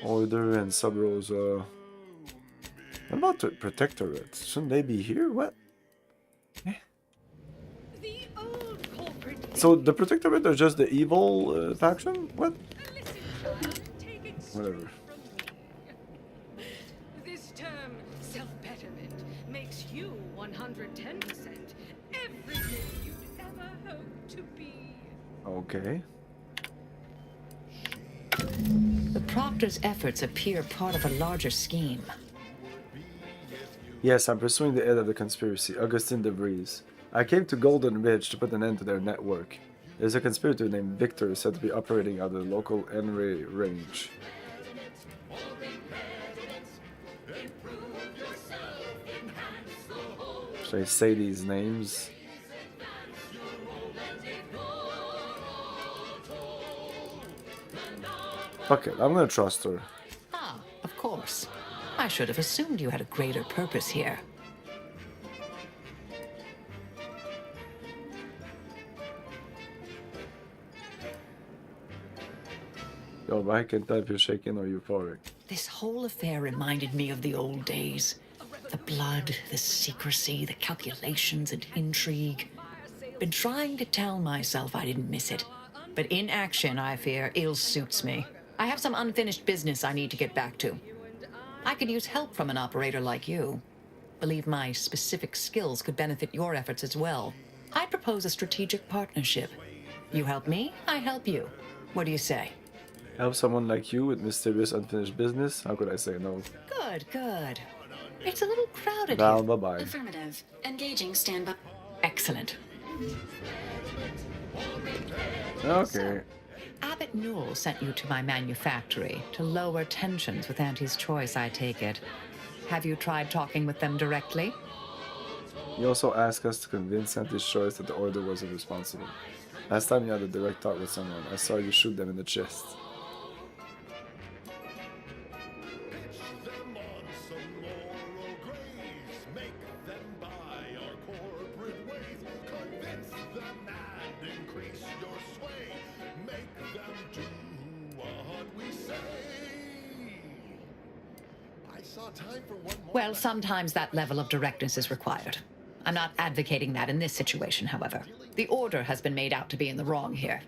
Order and Sub Rosa. What about the Protectorate? Shouldn't they be here? What? Eh? So the Protectorate are just the evil faction? What? Whatever. This term, self-betterment, makes you 110% everything you'd ever hope to be. Okay. The Proctor's efforts appear part of a larger scheme. Yes, I'm pursuing the head of the conspiracy, Augustine DeVries. I came to Golden Ridge to put an end to their network. There's a conspirator named Victor said to be operating out of the local Enray range. Should I say these names? Fuck it, I'm gonna trust her. Ah, of course. I should have assumed you had a greater purpose here. Yo, I can tell if you're shaking or euphoric. This whole affair reminded me of the old days. The blood, the secrecy, the calculations and intrigue. Been trying to tell myself I didn't miss it. But in action, I fear, ill suits me. I have some unfinished business I need to get back to. I could use help from an operator like you. Believe my specific skills could benefit your efforts as well. I propose a strategic partnership. You help me, I help you. What do you say? Help someone like you with mysterious unfinished business? How could I say no? Good, good. It's a little crowded Val, here. bye-bye. Affirmative. Engaging standby. Excellent. Okay. Abbott Newell sent you to my manufactory to lower tensions with Auntie's Choice, I take it. Have you tried talking with them directly? He also asked us to convince Auntie's Choice that the Order wasn't responsible. Last time you had a direct talk with someone, I saw you shoot them in the chest. saw time for one more. Well, sometimes that level of directness is required. I'm not advocating that in this situation, however. The Order has been made out to be in the wrong here.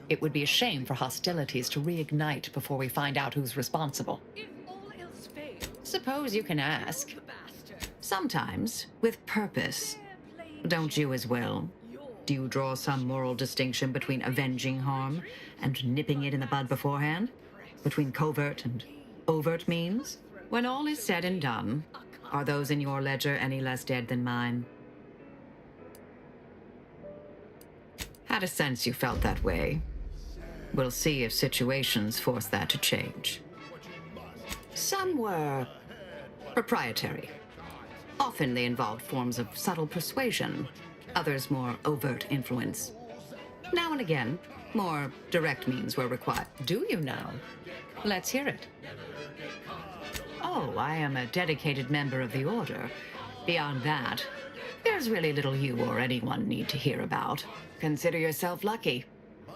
It would be a shame for hostilities to reignite before we find out who's responsible. If all else fails, Suppose you can ask. the bastard. Sometimes, with purpose. Don't you as well? Do you draw some moral distinction between avenging harm and nipping it in the bud beforehand? Between covert and overt means? When all is said and done, are those in your ledger any less dead than mine? Had a sense you felt that way. We'll see if situations force that to change. Some were proprietary. Often they involved forms of subtle persuasion, others more overt influence. Now and again, more direct means were required. Do you know? Let's hear it. Oh, I am a dedicated member of the Order. Beyond that, there's really little you or anyone need to hear about. Consider yourself lucky.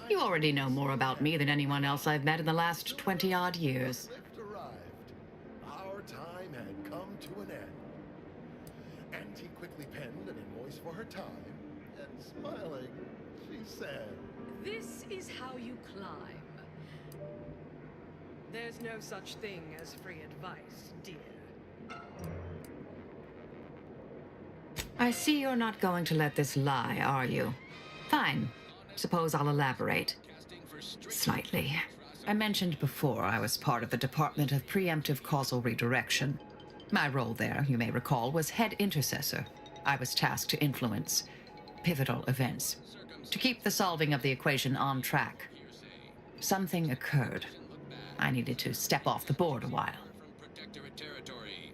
You already know more about me than anyone else I've met in the last 20-odd years. Our time had come to an end. Auntie quickly penned an invoice for her time, and smiling, she said, This is how you climb. There's no such thing as free advice, dear. I see you're not going to let this lie, are you? Fine. Suppose I'll elaborate. Slightly. I mentioned before I was part of the Department of Preemptive Causal Redirection. My role there, you may recall, was head intercessor. I was tasked to influence pivotal events, to keep the solving of the equation on track. Something occurred. I needed to step off the board a while. From Protectorate territory.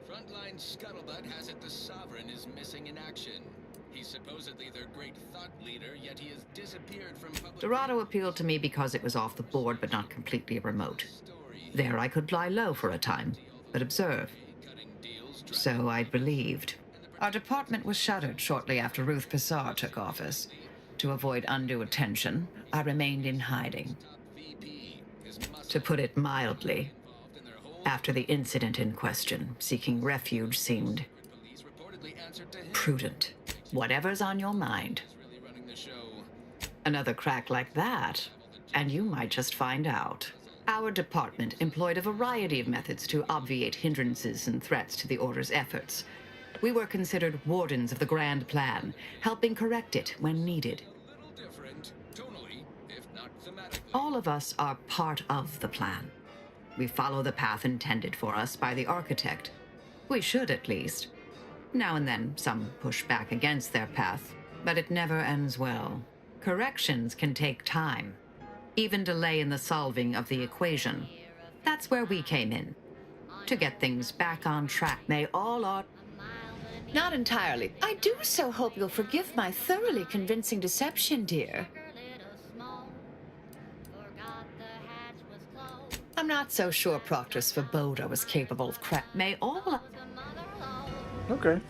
Frontline scuttlebutt has it the Sovereign is missing in action. He's supposedly their great thought leader, yet he has disappeared from public... Dorado appealed to me because it was off the board but not completely remote. There I could lie low for a time, but observe. So I believed. Our department was shuttered shortly after Ruth Pissar took office. To avoid undue attention, I remained in hiding. To put it mildly, after the incident in question, seeking refuge seemed prudent. Whatever's on your mind. Another crack like that, and you might just find out. Our department employed a variety of methods to obviate hindrances and threats to the Order's efforts. We were considered wardens of the grand plan, helping correct it when needed. All of us are part of the plan. We follow the path intended for us by the architect. We should, at least. Now and then, some push back against their path, but it never ends well. Corrections can take time, even delay in the solving of the equation. That's where we came in, to get things back on track. May all our... Not entirely. I do so hope you'll forgive my thoroughly convincing deception, dear. I'm not so sure Proctor Svoboda was capable of crap. May all... Okay.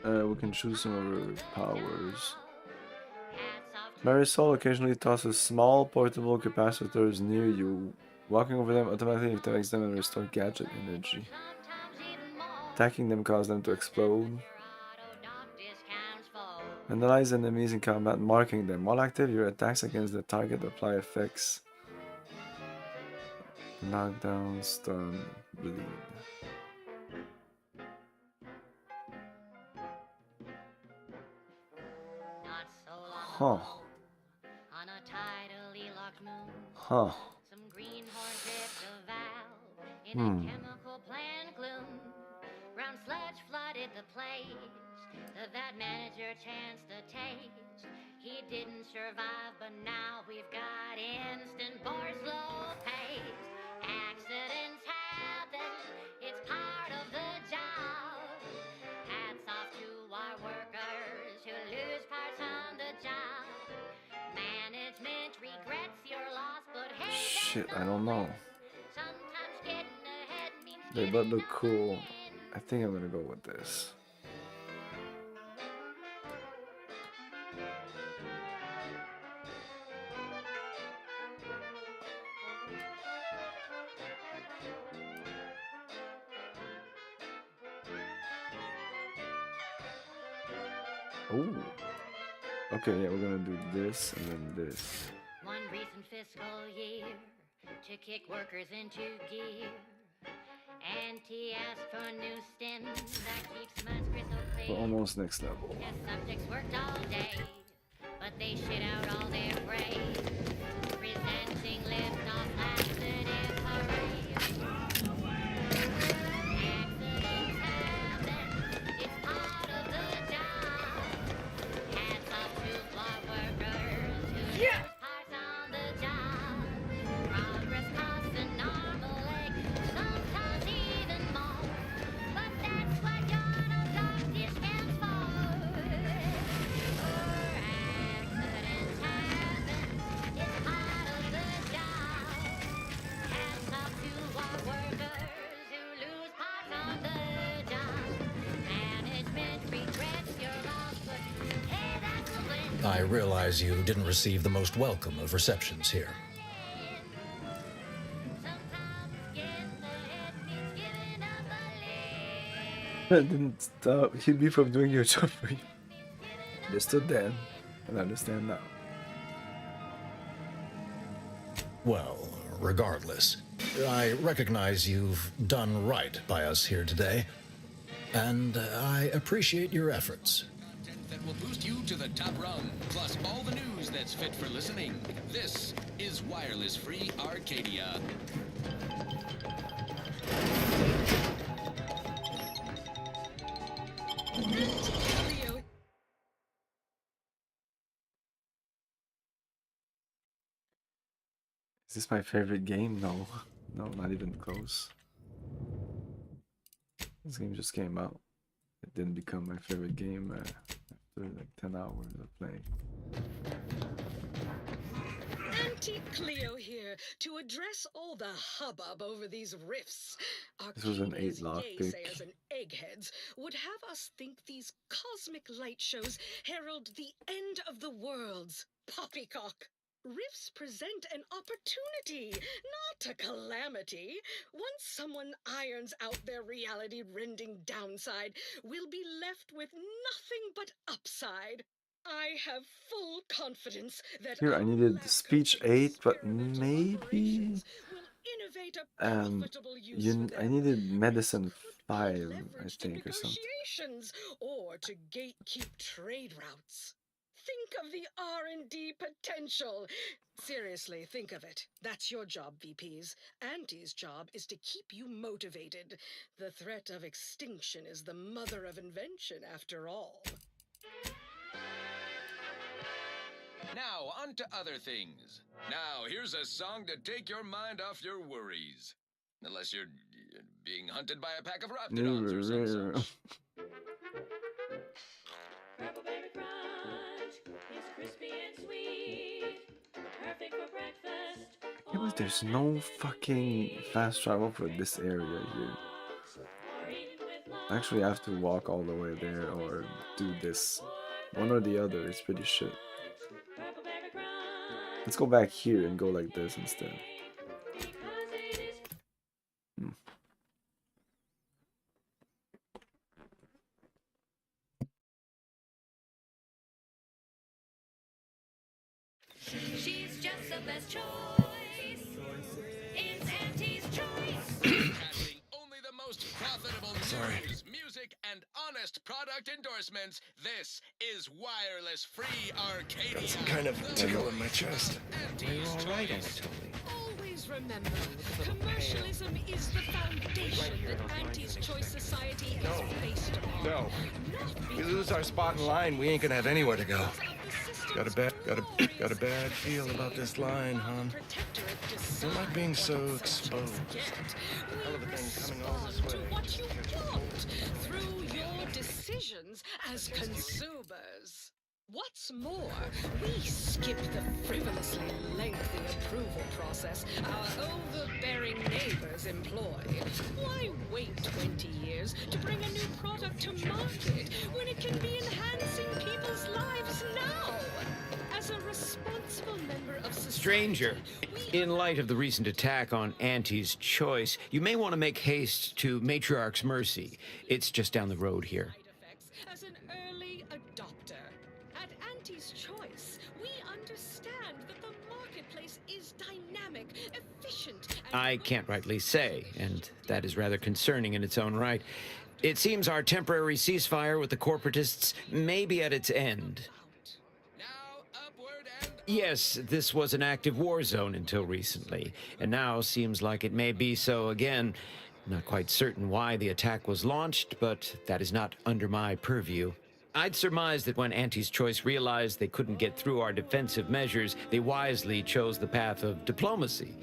We can choose some of her powers. Marisol occasionally tosses small portable capacitors near you. Walking over them automatically activates them and restores gadget energy. Attacking them causes them to explode. Analyze enemies in combat, marking them. While active, your attacks against the target apply effects. Knockdown, stun, bleed. Huh. Huh. Brown sludge flooded the place. That manager chance to taste. He didn't survive, but now we've got instant bar slow pace. Accidents happen, it's part of the job. Hats off to our workers who lose parts on the job. Management regrets your loss, but hey, shit, I don't know. sometimes getting ahead means They both look cool. I think I'm gonna go with this. Oh. Okay, yeah, we're gonna do this and then this. One recent fiscal year to kick workers into gear. Auntie asked for new stim that keeps months crystal clear. We're almost next level. Test subjects worked all day, but they shit out all their brains. Presenting liftoff laxative parade. Accidents happen, it's part of the job. Hats off to floor workers who use parts on the job. Progress costs an arm a leg, sometimes even more. But that's what God of dark dish stands for. Accidents happen, it's part of the job. Hats off to our workers who lose parts on the job. Management regrets your loss, but hey, that's a win. I realize you didn't receive the most welcome of receptions here. That didn't stop you from doing your job for you. Understood then, and understand now. Well, regardless, I recognize you've done right by us here today, and I appreciate your efforts. That will boost you to the top rung, plus all the news that's fit for listening. This is Wireless Free Arcadia. Is this my favorite game? No. No, not even close. This game just came out. It didn't become my favorite game after like 10 hours of playing. Auntie Cleo here to address all the hubbub over these rifts. This was an Arcadia's 8 lockpick. naysayers and eggheads would have us think these cosmic light shows herald the end of the worlds. Poppycock. Rifts present an opportunity, not a calamity. Once someone irons out their reality-rending downside, we'll be left with nothing but upside. I have full confidence that Here I our needed lab speech 8, but maybe innovate a profitable use for I them. needed medicine 5, I Leverage to think, or something. negotiations or to gatekeep trade routes. Think of the R&D potential. Seriously, think of it. That's your job, VPs. Auntie's job is to keep you motivated. The threat of extinction is the mother of invention, after all. Now, on to other things. Now, here's a song to take your mind off your worries. Unless you're being hunted by a pack of raptidons or some such. Purple Berry Crunch is crispy and sweet, perfect for breakfast. Yeah, but there's no fucking fast travel for this area here. Actually, I have to walk all the way there or do this. One or the other is pretty shit. Let's go back here and go like this instead. She's just the best choice. It's Auntie's choice. Having only the most profitable news, music, and honest product endorsements. This is Wireless Free Arcadia. Some kind of tickle in my chest. Are you all right, Anatoly? Always remember, commercialism is the foundation that Auntie's Choice Society is based upon. No. We lose our spot in line, we ain't gonna have anywhere to go. Got a bad feel about this line, hon. Don't like being so exposed. Hell of a thing coming all this way. What you want through your decisions as consumers. What's more, we skip the frivolously lengthy approval process our overbearing neighbors employ. Why wait 20 years to bring a new product to market when it can be enhancing people's lives now? As a responsible member of society, Stranger, in light of the recent attack on Auntie's Choice, you may want to make haste to Matriarch's Mercy. It's just down the road here. as an early adopter, dynamic, efficient, and I can't rightly say, and that is rather concerning in its own right. It seems our temporary ceasefire with the corporatists may be at its end. Yes, this was an active war zone until recently, and now seems like it may be so again. Not quite certain why the attack was launched, but that is not under my purview. I'd surmise that when Auntie's Choice realized they couldn't get through our defensive measures, they wisely chose the path of diplomacy.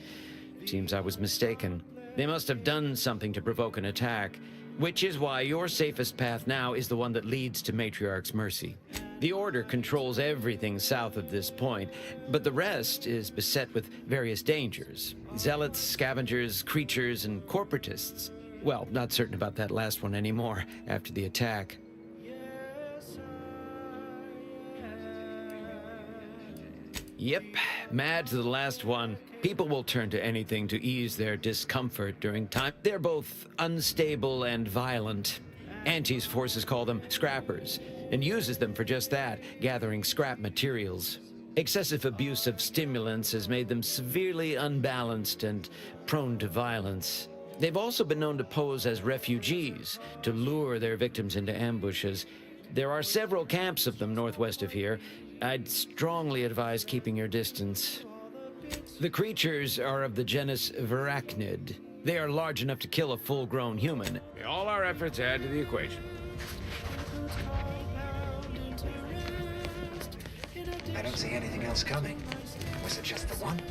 Seems I was mistaken. They must have done something to provoke an attack, which is why your safest path now is the one that leads to Matriarch's Mercy. The Order controls everything south of this point, but the rest is beset with various dangers. Zealots, scavengers, creatures, and corporatists. Well, not certain about that last one anymore after the attack. Yep, mad to the last one. People will turn to anything to ease their discomfort during time. They're both unstable and violent. Auntie's forces call them scrappers, and uses them for just that, gathering scrap materials. Excessive abuse of stimulants has made them severely unbalanced and prone to violence. They've also been known to pose as refugees, to lure their victims into ambushes. There are several camps of them northwest of here. I'd strongly advise keeping your distance. The creatures are of the genus Verachnid. They are large enough to kill a full-grown human. All our efforts add to the equation. I don't see anything else coming. Was it just the one?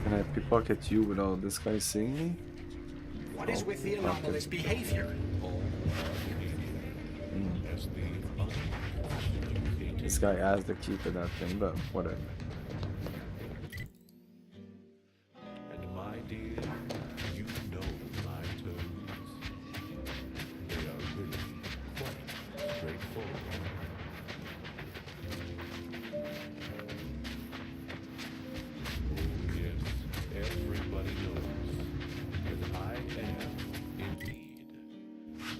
Can I pickpocket you without this guy seeing me? What is with the anomalous behavior? This guy asked to keep it that thing, but whatever. And my dear, you know my toes. They are really quite straightforward. Oh yes, everybody knows that I am indeed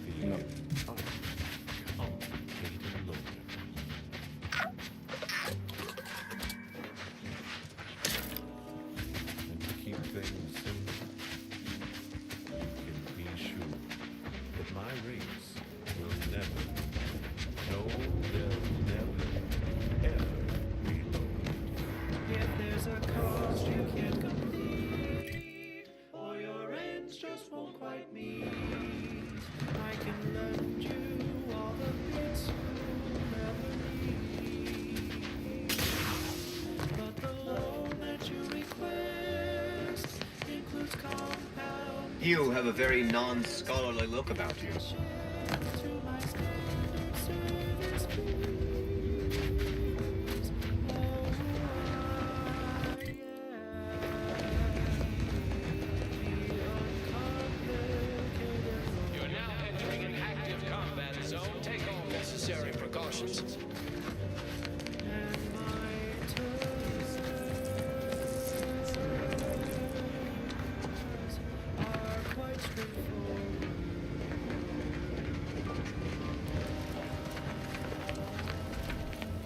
the uncomplicated loner. And to keep things simple, you can be sure that my race will never, no, they'll never, ever reload. If there's a cost you can't complete, or your ends just won't quite meet, I can lend you all the bits you'll never need. But the loan that you request includes compound. You have a very non-scholarly look about you. To my standard service fees. You are now entering an active combat zone. Take all necessary precautions.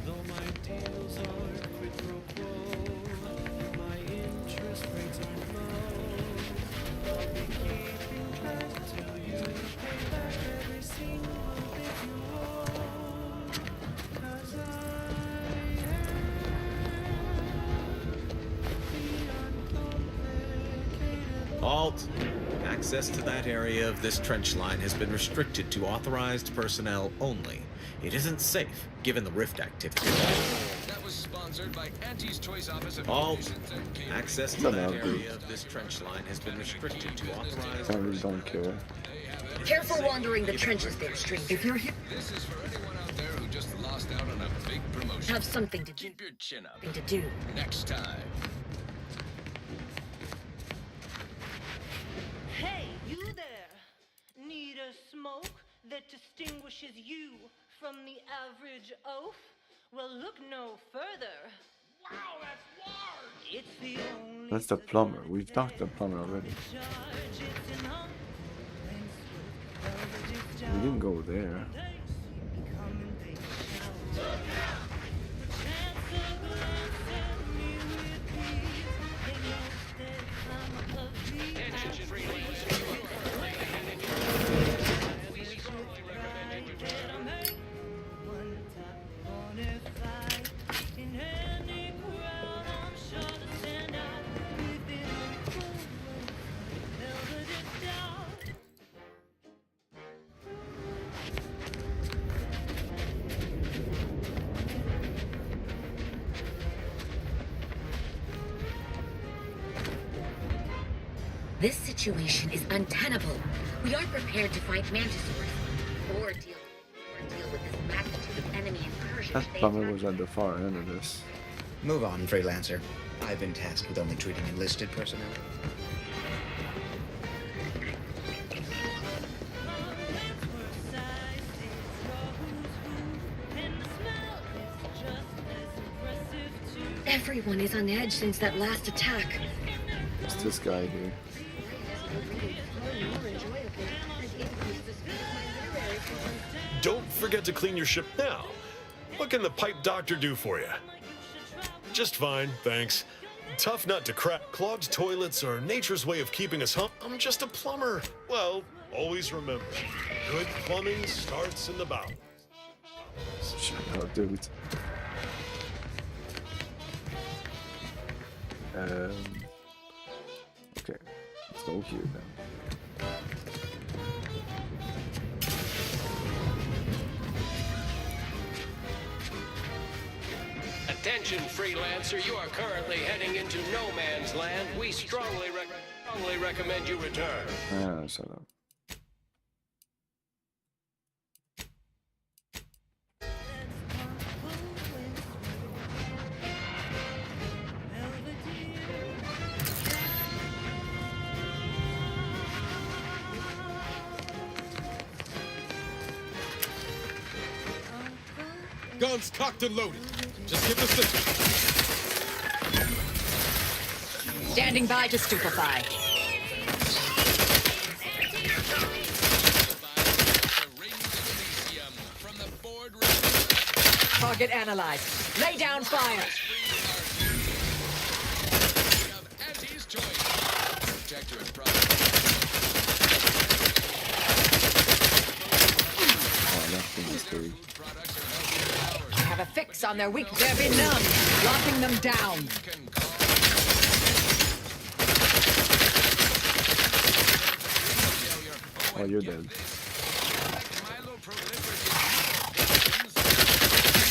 Though my deals are quid pro quo, my interest rates are low. I'll be keeping track till you pay back every single bit you owe. 'Cause I am the uncomplicated. Halt! Access to that area of this trench line has been restricted to authorized personnel only. It isn't safe, given the rift activity. That was sponsored by Auntie's Choice Office of Halt! Munitions and Catering. Access to that area of this trench line has been restricted to authorized I really don't care. Careful wandering the trenches there, stranger. If you're here, This is for anyone out there who just lost out on a big promotion. have something to do. Keep your chin up. To do. Next time. that distinguishes you from the average oaf? Well, look no further. Wow, that's large! It's the only That's the plumber. We've talked the plumber already. We didn't go there. This situation is untenable. We aren't prepared to fight Mantisaurs or deal with this magnitude of enemy incursion. That plumber was at the far end of this. Move on, freelancer. I've been tasked with only treating enlisted personnel. Everyone is on edge since that last attack. It's this guy here. Don't forget to clean your ship now. What can the pipe doctor do for you? Just fine, thanks. Tough nut to crack. Clogged toilets are nature's way of keeping us home. I'm just a plumber. Well, always remember, good plumbing starts in the bowels. Shut up, dude. Okay, let's go here then. Attention, freelancer, you are currently heading into no man's land. We strongly recommend you return. Ah, shut up. Guns cocked and loaded. Just give the signal. Standing by to stupefy. Target analyzed. Lay down fire. I have a fix on their weak. There be none. Locking them down. Oh, you're dead.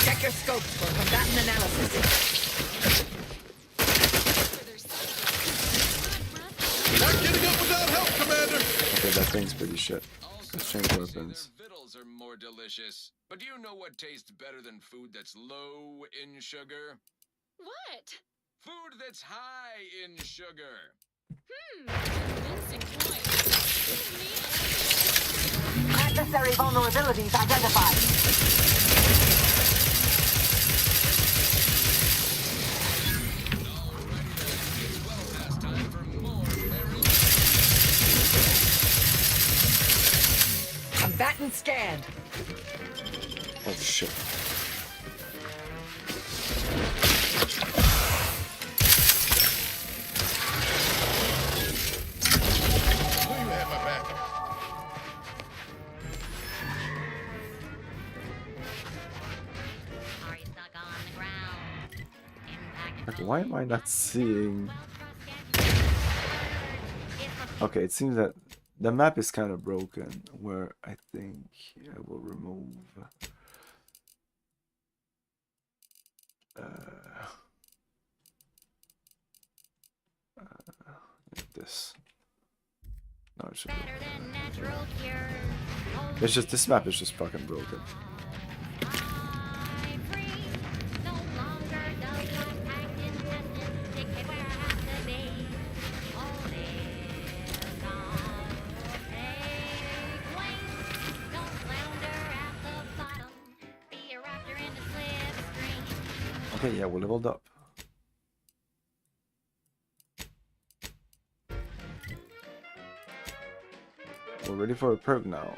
Check your scopes for combatant analysis. Not getting up without help, Commander! Okay, that thing's pretty shit. Let's change weapons. Vittles are more delicious. But do you know what tastes better than food that's low in sugar? What? Food that's high in sugar. Adversary vulnerabilities identified. Combatant scanned. Oh shit. You have my back. Like, why am I not seeing? Okay, it seems that the map is kind of broken, where I think I will remove this. No, it should be. It's just, this map is just fucking broken. Okay, yeah, we leveled up. We're ready for a perk now.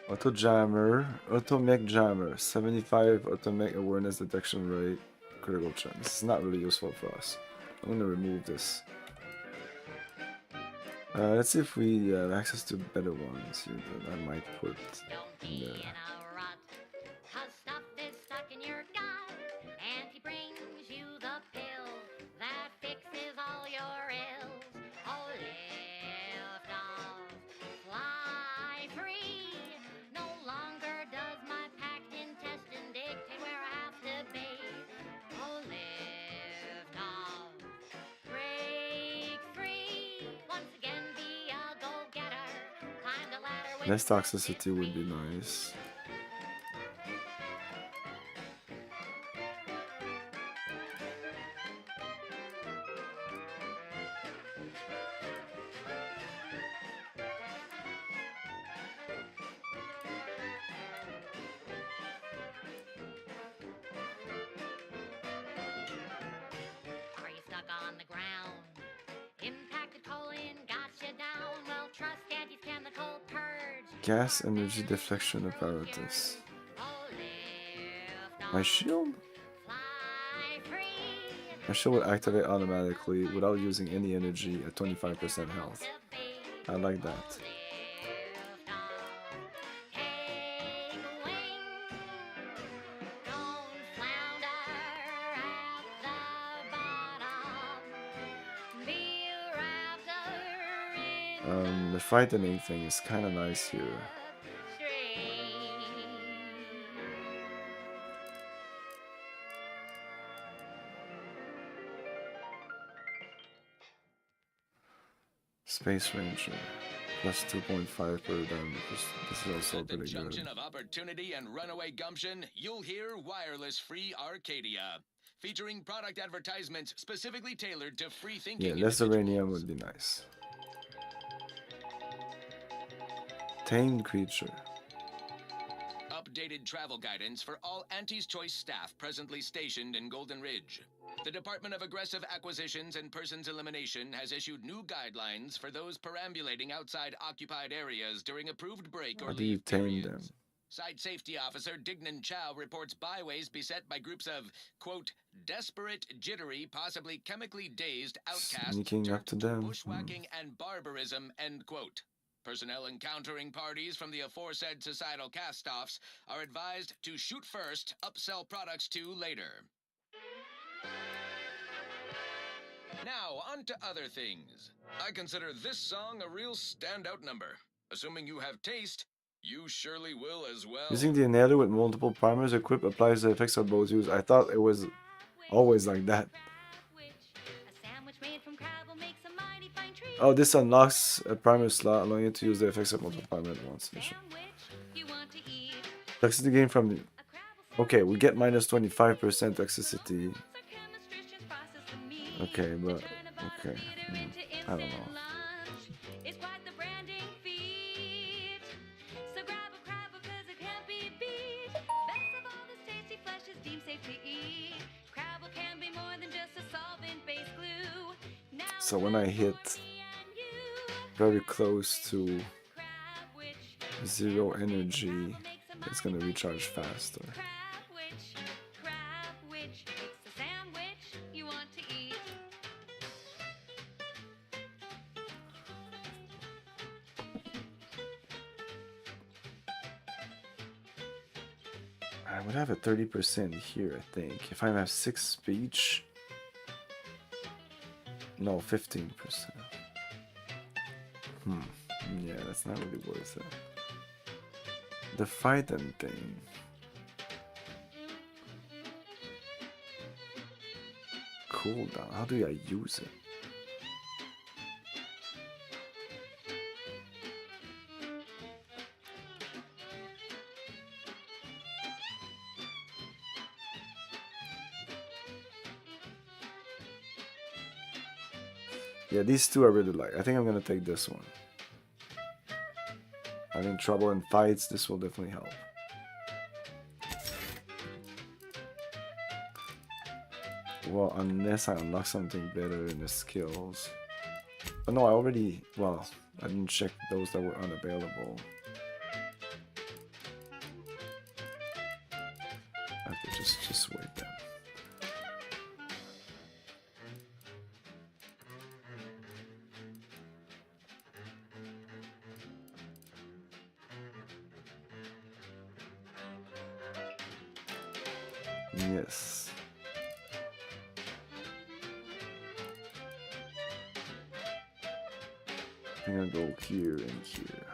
Auto Jammer, Auto Mech Jammer, 75 Auto Mech awareness detection rate, critical chance. This is not really useful for us. I'm gonna remove this. Let's see if we have access to better ones here that I might put in there. Cause stuff is stuck in your gut, and he brings you the pill that fixes all your ills. Oh, lift off, fly free. No longer does my packed intestine dictate where I have to be. Oh, lift off, break free. Once again, be a go-getter. Climb the ladder with Less toxicity would be nice. Are you stuck on the ground? Impacted colon got you down. Well, trust Andy's chemical purge. Gas energy deflection apparatus. My shield? My shield will activate automatically without using any energy at 25% health. I like that. The frightening thing is kind of nice here. Space Ranger, plus 2.5 per damage. This is also At the pretty junction good. of opportunity and runaway gumption, you'll hear Wireless Free Arcadia, featuring product advertisements specifically tailored to free thinking. Yeah, less uranium would be nice. Tamed creature. Updated travel guidance for all Auntie's Choice staff presently stationed in Golden Ridge. The Department of Aggressive Acquisitions and Persons Elimination has issued new guidelines for those perambulating outside occupied areas during approved break or How do you leave tame periods. them? Site Safety Officer Dignan Chow reports byways beset by groups of, quote, desperate, jittery, possibly chemically dazed outcasts Sneaking up to them. bushwhacking and barbarism, end quote. Personnel encountering parties from the aforesaid societal cast-offs are advised to shoot first, upsell products to later. Now, on to other things. I consider this song a real standout number. Assuming you have taste, you surely will as well. Using the inhaler with multiple primers equipped applies the effects of both use. I thought it was always like that. Oh, this unlocks a primer slot, allowing you to use the effects of multiple primers at once. Toxicity gain from the... Okay, we get minus 25% toxicity. Okay, but... Okay. I don't know. So when I hit very close to 0 energy, it's gonna recharge faster. I would have a 30% here, I think. If I have 6 speech, no, 15%. Yeah, that's not really worth it. The fighting thing. Cooldown. How do I use it? Yeah, these two I really like. I think I'm gonna take this one. Having trouble in fights, this will definitely help. Well, unless I unlock something better in the skills. Oh no, I already... Well, I didn't check those that were unavailable. I have to just wait then. Yes. I'm gonna go here and here.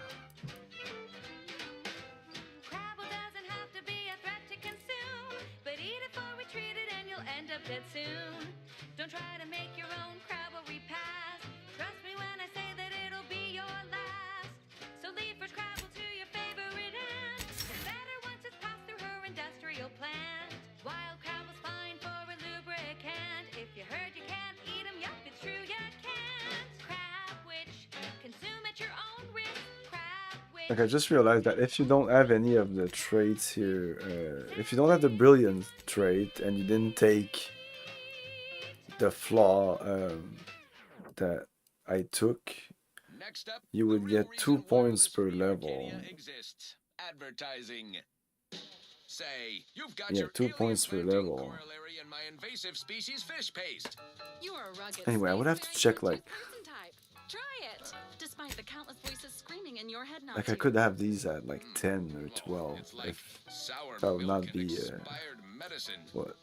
Crabble doesn't have to be a threat to consume, but eat it for we treat it and you'll end up dead soon. Don't try to make your own Crabble repast. Trust me when I say that it'll be your last. So leave first Crabble to your favorite ant. It's better once it's passed through her industrial plant. Wild Crabble's fine for a lubricant. If you heard you can't eat 'em, yup, it's true you can't. Crab witch, consume at your own risk. Crab witch. Like I just realized that if you don't have any of the traits here, if you don't have the brilliant trait and you didn't take the flaw that I took, you would get 2 points per level. Advertising. Say, you've got Yeah, your 2 points per level. corollary in my invasive species fish paste. You are a rugged Anyway, I would have to check like type. Try it. Despite the countless voices screaming in your head I could have these at like 10 or 12 if that would not be what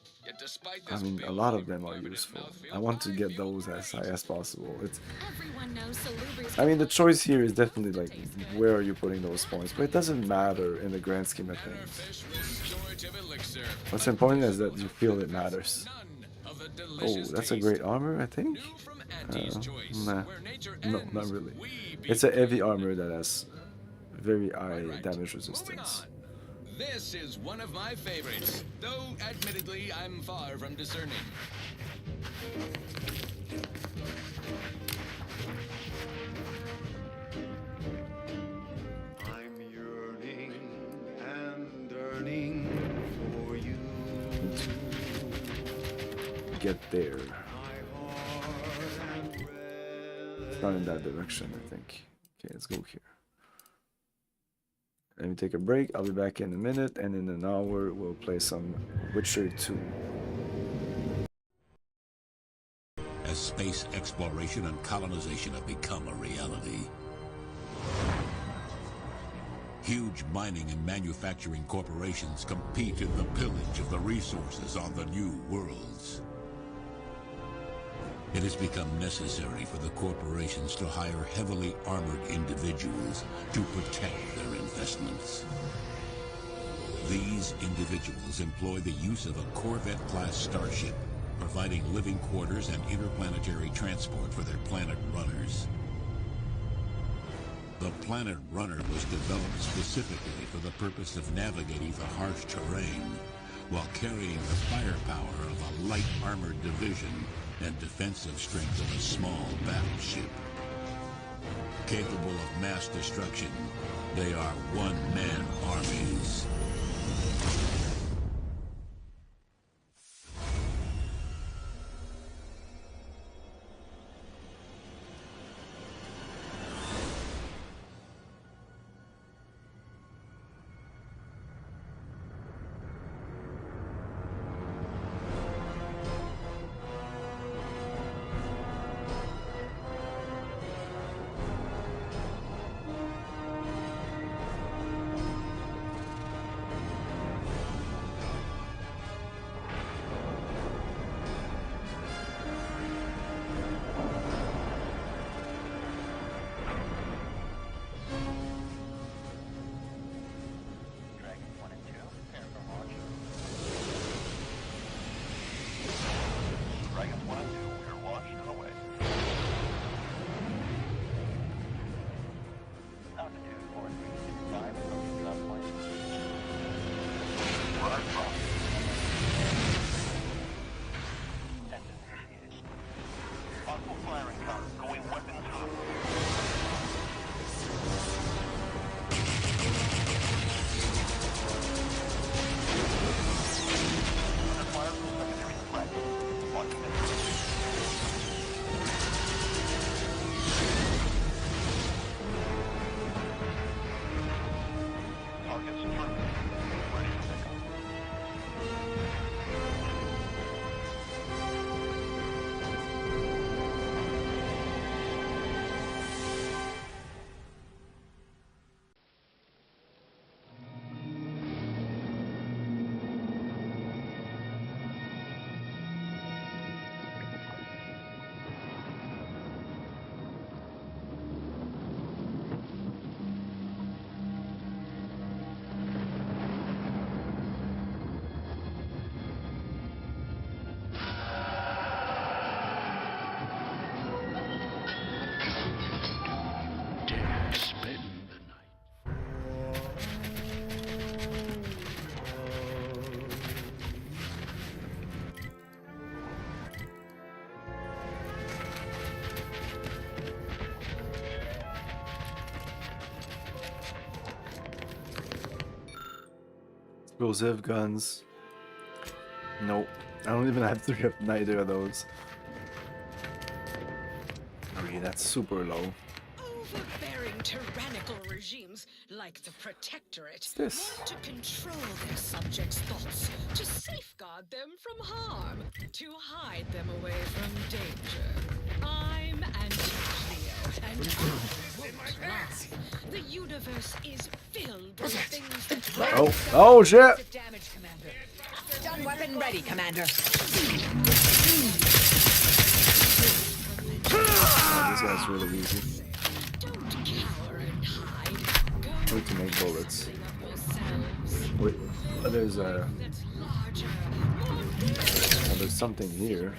I mean. A lot of them are useful. I want to get those as high as possible. It's Everyone knows Salubrious. I mean, the choice here is definitely like where are you putting those points, but it doesn't matter in the grand scheme of things. What's important is that you feel it matters. Oh, that's a great armor, I think. Nah, no, not really. It's a heavy armor that has very high damage resistance. This is one of my favorites, though admittedly I'm far from discerning. I'm yearning and yearning for you. Get there. It's not in that direction, I think. Okay, let's go here. Let me take a break. I'll be back in a minute, and in an hour we'll play some Witcher 2. As space exploration and colonization have become a reality, huge mining and manufacturing corporations compete in the pillage of the resources on the new worlds. It has become necessary for the corporations to hire heavily armored individuals to protect their investments. These individuals employ the use of a Corvette-class starship, providing living quarters and interplanetary transport for their Planet Runners. The Planet Runner was developed specifically for the purpose of navigating the harsh terrain while carrying the firepower of a light armored division and defensive strength of a small battleship. Capable of mass destruction, they are one-man armies. spend the night. Explosive guns. Nope. I don't even have to get neither of those. Okay, that's super low. Overbearing tyrannical regimes like the Protectorate this? want to control their subjects' thoughts, to safeguard them from harm, to hide them away from danger. I'm Anti-Cleo, and I won't lie. The universe is filled with things that Oh shit! Damage, Commander. Stun weapon ready, Commander. Oh, this guy's really easy. Wait to make bullets. Wait, there's a. Oh, there's something here.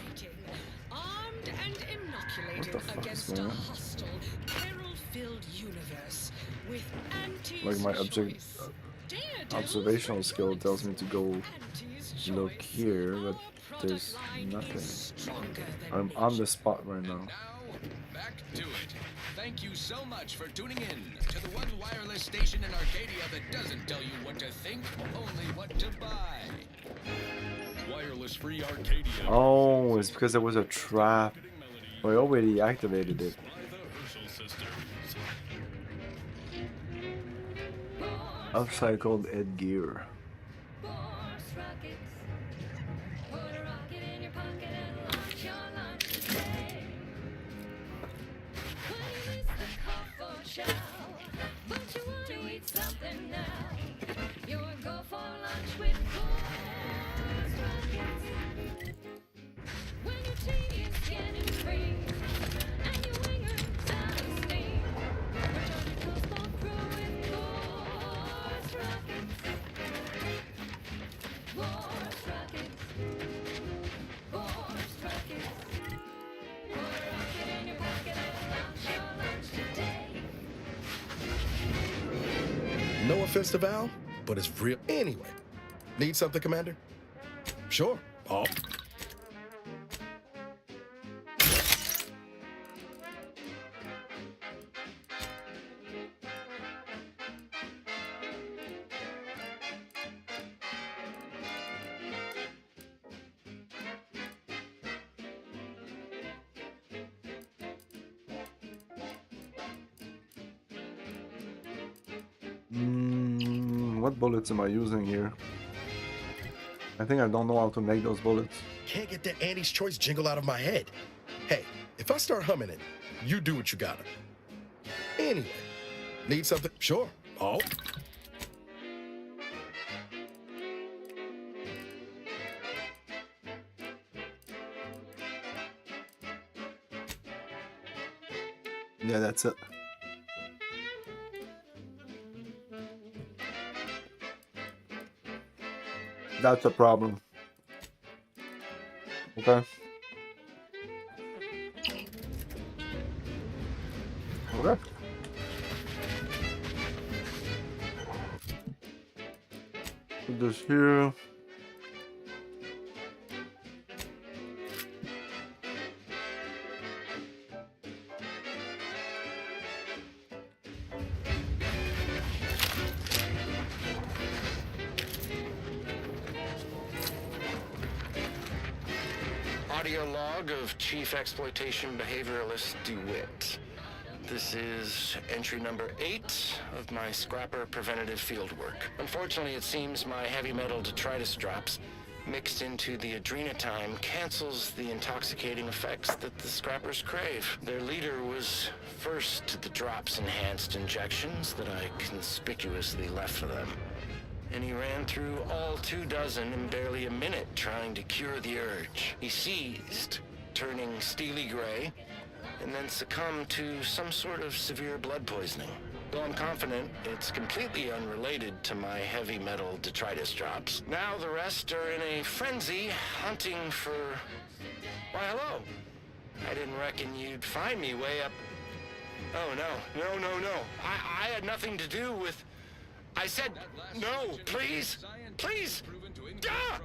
What the fuck is going on? Like my observational skill tells me to go look here, but there's nothing. I'm on the spot right now. Back to it. Thank you so much for tuning in to the one wireless station in Arcadia that doesn't tell you what to think, only what to buy. Wireless free Arcadia. Oh, it's because there was a trap. I already activated it. Upcycled Ed Gear. No offense to Val, but it's real. Anyway, need something, Commander? Sure. Oh. What bullets am I using here? I think I don't know how to make those bullets. Can't get that Annie's Choice jingle out of my head. Hey, if I start humming it, you do what you gotta. Anyway, need something? Sure. Oh. Yeah, that's it. That's a problem. Okay. Okay. Put this here. Audio log of Chief Exploitation Behavioralist DeWitt. This is entry number 8 of my Scrapper preventative fieldwork. Unfortunately, it seems my heavy metal detritus drops mixed into the adrenatime cancels the intoxicating effects that the Scrappers crave. Their leader was first to the drops enhanced injections that I conspicuously left for them. And he ran through all 24 in barely a minute trying to cure the urge. He seized, turning steely gray, and then succumbed to some sort of severe blood poisoning. Though I'm confident it's completely unrelated to my heavy metal detritus drops. Now the rest are in a frenzy hunting for... Why, hello. I didn't reckon you'd find me way up... Oh, no. I had nothing to do with... I said, no, please. Please. Ah!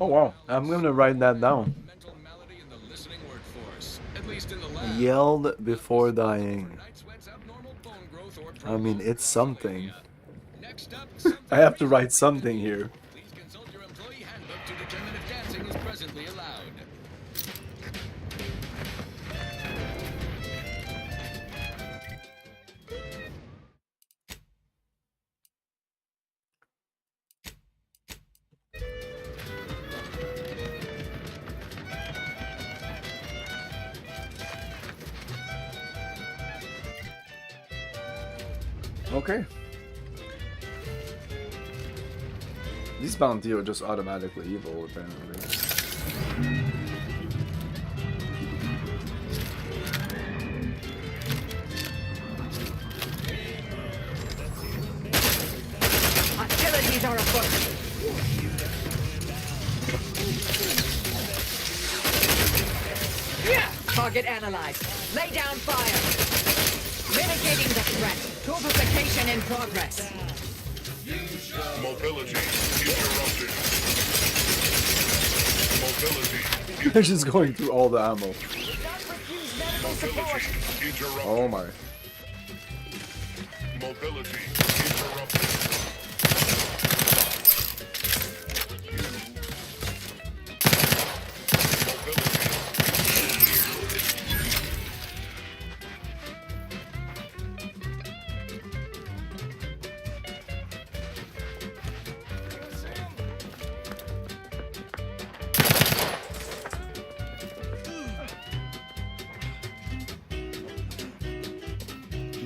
Oh wow, I'm gonna write that down. Yelled before dying. I mean, it's something. I have to write something here. To determine if dancing is presently allowed. Okay. These bounty are just automatically evil, apparently. Hostilities are afoot. Target analyzed. Lay down fire. Mitigating the threat. Purification in progress. Mobility interrupted. Mobility. They're just going through all the ammo. Mobility interrupted. Oh my. Mobility interrupted.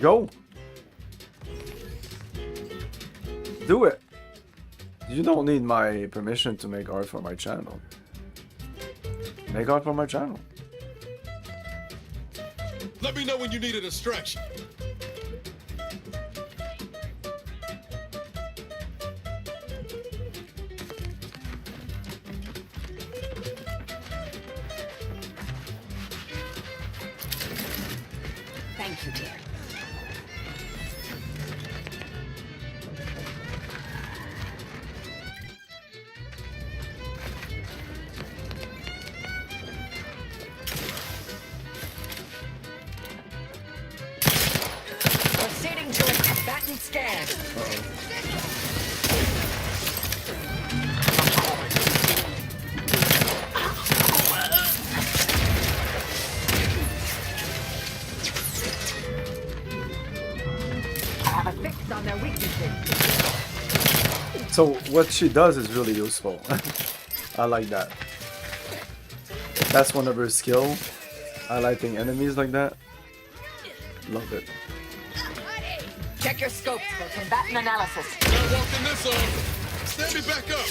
Go. Do it. You don't need my permission to make art for my channel. Make art for my channel. Let me know when you need a distraction. Thank you, dear. Proceeding to a combatant scan. Have a fix on their weaknesses. So what she does is really useful. I like that. That's one of her skill. Highlighting enemies like that. Love it. Check your scopes for combatant analysis. Not walking this on. Stand me back up.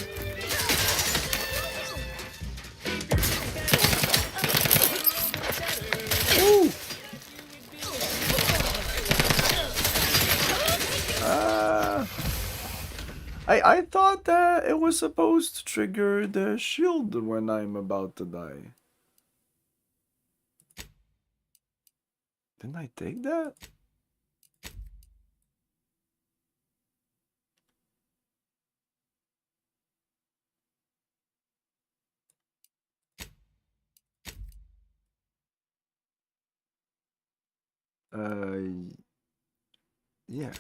Ooh. I thought that it was supposed to trigger the shield when I'm about to die. Didn't I take that? Yeah.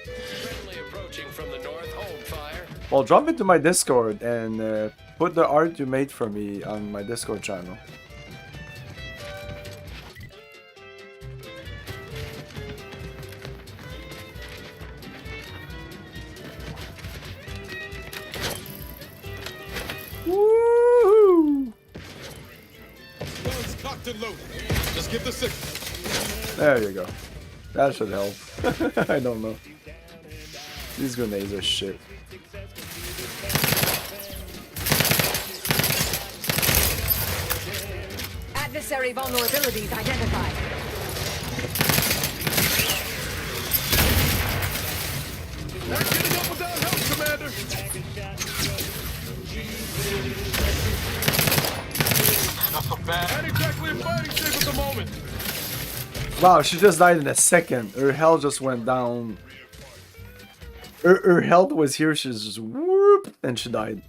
Friendly approaching from the north, home fire. Well, drop into my Discord and put the art you made for me on my Discord channel. Woo! Guns cocked and loaded. Just give the signal. There you go. That should help. I don't know. These grenades are shit. Adversary vulnerabilities identified. Not getting up without help, Commander! Not so bad. Not exactly in fighting shape at the moment. Wow, she just died in a second. Her health just went down. Her health was here, she's just whoop, and she died.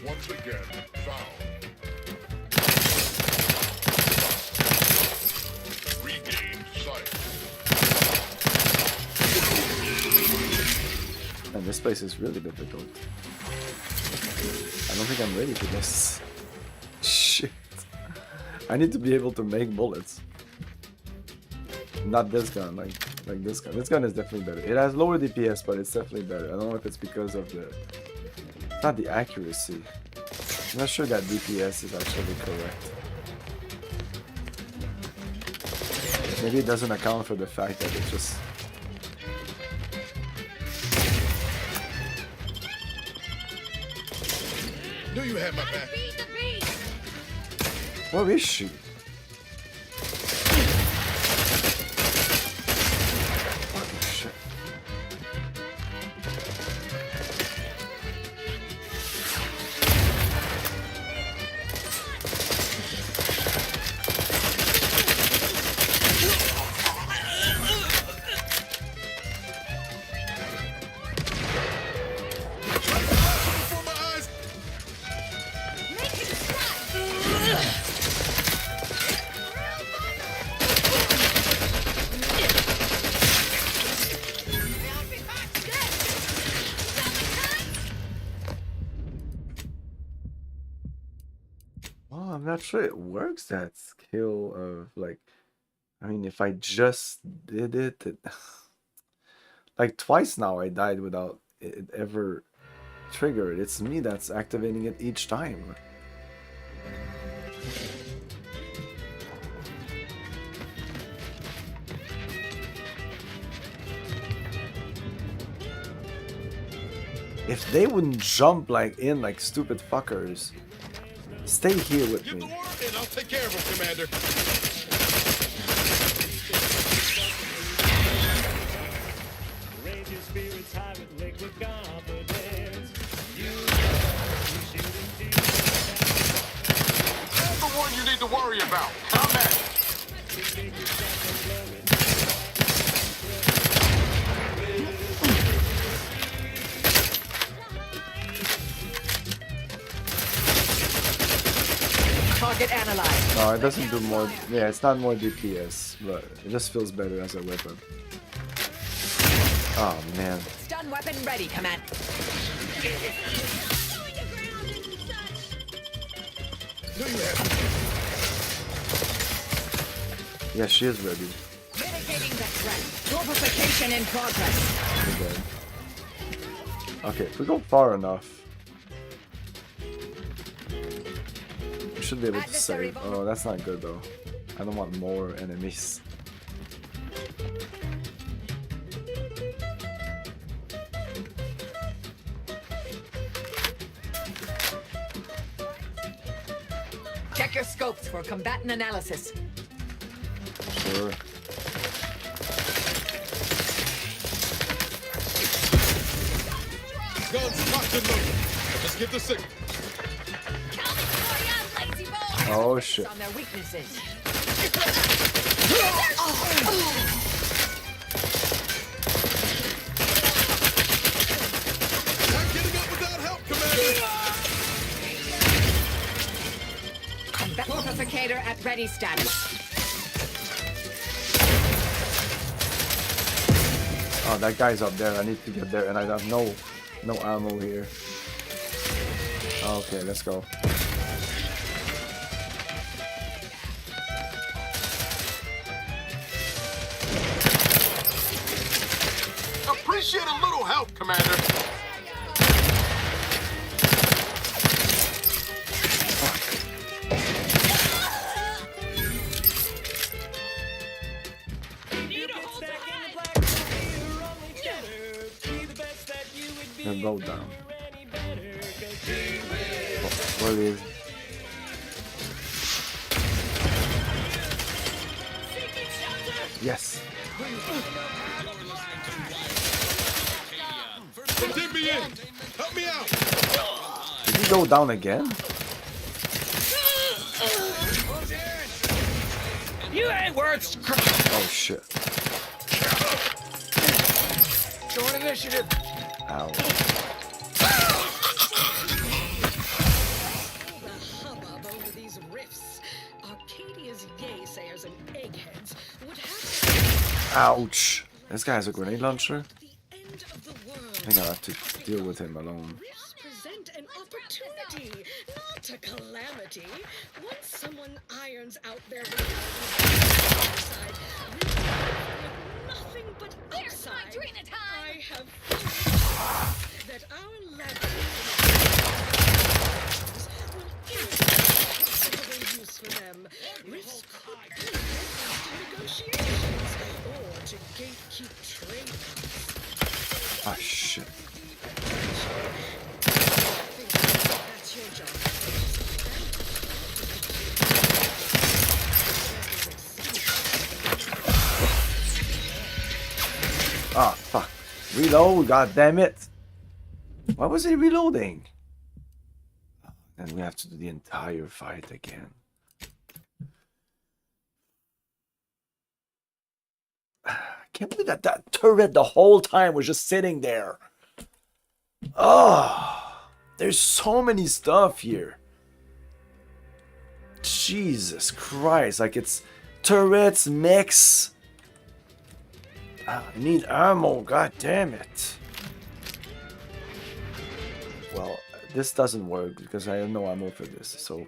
Once again, foul. Regained sight. And this place is really difficult. I don't think I'm ready for this. Shit. I need to be able to make bullets. Not this gun, like this gun. This gun is definitely better. It has lower DPS, but it's definitely better. I don't know if it's because of the... Not the accuracy. I'm not sure that DPS is actually correct. Maybe it doesn't account for the fact that it's just... Knew you had my back. Where is she? Fucking shit. I'm not sure it works, that skill of like, I mean, if I just did it, like twice now I died without it ever triggered. It's me that's activating it each time. If they wouldn't jump like in like stupid fuckers. Stay here with me. And I'll take care of him, Commander. Raise your spirits high with liquid confidence. I'm the one you need to worry about. Combat. Target analyzed. No, it doesn't do more. Yeah, it's not more DPS, but it just feels better as a weapon. Oh man. Stun weapon ready, command. Yeah, she is ready. Mitigating the threat. Torpification in progress. Okay, if we go far enough, we should be able to save. Oh, that's not good though. I don't want more enemies. Check your scopes for combatant analysis. Sure. Guns locked and loaded. Just give the signal. Oh shit. On their weaknesses. Not getting up without help, Commander. Combat Torpificator at ready status. Oh, that guy's up there. I need to get there, and I have no ammo here. Okay, let's go. Appreciate a little help, Commander. And go down. Where is? Yes. Dig me in. Help me out. Did he go down again? You ain't worth. Oh shit. Join initiative. Ow. The hubbub over these rifts. Arcadia's yaysayers and eggheads would have Ouch. This guy has a grenade launcher. I think I'll have to deal with him alone. rifts present an opportunity, not a calamity. Once someone irons out their reality side, we'll be nothing but upside. I have found that our laboratories will irresistible use for them. Rifts could be used in negotiations or to gatekeep trade. Ah shit. That's your job. Ah fuck. Reload, god damn it. Why was he reloading? And we have to do the entire fight again. I can't believe that turret the whole time was just sitting there. Oh, there's so many stuff here. Jesus Christ, like it's turrets, mechs. I need ammo, god damn it. Well, this doesn't work because I have no ammo for this, so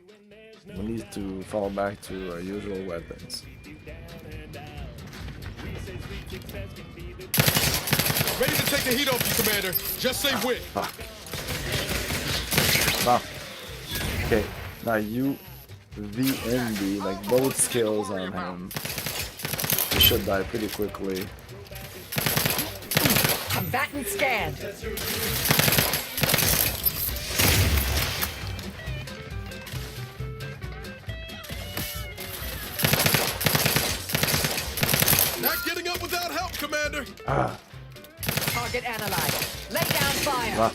we need to fall back to our usual weapons. Ready to take the heat off you, Commander. Just say when. Fuck. Ah. Okay, now you VND, like both skills on him. He should die pretty quickly. Combatant scanned. Not getting up without help, Commander. Ah. Target analyzed. Lay down fire. Ah.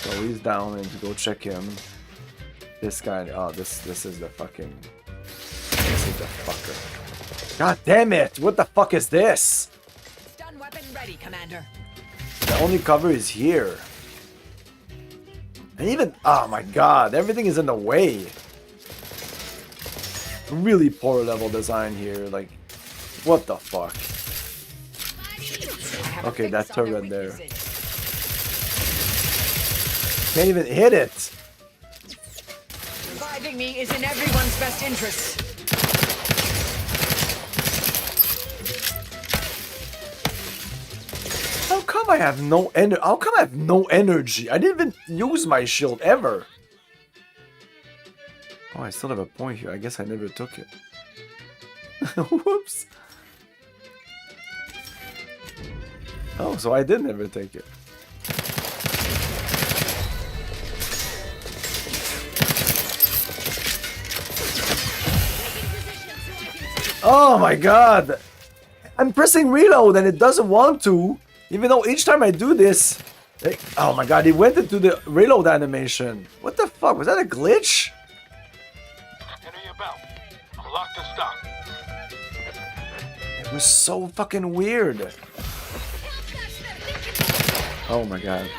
So he's down and to go check him. This guy, oh, this is the fucking, this is the fucker. God damn it! What the fuck is this? Stun weapon ready, Commander. The only cover is here. And even, oh my god, everything is in the way. Really poor level design here, like, what the fuck? Okay, that turret there. Can't even hit it! Reviving me is in everyone's best interest. How come I have no energy? How come I have no energy? I didn't even use my shield ever. Oh, I still have a point here. I guess I never took it. Whoops. Oh, so I did never take it. Oh my god! I'm pressing reload and it doesn't want to. Even though each time I do this... Oh my god, he went into the reload animation. What the fuck? Was that a glitch? Enter your belt. Lock to stop. It was so fucking weird. Oh my god.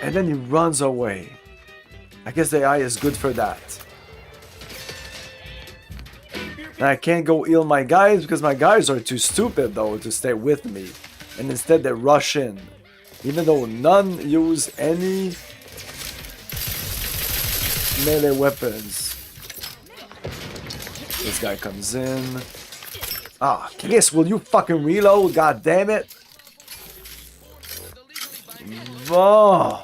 And then he runs away. I guess the AI is good for that. Now I can't go heal my guys because my guys are too stupid though to stay with me. And instead they rush in. Even though none use any melee weapons. This guy comes in. Ah, Chris, will you fucking reload? God damn it. Oh.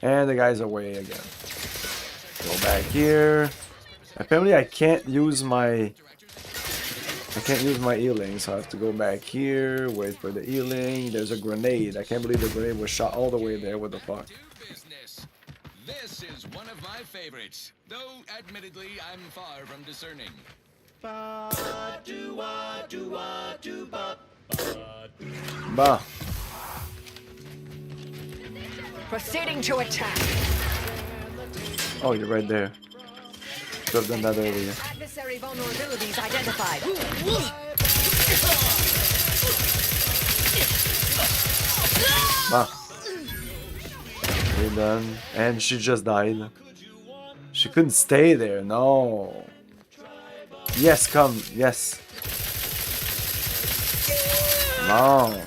And the guy's away again. Go back here. Apparently I can't use my I can't use my E-Ling, so I have to go back here, wait for the E-Ling. There's a grenade. I can't believe the grenade was shot all the way there. What the fuck? This is one of my favorites, though admittedly I'm far from discerning. Bah. Proceeding to attack. Oh, you're right there. Should have done that earlier. Adversary vulnerabilities identified. Bah. We're done. And she just died. She couldn't stay there. No. Yes, come. Yes. No.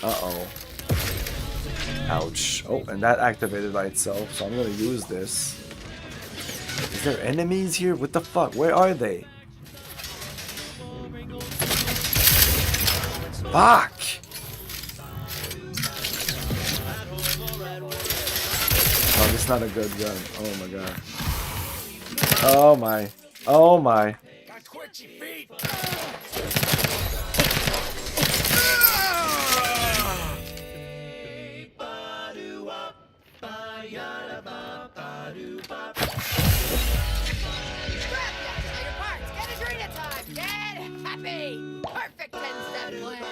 Uh-oh. Ouch. Oh, and that activated by itself, so I'm gonna use this. Is there enemies here? What the fuck? Where are they? Fuck! Oh, this is not a good gun. Oh my god. Oh my. Oh my. Perfect 10-step plan.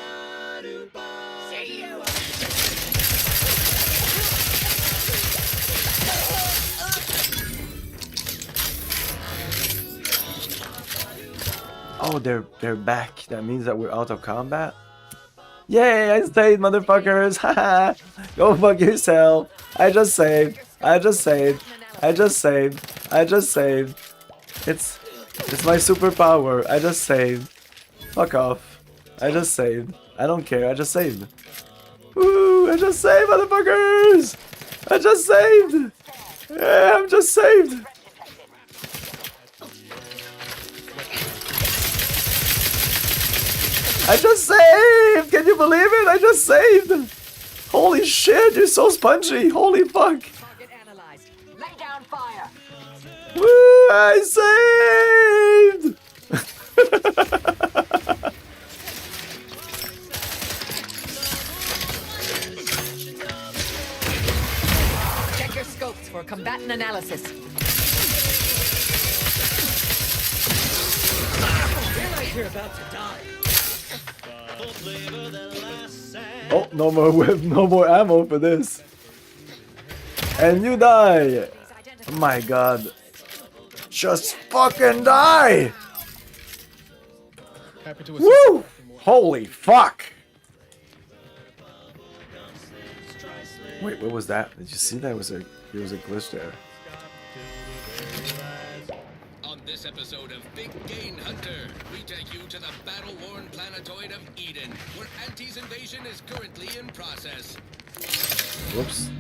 See you. Oh, they're back. That means that we're out of combat. Yay! I saved, motherfuckers. Haha. Go fuck yourself. I just saved. I just saved. I just saved. I just saved. It's my superpower. I just saved. Fuck off. I just saved. I don't care. I just saved. Woo! I just saved, motherfuckers! I just saved! Yeah, I'm just saved! I just saved! Can you believe it? I just saved! Holy shit, you're so spongy! Holy fuck! Lay down fire. Woo! I saved! Check your scopes for combatant analysis. Feel like you're about to die. Oh, no more whip, no more ammo for this. And you die! Oh my god. Just fucking die! Woo! Holy fuck! Wait, what was that? Did you see that? There was a glitch there. On this episode of Big Gain Hunter, we take you to the battle-worn planetoid of Eden, where Anti's invasion is currently in process. Whoops.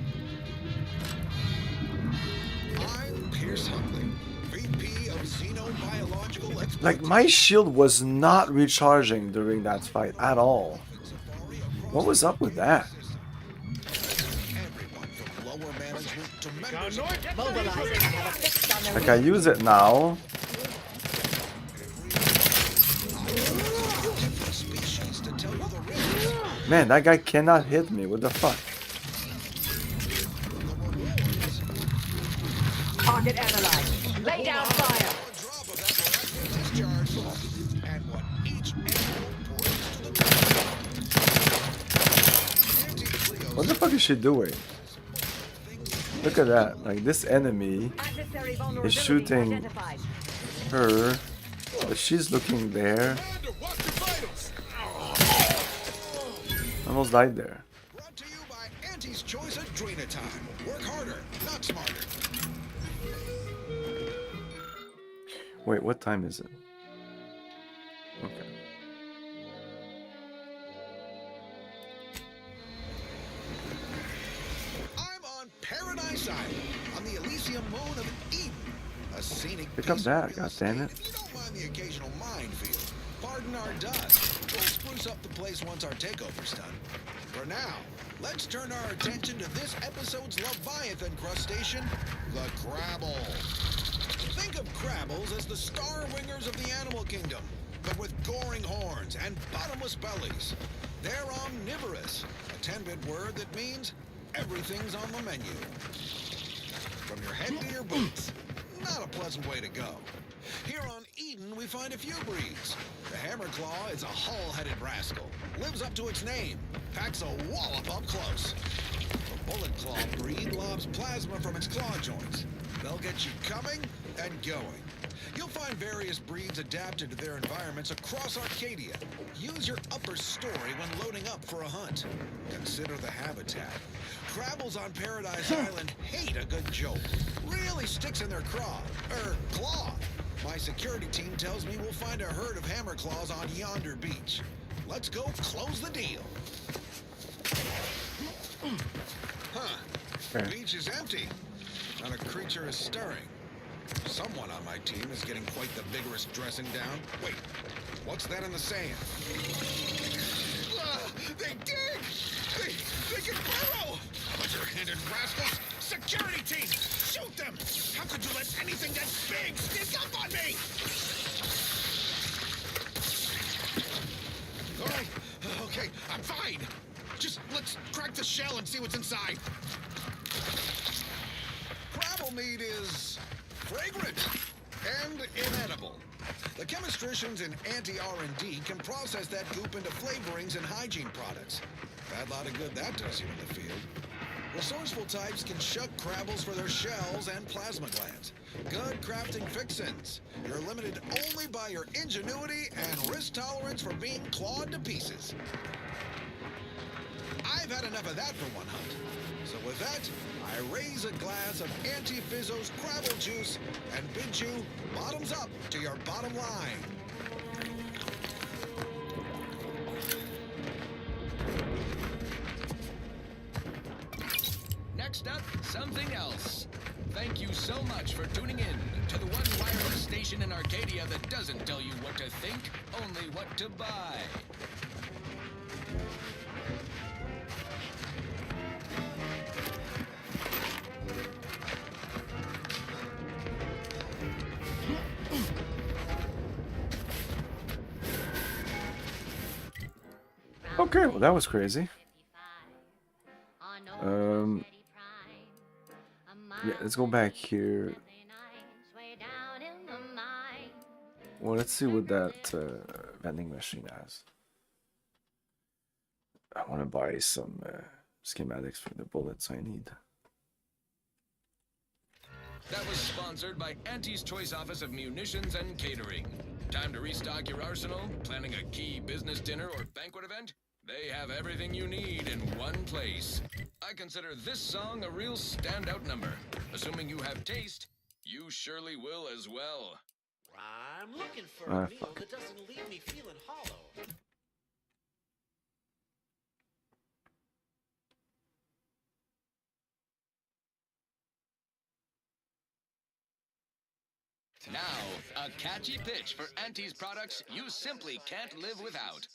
I'm Pierce Huntley, VP of Xenobiological Exploitation. Like, my shield was not recharging during that fight at all. What was up with that? Like, I use it now. Man, that guy cannot hit me. What the fuck? Target analyzed. Lay down fire. What the fuck is she doing? Look at that. Like, this enemy is shooting her, but she's looking there. Almost died there. Brought to you by Anti's Choice Adrena Time. Work harder, not smarter. Wait, what time is it? Okay. I'm on Paradise Island, on the Elysium moon of Eden. A scenic Pick up piece that, of real goddammit. estate. If you don't mind the occasional minefield, pardon our dust. We'll spruce up the place once our takeover's done. For now, let's turn our attention to this episode's Leviathan crustacean, the Crabble. Think of Crabbles as the star wingers of the animal kingdom. but with goring horns and bottomless bellies. They're omnivorous, a 10-bit word that means everything's on the menu. From your head to your boots. Not a pleasant way to go. Here on Eden, we find a few breeds. The Hammerclaw is a hull-headed rascal. Lives up to its name. Packs a wallop up close. The Bullet Claw breed lobs plasma from its claw joints. They'll get you coming and going. You'll find various breeds adapted to their environments across Arcadia. Use your upper story when loading up for a hunt. Consider the habitat. Crabbles on Paradise Island hate a good jolt. Really sticks in their claw. My security team tells me we'll find a herd of Hammerclaws on yonder beach. Let's go close the deal. Huh. The beach is empty. Not a creature is stirring. Someone on my team is getting quite the vigorous dressing down. Wait, what's that in the sand? They dig! They can burrow! Underhanded rascals! Security team! Shoot them! How could you let anything that big sneak up on me? All right, okay, I'm fine. Just let's crack the shell and see what's inside. Crabble meat is fragrant and inedible. The chemistricians in anti-R&D can process that goop into flavorings and hygiene products. Bad lot of good that does you in the field. Resourceful types can shuck Crabbles for their shells and plasma glands. Good crafting fixins. You're limited only by your ingenuity and risk tolerance for being clawed to pieces. I've had enough of that for one hunt. So with that, I raise a glass of Anti-Fizzo's Crabble juice and bid you bottoms up to your bottom line. Next up, something else. Thank you so much for tuning in to the one wireless station in Arcadia that doesn't tell you what to think, only what to buy. Okay, well that was crazy. Yeah, let's go back here. Well, let's see what that vending machine has. I want to buy some schematics for the bullets I need. That was sponsored by Auntie's Choice Office of Munitions and Catering. Time to restock your arsenal? Planning a key business dinner or banquet event? They have everything you need in one place. I consider this song a real standout number. Assuming you have taste, you surely will as well. I'm looking for a meal that doesn't leave me feeling hollow. Now, a catchy pitch for Auntie's products you simply can't live without.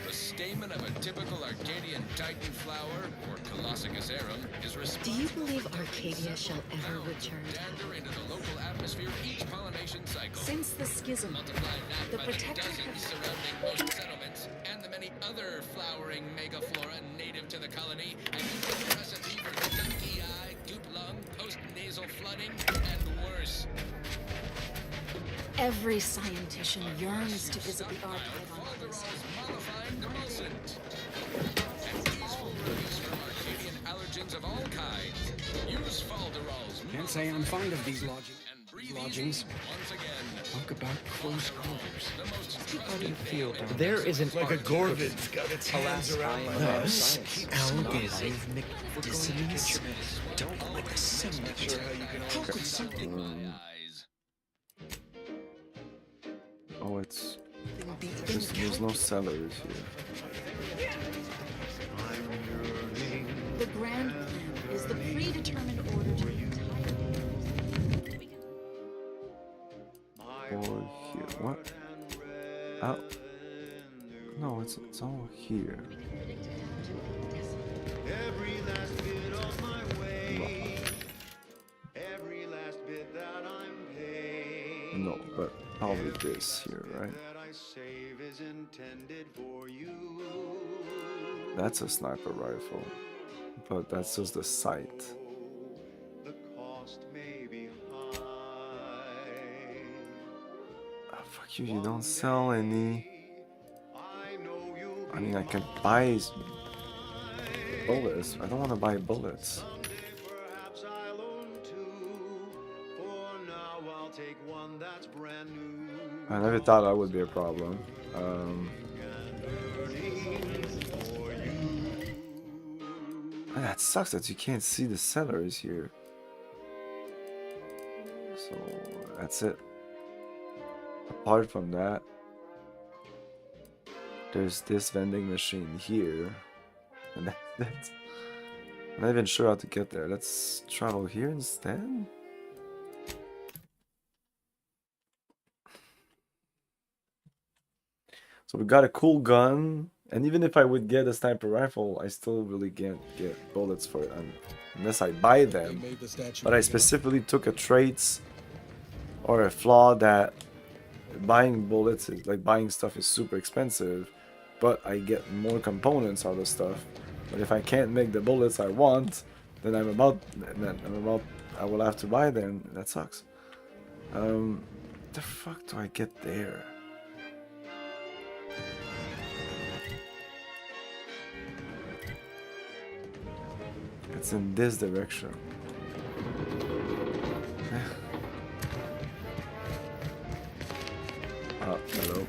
The stamen of a typical Arcadian Titan flower, or Colossicus arum, is responsible. Do you believe Arcadia shall ever return? Dander into the local atmosphere each pollination cycle. Since the schism, the Protector dozens surrounding most settlements, and the many other flowering megaflora native to the colony, and a recipe for donkey eye, goop lung, post-nasal flooding, and worse. every scientician yearns to visit the archive on Mars. Mollifying demulcent. And easeful release from Arcadian allergens of all kinds. Use Falderall's. Can't say I'm fond of these lodgings. Once again. Talk about close quarters. How do you feel? There is an like a Gorvid's got its hands around my Thus, science. dissonance. Don't like the symbol. How could something... Oh, it's... There's no sellers here. The grand plan is the predetermined order to the Or here. What? Oh. No, it's all here. Every last bit of my way, every last bit that I'm paid. No, but Probably this here, right? That's a sniper rifle, but that's just the sight. Ah, fuck you, you don't sell any. I mean, I can buy bullets. I don't want to buy bullets. I never thought that would be a problem. That sucks that you can't see the sellers here. So that's it. Apart from that, there's this vending machine here, and that's. I'm not even sure how to get there. Let's travel here instead. So we got a cool gun, and even if I would get a sniper rifle, I still really can't get bullets for it unless I buy them. But I specifically took a trait or a flaw that buying bullets is like buying stuff is super expensive, but I get more components out of stuff. But if I can't make the bullets I want, then I will have to buy them. That sucks. The fuck do I get there? It's in this direction. Oh, hello.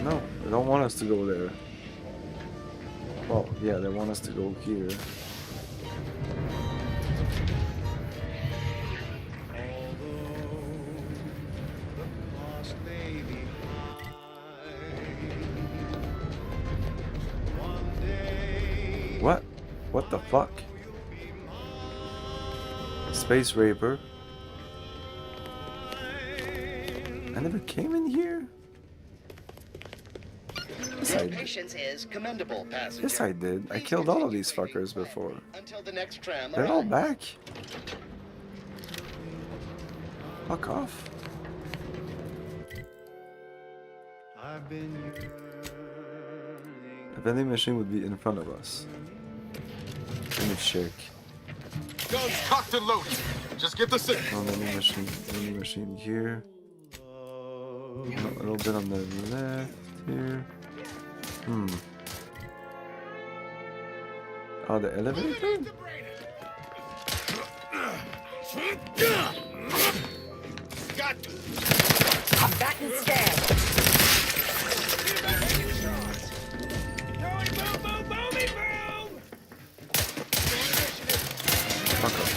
No, they don't want us to go there. Well, yeah, they want us to go here. What? What the fuck? Space Raper. I never came in here? Yes, Your patience is commendable, passenger. Yes, I did. I killed all of these fuckers before. Until the next tram They're all arrives. back. Fuck off. The vending machine would be in front of us. Let me check. Guns cocked and loaded. Just get the signal. Oh, vending machine here. A little bit on the left here. Oh, the elevator? Combatant stand.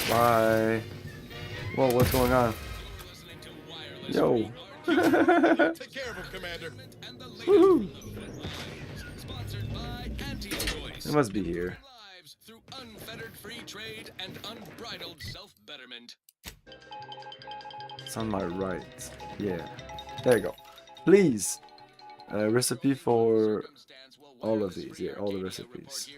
Bye. Whoa, what's going on? Yo. Take care of him, Commander. Woohoo. It must be here. Through unfettered free trade and unbridled self-betterment. It's on my right. Yeah. There you go. Please. Recipe for all of these. Yeah, all the recipes.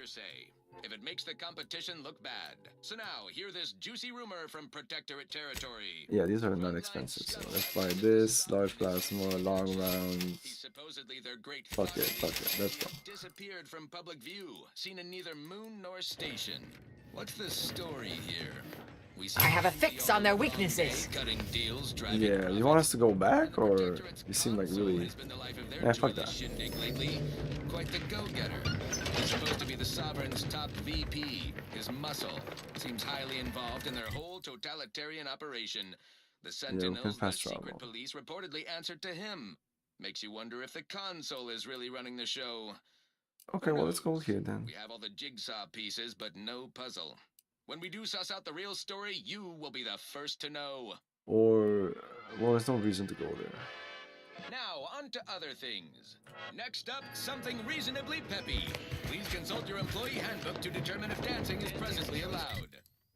If it makes the competition look bad. So now, hear this juicy rumor from Protectorate territory. Yeah, these are not expensive. So let's buy this. Large plasma, long rounds. Supposedly they're great. Fuck it, let's go. Disappeared from public view, seen in neither moon nor station. What's the story here? I have a fix on their weaknesses. Cutting deals, driving Yeah, you want us to go back, or you seem like really... Yeah, fuck that. lately. Quite the go-getter. He's supposed to be the Sovereign's top VP. His muscle seems highly involved in their whole totalitarian operation. The Sentinels, the secret police, reportedly answered to him. Makes you wonder if the console is really running the show. Okay, well, let's go here then. We have all the jigsaw pieces, but no puzzle. When we do suss out the real story, you will be the first to know. Or... Well, there's no reason to go there. Now, on to other things. Next up, something reasonably peppy. Please consult your employee handbook to determine if dancing is presently allowed.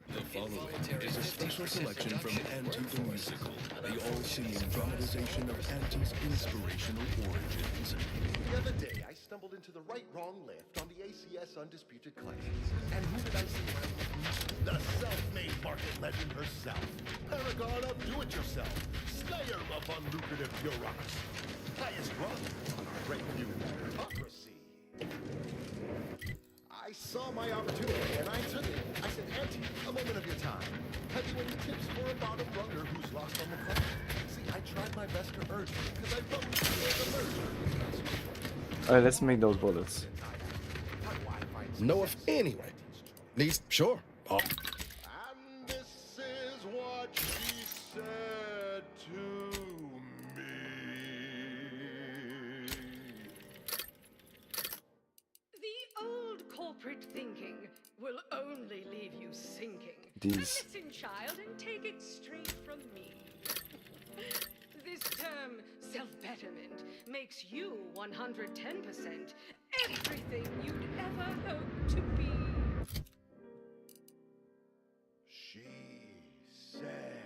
The following is a special selection from Anti the Musical, the all-singing dramatization of Anti's inspirational origins. The other day, I stumbled into the right-wrong left on the ACS Undisputed Classics. And who did I see? The self-made market legend herself. Paragon of do-it-yourself. Slayer of unlucrative bureaucracy. Highest rung on our great new bureaucracy. I saw my opportunity and I took it. I said, Auntie, a moment of your time. Have you any tips for a bottom runger who's lost on the front? See, I tried my best to urge you because I felt you were the merger. Alright, let's make those bullets. No, if anyway. Needs, sure. Oh. And this is what she said to me. The old corporate thinking will only leave you sinking. These. Listen, child, and take it straight from me. This term, self-betterment, makes you 110% everything you'd ever hope to be. She said,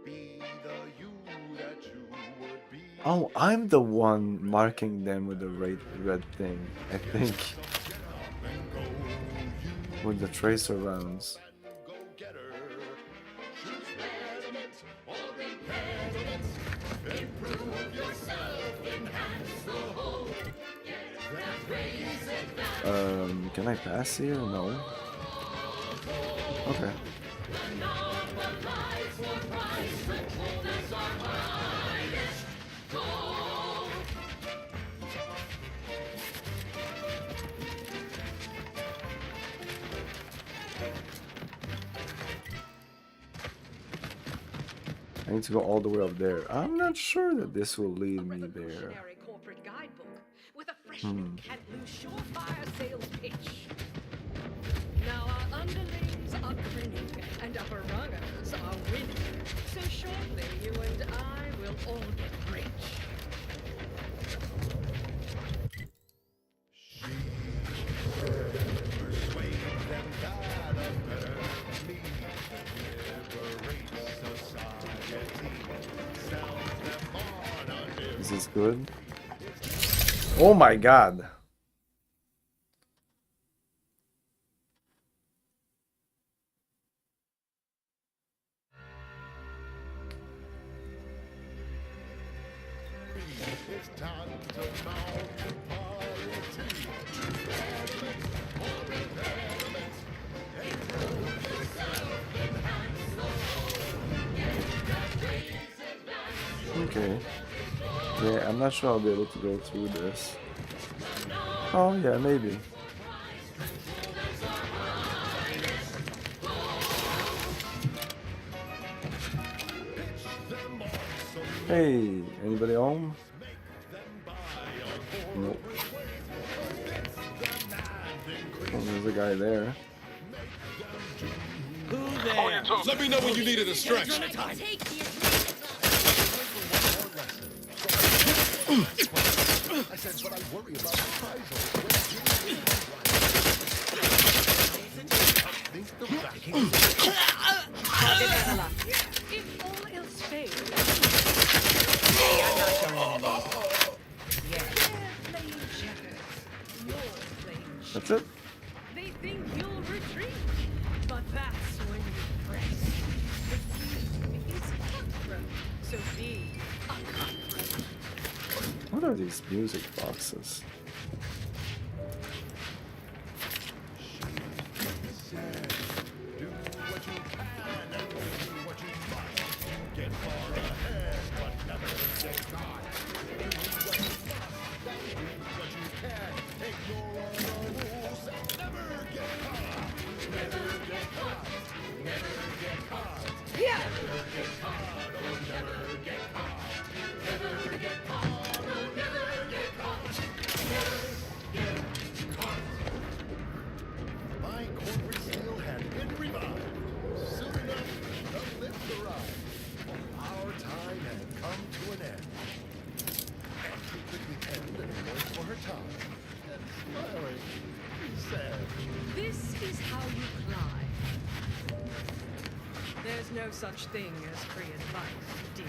be the you that you would be. Oh, I'm the one marking them with the red thing, I think. With the tracer rounds. Can I pass here? No. Okay. I need to go all the way up there. I'm not sure that this will lead me there. Corporate guidebook with a freshman can't lose surefire sales pitch. Now our underlings are grinning and upper rungers are winning. So shortly you and I will all get rich. Is this good? Oh my god! It's time to mount to politics. Okay. Yeah, I'm not sure I'll be able to go through this. Oh yeah, maybe. Hey, anybody home? Nope. Oh, there's a guy there. Who there? Let me know when you needed a stretch. I said, but I worry about reprisals. If all else fails, That's it? they think you'll retreat, but that's when you press. The game is cutthroat, so be a cutthroat. What are these music boxes? There's no such thing as free advice, dear.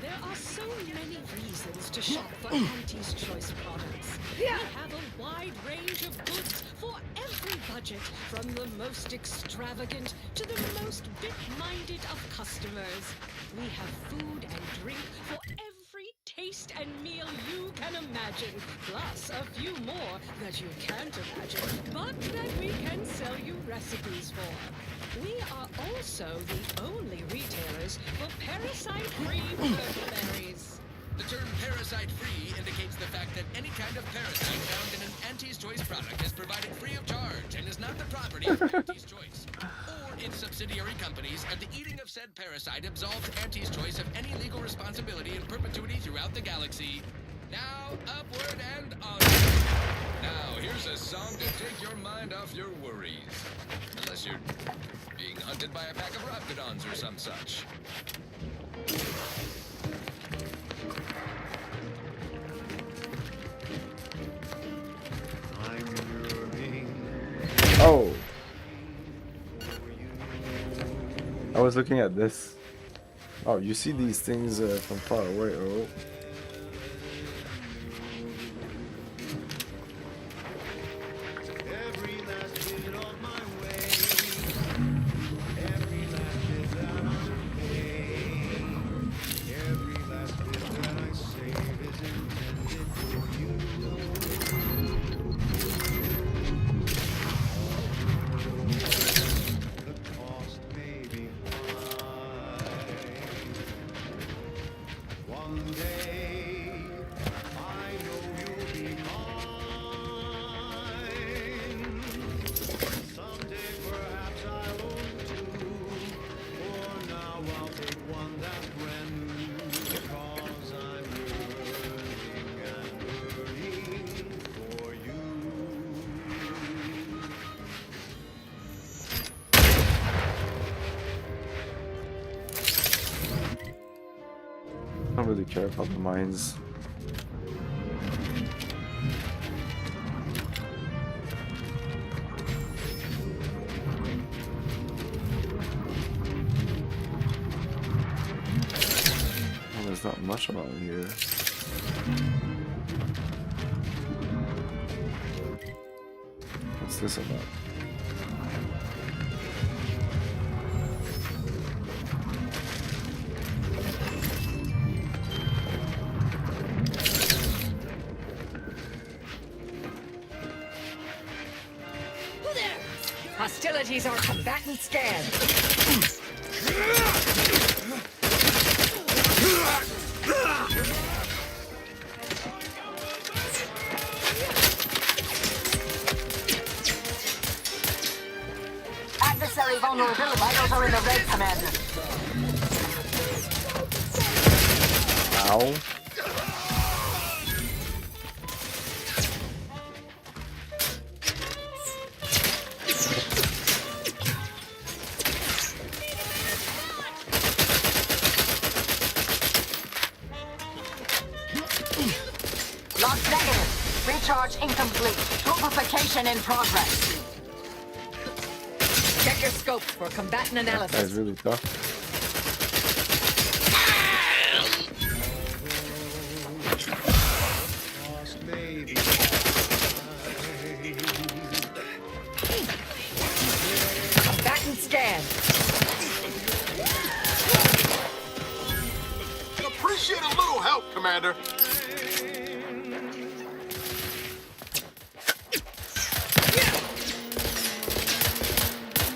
There are so many reasons to shop for Auntie's Choice products. We have a wide range of goods for every budget, from the most extravagant to the most bit-minded of customers. We have food and drink for every taste and meal you can imagine, plus a few more that you can't imagine, but that we can sell you recipes for. We are also the only retailers for parasite-free burglaries. The term parasite-free indicates the fact that any kind of parasite found in an Auntie's Choice product is provided free of charge and is not the property of Auntie's Choice or its subsidiary companies, and the eating of said parasite absolves Auntie's Choice of any legal responsibility in perpetuity throughout the galaxy. Now, upward and onward. Now, here's a song to take your mind off your worries. Unless you're being hunted by a pack of Raptidons or some such. Oh! I was looking at this. Oh, you see these things from far away. Oh. I don't really care about the mines. Well, there's not much around here. What's this about? Hostilities are combatant scanned. Adversary vulnerability vitals are in the red, Commander. Ow. Launch negative. Recharge incomplete. Purification in progress. Check your scopes for combatant analysis. That's really tough. Combatant scan. Appreciate a little help, Commander.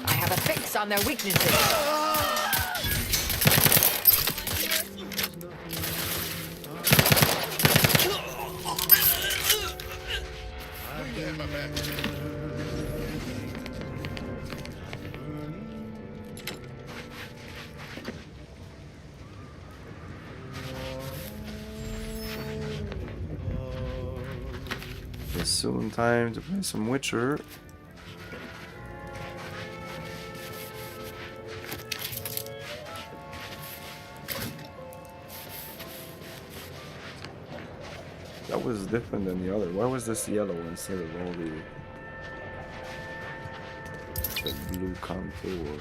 I have a fix on their weaknesses. It's soon time to play some Witcher. That was different than the other. Why was this yellow instead of all the... The blue contour.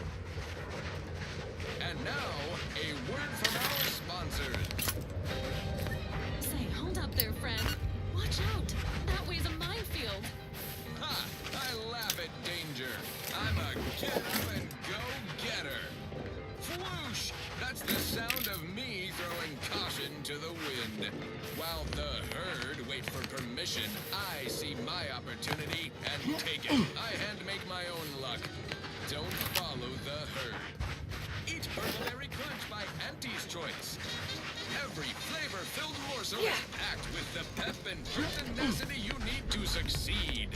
And now, a word from our sponsors. Say, hold up there, friend. Watch out. That way's a minefield. Ha! I laugh at danger. I'm a get up and go getter. Whoosh! That's the sound of me throwing caution to the wind. While the herd wait for permission, I see my opportunity and take it. I hand make my own luck. Don't follow the herd. Eat Burglary Crunch by Auntie's Choice. Every flavor-filled morsel is packed with the pep and pertinacity you need to succeed.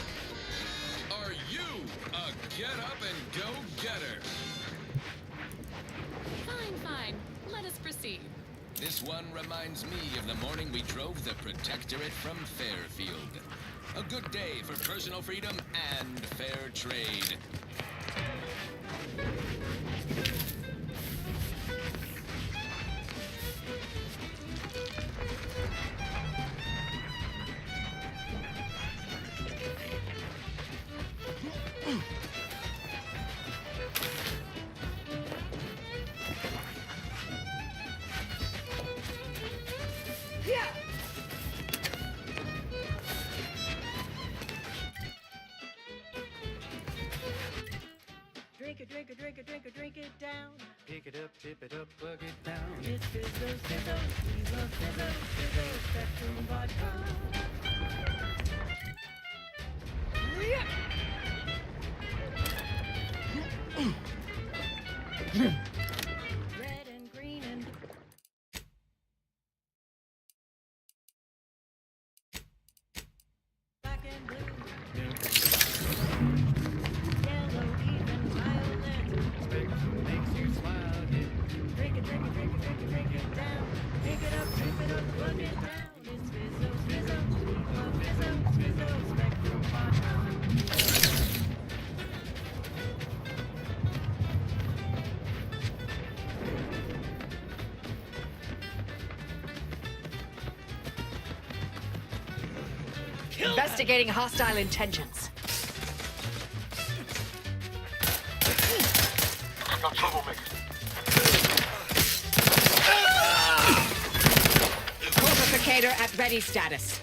Are you a get-up-and-go-getter? Fine, fine. Let us proceed. This one reminds me of the morning we drove the Protectorate from Fairfield. A good day for personal freedom and fair trade. Drink it, drink it, drink it, drink it, drink it down. Pick it up, tip it up, plug it down. It's Fizzos, Fizzos, we love Fizzos, Fizzos, Spectrum Vodka. Red and green and black and blue. Yellow, even violet. Spectrum makes you smile. Drink it, drink it, drink it, drink it, drink it down. Pick it up, plug it down. It's Fizzos, Fizzos, we love Fizzos, Fizzos, Spectrum Vodka. Investigating hostile intentions. Got troublemakers. Corpificator at ready status.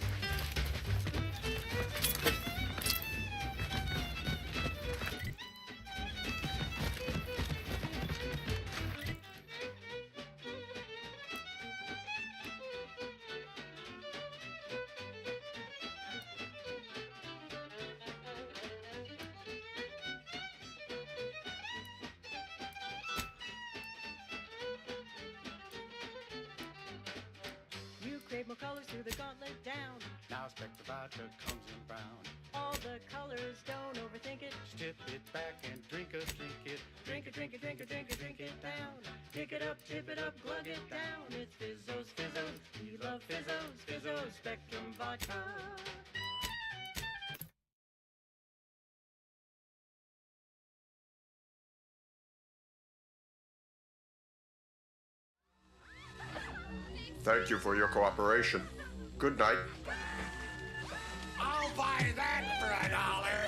You crave more colors through the gauntlet down. Now Spectre Vodka comes in brown. All the colors, don't overthink it. Just tip it back and drink it. Drink it, drink it, drink it, drink it, drink it down. Pick it up, tip it up, glug it down. It's Fizzos, Fizzos, we love Fizzos, Fizzos, Spectrum Vodka. Thank you for your cooperation. Good night. I'll buy that for $1.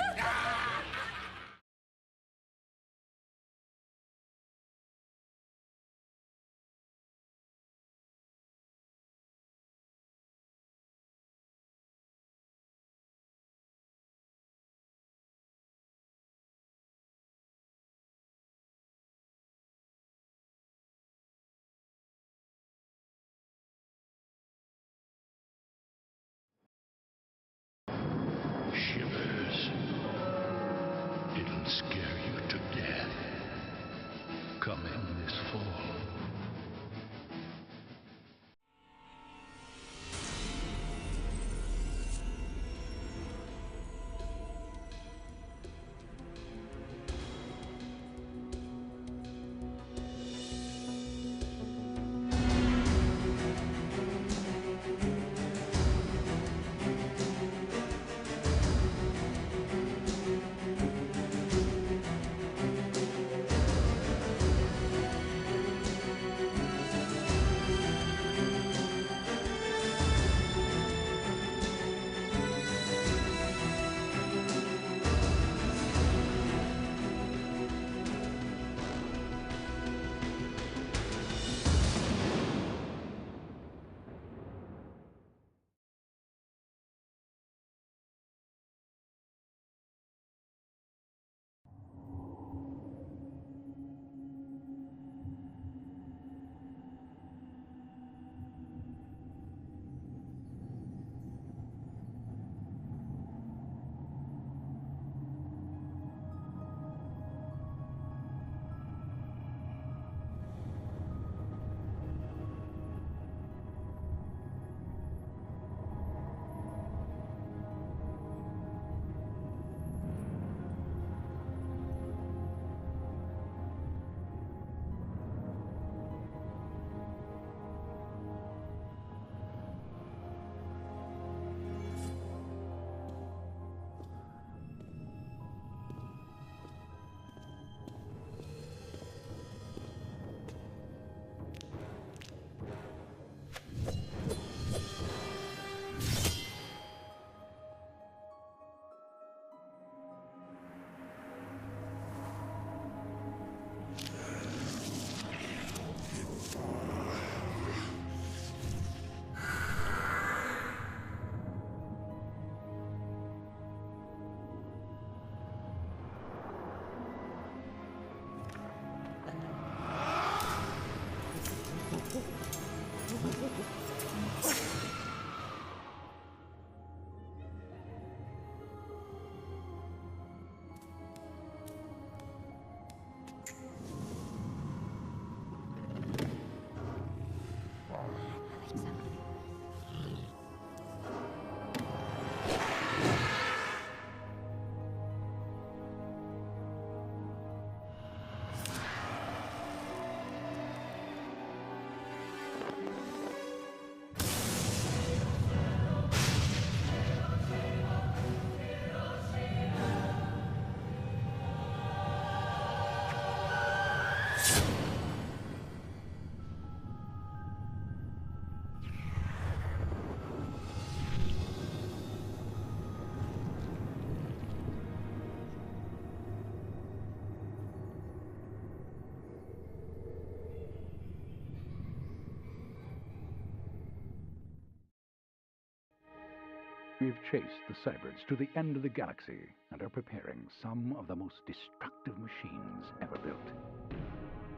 We have chased the cybrids to the end of the galaxy and are preparing some of the most destructive machines ever built.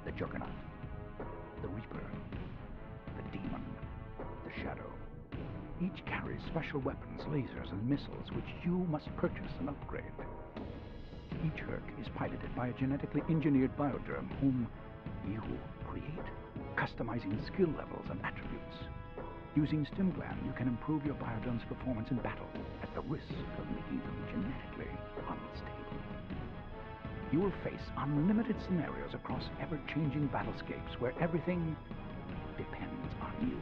The Juggernaut, the Reaper, the Demon, the Shadow. Each carries special weapons, lasers, and missiles which you must purchase and upgrade. Each Herc is piloted by a genetically engineered biodrome whom you create, customizing skill levels and attributes. Using StimGlan, you can improve your biodrome's performance in battle at the risk of making them genetically unstable. You will face unlimited scenarios across ever-changing battlescapes where everything depends on you.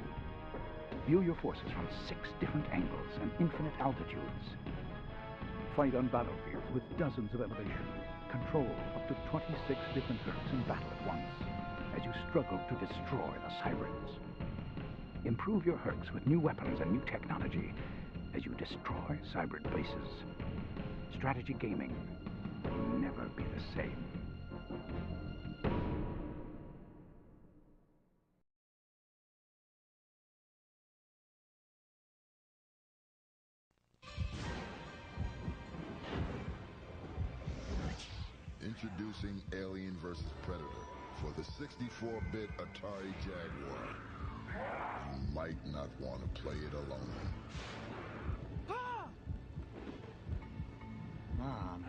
View your forces from 6 different angles and infinite altitudes. Fight on battlefields with dozens of elevations. Control up to 26 different Hercs in battle at once as you struggle to destroy the Cybrids. Improve your Hercs with new weapons and new technology as you destroy Cybrid bases. Strategy gaming will never be the same. Introducing Alien vs. Predator for the 64-bit Atari Jaguar. You might not want to play it alone. Mom.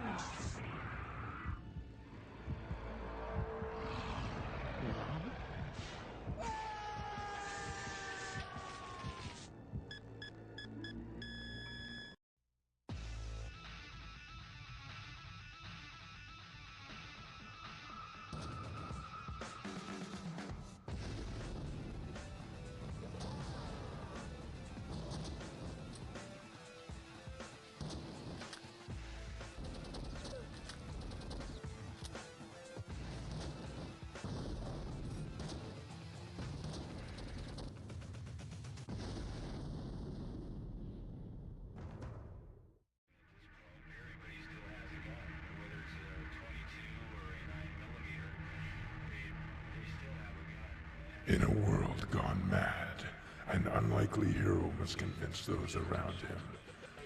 In a world gone mad, an unlikely hero must convince those around him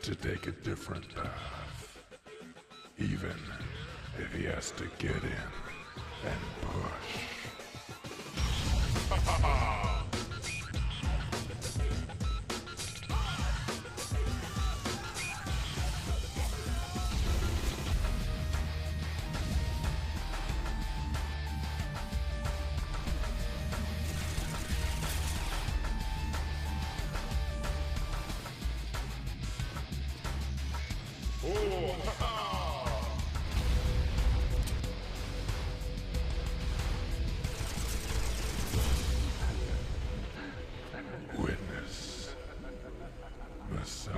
to take a different path, even if he has to get in and push. Witness Messiah.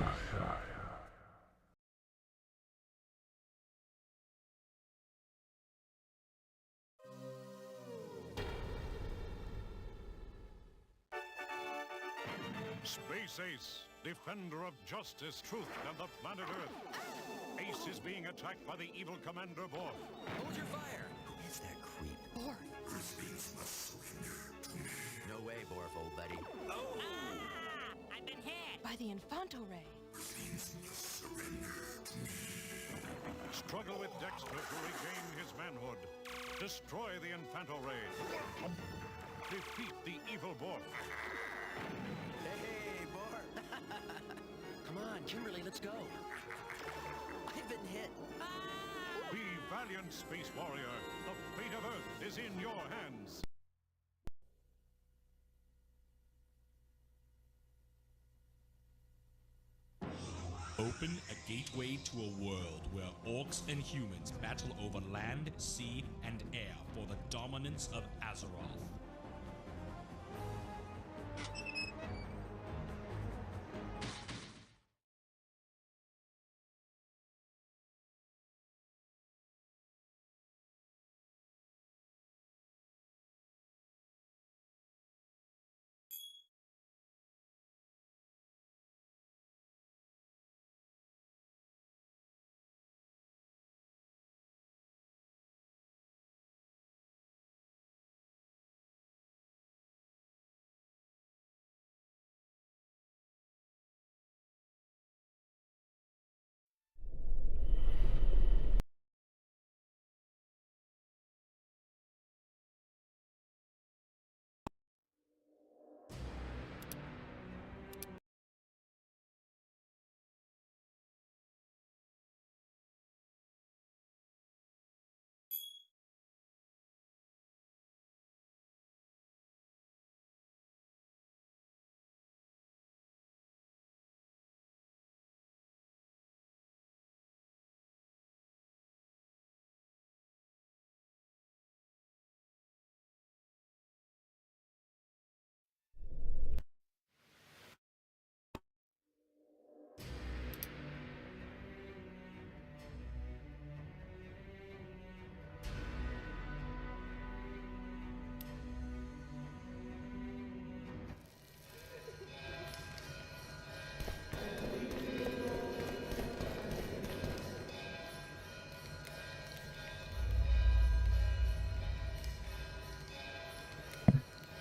Space Ace, defender of justice, truth, and the planet Earth. Ace is being attacked by the evil Commander Borg. Hold your fire! Who is that creep? Borg. No way, Borf, old buddy. Oh! Ah! I've been hit! By the Infanto Ray. Struggle with Dexter to regain his manhood. Destroy the Infanto Ray. Defeat the evil Borg. Hey, Borf! Come on, Kimberly, let's go. I've been hit. Be valiant, Space Warrior. The fate of Earth is in your hands. Open a gateway to a world where orcs and humans battle over land, sea, and air for the dominance of Azeroth.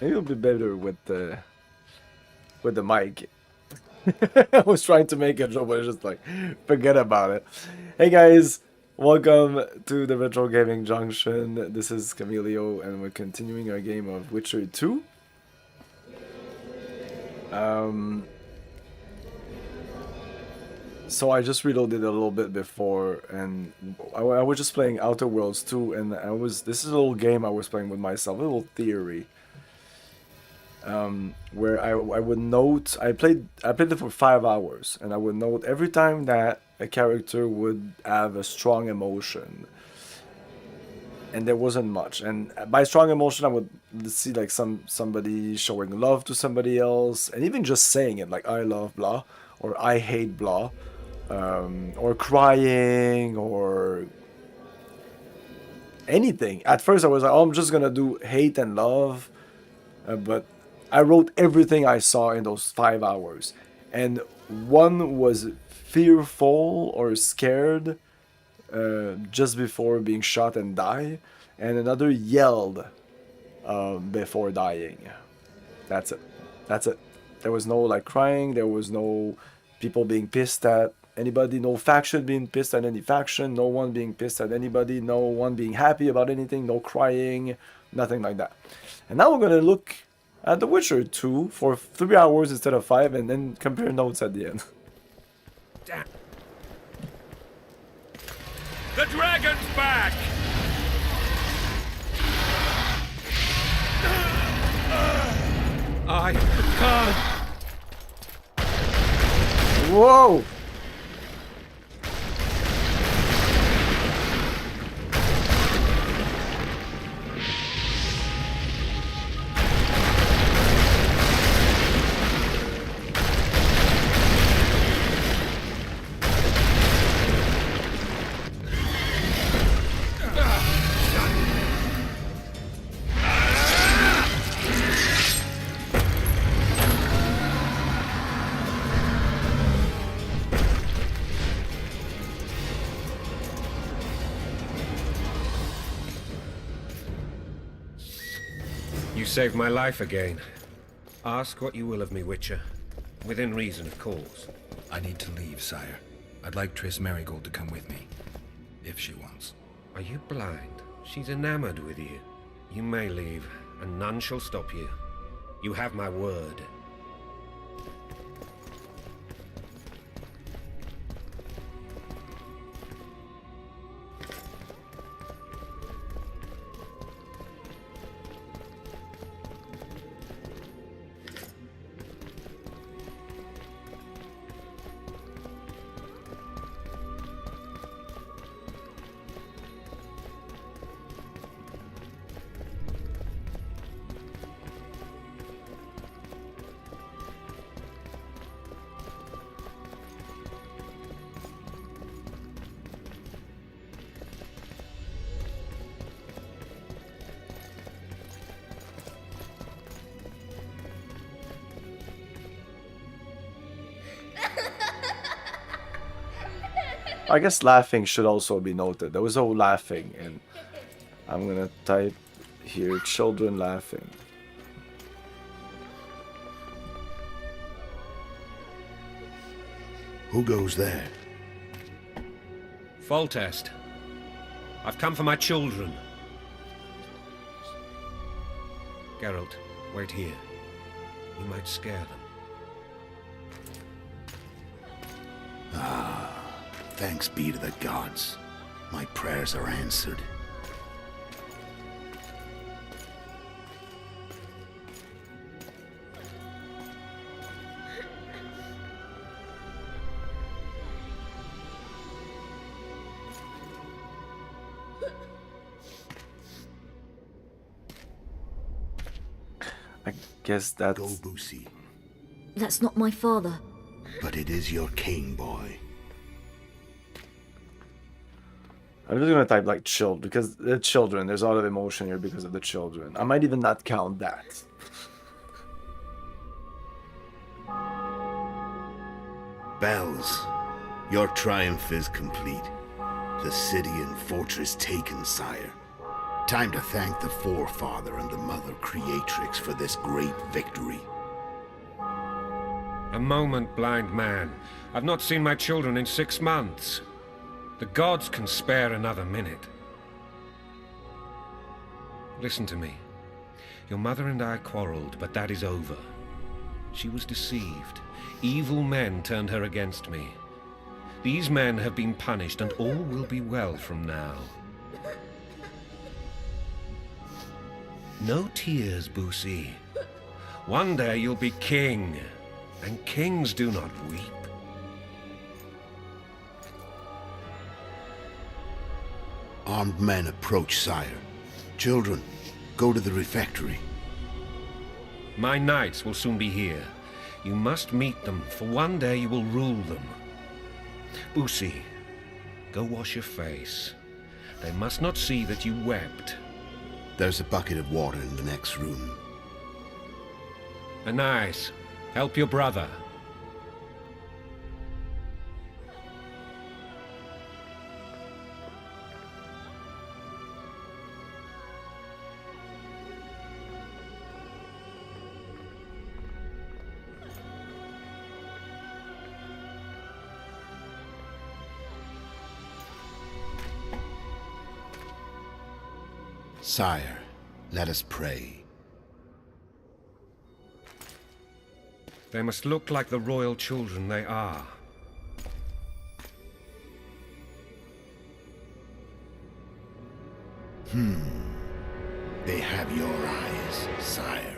Maybe it'll be better with the mic. I was trying to make a joke, but it's just like, forget about it. Hey guys, welcome to the Retro Gaming Junction. This is Camilio, and we're continuing our game of Witcher 2. So I just reloaded a little bit before, and I was just playing Outer Worlds 2, and this is a little game I was playing with myself, a little theory. Where I would note, I played it for 5 hours, and I would note every time that a character would have a strong emotion, and there wasn't much. And by strong emotion, I would see like somebody showing love to somebody else, and even just saying it, like I love blah, or I hate blah, or crying, or anything. At first, I was like, oh, I'm just gonna do hate and love, but I wrote everything I saw in those 5 hours, and one was fearful or scared just before being shot and die, and another yelled before dying. That's it. That's it. There was no like crying. There was no people being pissed at anybody. No faction being pissed at any faction. No one being pissed at anybody. No one being happy about anything. No crying. Nothing like that. And now we're gonna look at The Witcher 2 for 3 hours instead of 5, and then compare notes at the end. Damn. The dragon's back! I can't. Whoa! You saved my life again. Ask what you will of me, Witcher. Within reason, of course. I need to leave, sire. I'd like Triss Merigold to come with me, if she wants. Are you blind? She's enamored with you. You may leave, and none shall stop you. You have my word. I guess laughing should also be noted. There was no laughing, and I'm gonna type here children laughing. Who goes there? Foltest. I've come for my children. Geralt, wait here. You might scare them. Ah, thanks be to the gods. My prayers are answered. I guess that's... Go, Boosie. That's not my father. But it is your king, boy. I'm just gonna type like child because the children, there's a lot of emotion here because of the children. I might even not count that. Bells, your triumph is complete. The city and fortress taken, sire. Time to thank the Forefather and the Mother Creatrix for this great victory. A moment, blind man. I've not seen my children in 6 months. The gods can spare another minute. Listen to me. Your mother and I quarreled, but that is over. She was deceived. Evil men turned her against me. These men have been punished, and all will be well from now. No tears, Boosie. One day you'll be king, and kings do not weep. Armed men approach, sire. Children, go to the refectory. My knights will soon be here. You must meet them, for one day you will rule them. Boosie, go wash your face. They must not see that you wept. There's a bucket of water in the next room. Anais, help your brother. Sire, let us pray. They must look like the royal children they are. They have your eyes, sire.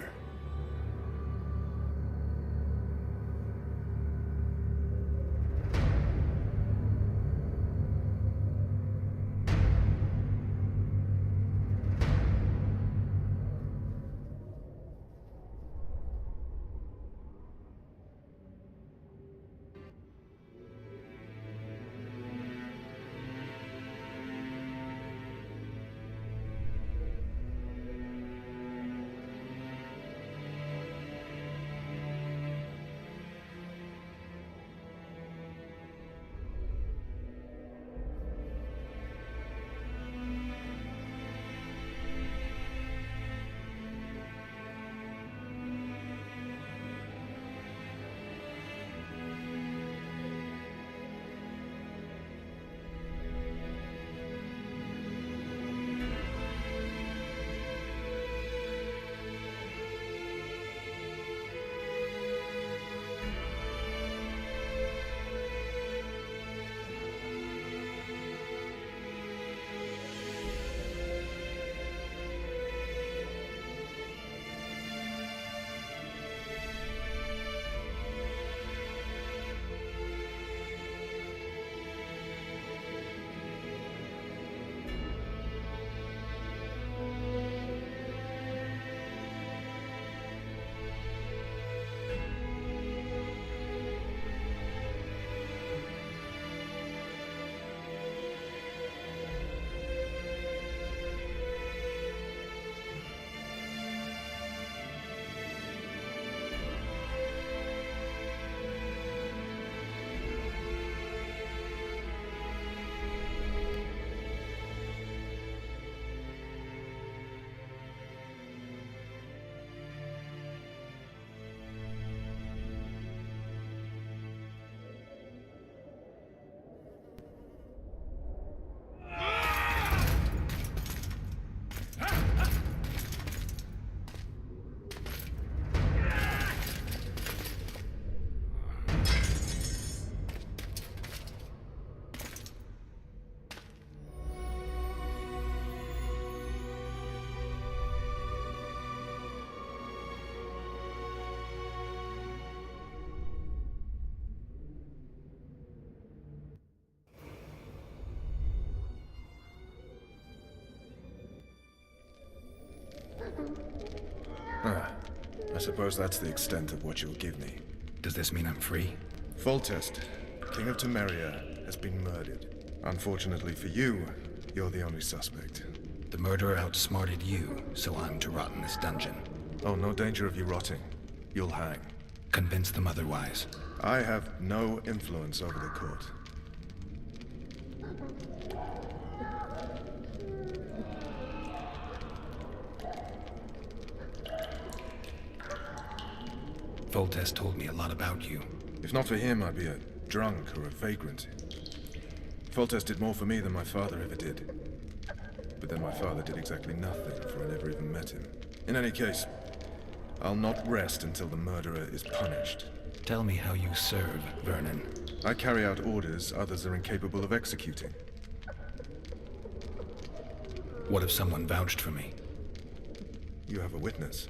I suppose that's the extent of what you'll give me. Does this mean I'm free? Foltest, King of Temeria, has been murdered. Unfortunately for you, you're the only suspect. The murderer outsmarted you, so I'm to rot in this dungeon. Oh, no danger of you rotting. You'll hang. Convince them otherwise. I have no influence over the court. Foltest told me a lot about you. If not for him, I'd be a drunk or a vagrant. Foltest did more for me than my father ever did. But then my father did exactly nothing, for I never even met him. In any case, I'll not rest until the murderer is punished. Tell me how you serve, Vernon. I carry out orders others are incapable of executing. What if someone vouched for me? You have a witness.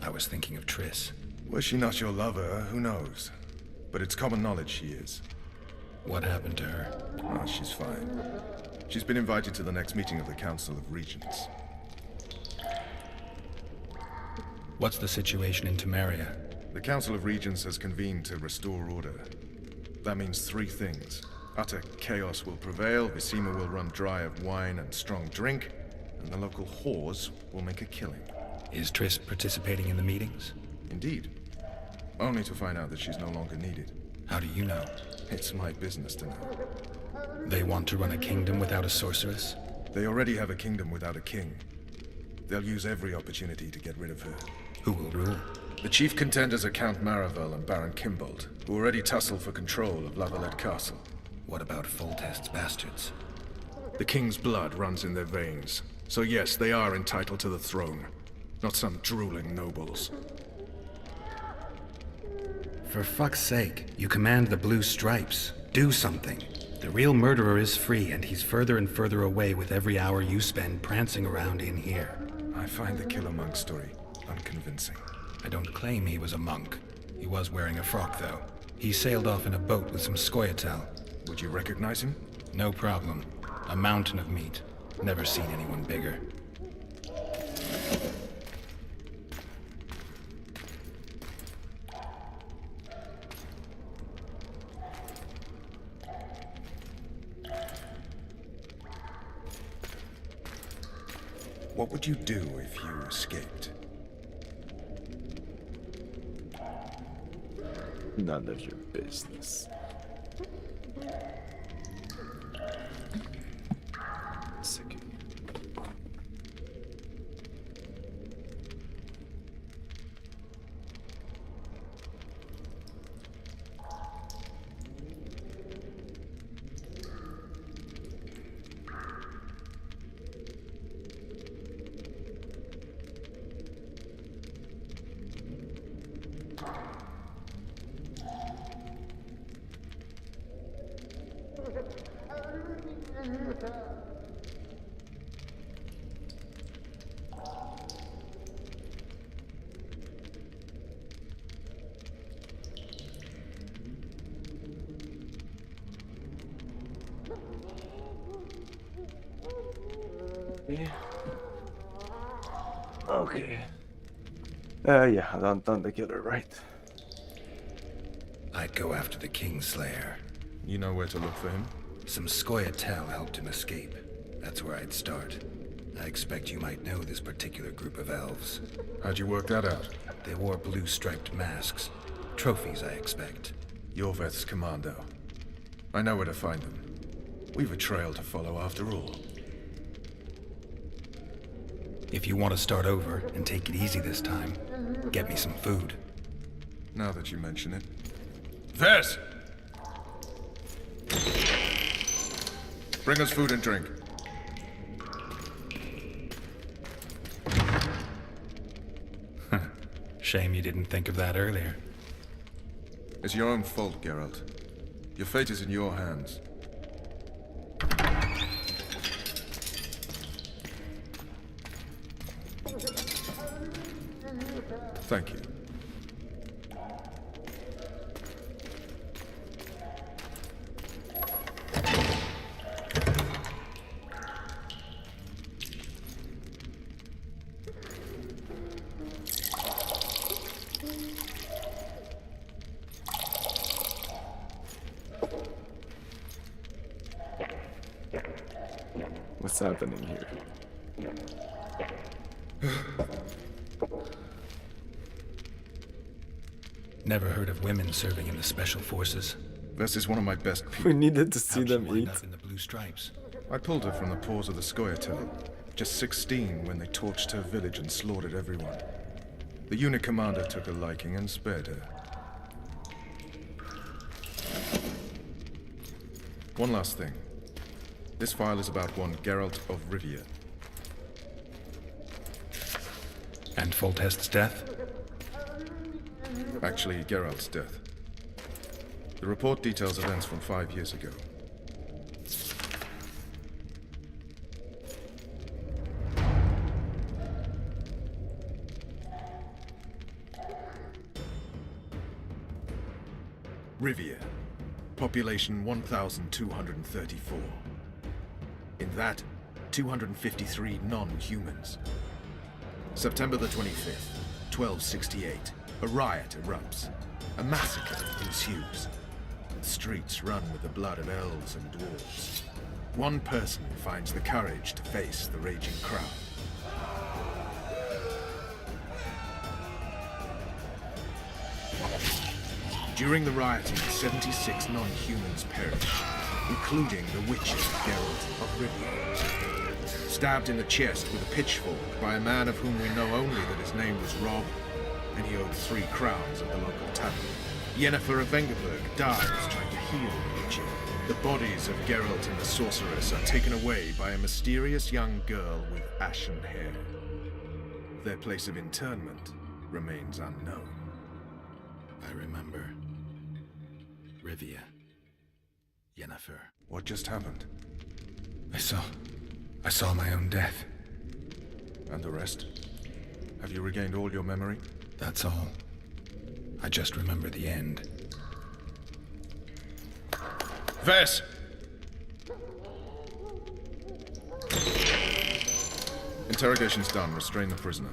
I was thinking of Triss. Was she not your lover? Who knows? But it's common knowledge she is. What happened to her? Oh, she's fine. She's been invited to the next meeting of the Council of Regents. What's the situation in Temeria? The Council of Regents has convened to restore order. That means 3 things. Utter chaos will prevail, Vizima will run dry of wine and strong drink, and the local whores will make a killing. Is Triss participating in the meetings? Indeed. Only to find out that she's no longer needed. How do you know? It's my business to know. They want to run a kingdom without a sorceress? They already have a kingdom without a king. They'll use every opportunity to get rid of her. Who will rule? The chief contenders are Count Maravel and Baron Kimbold, who already tussle for control of Lavalette Castle. What about Foltest's bastards? The king's blood runs in their veins. So yes, they are entitled to the throne. Not some drooling nobles. For fuck's sake, you command the Blue Stripes. Do something. The real murderer is free, and he's further and further away with every hour you spend prancing around in here. I find the Killer Monk story unconvincing. I don't claim he was a monk. He was wearing a frock, though. He sailed off in a boat with some Scoia'tael. Would you recognize him? No problem. A mountain of meat. Never seen anyone bigger. What would you do if you escaped? None of your business. Okay. Yeah, done the killer, right? I'd go after the Kingslayer. You know where to look for him? Some Scoia'tael helped him escape. That's where I'd start. I expect you might know this particular group of elves. How'd you work that out? They wore blue striped masks. Trophies, I expect. Yorveth's commando. I know where to find them. We've a trail to follow after all. If you want to start over and take it easy this time, get me some food. Now that you mention it. Vez! Bring us food and drink. Shame you didn't think of that earlier. It's your own fault, Geralt. Your fate is in your hands. Thank you. What's happening here? Never heard of women serving in the special forces. This is one of my best people. We needed to see How'd them she wind eat. up in the Blue Stripes? I pulled her from the paws of the Scoia'tael. Just 16 when they torched her village and slaughtered everyone. The unit commander took a liking and spared her. One last thing. This file is about one Geralt of Rivia. And Foltest's death? Actually, Geralt's death. The report details events from 5 years ago. Rivia. Population 1,234. In that, 253 non-humans. September the 25th, 1268. A riot erupts. A massacre ensues. The streets run with the blood of elves and dwarves. One person finds the courage to face the raging crowd. During the rioting, 76 non-humans perished, including the witches Geralt of Rivia. Stabbed in the chest with a pitchfork by a man of whom we know only that his name was Rob, and he owed 3 crowns at the local tavern. Yennefer of Vengerberg dies trying to heal the witches. The bodies of Geralt and the sorceress are taken away by a mysterious young girl with ashen hair. Their place of internment remains unknown. I remember. Rivia. Yennefer. What just happened? I saw my own death. And the rest? Have you regained all your memory? That's all. I just remember the end. Vess! Interrogation's done. Restrain the prisoner.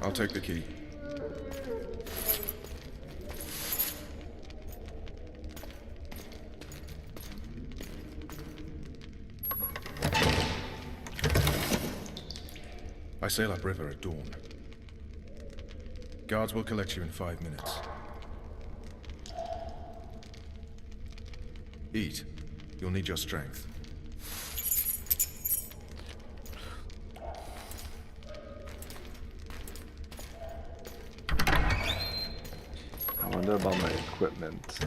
I'll take the key. I sail upriver at dawn. Guards will collect you in 5 minutes. Eat. You'll need your strength. I wonder about my equipment.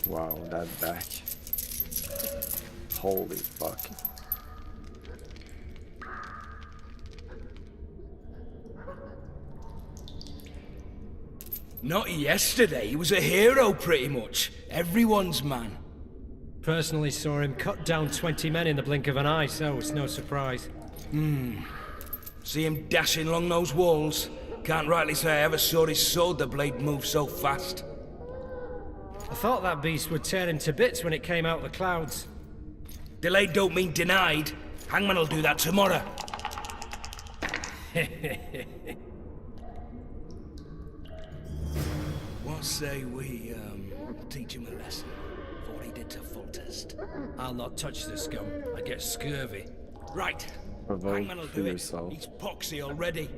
Wow, that back. Holy fuck. Not yesterday, he was a hero pretty much. Everyone's man. Personally saw him cut down 20 men in the blink of an eye, so it's no surprise. See him dashing along those walls? Can't rightly say I ever saw his sword the blade move so fast. I thought that beast would tear him to bits when it came out of the clouds. Delayed don't mean denied. Hangman will do that tomorrow. What say we, teach him a lesson for what he did to Foltest? I'll not touch the scum. I get scurvy. Right. Provoke Hangman will for do it. yourself. He's poxy already.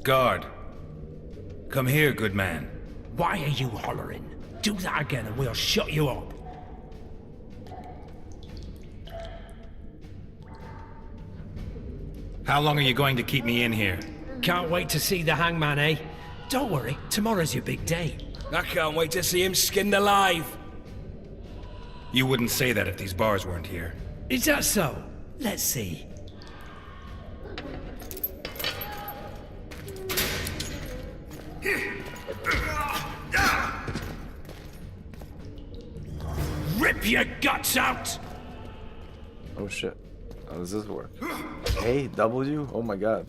Guard. Come here, good man. Why are you hollering? Do that again and we'll shut you up. How long are you going to keep me in here? Can't wait to see the hangman, eh? Don't worry, tomorrow's your big day. I can't wait to see him skinned alive. You wouldn't say that if these bars weren't here. Is that so? Let's see. Rip your guts out! Oh shit. How does this work? A, W? Oh my god.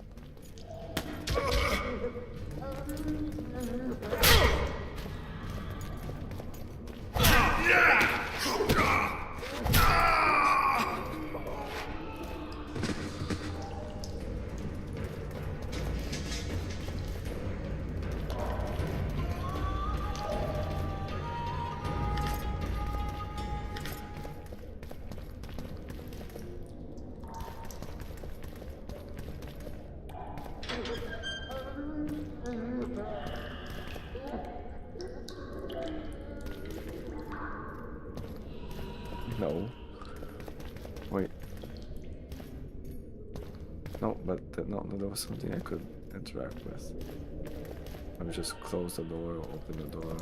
No. Wait. No, but no, there was something I could interact with. Let me just close the door or open the door.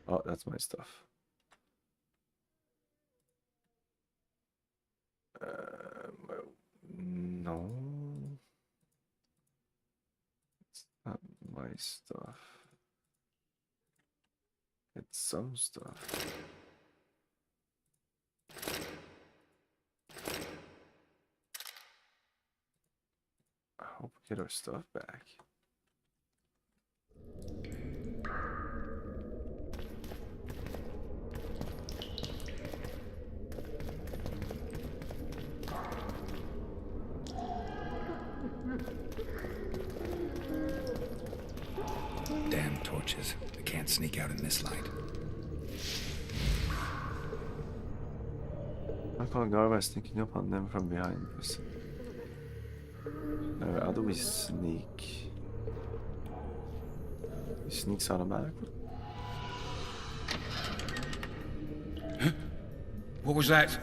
Oh, that's my stuff. Well, no. It's not my stuff. It's some stuff. I hope we get our stuff back. Damn torches. I can't sneak out in this light. I caught Garba sneaking up on them from behind. How do we sneak? He sneaks automatically. What was that?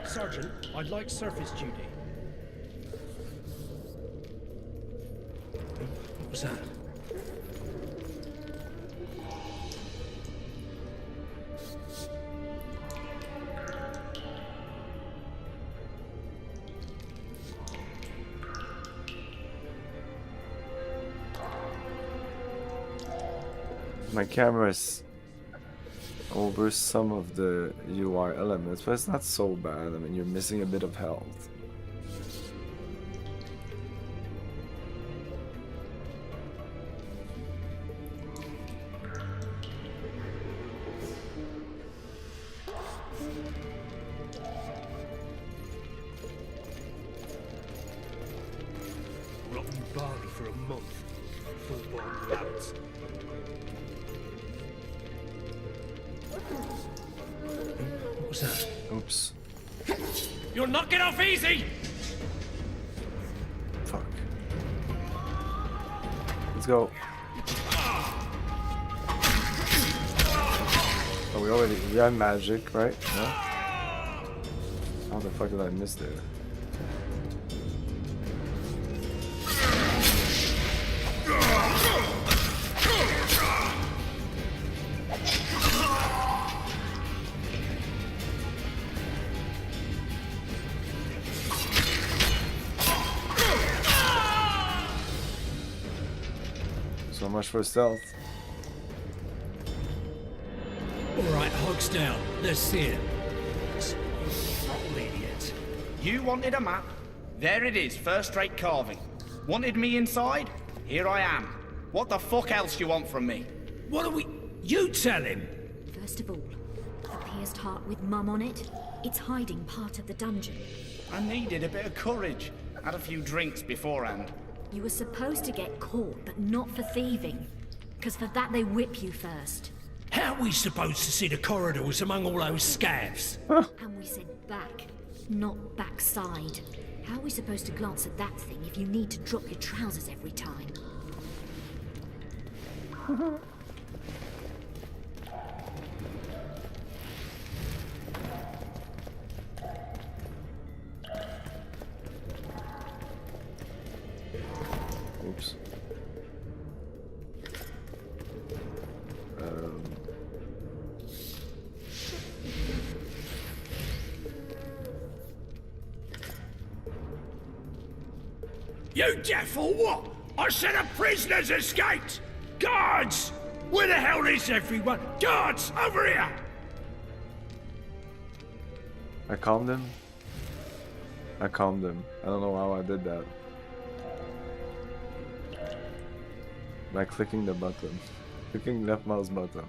Sergeant, I'd like surface duty. What was that? My camera's over some of the UI elements, but it's not so bad. I mean, you're missing a bit of health. Rotten barley for a month. Full-born lads. What was that? Oops. You're knocking off easy! Fuck. Let's go. Oh, we have magic, right? No? How the fuck did I miss there? So much for stealth. Alright, hogs down. Let's see it. Throttle idiot. You wanted a map? There it is, first-rate carving. Wanted me inside? Here I am. What the fuck else do you want from me? What are we... You tell him! First of all, the pierced heart with Mum on it. It's hiding part of the dungeon. I needed a bit of courage. Had a few drinks beforehand. You were supposed to get caught, but not for thieving. Because for that they whip you first. How are we supposed to see the corridors among all those scabs? And we said back, not backside. How are we supposed to glance at that thing if you need to drop your trousers every time? Oops. You deaf or what? I said a prisoner's escaped! Guards! Where the hell is everyone? Guards, over here! I calmed him. I calmed him. I don't know how I did that. By clicking the button. Clicking left mouse button.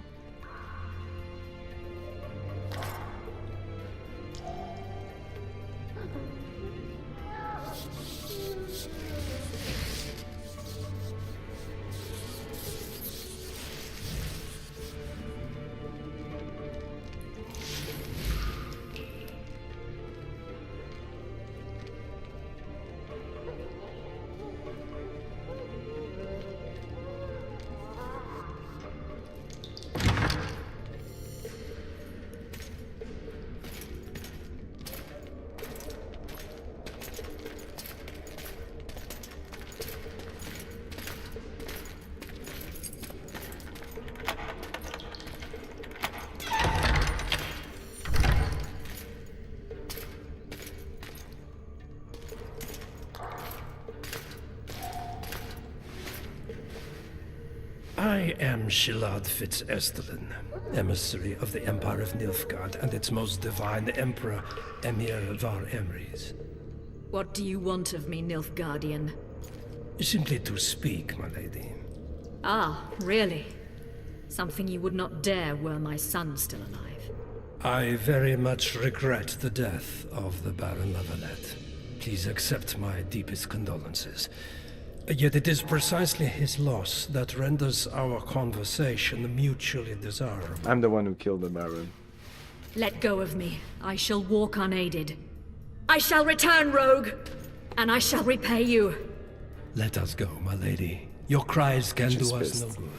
I am Shilad Fitz-Estelin, emissary of the Empire of Nilfgaard and its most divine Emperor, Emir Var Emrys. What do you want of me, Nilfgaardian? Simply to speak, my lady. Ah, really? Something you would not dare were my son still alive. I very much regret the death of the Baron Lavalette. Please accept my deepest condolences. Yet it is precisely his loss that renders our conversation mutually desirable. I'm the one who killed the Baron. Let go of me. I shall walk unaided. I shall return, rogue, and I shall repay you. Let us go, my lady. Your cries can She's do us pissed. no good.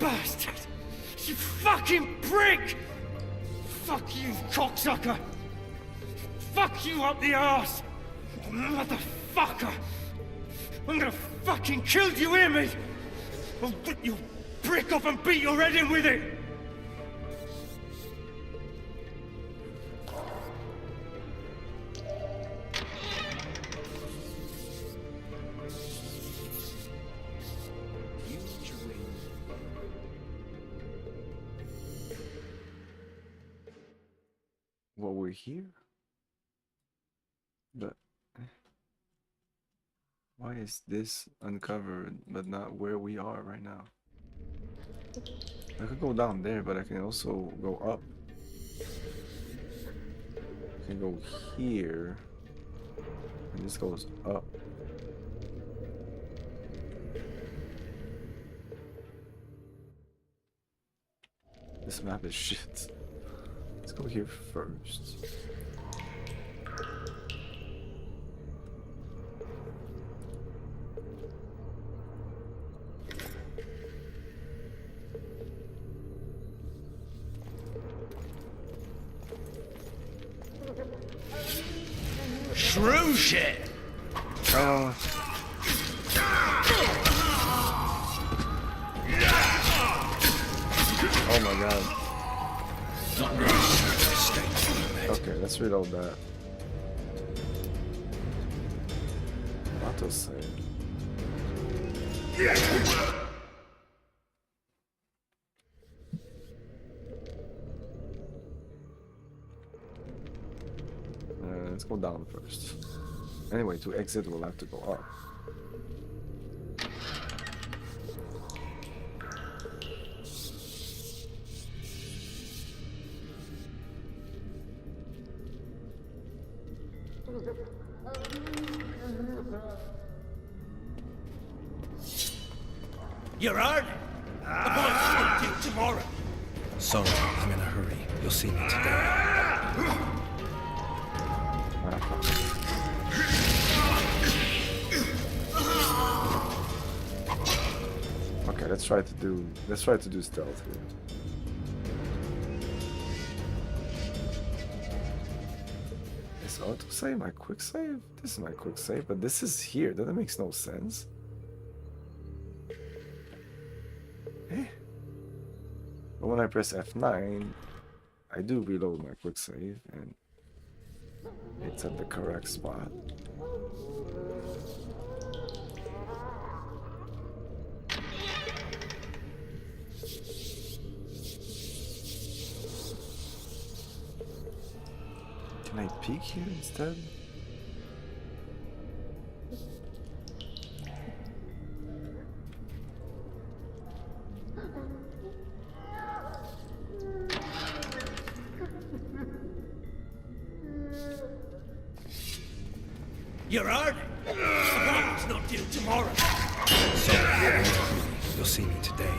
Bastard! You fucking prick! Fuck you, cocksucker! Fuck you up the arse! Motherfucker! I'm gonna fucking kill you, hear me? I'll rip your brick off and beat your head in with it! What, we're here? But why is this uncovered but not where we are right now? I could go down there, but I can also go up. I can go here, and this goes up. This map is shit. Let's go here first. Shrew shit! Oh. Oh my god. Okay, let's reload that. Auto save. Let's go down first. Anyway, to exit we'll have to go up. You're hurt? I'm gonna tomorrow. Sorry, I'm in a hurry. You'll see me today. Okay, let's try to do stealth here. Is autosave my quick save? This is my quick save, but this is here. That makes no sense. Eh? But when I press F9, I do reload my quick save and it's at the correct spot. Can I peek here instead? You're earning. It's not due tomorrow. You'll see me today.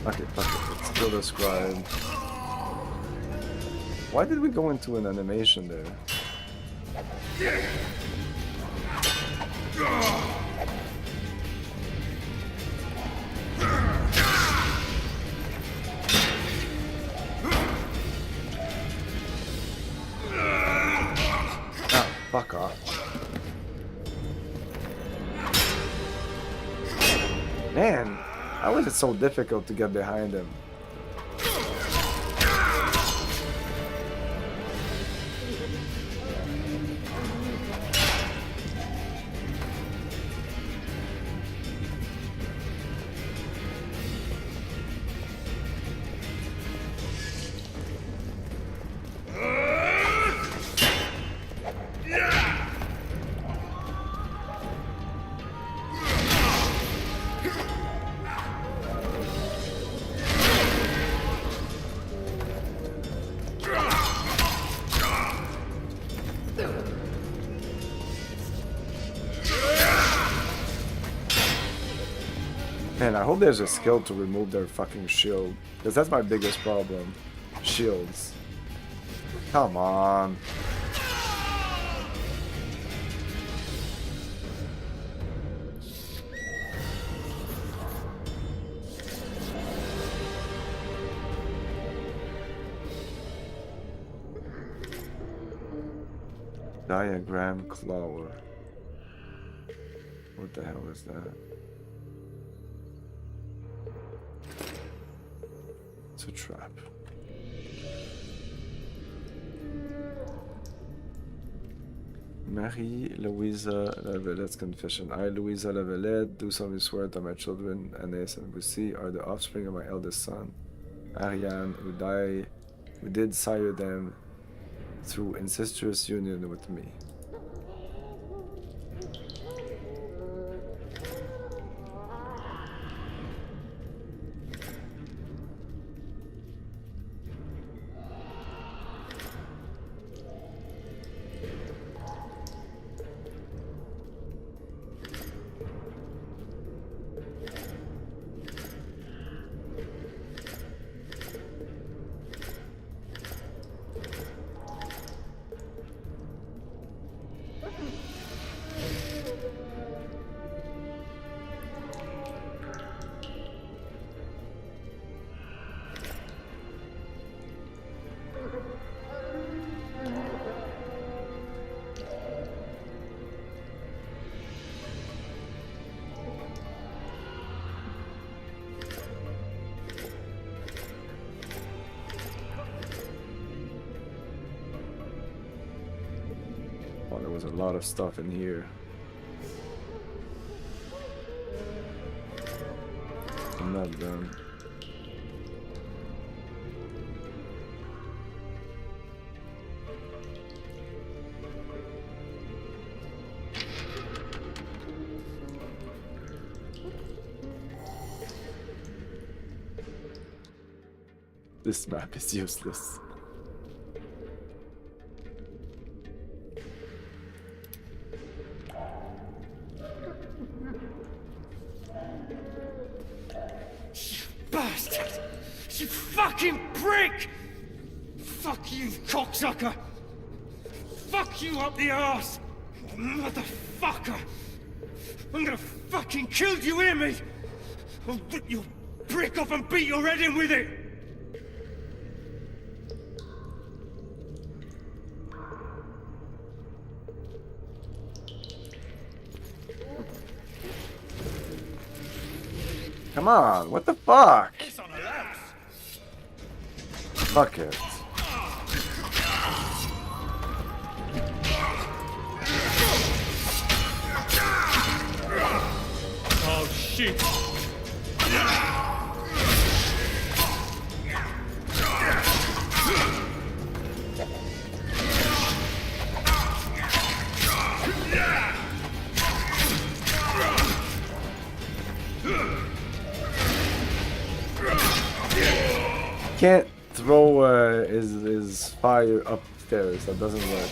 Okay, fuck it. Let's kill the scribe. Why did we go into an animation there? Ah, fuck off. Man, how is it so difficult to get behind him? Man, I hope there's a skill to remove their fucking shield. Because that's my biggest problem. Shields. Come on. Diagram Clawer. What the hell is that? It's a trap. Marie-Louisa Lavallette's confession. I, Louisa Lavalette, do solemnly swear that my children, Anais and Bussy, are the offspring of my eldest son, Ariane, who did sire them through incestuous union with me. A lot of stuff in here. I'm not done. This map is useless. prick! Fuck you, cocksucker! Fuck you up the arse! Motherfucker! I'm gonna fucking kill you, hear me? I'll rip your prick off and beat your head in with it! Come on, what the fuck? Fuck it. Oh shit! Can't throw his fire upstairs. That doesn't work.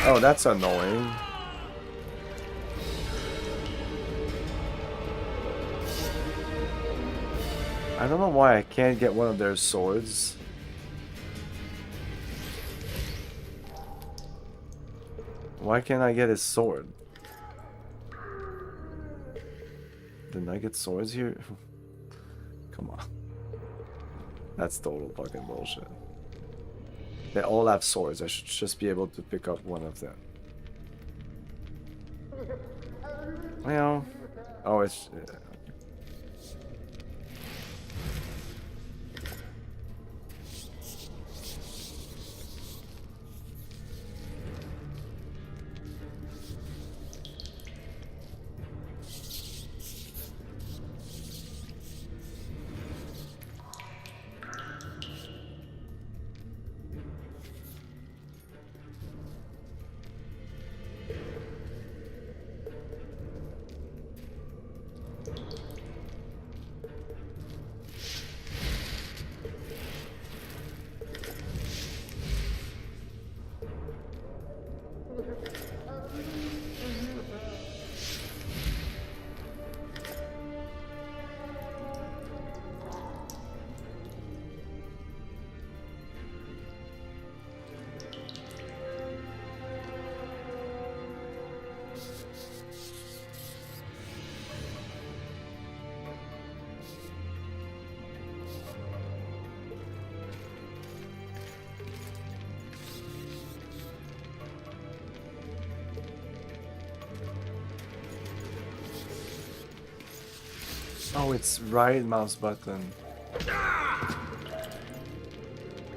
Oh, that's annoying. I don't know why I can't get one of their swords. Why can't I get his sword? Didn't I get swords here? Come on. That's total fucking bullshit. They all have swords. I should just be able to pick up one of them. Well, oh, it's... Oh, it's right mouse button.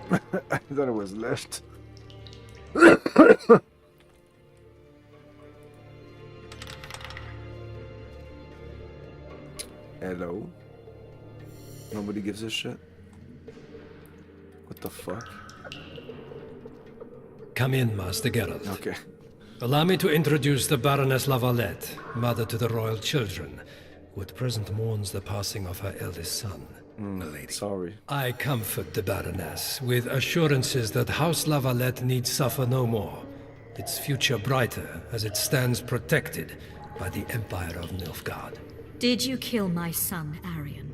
I thought it was left. Hello? Nobody gives a shit? What the fuck? Come in, Master Geralt. Okay. Allow me to introduce the Baroness Lavalette, mother to the royal children, who at present mourns the passing of her eldest son. Milady. Sorry. I comfort the Baroness with assurances that House Lavalette need suffer no more, its future brighter as it stands protected by the Empire of Nilfgaard. Did you kill my son, Arion?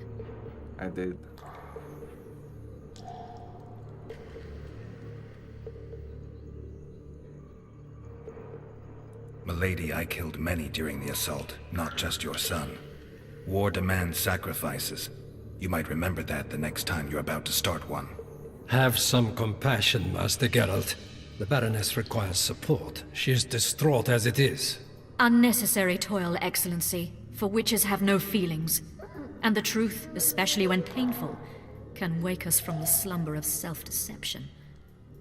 I did. Milady, I killed many during the assault, not just your son. War demands sacrifices. You might remember that the next time you're about to start one. Have some compassion, Master Geralt. The Baroness requires support. She is distraught as it is. Unnecessary toil, Excellency, for witches have no feelings. And the truth, especially when painful, can wake us from the slumber of self-deception.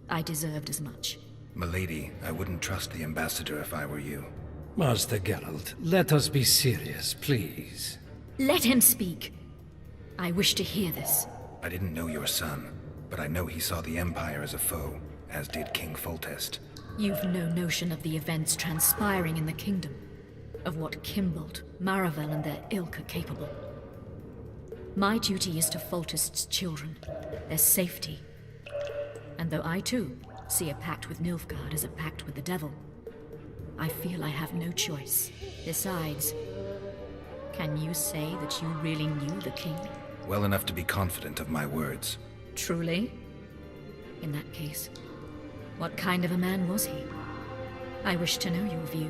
I deserved as much. Milady, I wouldn't trust the ambassador if I were you. Master Geralt, let us be serious, please. Let him speak. I wish to hear this. I didn't know your son, but I know he saw the Empire as a foe, as did King Foltest. You've no notion of the events transpiring in the kingdom, of what Kimbolt, Maravel, and their ilk are capable. My duty is to Foltest's children, their safety. And though I too see a pact with Nilfgaard as a pact with the devil, I feel I have no choice. Besides, Can you say that you really knew the king? Well enough to be confident of my words. Truly? In that case, what kind of a man was he? I wish to know your view.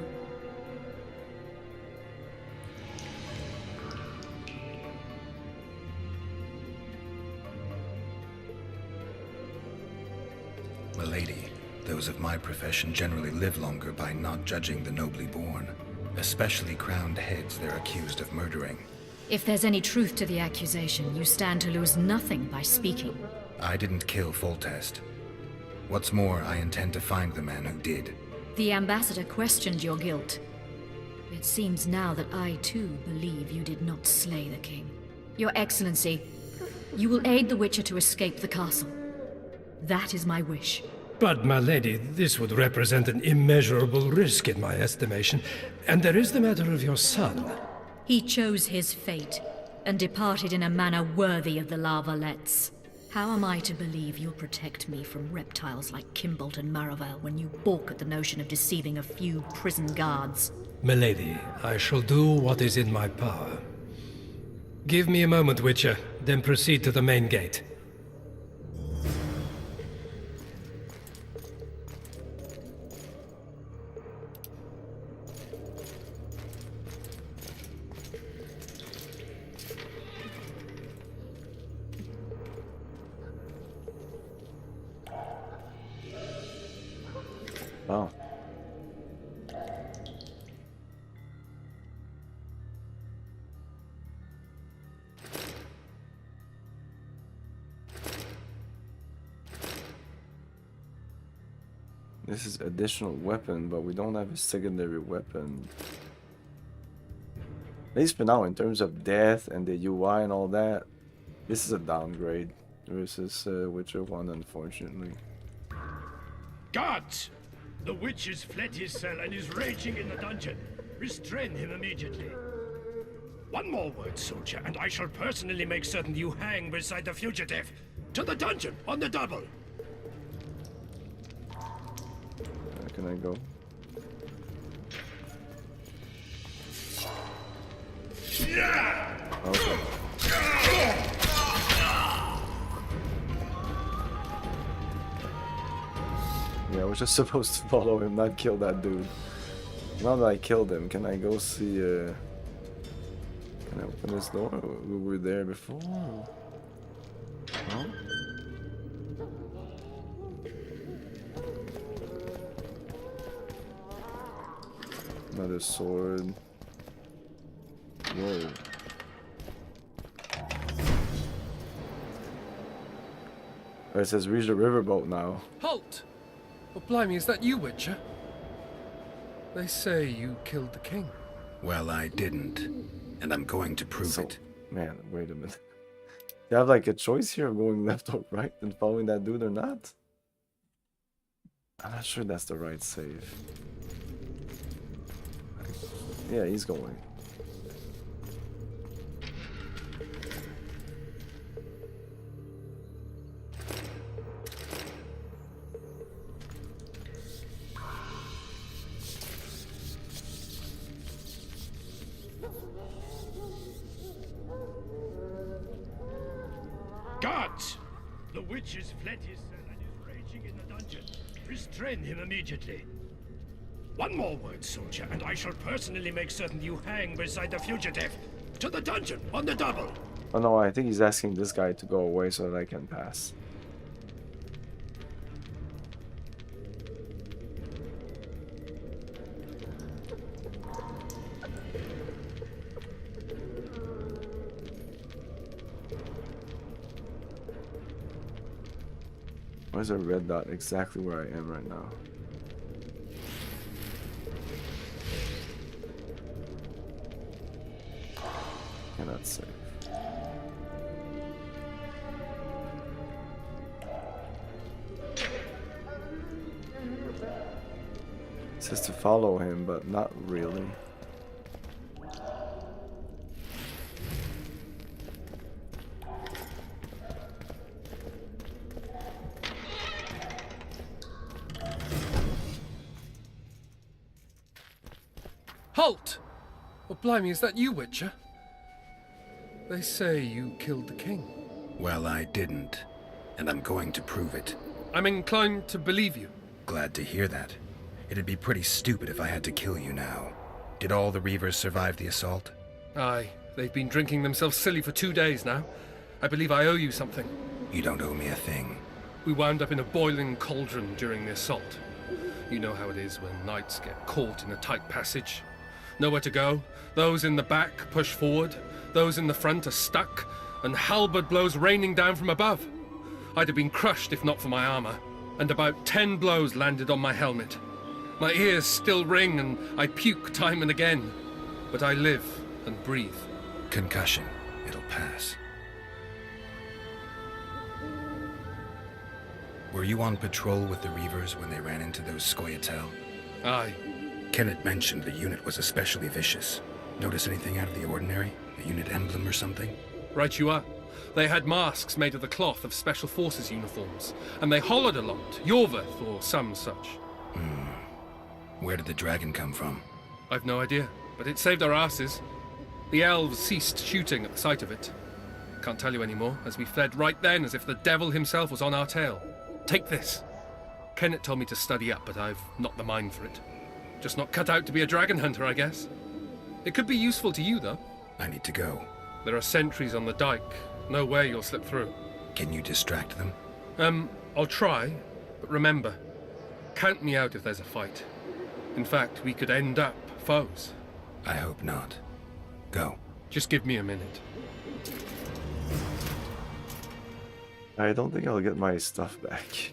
Milady, those of my profession generally live longer by not judging the nobly born. Especially crowned heads they're accused of murdering. If there's any truth to the accusation, you stand to lose nothing by speaking. I didn't kill Foltest. What's more, I intend to find the man who did. The ambassador questioned your guilt. It seems now that I too believe you did not slay the king. Your Excellency, you will aid the Witcher to escape the castle. That is my wish. But, my lady, this would represent an immeasurable risk in my estimation. And there is the matter of your son. He chose his fate, and departed in a manner worthy of the La Valettes. How am I to believe you'll protect me from reptiles like Kimbolt and Maravel when you balk at the notion of deceiving a few prison guards? Milady, I shall do what is in my power. Give me a moment, Witcher, then proceed to the main gate. Oh. This is additional weapon, but we don't have a secondary weapon. At least for now, in terms of death and the UI and all that, this is a downgrade versus Witcher 1, unfortunately. Guards! The witch has fled his cell and is raging in the dungeon. Restrain him immediately. One more word, soldier, and I shall personally make certain you hang beside the fugitive. To the dungeon, on the double! Where can I go? Okay. Yeah, I was just supposed to follow him, not kill that dude. Now that I killed him, can I go see, can I open this door? We were there before? No? Another sword. Whoa. It says reach the riverboat now. Halt! Oh, blimey, is that you, Witcher? They say you killed the king. Well, I didn't. And I'm going to prove it. Man, wait a minute. You have like a choice here of going left or right and following that dude or not? I'm not sure that's the right save. Yeah, he's going. Guards! The witch has fled his cell and is raging in the dungeon. Restrain him immediately. One more word, soldier, and I shall personally make certain you hang beside the fugitive. To the dungeon, on the double! Oh no, I think he's asking this guy to go away so that I can pass. Where's a red dot exactly where I am right now? Cannot save. It says to follow him, but not really. Halt! Oh, blimey, is that you, Witcher? They say you killed the king. Well, I didn't. And I'm going to prove it. I'm inclined to believe you. Glad to hear that. It'd be pretty stupid if I had to kill you now. Did all the Reavers survive the assault? Aye. They've been drinking themselves silly for 2 days now. I believe I owe you something. You don't owe me a thing. We wound up in a boiling cauldron during the assault. You know how it is when knights get caught in a tight passage. Nowhere to go. Those in the back push forward. Those in the front are stuck. And halberd blows raining down from above. I'd have been crushed if not for my armor. And about 10 blows landed on my helmet. My ears still ring and I puke time and again. But I live and breathe. Concussion. It'll pass. Were you on patrol with the Reavers when they ran into those Scoia'tael? Aye. Kenneth mentioned the unit was especially vicious. Notice anything out of the ordinary? A unit emblem or something? Right you are. They had masks made of the cloth of Special Forces uniforms, and they hollered a lot, Yorveth or some such. Where did the dragon come from? I've no idea, but it saved our asses. The elves ceased shooting at the sight of it. Can't tell you anymore, as we fled right then as if the devil himself was on our tail. Take this. Kenneth told me to study up, but I've not the mind for it. Just not cut out to be a dragon hunter, I guess. It could be useful to you, though. I need to go. There are sentries on the dike. No way you'll slip through. Can you distract them? I'll try, but remember, count me out if there's a fight. In fact, we could end up foes. I hope not. Go. Just give me a minute. I don't think I'll get my stuff back.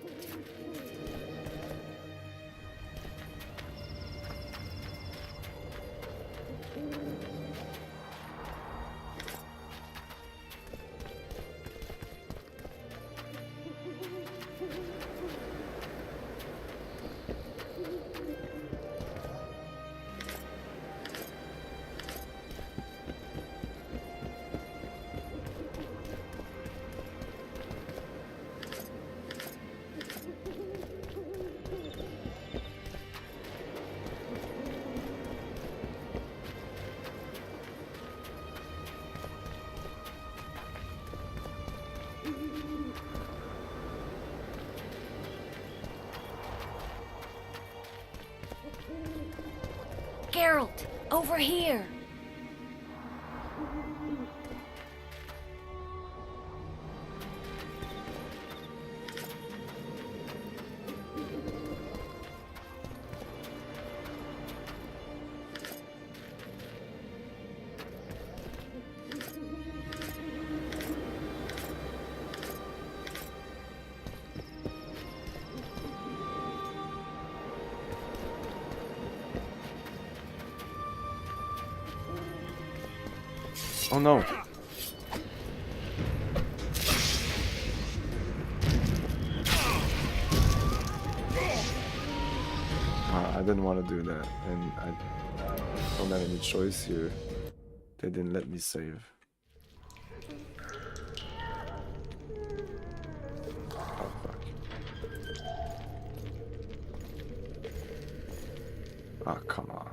Geralt, over here. Oh no. I didn't want to do that, and I don't have any choice here. They didn't let me save. Oh fuck. Oh come on.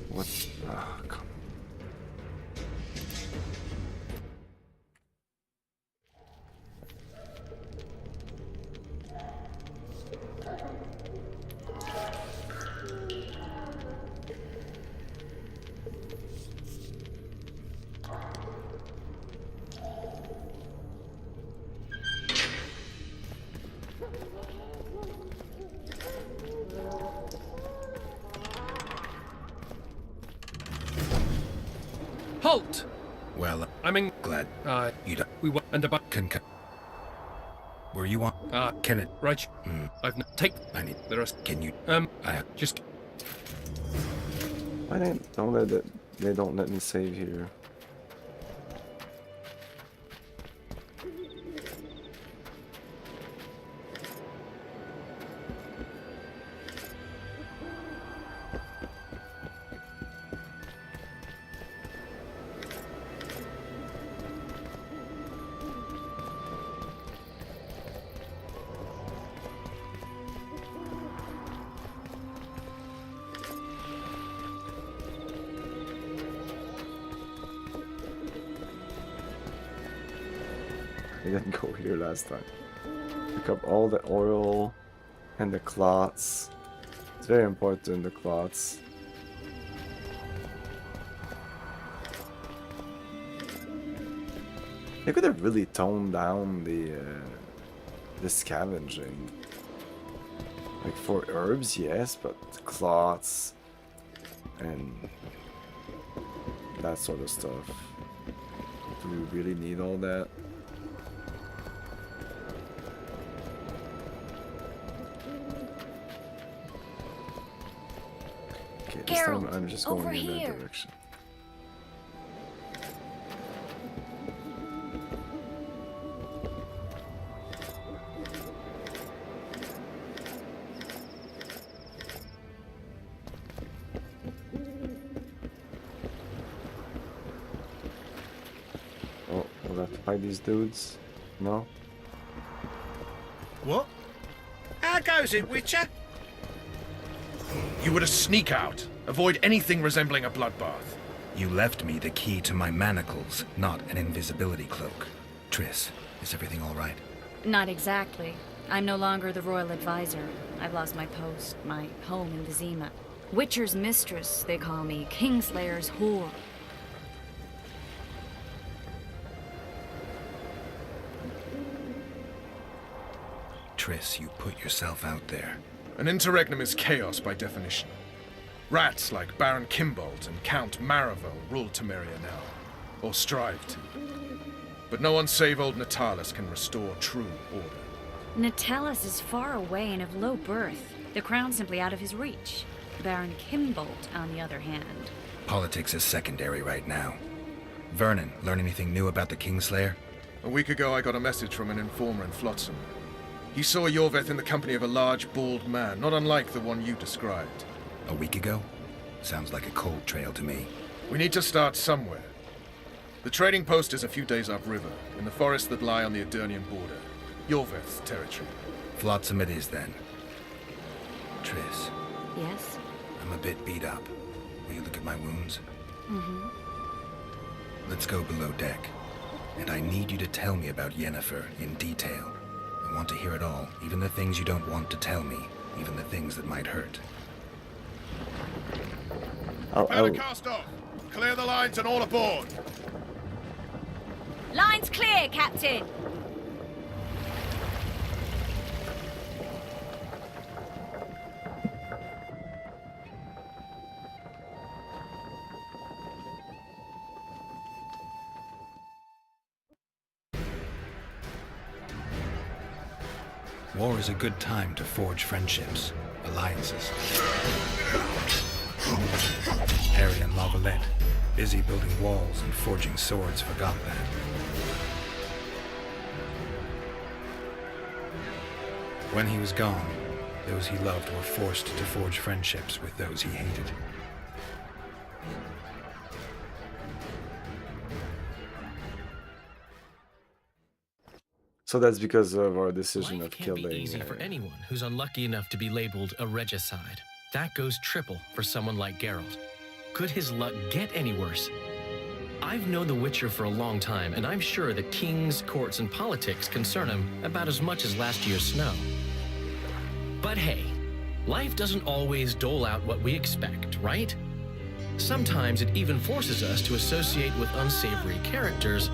What? Ah, come on. Halt! Well, I'm glad you don't. We were and about Were you on? Kenneth. Right. I've take. I need. There are. Can you? I just. Why they don't let me save here? I didn't go here last time. Pick up all the oil and the cloths. It's very important, the cloths. They could have really toned down the scavenging. Like for herbs, yes, but cloths and that sort of stuff. Do we really need all that? Okay, this time I'm just going in that direction. Fight these dudes? No? What? How goes it, Witcher? You were to sneak out. Avoid anything resembling a bloodbath. You left me the key to my manacles, not an invisibility cloak. Triss, is everything all right? Not exactly. I'm no longer the royal advisor. I've lost my post, my home in Vizima. Witcher's mistress, they call me. Kingslayer's whore. Triss, you put yourself out there. An interregnum is chaos by definition. Rats like Baron Kimbold and Count Maravel rule Temeria now, or strive to. But no one save old Natalis can restore true order. Natalis is far away and of low birth. The crown's simply out of his reach. Baron Kimbold, on the other hand. Politics is secondary right now. Vernon, learn anything new about the Kingslayer? A week ago I got a message from an informer in Flotsam. He saw Yorveth in the company of a large, bald man, not unlike the one you described. A week ago? Sounds like a cold trail to me. We need to start somewhere. The trading post is a few days upriver, in the forests that lie on the Edirnian border. Yorveth's territory. Flotsam it is, then. Triss. Yes? I'm a bit beat up. Will you look at my wounds? Mm-hmm. Let's go below deck. And I need you to tell me about Yennefer in detail. I want to hear it all, even the things you don't want to tell me, even the things that might hurt. Prepare to cast off. Clear the lines and all aboard. Line's clear, Captain! War is a good time to forge friendships, alliances. Harry and Lavalette, busy building walls and forging swords, forgot that. When he was gone, those he loved were forced to forge friendships with those he hated. So that's because of our decision Life of can't killing. be easy for anyone who's unlucky enough to be labeled a regicide. That goes triple for someone like Geralt. Could his luck get any worse? I've known The Witcher for a long time, and I'm sure that kings, courts, and politics concern him about as much as last year's snow. But hey, life doesn't always dole out what we expect, right? Sometimes it even forces us to associate with unsavory characters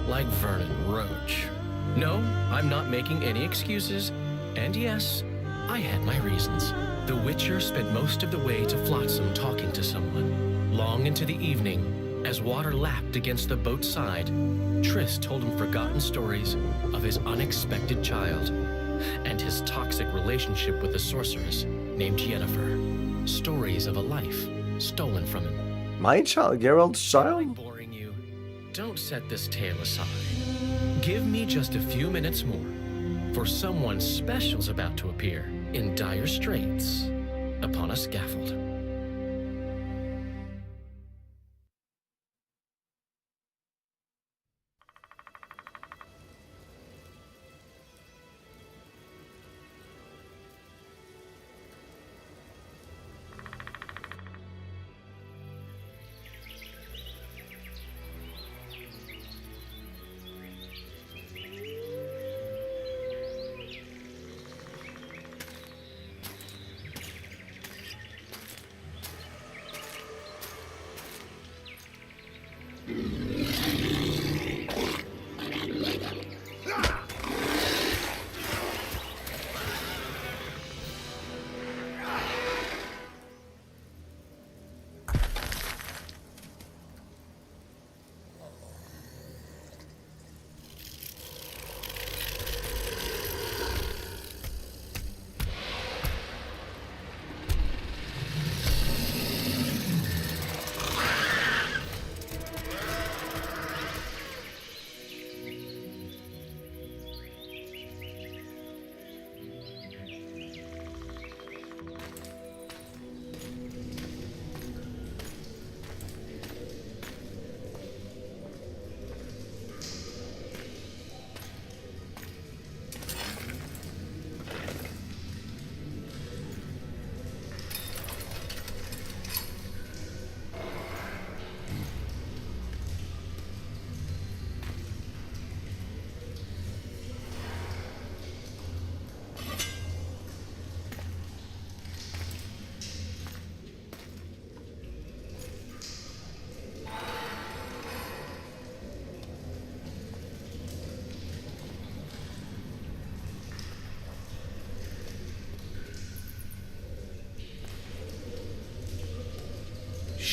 like Vernon Roach. No, I'm not making any excuses. And yes, I had my reasons. The Witcher spent most of the way to Flotsam talking to someone. Long into the evening, as water lapped against the boat's side, Triss told him forgotten stories of his unexpected child and his toxic relationship with a sorceress named Yennefer. Stories of a life stolen from him. My child? Geralt's child? Am I boring you? Don't set this tale aside. Give me just a few minutes more, for someone special's about to appear in dire straits upon a scaffold.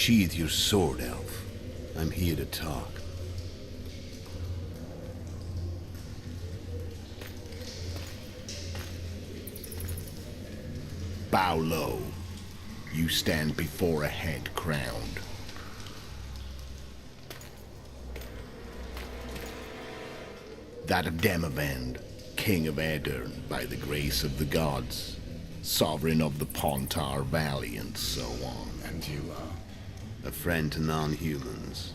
Sheathe your sword, elf. I'm here to talk. Bow low. You stand before a head crowned. That of Demavend, king of Aedirn by the grace of the gods, sovereign of the Pontar Valley and so on. And you are? A friend to non-humans.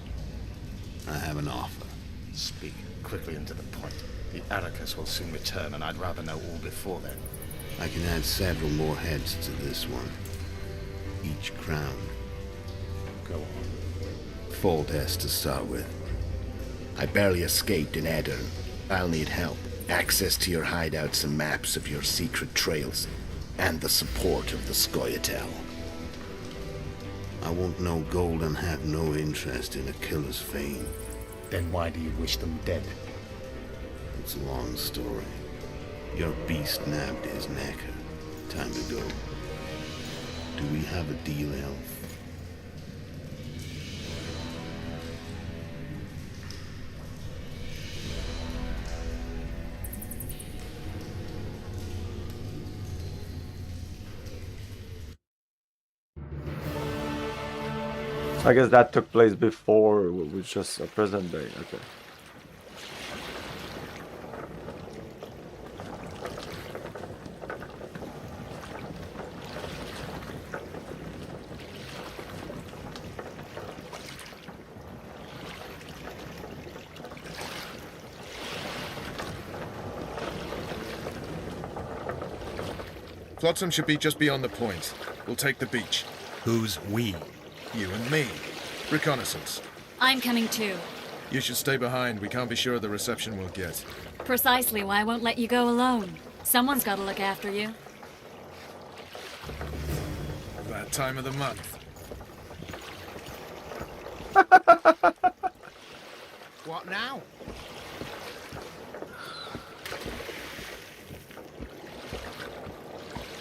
I have an offer. Speak quickly and to the point. The Arrakis will soon return, and I'd rather know all before then. I can add several more heads to this one. Each crowned. Go on. Foltest to start with. I barely escaped in Aedirn. I'll need help. Access to your hideouts and maps of your secret trails. And the support of the Scoia'tael. I want no gold and have no interest in a killer's fame. Then why do you wish them dead? It's a long story. Your beast nabbed his neck. Time to go. Do we have a deal, elf? I guess that took place before, which was a present day. Okay. Flotsam should be just beyond the point. We'll take the beach. Who's we? You and me. Reconnaissance. I'm coming too. You should stay behind. We can't be sure of the reception we'll get. Precisely why I won't let you go alone. Someone's got to look after you. That time of the month. What now?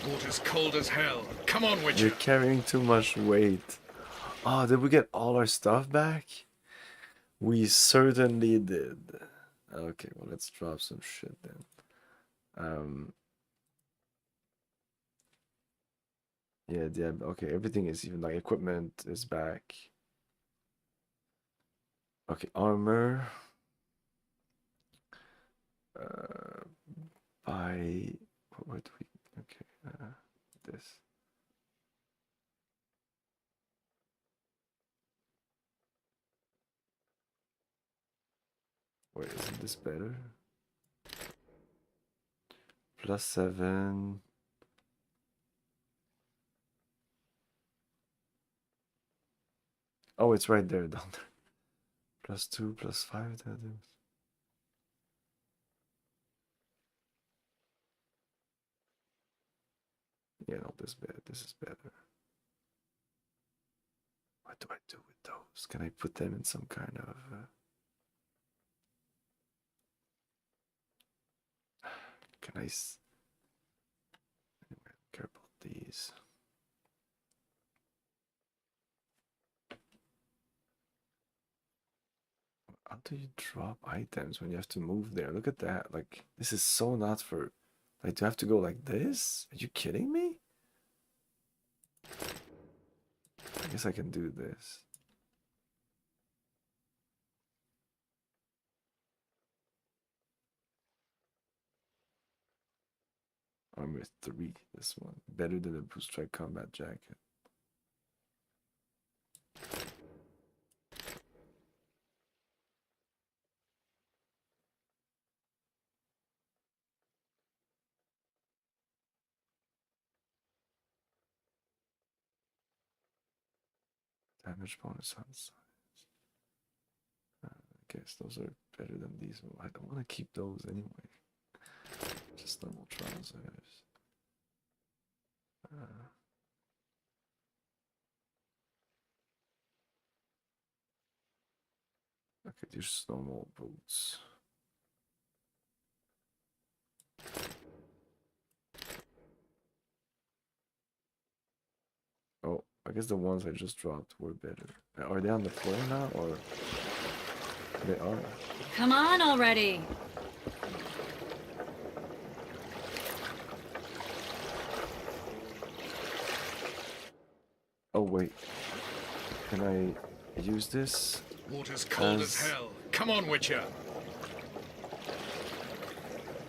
Water's cold as hell. Come on, Witcher. You're carrying too much weight. Oh, did we get all our stuff back? We certainly did. Okay, well, let's drop some shit then. Yeah, okay, everything is even like equipment is back. Okay, armor. By where do we? Okay, this. Wait, isn't this better? +7. Oh, it's right there down there. +2, +5. That is. Yeah, no, this better. This is better. What do I do with those? Can I put them in some kind of? Can I? Anyway, I don't care about these. How do you drop items when you have to move there? Look at that. Like, this is so not for. Like, do I have to go like this? Are you kidding me? I guess I can do this. Armor 3, this one. Better than the Boost Strike Combat Jacket. Damage bonus on size. I guess those are better than these. I don't want to keep those anyway. Just normal trousers. Okay, just normal boots. Oh, I guess the ones I just dropped were better. Are they on the floor now, or they are? Come on already! Oh wait, can I use this? Water's cold as hell. Come on, Witcher.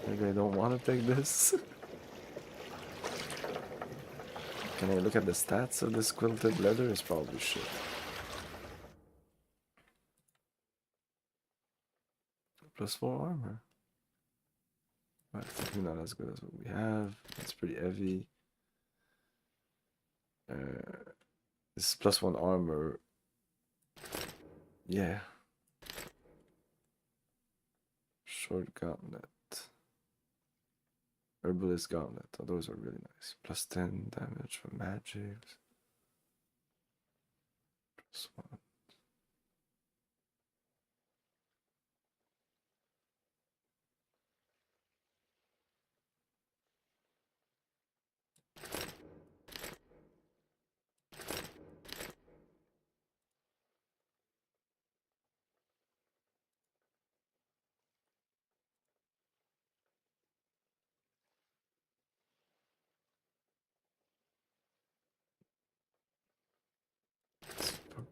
Maybe I don't want to take this. Can I look at the stats of this quilted leather? It's probably shit. +4 armor. But it's definitely not as good as what we have. It's pretty heavy. This +1 armor. Yeah. Short gauntlet. Herbalist gauntlet. Oh, those are really nice. +10 damage from magics. +1.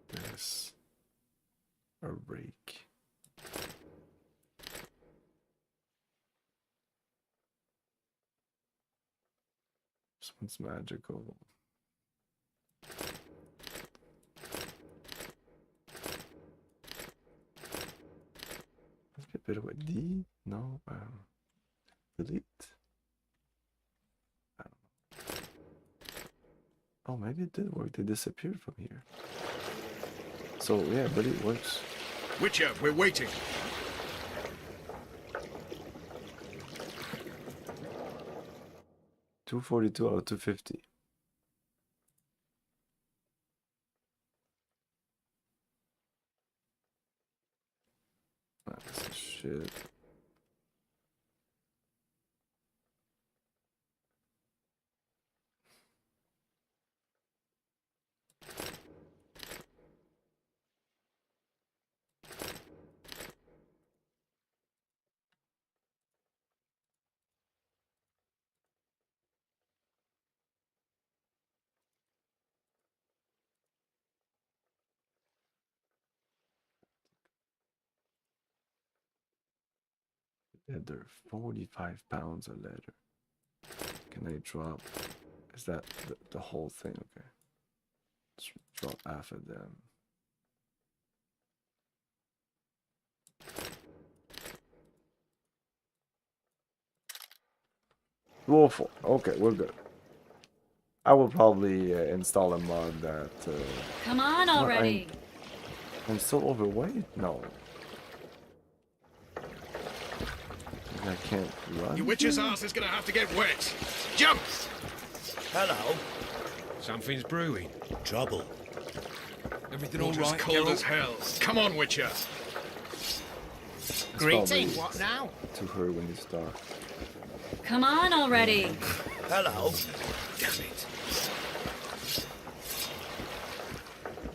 This a rake. This one's magical. Let's get better with D. No, delete. I don't know. Oh, maybe it did work. They disappeared from here. So yeah, but it works. Witcher, we're waiting. $242 out of $250. That's shit. Leather, 45 pounds of leather. Can I drop? Is that the whole thing? Okay. Let's drop half of them. Woeful. Okay, we're good. I will probably install a mod that. Come on already! I'm still overweight? No. I can't run. Your witch's ass is gonna have to get wet. Jump! Hello. Something's brewing. Trouble. Everything all right? Cold as hell. Come on, Witcher. Greeting. What now? To her when you start. Come on already! Hello. Damn it.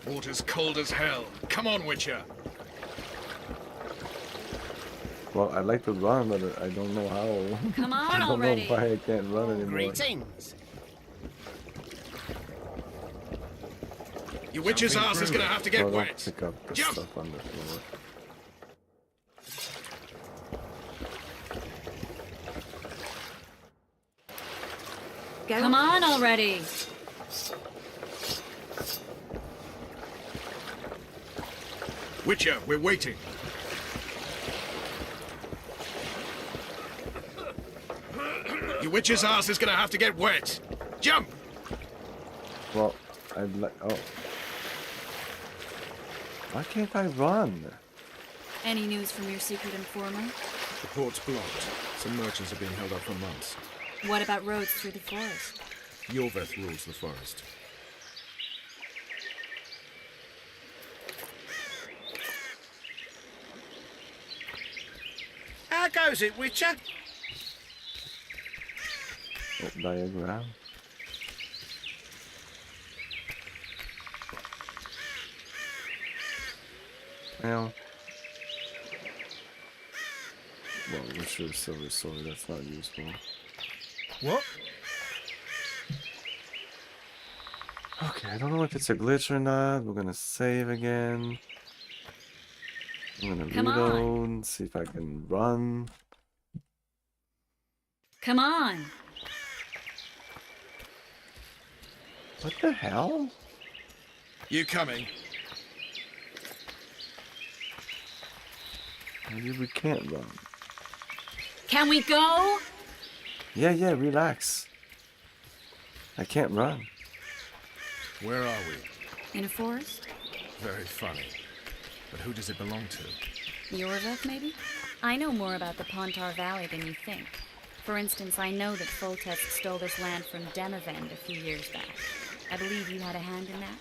Water's cold as hell. Come on, Witcher. Well, I'd like to run, but I don't know how. Come on I don't already! know why I can't run anymore. Greetings. Your witch's ass is gonna have to get Well, don't wet. pick up the Jump! stuff on the floor. Come on already! Witcher, we're waiting. Your witch's ass is gonna have to get wet. Jump! Well, I'd like. Oh. Why can't I run? Any news from your secret informer? The port's blocked. Some merchants are being held up for months. What about roads through the forest? Yorveth rules the forest. How goes it, Witcher? Diagram. Well. Well, Witcher Silver Sword, that's not useful. What? Okay, I don't know if it's a glitch or not. We're gonna save again. I'm gonna Come reload, see if I can run. Come on. What the hell? You coming? Maybe we can't run. Can we go? Yeah, relax. I can't run. Where are we? In a forest? Very funny. But who does it belong to? Yorveth, maybe? I know more about the Pontar Valley than you think. For instance, I know that Foltest stole this land from Demavend a few years back. I believe you had a hand in that?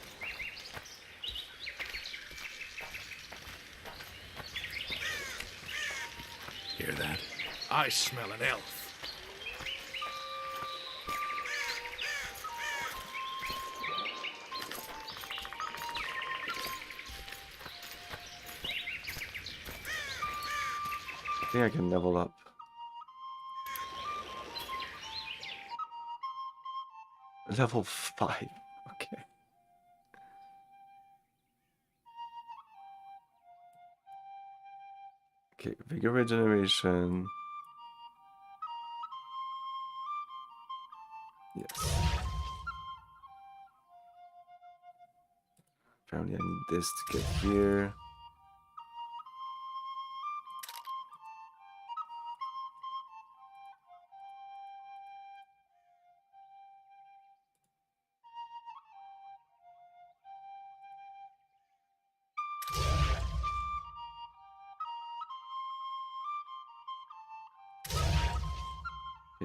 Hear that? I smell an elf. I think I can level up. Level 5. Okay. Okay, vigor regeneration. Yes. Apparently I need this to get here.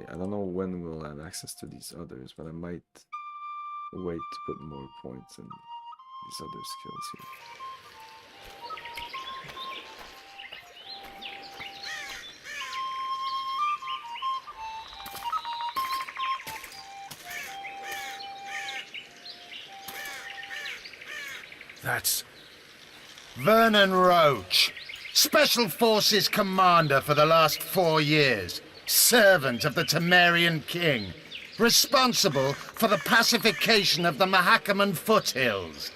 I don't know when we'll have access to these others, but I might wait to put more points in these other skills here. That's Vernon Roach, Special Forces Commander for the last 4 years. Servant of the Temerian King, responsible for the pacification of the Mahakaman foothills,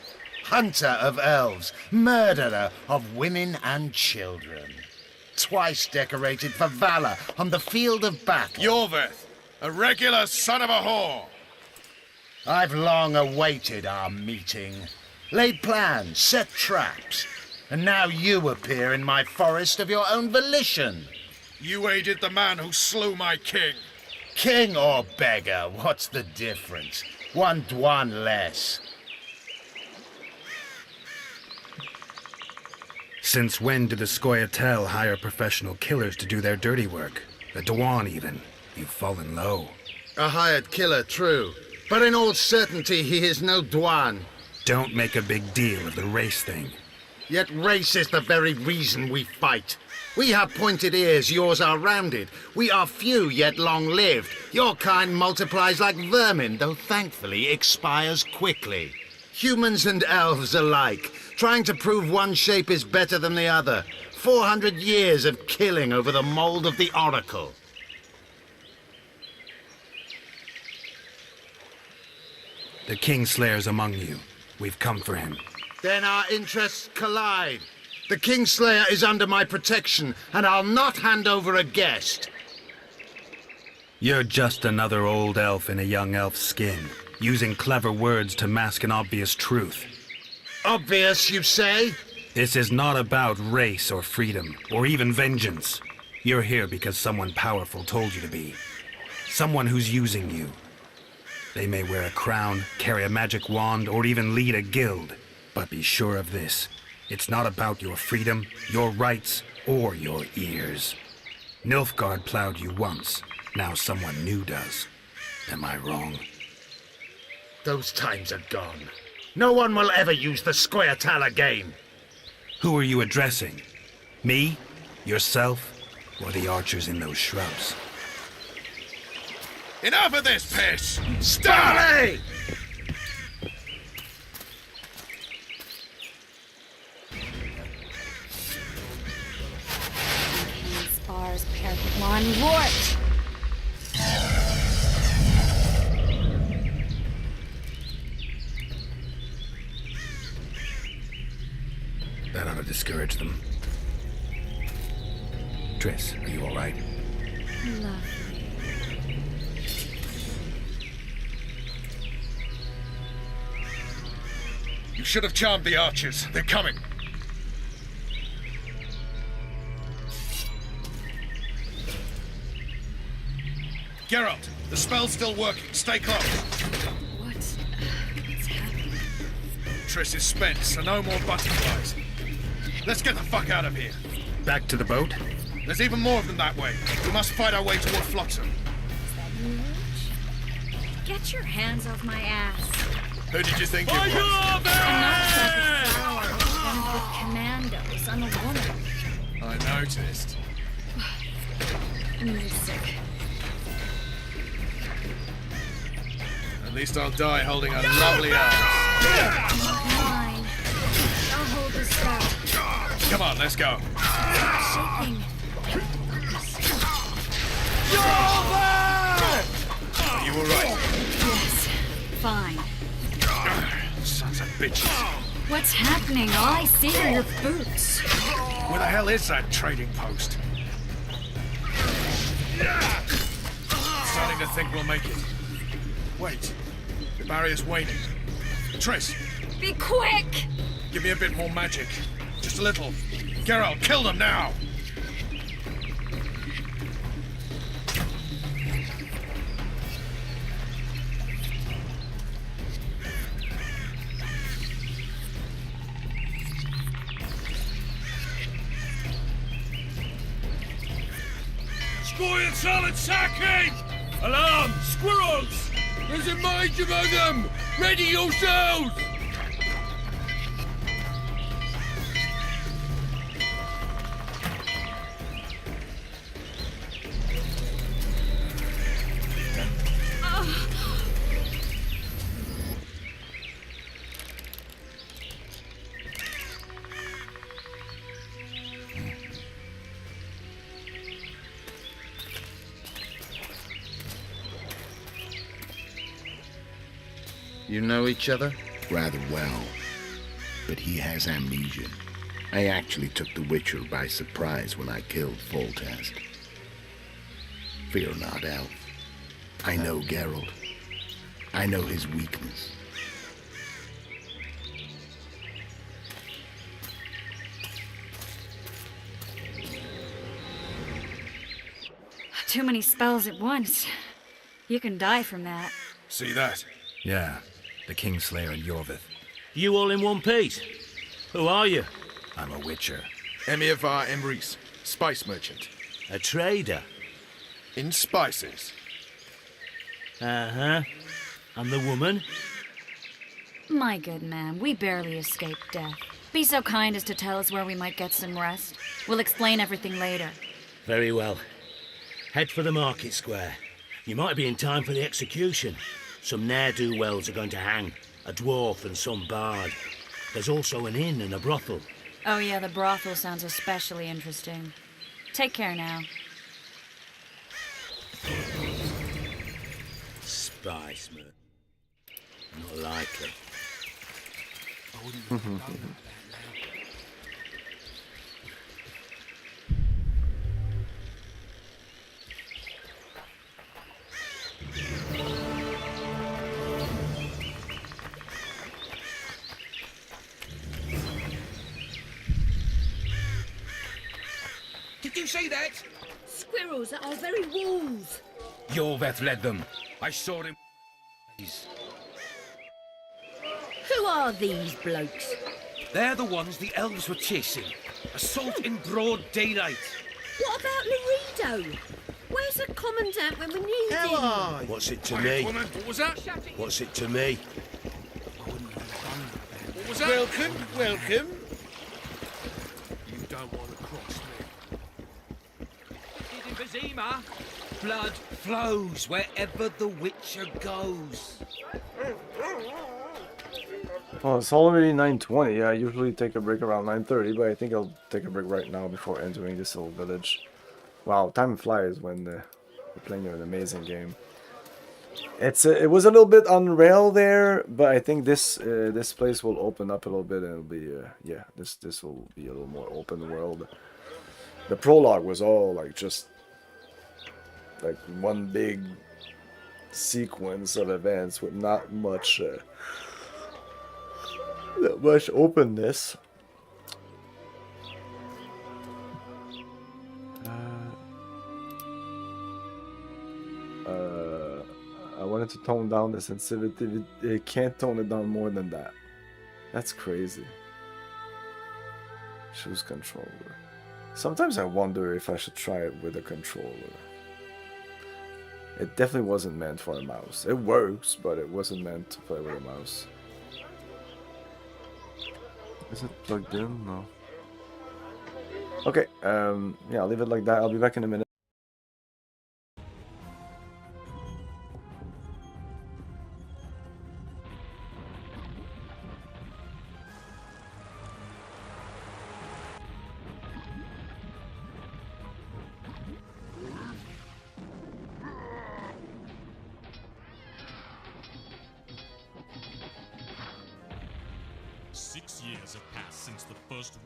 hunter of elves, murderer of women and children, twice decorated for valor on the field of battle. Yorveth, a regular son of a whore. I've long awaited our meeting, laid plans, set traps, and now you appear in my forest of your own volition. You aided the man who slew my king. King or beggar, what's the difference? One Dwan less. Since when do the Scoia'tael hire professional killers to do their dirty work? The Dwan even. You've fallen low. A hired killer, true. But in all certainty, he is no Dwan. Don't make a big deal of the race thing. Yet race is the very reason we fight. We have pointed ears, yours are rounded. We are few, yet long-lived. Your kind multiplies like vermin, though thankfully expires quickly. Humans and elves alike, trying to prove one shape is better than the other. 400 years of killing over the mold of the Oracle. The Kingslayer's among you. We've come for him. Then our interests collide. The Kingslayer is under my protection, and I'll not hand over a guest. You're just another old elf in a young elf's skin, using clever words to mask an obvious truth. Obvious, you say? This is not about race or freedom, or even vengeance. You're here because someone powerful told you to be. Someone who's using you. They may wear a crown, carry a magic wand, or even lead a guild. But be sure of this. It's not about your freedom, your rights, or your ears. Nilfgaard plowed you once. Now someone new does. Am I wrong? Those times are gone. No one will ever use the Scoia'tael again. Who are you addressing? Me? Yourself? Or the archers in those shrubs? Enough of this piss! Stop! Lars Perkwan Rort! That ought to discourage them. Triss, are you alright? Lovely. You should have charmed the archers. They're coming. Geralt, the spell's still working. Stay close. What's happening? Triss is spent, so no more butterflies. Let's get the fuck out of here. Back to the boat? There's even more of them that way. We must fight our way toward Flotsam. Get your hands off my ass. Who did you think it was? I'm not a flower. I'm with commandos. I'm a woman. I noticed. I'm sick. At least I'll die holding a lovely arm. Mine. I'll hold this spell. Come on, let's go. Stop shaking. You were right. Yes. Fine. Sons of bitches. What's happening? All I see are your boots. Where the hell is that trading post? Starting to think we'll make it. Wait. The barrier's waning. Triss, Be quick! give me a bit more magic. Just a little. Geralt, kill them now! Squire solid sacking! Alarm! Squirrels! There's a mage among them! Ready yourselves! You know each other? Rather well. But he has amnesia. I actually took the Witcher by surprise when I killed Foltest. Fear not, Elf. I know Geralt. I know his weakness. Too many spells at once. You can die from that. See that? Yeah, the Kingslayer and Yorvith. You all in one piece? Who are you? I'm a witcher. Emir var Emrys, spice merchant. A trader? In spices. Uh-huh. And the woman? My good man, we barely escaped death. Be so kind as to tell us where we might get some rest. We'll explain everything later. Very well. Head for the market square. You might be in time for the execution. Some ne'er-do-wells are going to hang. A dwarf and some bard. There's also an inn and a brothel. Oh yeah, the brothel sounds especially interesting. Take care now. Spiceman. Not likely. Did you see that? Squirrels at our very walls. Yorveth led them. I saw him. Who are these blokes? They're the ones the elves were chasing. Assault in broad daylight. What about Laredo? Where's the commandant when we need him? What's it to me? Woman, what was that? What's it to me? What was that? Welcome, welcome. You don't want to cross me. In Vizima, blood flows wherever the Witcher goes. Well, it's already 9:20. Yeah, I usually take a break around 9:30, but I think I'll take a break right now before entering this little village. Wow, time flies when you're playing an amazing game. It was a little bit on rail there, but I think this this place will open up a little bit and it'll be yeah, this will be a little more open world. The prologue was all like just like one big sequence of events with not much openness. I wanted to tone down the sensitivity. It can't tone it down more than that. That's crazy. Choose controller. Sometimes I wonder if I should try it with a controller. It definitely wasn't meant for a mouse. It works, but it wasn't meant to play with a mouse. Is it plugged in? No. Okay, yeah, I'll leave it like that. I'll be back in a minute.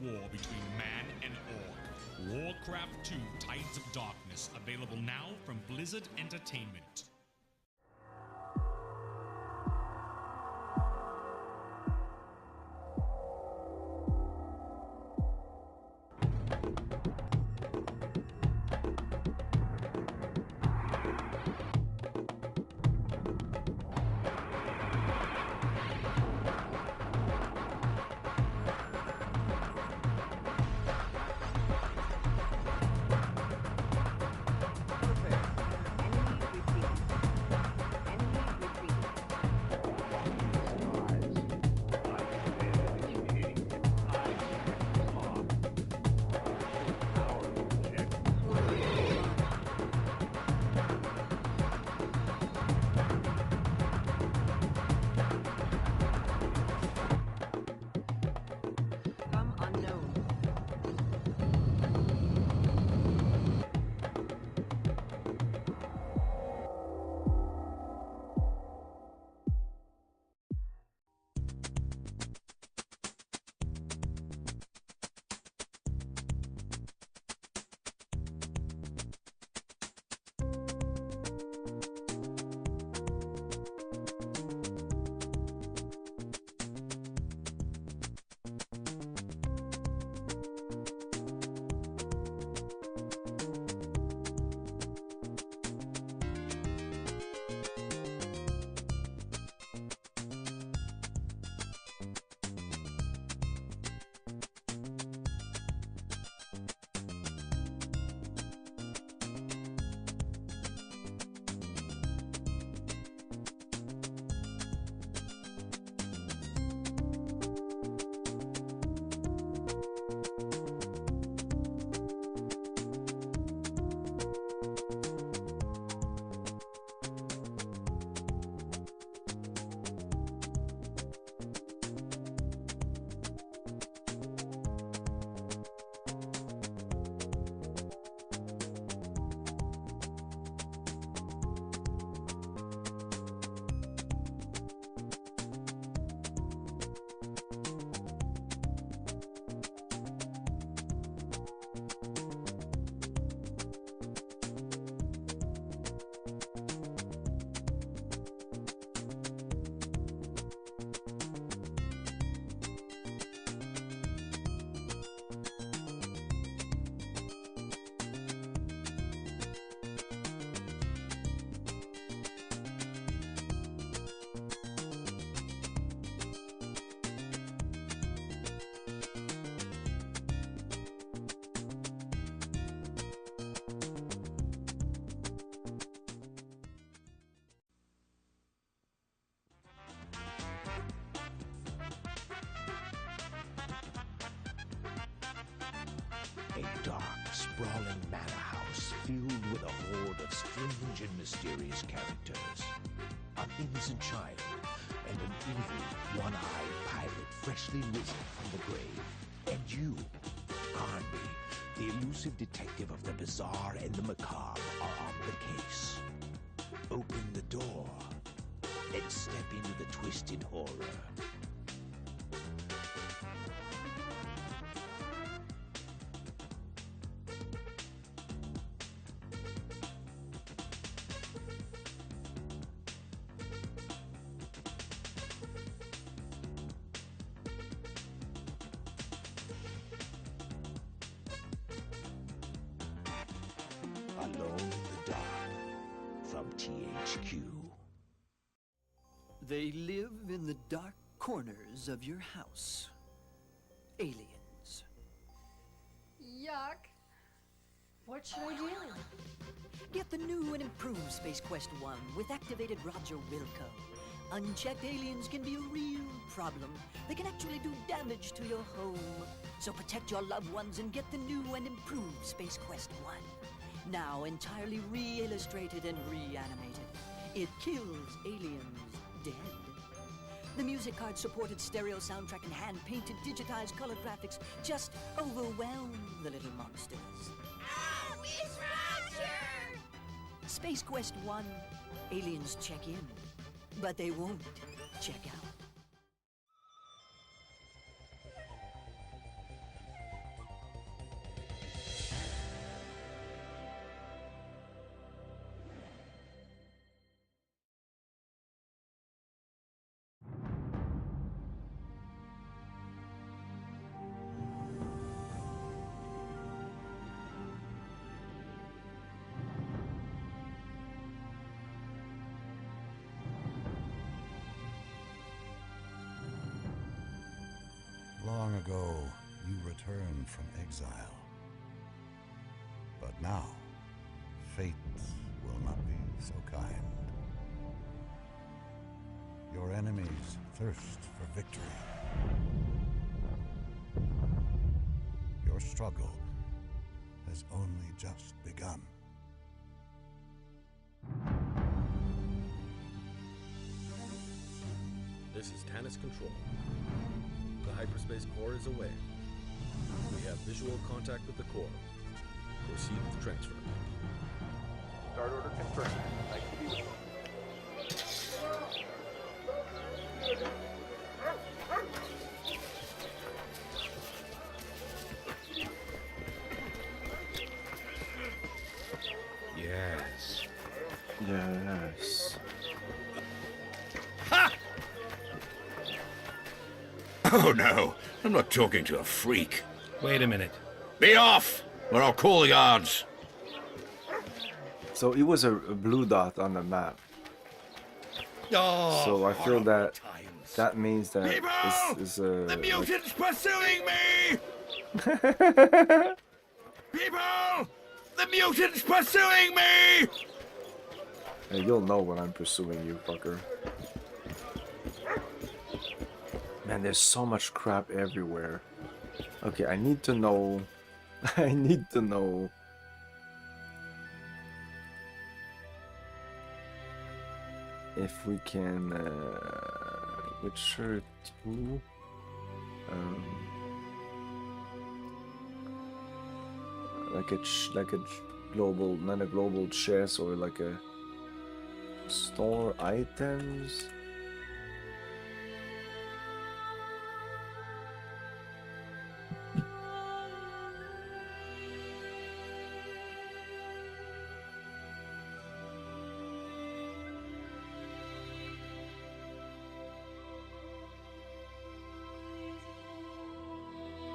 War between man and orc. Warcraft 2 Tides of Darkness, available now from Blizzard Entertainment. A dark, sprawling manor house filled with a horde of strange and mysterious characters. An innocent child and an evil, one-eyed pirate freshly risen from the grave. And you, Arnby, The elusive detective of the bizarre and the macabre are on the case. Open the door and step into the twisted horror. Alone in the Dark from THQ. They live in the dark corners of your house. Aliens. Yuck. What should I do? Get the new and improved Space Quest 1 with activated Roger Wilco. Unchecked aliens can be a real problem. They can actually do damage to your home. So protect your loved ones and get the new and improved Space Quest 1. Now entirely re-illustrated and reanimated. It kills aliens dead. The music card supported stereo soundtrack and hand-painted digitized color graphics just overwhelm the little monsters. Oh, it's Roger! Space Quest 1, aliens check in, but they won't check out. Long ago, you returned from exile. But now, fate will not be so kind. Your enemies thirst for victory. Your struggle has only just begun. This is Tannis Control. The hyperspace core is away. We have visual contact with the core. Proceed with transfer. Start order confirmed. Nice to be with you. Yes. Yes. Ha! Oh no, I'm not talking to a freak. Wait a minute. Be off, or I'll call the guards. So it was a blue dot on the map. Oh, So I feel that that means that this is a. The mutant's pursuing me! People! The mutant's pursuing me! Hey, you'll know when I'm pursuing you, fucker. Man, there's so much crap everywhere. Okay, I need to know. I need to know. If we can. Witcher 2. Like a global, not a global chest or like a store items.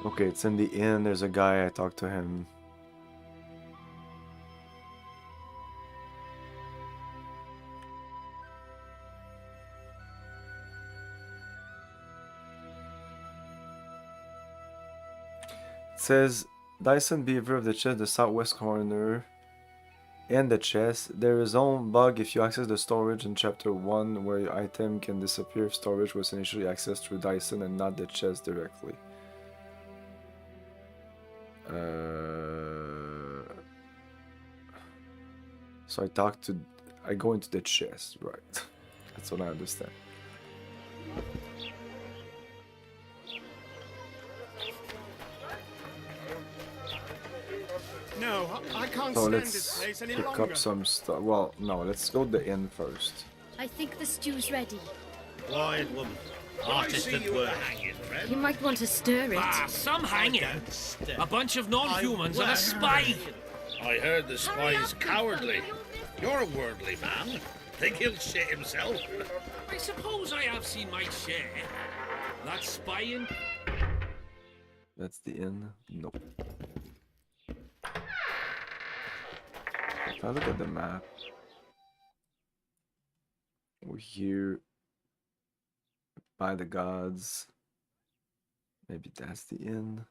Okay, it's in the inn. There's a guy. I talked to him. It says Dyson Beaver of the chest, the southwest corner, and the chest. There is own bug if you access the storage in chapter 1 where your item can disappear if storage was initially accessed through Dyson and not the chest directly. So I go into the chest, right? That's what I understand. No, I can't So stand let's this place any pick longer. up some stuff. Well, no, let's go to the inn first. I think the stew's ready. Quiet, woman. Artist at work. You might want to stir it. Ah, some hanging. A bunch of non-humans and a spy. I heard the spy's cowardly. You're a worldly man. Think he'll shit himself? I suppose I have seen my share. That spying. That's the inn. Nope. If I look at the map, we're here by the gods. Maybe that's the inn.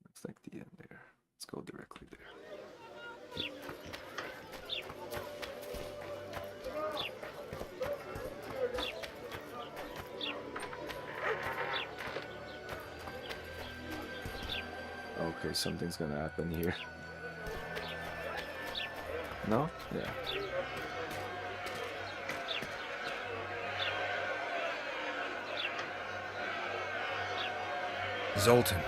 Looks like the inn there. Let's go directly there. Okay, something's gonna happen here. No? Yeah. Zoltan.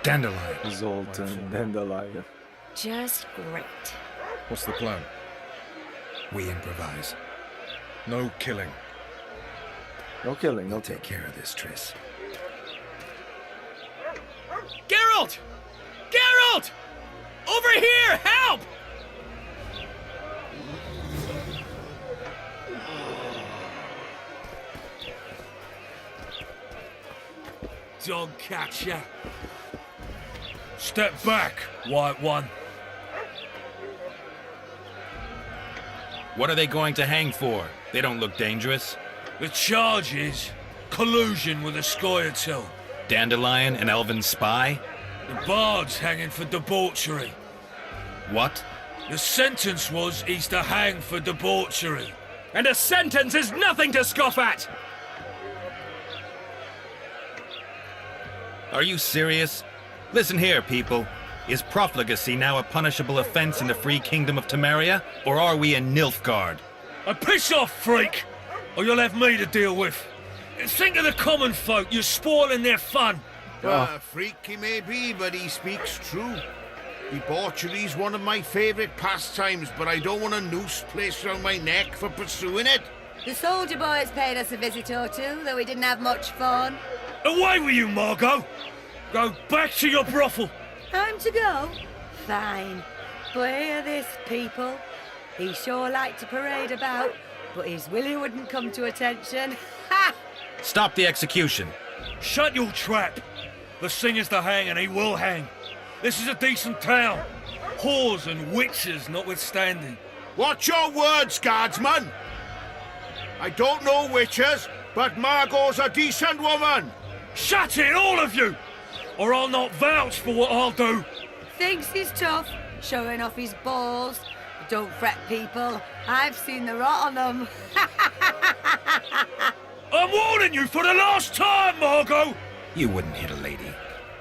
Dandelion. Zoltan, Dandelion. Just great. What's the plan? We improvise. No killing. No killing, no We'll take care of this, Triss. Geralt! Geralt! Over here! Help! Dog catcher. Step back, White One. What are they going to hang for? They don't look dangerous. The charge is collusion with a Scoia'tael. Dandelion, an elven spy? The bard's hanging for debauchery. What? The sentence was he's to hang for debauchery. And a sentence is nothing to scoff at! Are you serious? Listen here, people. Is profligacy now a punishable offense in the free kingdom of Temeria? Or are we in Nilfgaard? Piss off, freak! Or you'll have me to deal with. Think of the common folk, you're spoiling their fun. A freak he may be, but he speaks true. Debauchery's one of my favourite pastimes, but I don't want a noose placed around my neck for pursuing it. The soldier boys paid us a visit or two, though we didn't have much fun. Away with you, Margot! Go back to your brothel! Time to go? Fine. But hear this, people. He sure liked to parade about, but his willy wouldn't come to attention. Ha! Stop the execution. Shut your trap! The singer's to hang, and he will hang. This is a decent town. Whores and witches notwithstanding. Watch your words, guardsman! I don't know witches, but Margot's a decent woman! Shut it, all of you! Or I'll not vouch for what I'll do. Thinks he's tough, showing off his balls. But don't fret, people. I've seen the rot on them. I'm warning you for the last time, Margot! You wouldn't hit a lady.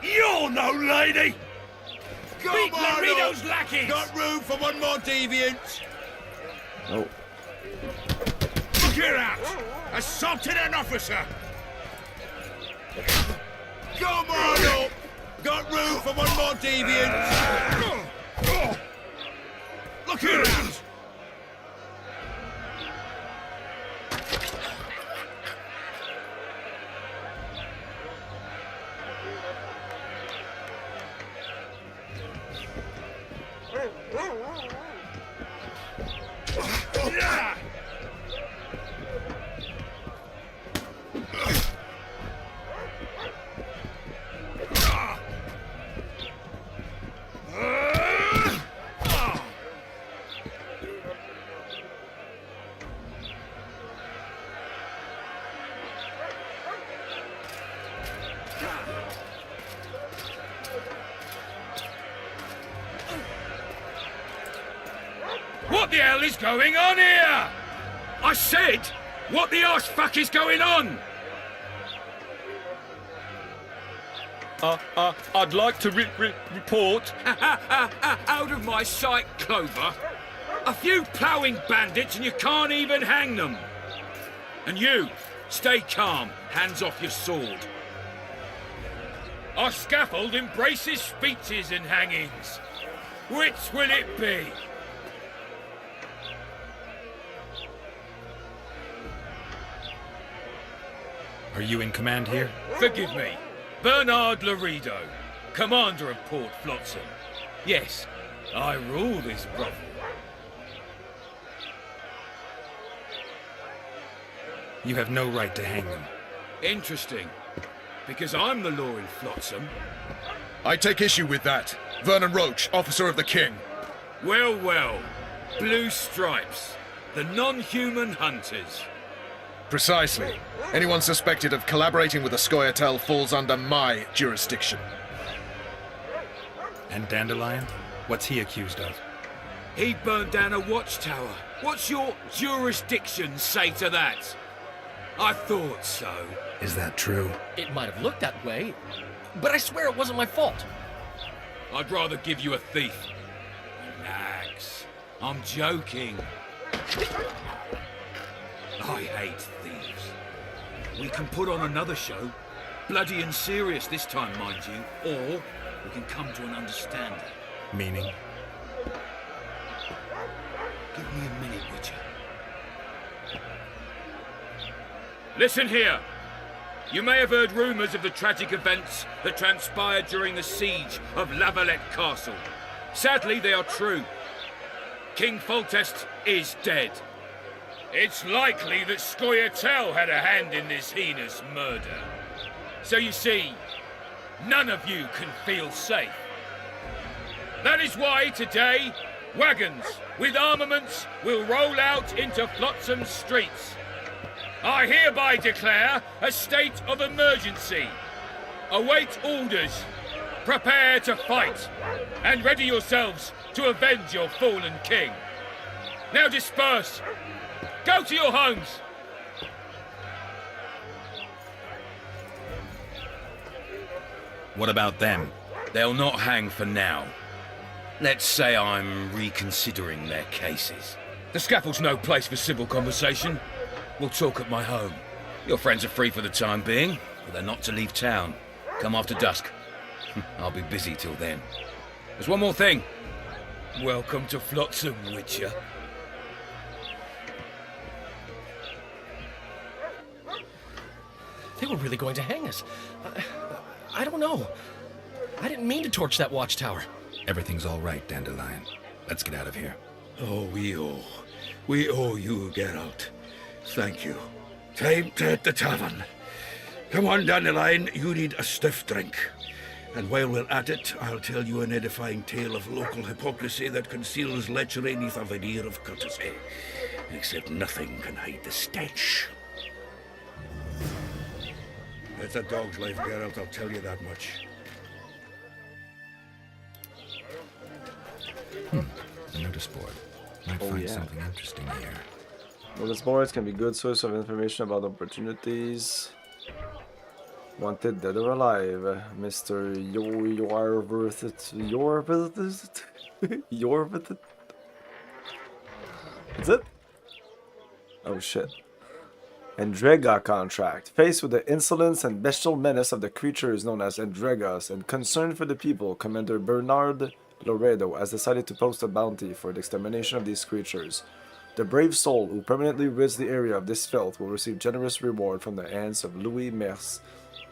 You're no lady! Come Beat on, Laredo's up. lackeys! Got room for one more deviant! No. Look here out! Assaulted an officer! Come on up! Got room for one more deviant! Look here out! What the hell is going on here? I said, what the arse fuck is going on? I'd like to report. Out of my sight, Clover. A few ploughing bandits and you can't even hang them. And you, stay calm, hands off your sword. Our scaffold embraces speeches and hangings. Which will it be? Are you in command here? Forgive me. Bernard Laredo, commander of Port Flotsam. Yes, I rule this brothel. You have no right to hang them. Interesting. Because I'm the law in Flotsam. I take issue with that. Vernon Roach, officer of the king. Well, well. Blue Stripes. The non-human hunters. Precisely. Anyone suspected of collaborating with the Scoia'tael falls under my jurisdiction. And Dandelion? What's he accused of? He burned down a watchtower. What's your jurisdiction say to that? I thought so. Is that true? It might have looked that way, but I swear it wasn't my fault. I'd rather give you a thief. Relax. I'm joking. I hate thieves. We can put on another show. Bloody and serious this time, mind you. Or we can come to an understanding. Meaning? Give me a minute, Witcher. Listen here. You may have heard rumours of the tragic events that transpired during the siege of La Valette Castle. Sadly, they are true. King Foltest is dead. It's likely that Scoia'tael had a hand in this heinous murder. So you see, none of you can feel safe. That is why today, wagons with armaments will roll out into Flotsam's streets. I hereby declare a state of emergency. Await orders. Prepare to fight. And ready yourselves to avenge your fallen king. Now disperse. Go to your homes. What about them? They'll not hang for now. Let's say I'm reconsidering their cases. The scaffold's no place for civil conversation. We'll talk at my home. Your friends are free for the time being, but they're not to leave town. Come after dusk. I'll be busy till then. There's one more thing. Welcome to Flotsam, Witcher. They were really going to hang us. I don't know. I didn't mean to torch that watchtower. Everything's all right, Dandelion. Let's get out of here. Oh, we owe you, Geralt. Thank you. Time to hit the tavern. Come on, Dandelion, you need a stiff drink. And while we're at it, I'll tell you an edifying tale of local hypocrisy that conceals lechery neath a veneer of courtesy. Except nothing can hide the stench. It's a dog's life, Geralt, I'll tell you that much. A notice board. Might find something interesting here. Notice boards can be good source of information about opportunities. Wanted dead or alive, Mr. You're worth it. You're worth it. You're worth it. That's it? Oh shit. Endrega contract. Faced with the insolence and bestial menace of the creatures known as Endregas and concerned for the people, Commander Bernard Laredo has decided to post a bounty for the extermination of these creatures. The brave soul who permanently rids the area of this filth will receive generous reward from the hands of Louis Merce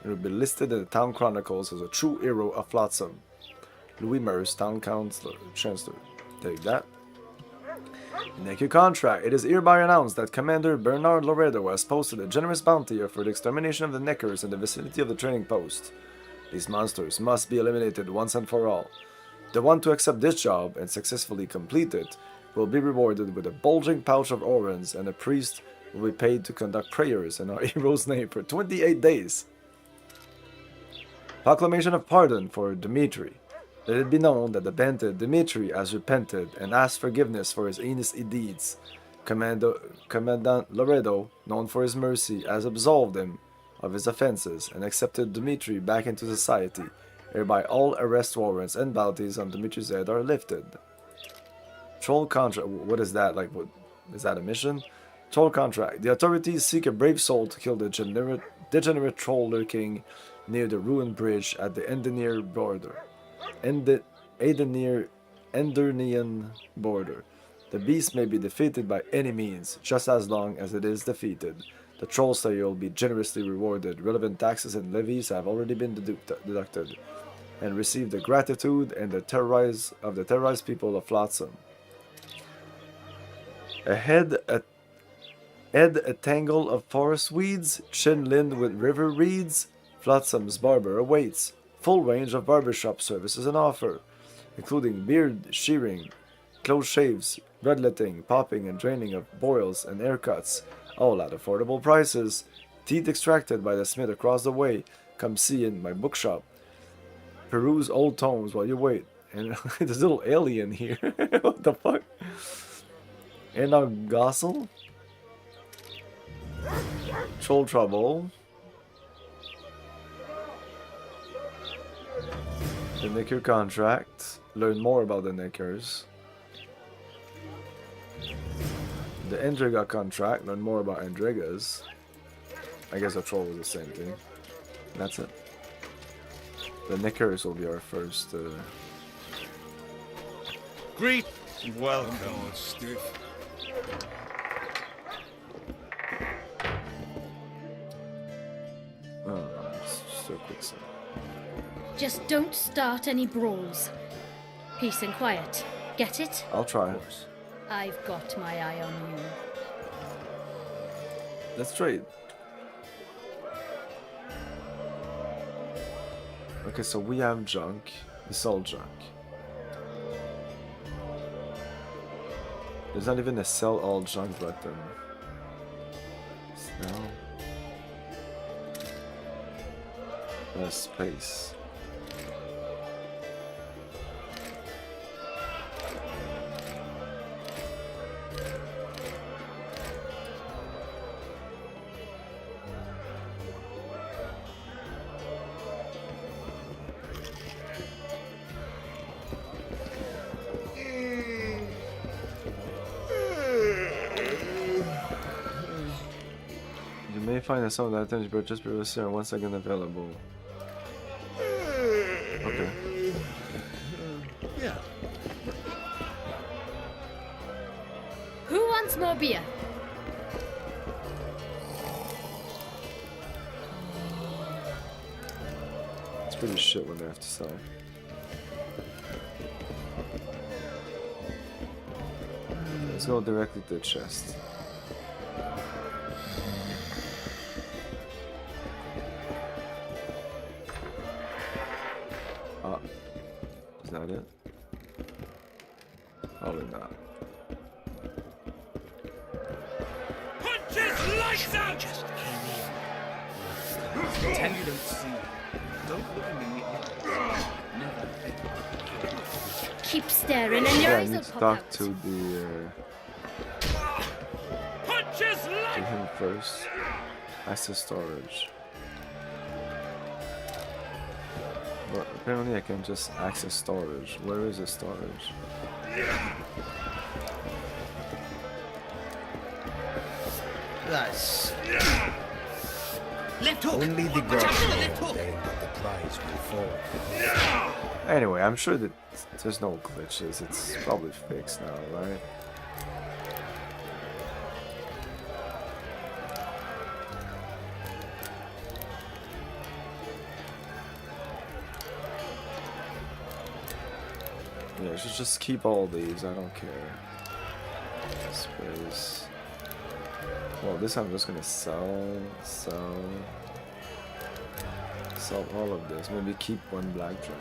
and will be listed in the town chronicles as a true hero of Flotsam. Louis Merce, town chancellor. Take that. Thank you, contract. It is hereby announced that Commander Bernard Laredo has posted a generous bounty for the extermination of the Neckers in the vicinity of the training post. These monsters must be eliminated once and for all. The one to accept this job and successfully complete it will be rewarded with a bulging pouch of orens, and a priest will be paid to conduct prayers in our hero's name for 28 days. Proclamation of pardon for Dmitri. Let it be known that the bandit Dmitri has repented and asked forgiveness for his heinous deeds. Commandant Laredo, known for his mercy, has absolved him of his offenses and accepted Dmitri back into society. Hereby all arrest warrants and bounties on Dmitri's head are lifted. Troll contract. What is that? Like, what is that a mission? Troll contract. The authorities seek a brave soul to kill the degenerate troll lurking near the ruined bridge at the Endenir border. Endenir Endernian border. The beast may be defeated by any means, just as long as it is defeated. The troll slayer will be generously rewarded. Relevant taxes and levies have already been deducted, and receive the gratitude and the terrorized people of Flotsam. Ahead, a tangle of forest weeds, chin-lined with river reeds. Flotsam's barber awaits. Full range of barbershop services on offer, including beard shearing, close shaves, bloodletting, popping and draining of boils and haircuts, all at affordable prices. Teeth extracted by the smith across the way. Come see in my bookshop. Peruse old tomes while you wait. And there's a little alien here. What the fuck? And now Gossel. Troll Trouble. The Nicker contract. Learn more about the Nickers. The Endriga contract. Learn more about Endrigas. I guess the troll was the same thing. That's it. The Nickers will be our first. Greet. Welcome. Oh, stiff. Oh, just a quick sec. Just don't start any brawls. Peace and quiet. Get it? I'll try. I've got my eye on you. Let's trade. Okay, so we have junk. It's all junk. There's not even a sell all junk button. Sell. Space. You may find a song that attends but just previously are 1 second available. Okay. Yeah. Who wants more beer? It's pretty shit when they have to sell. Let's go directly to the chest. Ah, is that it? Probably not. Punches lights out! Just pretend you don't see. Don't look at me. Never. Keep staring and your Yeah, I eyes will need to pop talk out. to the Punches to lights! him first. Access storage. But apparently I can just access storage. Where is the storage? That's... Left hook! Only the Watch out for the left ground hook! then that the prize will fall. Anyway, I'm sure that there's no glitches. It's probably fixed now, right? Yeah, I should just keep all these. I don't care. Space. Well, this I'm just gonna sell all of this. Maybe keep one black drink.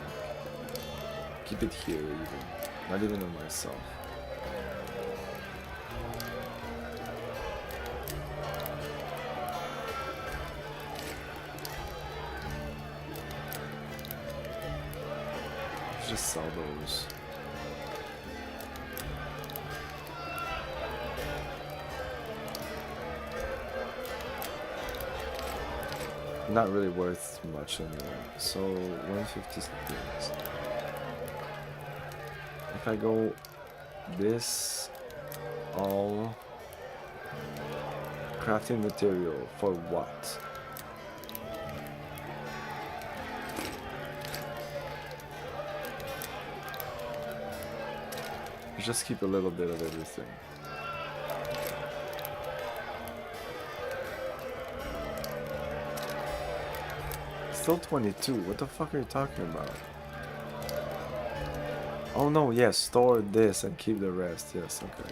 Keep it here even. Not even on myself. Just sell those. Not really worth much anyway. So 150 things. If I go this all crafting material for what? Just keep a little bit of everything. Still 22. What the fuck are you talking about? Oh no, yes, store this and keep the rest. Yes, okay.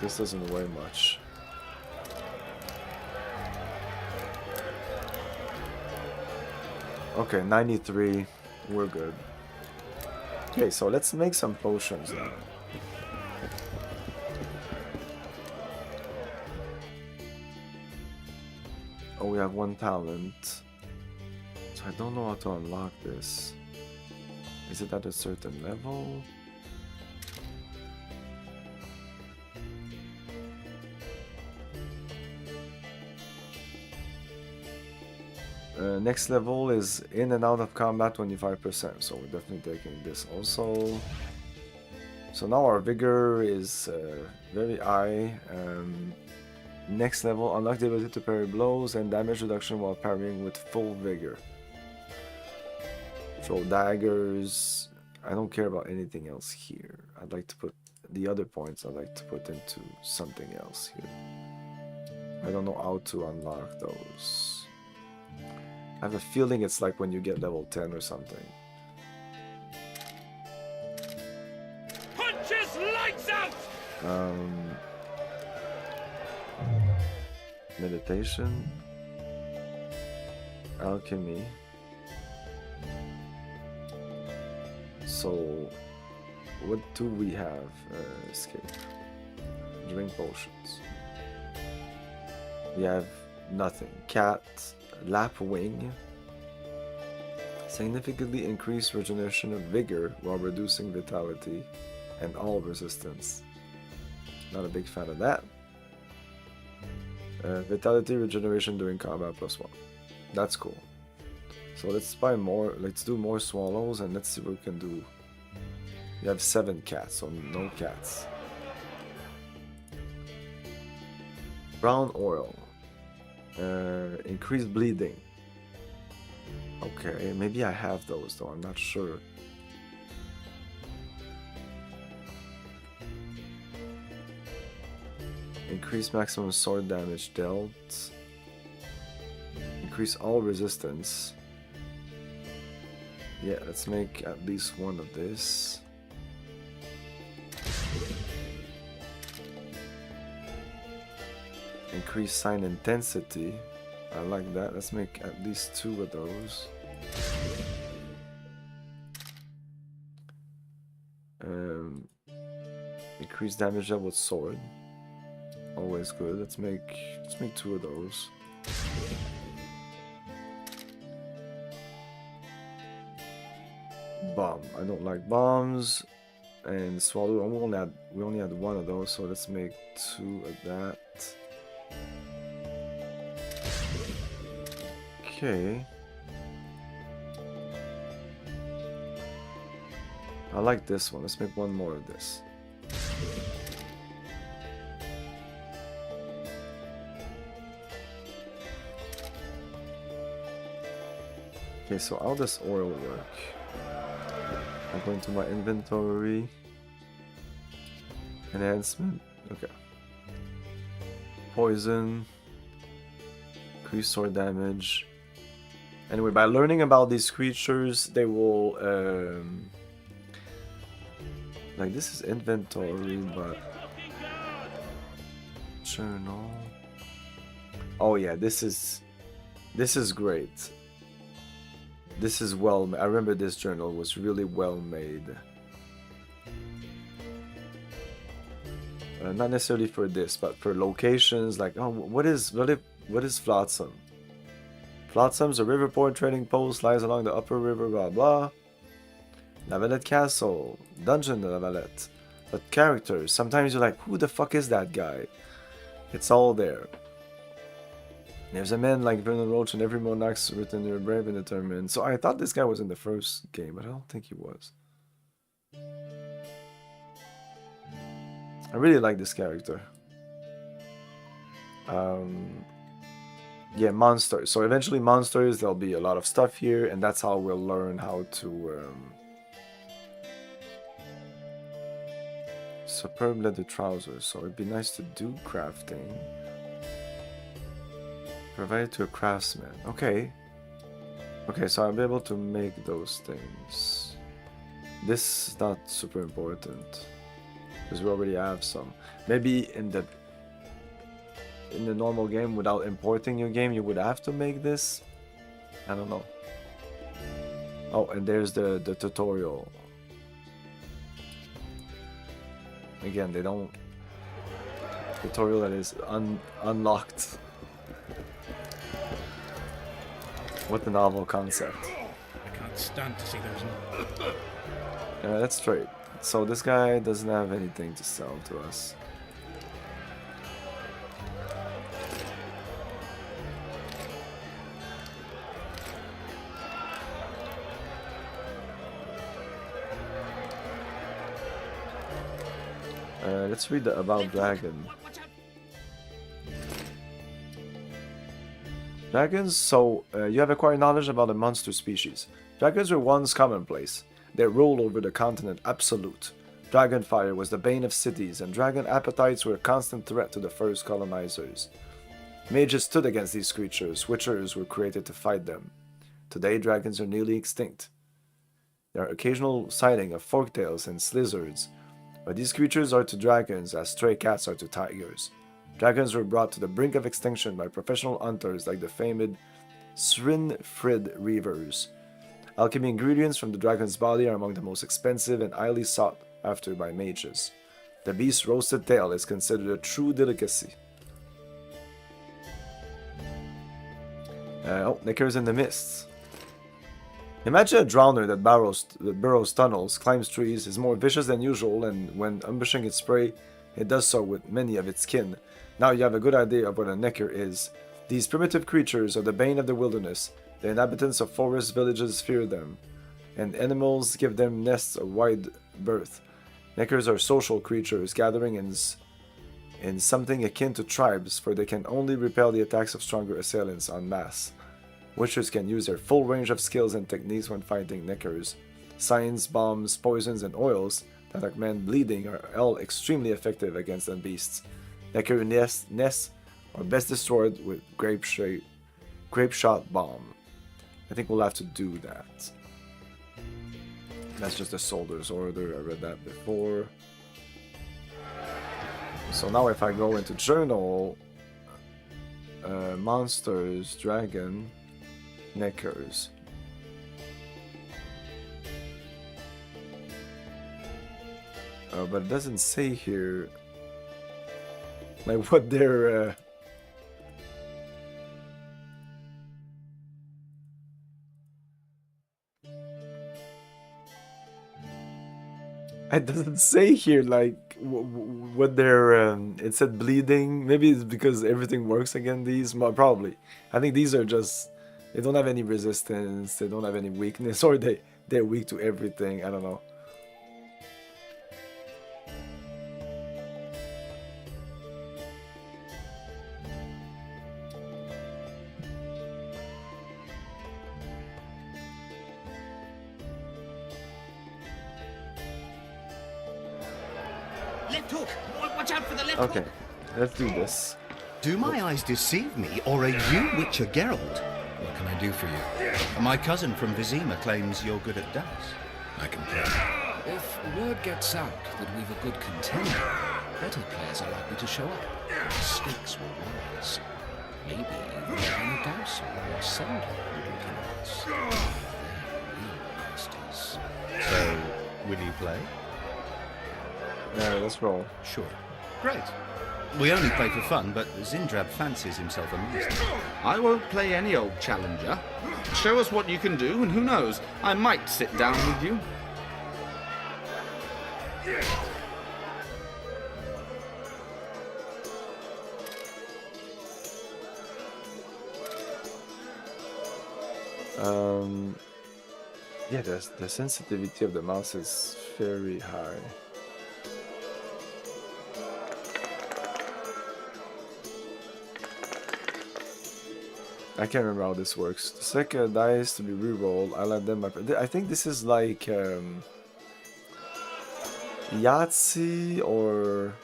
This doesn't weigh much. Okay, 93. We're good. Okay, so let's make some potions now. Oh, we have one talent. So I don't know how to unlock this. Is it at a certain level? Next level is in and out of combat 25%, so we're definitely taking this also. So now our vigor is very high. Next level, unlock the ability to parry blows and damage reduction while parrying with full vigor. Throw daggers. I don't care about anything else here. I'd like to put the other points I'd like to put into something else here. I don't know how to unlock those. I have a feeling it's like when you get level 10 or something. Punches lights out! Meditation. Alchemy. So, what do we have? Escape. Drink potions. We have nothing. Cat. Lapwing. Significantly increase regeneration of vigor while reducing vitality and all resistance. Not a big fan of that. Vitality regeneration during combat +1. That's cool. So let's buy more. Let's do more swallows and let's see what we can do. We have 7 cats, so no cats. Brown oil. Increased bleeding. Okay, maybe I have those though, I'm not sure. Increase maximum sword damage dealt. Increase all resistance. Yeah, let's make at least one of this. Increase sign intensity. I like that. Let's make at least 2 of those. Increase damage level with sword. Always good. Let's make 2 of those. Bomb. I don't like bombs. And swallow. We only had 1 of those, so let's make 2 of that. Okay. I like this one. Let's make 1 more of this. Okay, so how does oil work? I'm going to my inventory. Enhancement. Okay. Poison. Increase sword damage. Anyway, by learning about these creatures, they will like this is inventory, but journal. Oh yeah, this is great. This is well. I remember this journal was really well made. Not necessarily for this, but for locations like what is Flotsam? Flotsam's a river port trading post, lies along the upper river, blah blah. La Valette Castle, Dungeon de La Valette. But characters, sometimes you're like, who the fuck is that guy? It's all there. There's a man like Vernon Roach and every monarch's written you're brave and determined. So I thought this guy was in the first game, but I don't think he was. I really like this character. Yeah, monsters. So eventually monsters, there'll be a lot of stuff here, and that's how we'll learn how to... Superb leather trousers, so it'd be nice to do crafting. Provided to a craftsman. Okay. Okay, so I'll be able to make those things. This is not super important, because we already have some. Maybe in the normal game, without importing your game, you would have to make this. I don't know. Oh, and there's the tutorial. Again, they don't... Tutorial that is unlocked. What a novel concept. I can't stand to see those. Yeah, that's straight. So this guy doesn't have anything to sell to us. Let's read the About Dragon. Dragons, so you have acquired knowledge about a monster species. Dragons were once commonplace. Their rule over the continent absolute. Dragonfire was the bane of cities, and dragon appetites were a constant threat to the first colonizers. Mages stood against these creatures. Witchers were created to fight them. Today, dragons are nearly extinct. There are occasional sighting of forktails and slizzards, but these creatures are to dragons as stray cats are to tigers. Dragons were brought to the brink of extinction by professional hunters like the famed Srinfrid Reavers. Alchemy ingredients from the dragon's body are among the most expensive and highly sought after by mages. The beast's roasted tail is considered a true delicacy. Knickers in the Mists. Imagine a drowner that burrows tunnels, climbs trees, is more vicious than usual, and when ambushing its prey, it does so with many of its kin. Now you have a good idea of what a Knicker is. These primitive creatures are the bane of the wilderness. The inhabitants of forest villages fear them, and animals give them nests of wide berth. Knickers are social creatures, gathering in something akin to tribes, for they can only repel the attacks of stronger assailants en masse. Witchers can use their full range of skills and techniques when fighting Knickers. Signs, bombs, poisons, and oils that recommend bleeding are all extremely effective against the beasts. Knicker nests are best destroyed with grape shot bomb. I think we'll have to do that. That's just a soldier's order, I read that before. So now if I go into journal, monsters, dragon, Knickers. But it doesn't say here, like what their it doesn't say here like what their it said bleeding. Maybe it's because everything works against these. Probably. I think these are just, they don't have any resistance, they don't have any weakness, or they're weak to everything. I don't know. Okay, let's do this. Do my eyes deceive me, or are you Witcher Geralt? What can I do for you? My cousin from Vizima claims you're good at dice. I can play. If word gets out that we've a good contender, better players are likely to show up. The stakes will rise. Maybe even Anna Dowson or Sandra will join us. They're real masters. So, will you play? Yeah, let's roll. Sure. Great. We only play for fun, but Zindrab fancies himself a master. I won't play any old challenger. Show us what you can do, and who knows, I might sit down with you. Yeah, the sensitivity of the mouse is very high. I can't remember how this works. The second dice to be re-rolled, I let them. I think this is like Yahtzee, or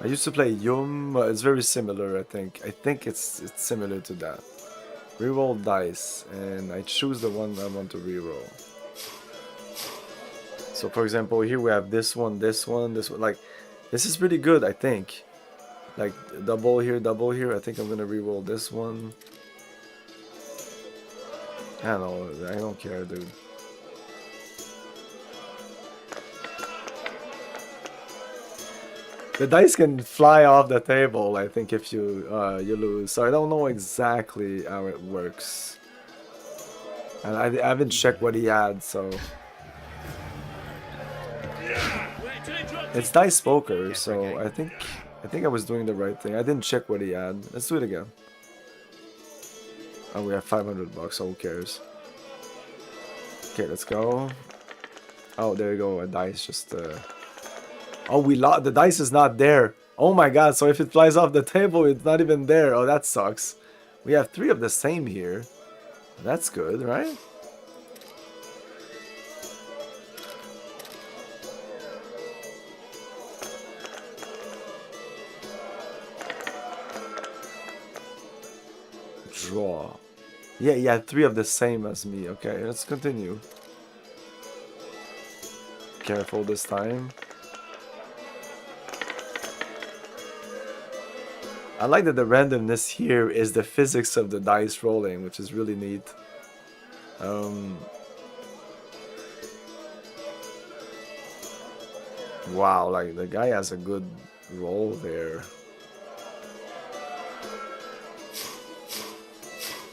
I used to play Yum. It's very similar. I think it's similar to that. Re-roll dice, and I choose the one I want to re-roll. So for example, here we have this one, this one, this one. Like, this is pretty good, I think. Like double here, double here. I think I'm gonna re-roll this one. I don't know. I don't care, dude. The dice can fly off the table, I think, if you you lose. So I don't know exactly how it works. And I haven't checked what he had, so... It's dice poker, so I think I was doing the right thing. I didn't check what he had. Let's do it again. Oh, we have 500 bucks, so who cares? Okay, let's go. Oh, there you go, a dice just... Oh, we lost. The dice is not there. Oh my god, so if it flies off the table, it's not even there. Oh, that sucks. We have 3 of the same here. That's good, right? Draw. Yeah, he had 3 of the same as me. Okay, let's continue. Careful this time. I like that the randomness here is the physics of the dice rolling, which is really neat. Wow, like the guy has a good roll there.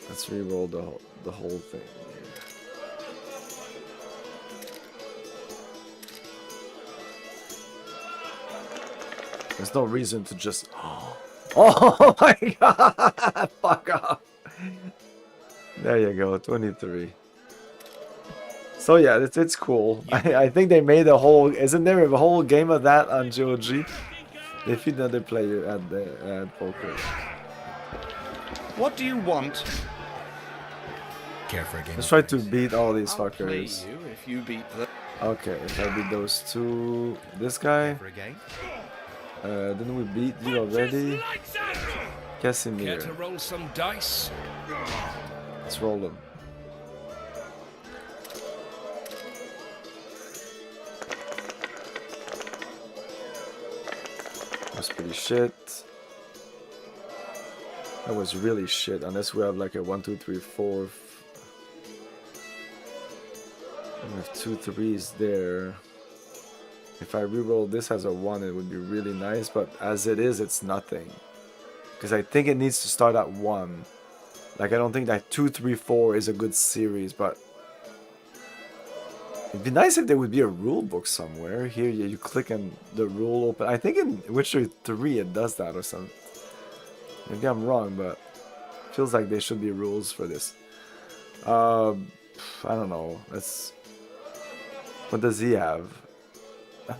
Let's re-roll the whole thing. There's no reason to just... Oh my god! Fuck off! There you go, 23. So yeah, it's cool. I think they made a whole... Isn't there a whole game of that on GOG? They feed another player at poker. What do you want? Care for a game. Let's try to beat all these I'll play fuckers. you if you beat the... Okay, if I beat those 2... This guy... For a game. Didn't we beat you already? Casimir. Care to roll some dice? Let's roll them. That's pretty shit. That was really shit, unless we have like a 1, 2, 3, 4. We have 2 3s there. If I reroll this as a 1, it would be really nice, but as it is, it's nothing. Because I think it needs to start at 1. Like, I don't think that 2, 3, 4 is a good series, but... It'd be nice if there would be a rule book somewhere. Here, you click and the rule open. I think in Witcher 3 it does that or something. Maybe I'm wrong, but... It feels like there should be rules for this. I don't know. Let's... What does he have?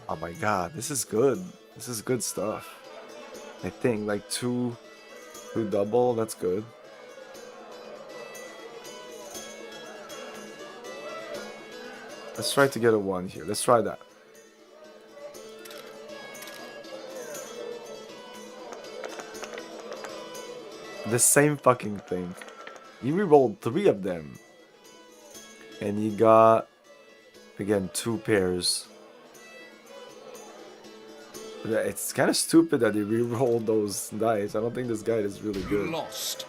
Oh my god, this is good. This is good stuff. I think like 2 double, that's good. Let's try to get a 1 here. Let's try that. The same fucking thing. He re-rolled 3 of them. And he got, again, 2 pairs. It's kind of stupid that he re-rolled those dice. I don't think this guy is really good. You lost.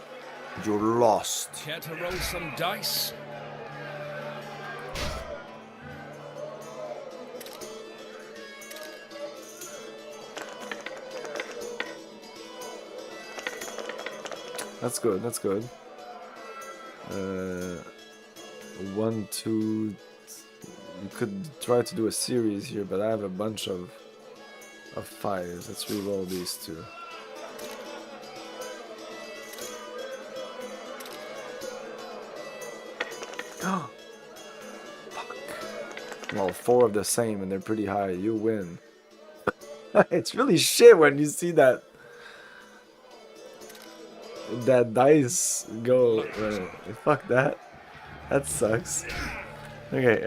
You're lost. Care to roll some dice? That's good, that's good. 1, 2... You could try to do a series here, but I have a bunch of 5s. Let's re-roll these 2. Oh! Fuck. Well, 4 of the same and they're pretty high. You win. It's really shit when you see that. that dice go. Fuck that. That sucks. Okay,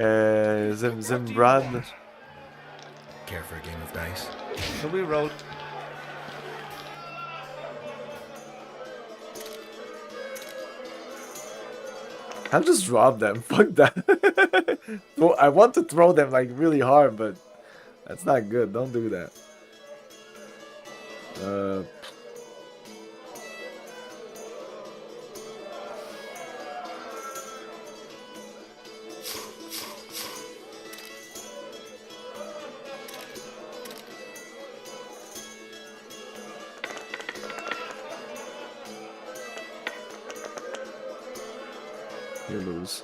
Zimbrad. Care for a game of dice? So we roll. I'll just drop them. Fuck that. Well, I want to throw them like really hard, but that's not good. Don't do that. You lose.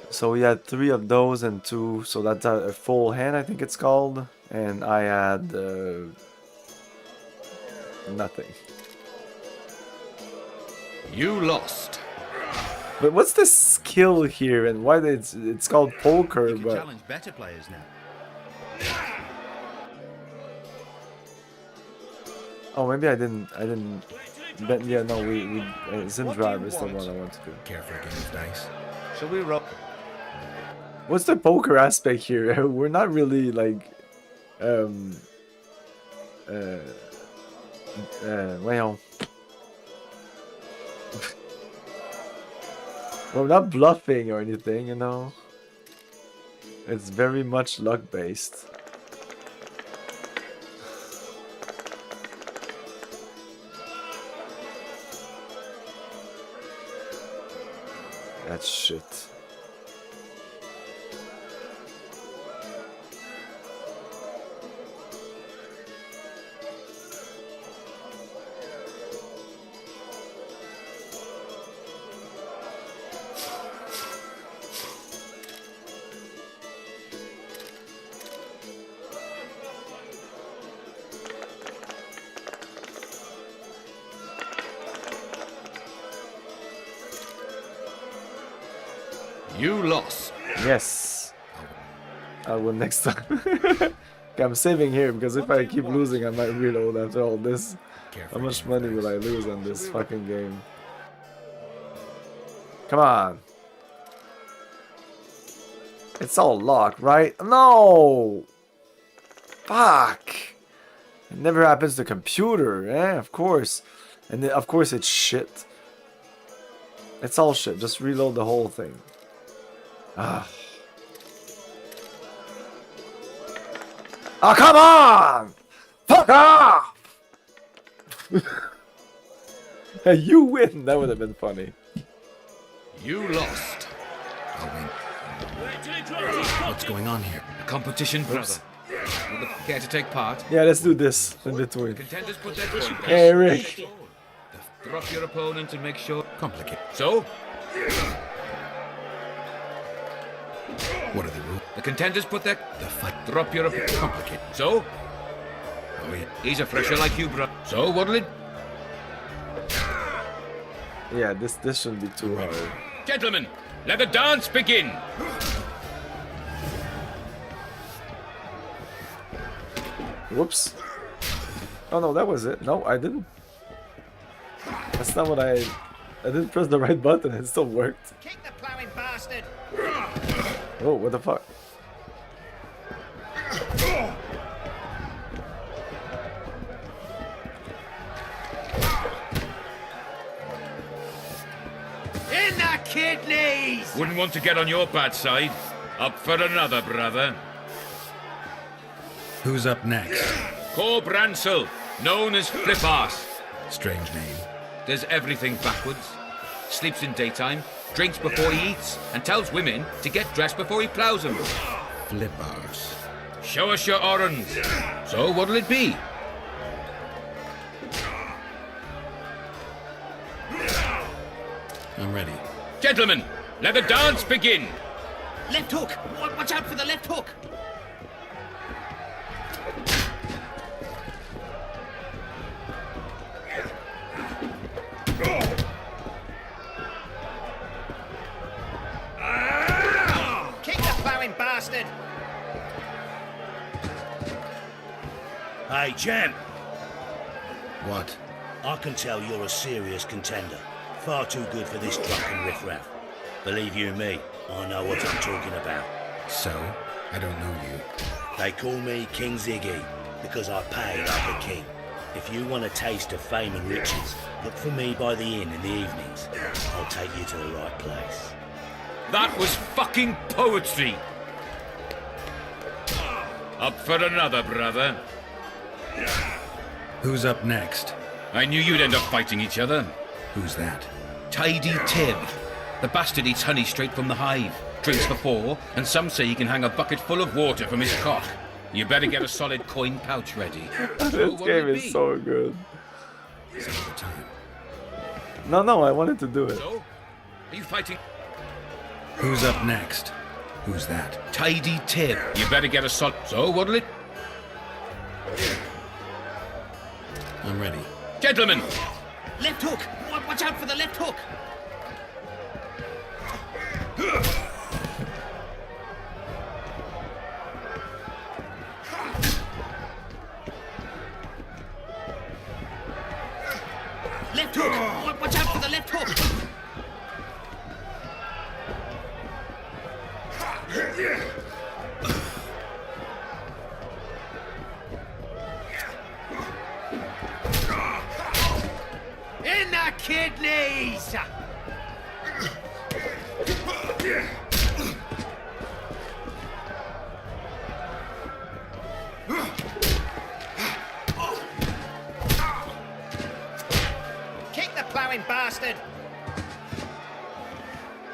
So we had 3 of those and 2, so that's a full hand, I think it's called. And I had nothing. You lost. But what's the skill here, and why it's called poker? You can But challenge better players now. oh, maybe I didn't. But yeah, no, we Zimdrive is the one I want to do. Care for a game of dice? Shall we roll? What's the poker aspect here? We're not really like well, we're not bluffing or anything, you know. It's very much luck based. That's shit. You lost. Yes. I will next time. I'm saving here because if I keep losing I might reload after all this. How much money will I lose on this fucking game? Come on. It's all locked, right? No! Fuck! It never happens to the computer, eh? Of course. And then, of course it's shit. It's all shit. Just reload the whole thing. Ah. Oh, come on! Fuck off! You win! That would have been funny. You lost. I'll win. What's going on here? A competition, brother. Oops. Would you care to take part? Yeah, let's do this in between. Contenders put their foot. Hey, Rick. Drop your opponent and make sure. Complicated. So? What are the rules? The contenders put their. The fight. Drop your opponent. Complicated. So? Oh, yeah. He's a fresher like you, bro. So, what'll it? Yeah, this shouldn't be too hard. Gentlemen, let the dance begin. Whoops. Oh no, that was it. No, I didn't. That's not what I didn't press the right button. It still worked. Kick the plowing bastard. Oh, what the fuck? In the kidneys! Wouldn't want to get on your bad side. Up for another, brother. Who's up next? Cor Bransel, known as Flip-Arse. Strange name. Does everything backwards. Sleeps in daytime, drinks before he eats, and tells women to get dressed before he plows them. Flip-Arse. Show us your orange. So what'll it be? I'm ready. Gentlemen, let the dance begin. Left hook! Watch out for the left hook! Kick the plowing bastard! Hey, Jen. What? I can tell you're a serious contender. Far too good for this drunken riffraff. Believe you me, I know what I'm talking about. So? I don't know you. They call me King Ziggy, because I pay like a king. If you want a taste of fame and riches, look for me by the inn in the evenings. I'll take you to the right place. That was fucking poetry. Up for another, brother. Who's up next? I knew you'd end up fighting each other. Who's that? Tidy Tib. The bastard eats honey straight from the hive, drinks for 4, and some say he can hang a bucket full of water from his cock. You better get a solid coin pouch ready. This game is so good. No, I wanted to do it. So, are you fighting? Who's up next? Who's that? Tidy Tib. You better get a solid... So, what'll it... I'm ready. Gentlemen! Left hook! Watch out for the left hook! Left hook! Watch out for the left hook! In the kidneys! Kick the ploughing bastard!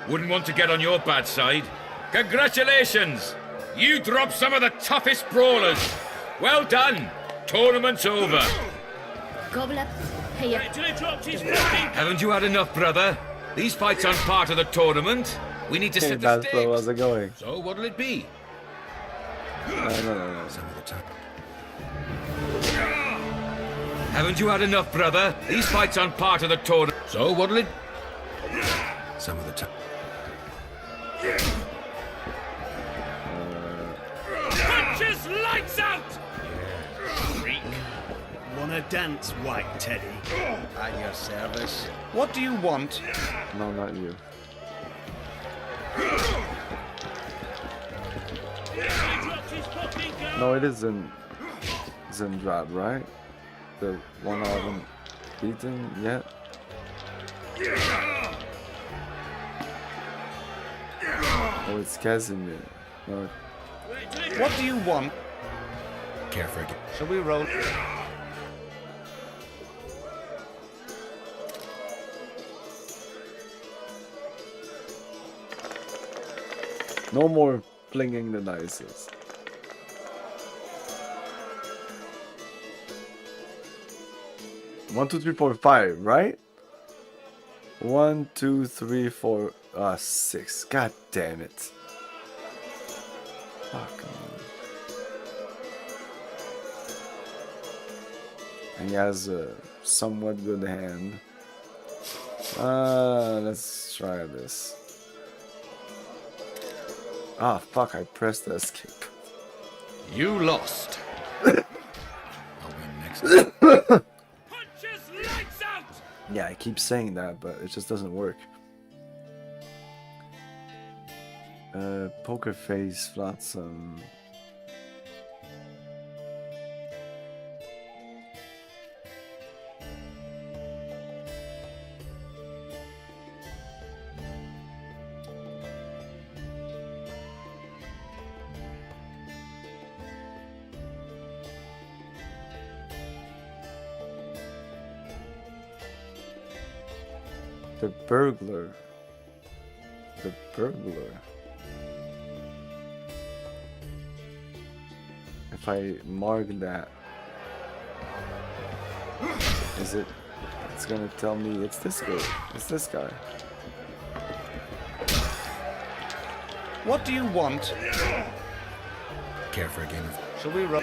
Wouldn't want to get on your bad side. Congratulations! You dropped some of the toughest brawlers. Well done. Tournament's over. Gobble up, pay up. Haven't you had enough, brother? These fights aren't part of the tournament. We need to Hey, set the Bad stakes. Flow, how's it going? So what'll it be? No. Some of the time. Haven't you had enough, brother? These fights aren't part of the tournament. So what'll it... Some of the time. Punches lights out! Freak. Wanna dance, White Teddy? At your service. What do you want? No, not you. No, it isn't Zindrad, right? The one I haven't beaten yet. Oh, it's Casimir. No. What do you want? Careful. Shall we roll? No more flinging the dices. One, 2, 3, 4, 5, right? 1, 2, 3, 4, 6. God damn it. Fuck. And he has a somewhat good hand. Let's try this. Ah, fuck, I pressed the escape. You lost. I'll win next. Punches lights out! Yeah, I keep saying that, but it just doesn't work. Poker Face, Flotsam. The burglar. The burglar. If I mark that, is it? It's gonna tell me it's this guy. It's this guy. What do you want? Care for a game of... Shall we roll?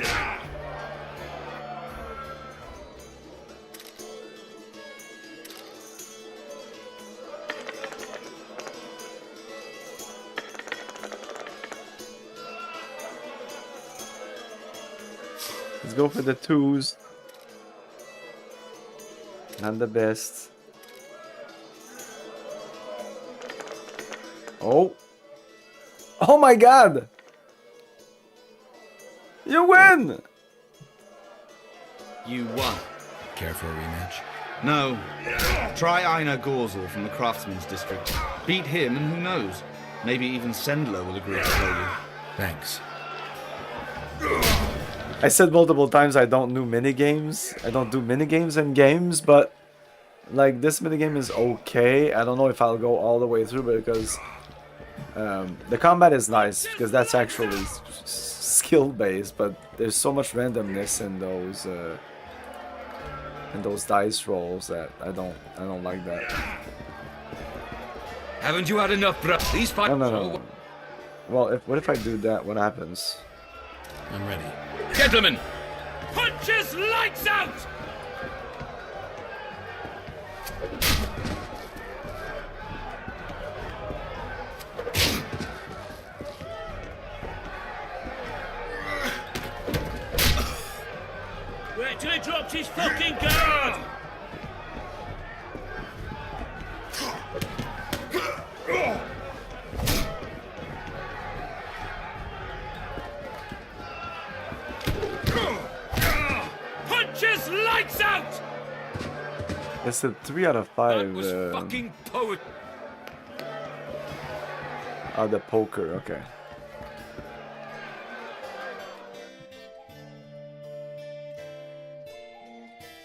Let's go for the twos. Not the best. Oh. Oh my god! You win! You won. Care for a rematch? No. Try Einar Gorzel from the Craftsman's District. Beat him and who knows? Maybe even Sendler will agree to play you. Thanks. I said multiple times I don't do minigames. I don't do minigames in games, but like this minigame is okay. I don't know if I'll go all the way through because the combat is nice because that's actually skill based, but there's so much randomness in those dice rolls that I don't like that. Haven't you had enough, bro? These fights. No. Well, what if I do that? What happens? I'm ready. Gentlemen, punches lights out! Wait till he drops his fucking guard! Punches lights out! It's a 3 out of 5. Was fucking poet. Oh, the poker. Okay.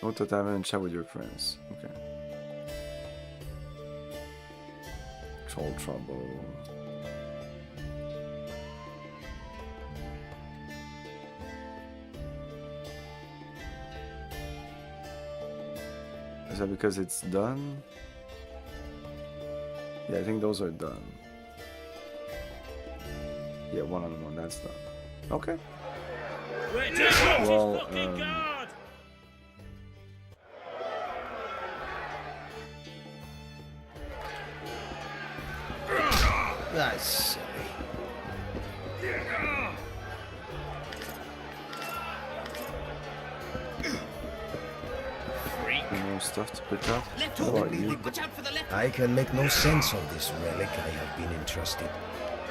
Go to tavern and chat with your friends. Okay. Troll trouble. Is that because it's done? Yeah, I think those are done. Yeah, one-on-one, that's done. Okay. Well, That's silly. more stuff to pick up. How about you? I can make no sense of this relic I have been entrusted.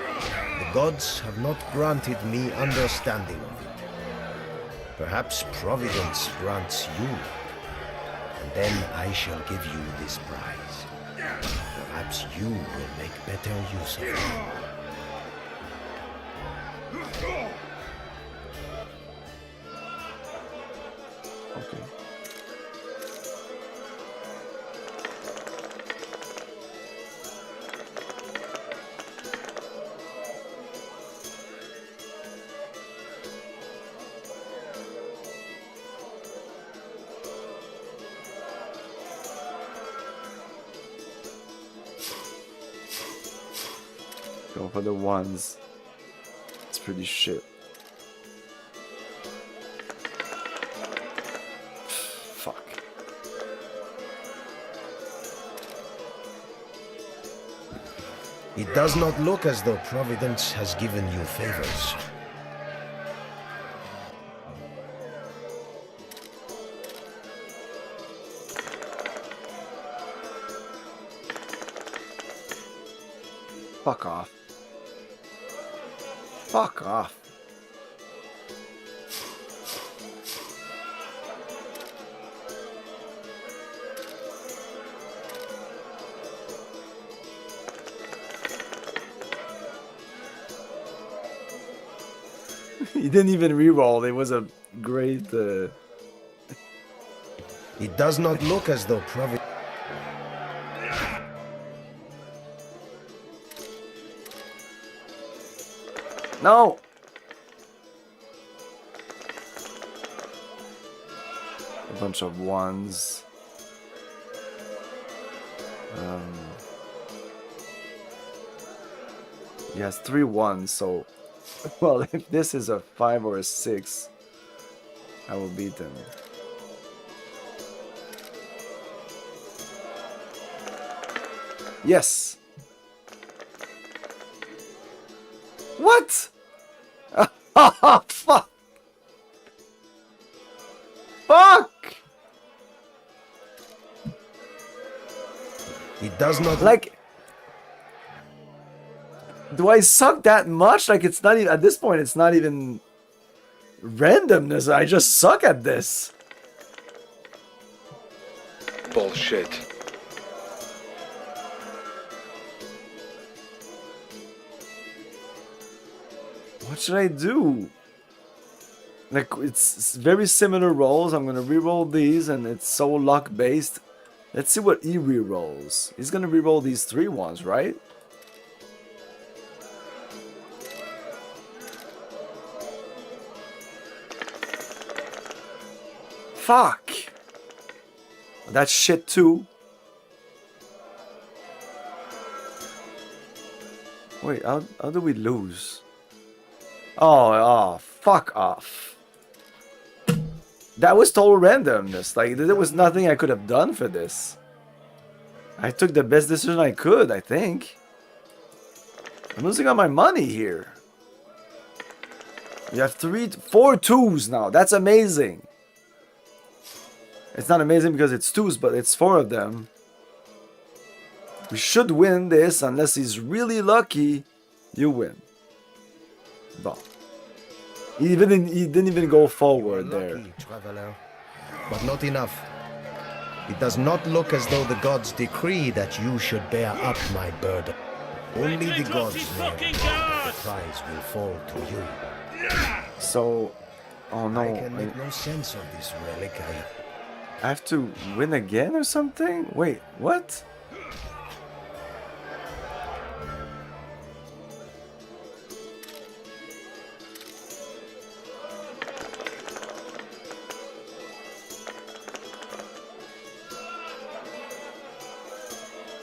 The gods have not granted me understanding of it. Perhaps Providence grants you, and then I shall give you this prize. Perhaps you will make better use of it. Okay. Go for the ones. It's pretty shit. Fuck. It does not look as though Providence has given you favors. Fuck off. Fuck off. He didn't even reroll. It was a great. It does not look as though Providence. No! A bunch of ones. He has 3 ones, so... Well, if this is a 5 or a 6, I will beat him. Yes! What? Oh, fuck! Fuck! It does not like. Do I suck that much? Like it's not even at this point. It's not even randomness. I just suck at this. Bullshit. What should I do? Like it's very similar rolls. I'm gonna re-roll these, and it's so luck based. Let's see what he re-rolls. He's gonna re-roll these 3 ones, right? Fuck! That's shit too. Wait, how do we lose? Oh, fuck off. That was total randomness. Like, there was nothing I could have done for this. I took the best decision I could, I think. I'm losing all my money here. You have 4 twos now. That's amazing. It's not amazing because it's 2s, but it's 4 of them. We should win this unless he's really lucky. You win. Bon. He didn't even go forward there. Lucky, traveler, but not enough. It does not look as though the gods decree that you should bear up my burden. Only the gods know the prize will fall to you. So, oh no. I can make no sense of this relic. I have to win again or something? Wait, what?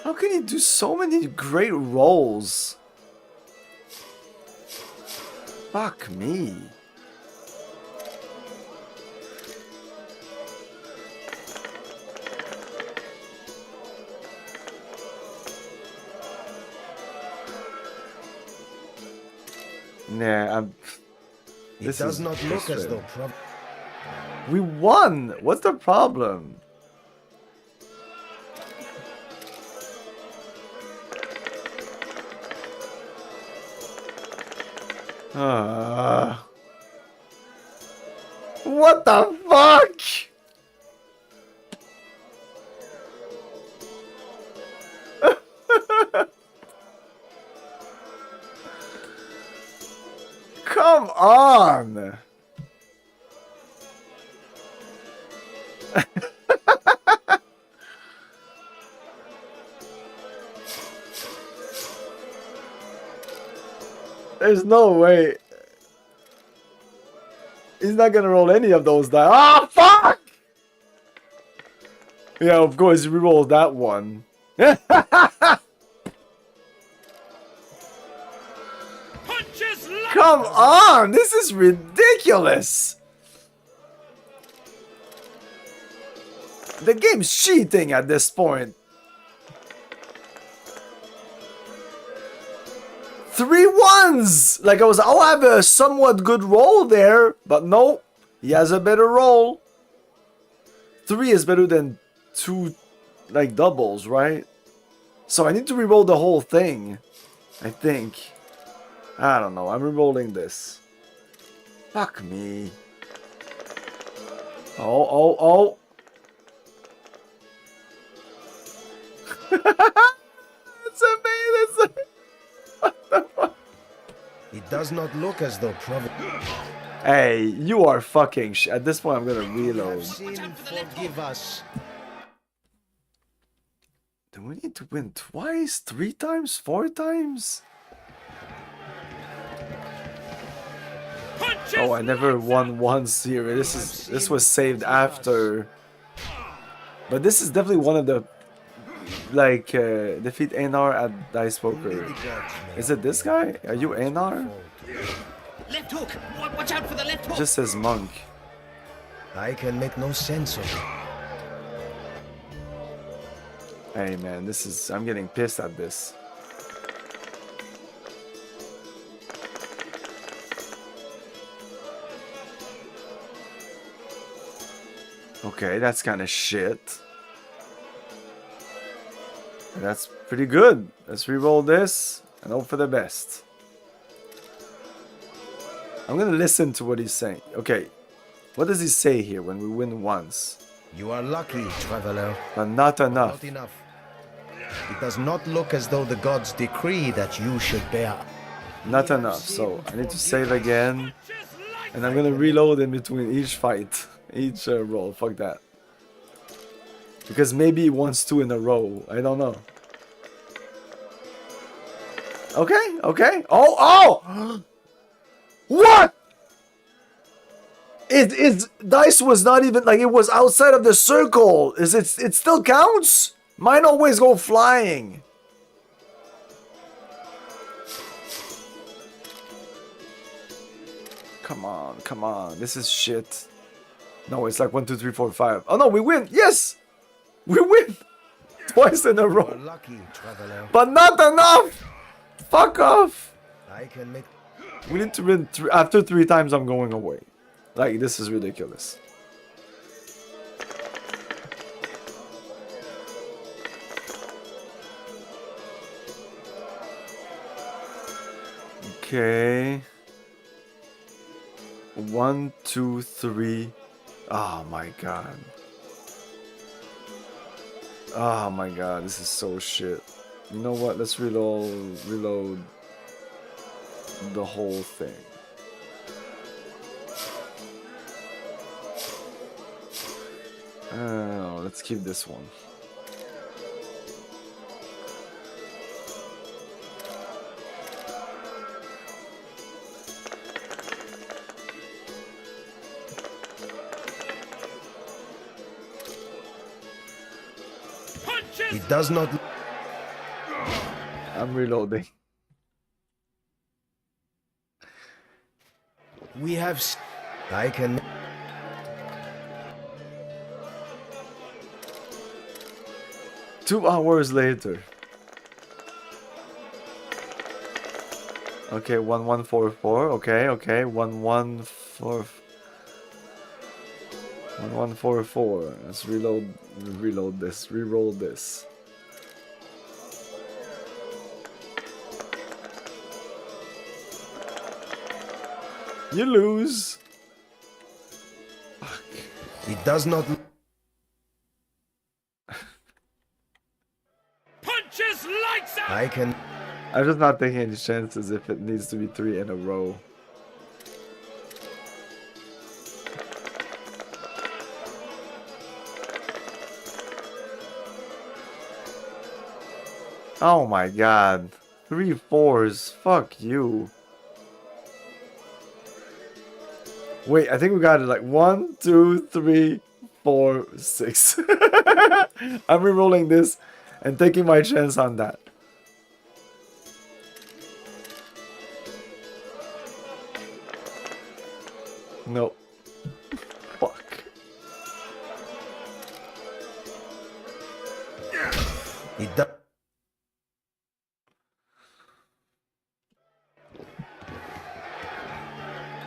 How can he do so many great rolls? Fuck me. Nah, It does not look as though we won. What's the problem? What the fuck? Come on. There's no way. He's not gonna roll any of those die. Ah, fuck! Yeah, of course, he re-rolled that one. Come on! This is ridiculous! The game's cheating at this point. 3 1s! Like I'll have a somewhat good roll there, but no, he has a better roll. 3 is better than 2 like doubles, right? So I need to re-roll the whole thing, I think. I don't know, I'm re-rolling this. Fuck me. Oh. It's amazing. It does not look as though Hey, you are fucking at this point, I'm gonna reload. Forgive us. Do we need to win twice? 3 times? 4 times? Oh, I never won once here. This was saved after. But this is definitely one of the defeat Einar at Dice Poker. Is it this guy? Are you Einar? Left hook! Watch out for the left hook! It just says monk. I can make no sense of it. Hey man, I'm getting pissed at this. Okay, that's kind of shit. That's pretty good. Let's re-roll this and hope for the best. I'm gonna listen to what he's saying. Okay, what does he say here when we win once? You are lucky, traveler. But not enough. Not enough. It does not look as though the gods decree that you should bear. Not enough, so I need to save again. And I'm gonna reload in between each fight. Each roll, fuck that. Because maybe he wants 2 in a row, I don't know. Okay, okay. Oh! What? Dice was not even, like, it was outside of the circle. It still counts? Mine always go flying. Come on, come on. This is shit. No, it's like 1, 2, 3, 4, 5. Oh no, we win. Yes! We win! Twice in a row. Lucky, traveler. But not enough! Fuck off! I can make... We need to win after 3 times I'm going away. Like, this is ridiculous. Okay. 1, 2, 3. Oh my god. Oh my god, this is so shit. You know what? Let's reload the whole thing. No, let's keep this one. It does not... I'm reloading. We have... I can... Two hours later. Okay, 1144. Okay, okay. 1144. Let's reload this. Reroll this. You lose. Fuck. It does not... Punches lights out! I can... I'm just not taking any chances if it needs to be 3 in a row. Oh my god. 3 4s. Fuck you. Wait, I think we got it like 1, 2, 3, 4, 6. I'm re-rolling this and taking my chance on that. No. Fuck. It does...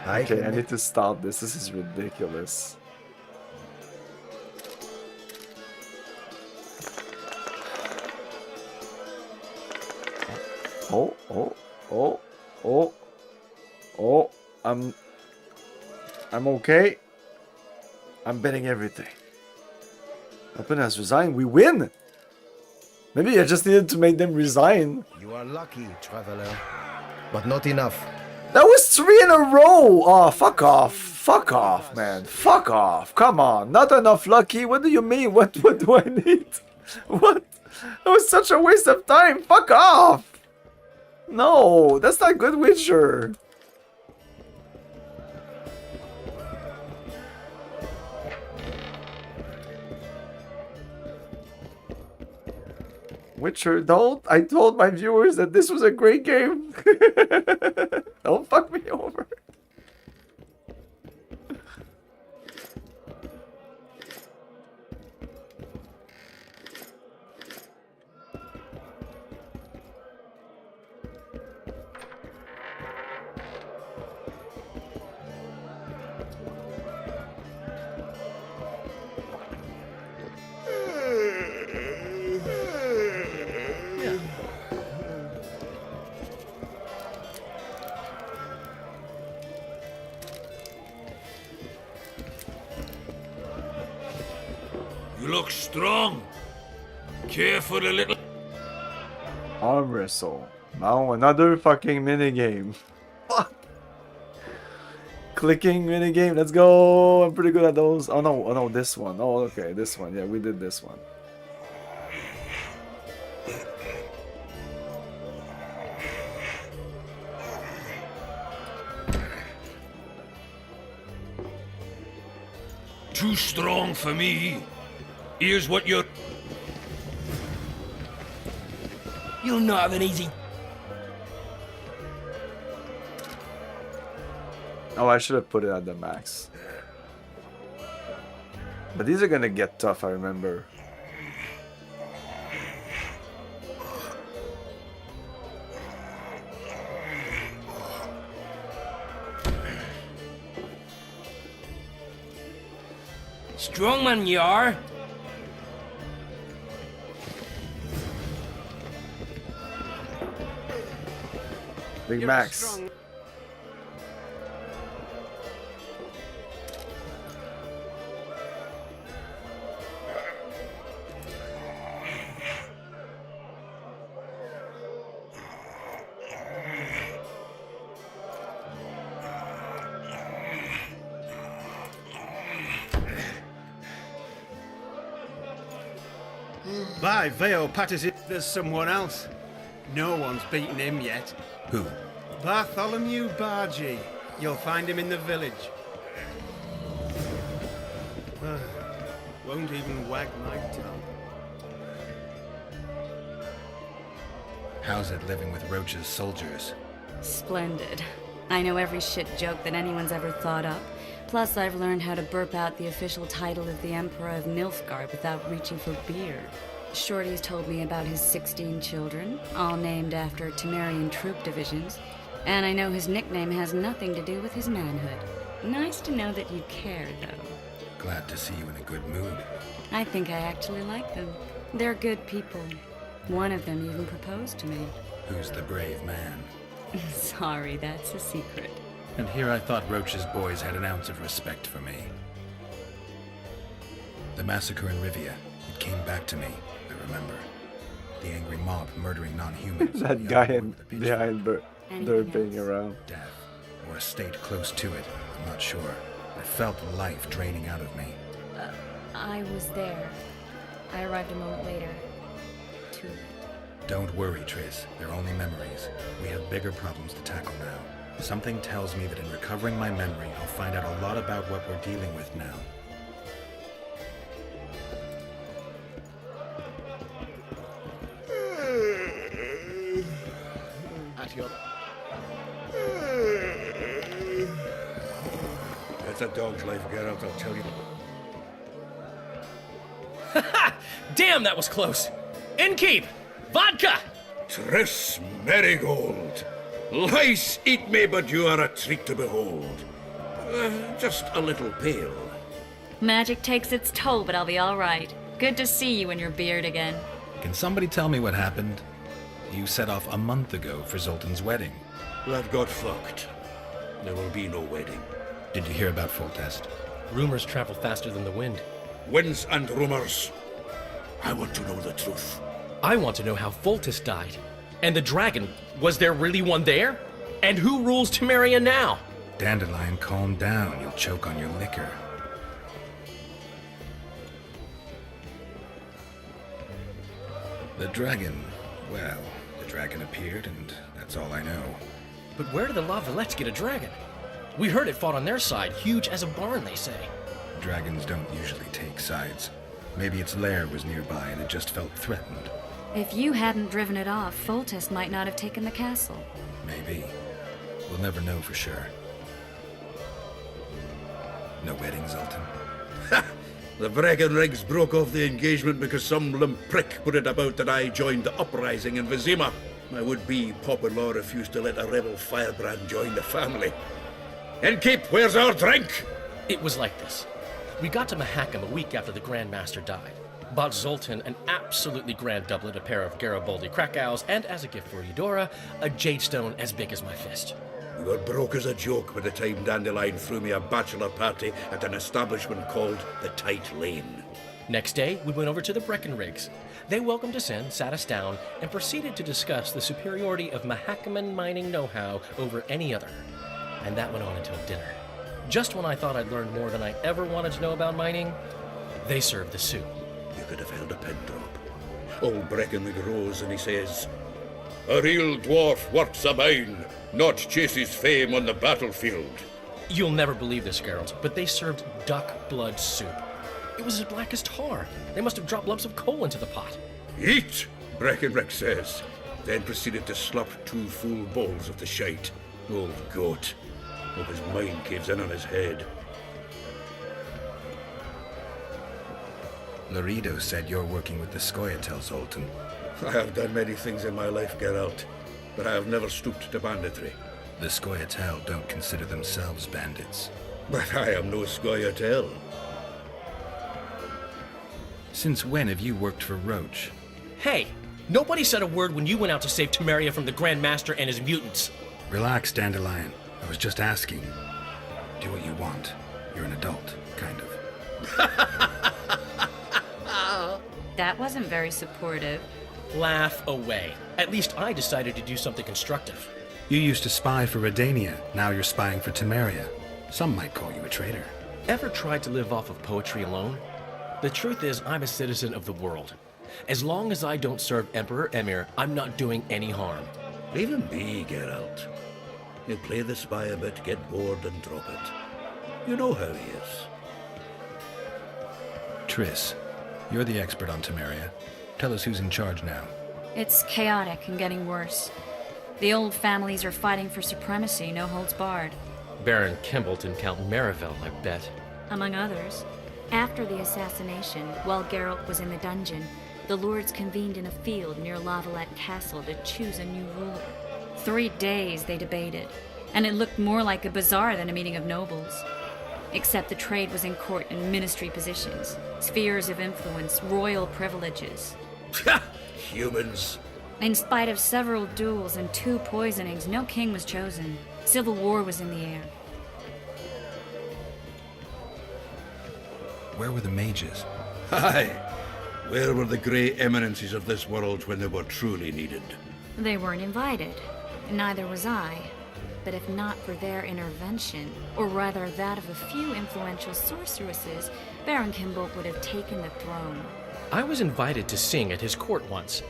Okay, I need to stop this. This is ridiculous. Oh, oh, oh, oh, oh, I'm okay. I'm betting everything. Open has resigned. We win! Maybe I just needed to make them resign. You are lucky, traveler. But not enough. That was 3 in a row! Oh, fuck off. Fuck off, man. Fuck off. Come on. Not enough lucky? What do you mean? What do I need? What? That was such a waste of time. Fuck off! No, that's not good Witcher. Witcher, don't. I told my viewers that this was a great game. Don't fuck me over. You look strong. Care for a little... Arm wrestle. Now another fucking minigame. Fuck. Clicking minigame. Let's go. I'm pretty good at those. Oh no, this one. Oh, okay, this one. Yeah, we did this one. Too strong for me. Here's what you're... You'll not have an easy... Oh, I should have put it at the max. But these are gonna get tough, I remember. Strong man you are. Big Max. By Veo Patterson, there's someone else. No one's beaten him yet. Who? Bartholomew Bargy. You'll find him in the village. Won't even wag my tongue. How's it living with Roach's soldiers? Splendid. I know every shit joke that anyone's ever thought up. Plus, I've learned how to burp out the official title of the Emperor of Nilfgaard without reaching for beer. Shorty's told me about his 16 children, all named after Temerian troop divisions, and I know his nickname has nothing to do with his manhood. Nice to know that you care, though. Glad to see you in a good mood. I think I actually like them. They're good people. One of them even proposed to me. Who's the brave man? Sorry, that's a secret. And here I thought Roach's boys had an ounce of respect for me. The massacre in Rivia, it came back to me, I remember. The angry mob murdering non-humans. That guy behind derping around. Death, or a state close to it, I'm not sure. I felt life draining out of me. I was there. I arrived a moment later. Too late. Don't worry, Triss. They're only memories. We have bigger problems to tackle now. Something tells me that in recovering my memory, I'll find out a lot about what we're dealing with now. At your... That's a dog's life, Geralt, I'll tell you. Damn, that was close. Innkeep! Vodka! Triss Merigold. Lice eat me, but you are a treat to behold. Just a little pale. Magic takes its toll, but I'll be all right. Good to see you in your beard again. Can somebody tell me what happened? You set off a month ago for Zoltan's wedding. That got fucked. There will be no wedding. Did you hear about Foltest? Rumors travel faster than the wind. Winds and rumors. I want to know the truth. I want to know how Foltest died. And the dragon, was there really one there? And who rules Temeria now? Dandelion, calm down. You'll choke on your liquor. The dragon. Well, the dragon appeared, and that's all I know. But where did the La Valettes get a dragon? We heard it fought on their side, huge as a barn, they say. Dragons don't usually take sides. Maybe its lair was nearby and it just felt threatened. If you hadn't driven it off, Foltest might not have taken the castle. Maybe. We'll never know for sure. No wedding, Zoltan? Ha! The Bregenrigs broke off the engagement because some limp prick put it about that I joined the uprising in Vizima. My would-be Popper-in-law refused to let a rebel firebrand join the family. Innkeep, where's our drink? It was like this. We got to Mahakam a week after the Grand Master died. Bought Zoltan an absolutely grand doublet, a pair of Garibaldi Krakau's, and as a gift for Eudora, a jade stone as big as my fist. We were broke as a joke by the time Dandelion threw me a bachelor party at an establishment called the Tight Lane. Next day, we went over to the Breckenriggs. They welcomed us in, sat us down, and proceeded to discuss the superiority of Mahakaman mining know-how over any other. And that went on until dinner. Just when I thought I'd learned more than I ever wanted to know about mining, they served the soup. You could have held a pin drop. Old Breckenridge rose and he says, "A real dwarf works a mine, not chases fame on the battlefield." You'll never believe this, Geralt, but they served duck blood soup. It was as black as tar. They must have dropped lumps of coal into the pot. "Eat," Breckenridge says, then proceeded to slop 2 full bowls of the shite. Old goat. Hope his mind caves in on his head. Laredo said you're working with the Scoia'tael, Zoltan. I have done many things in my life, Geralt, but I have never stooped to banditry. The Scoia'tael don't consider themselves bandits. But I am no Scoia'tael. Since when have you worked for Roach? Hey, nobody said a word when you went out to save Temeria from the Grand Master and his mutants. Relax, Dandelion. I was just asking. Do what you want. You're an adult, kind of. That wasn't very supportive. Laugh away. At least I decided to do something constructive. You used to spy for Redania. Now you're spying for Temeria. Some might call you a traitor. Ever tried to live off of poetry alone? The truth is, I'm a citizen of the world. As long as I don't serve Emperor Emir, I'm not doing any harm. Leave him be, Geralt. He'll play the spy a bit, get bored, and drop it. You know how he is. Triss, you're the expert on Temeria. Tell us who's in charge now. It's chaotic and getting worse. The old families are fighting for supremacy, no holds barred. Baron Kimbolt and Count Marivel, I bet. Among others. After the assassination, while Geralt was in the dungeon, the lords convened in a field near Lavalette Castle to choose a new ruler. 3 days they debated, and it looked more like a bazaar than a meeting of nobles. Except the trade was in court and ministry positions, spheres of influence, royal privileges. Humans. In spite of several duels and 2 poisonings, no king was chosen. Civil war was in the air. Where were the mages? Aye. Where were the grey eminences of this world when they were truly needed? They weren't invited. Neither was I. But if not for their intervention, or rather that of a few influential sorceresses, Baron Kimbolt would have taken the throne. I was invited to sing at his court once.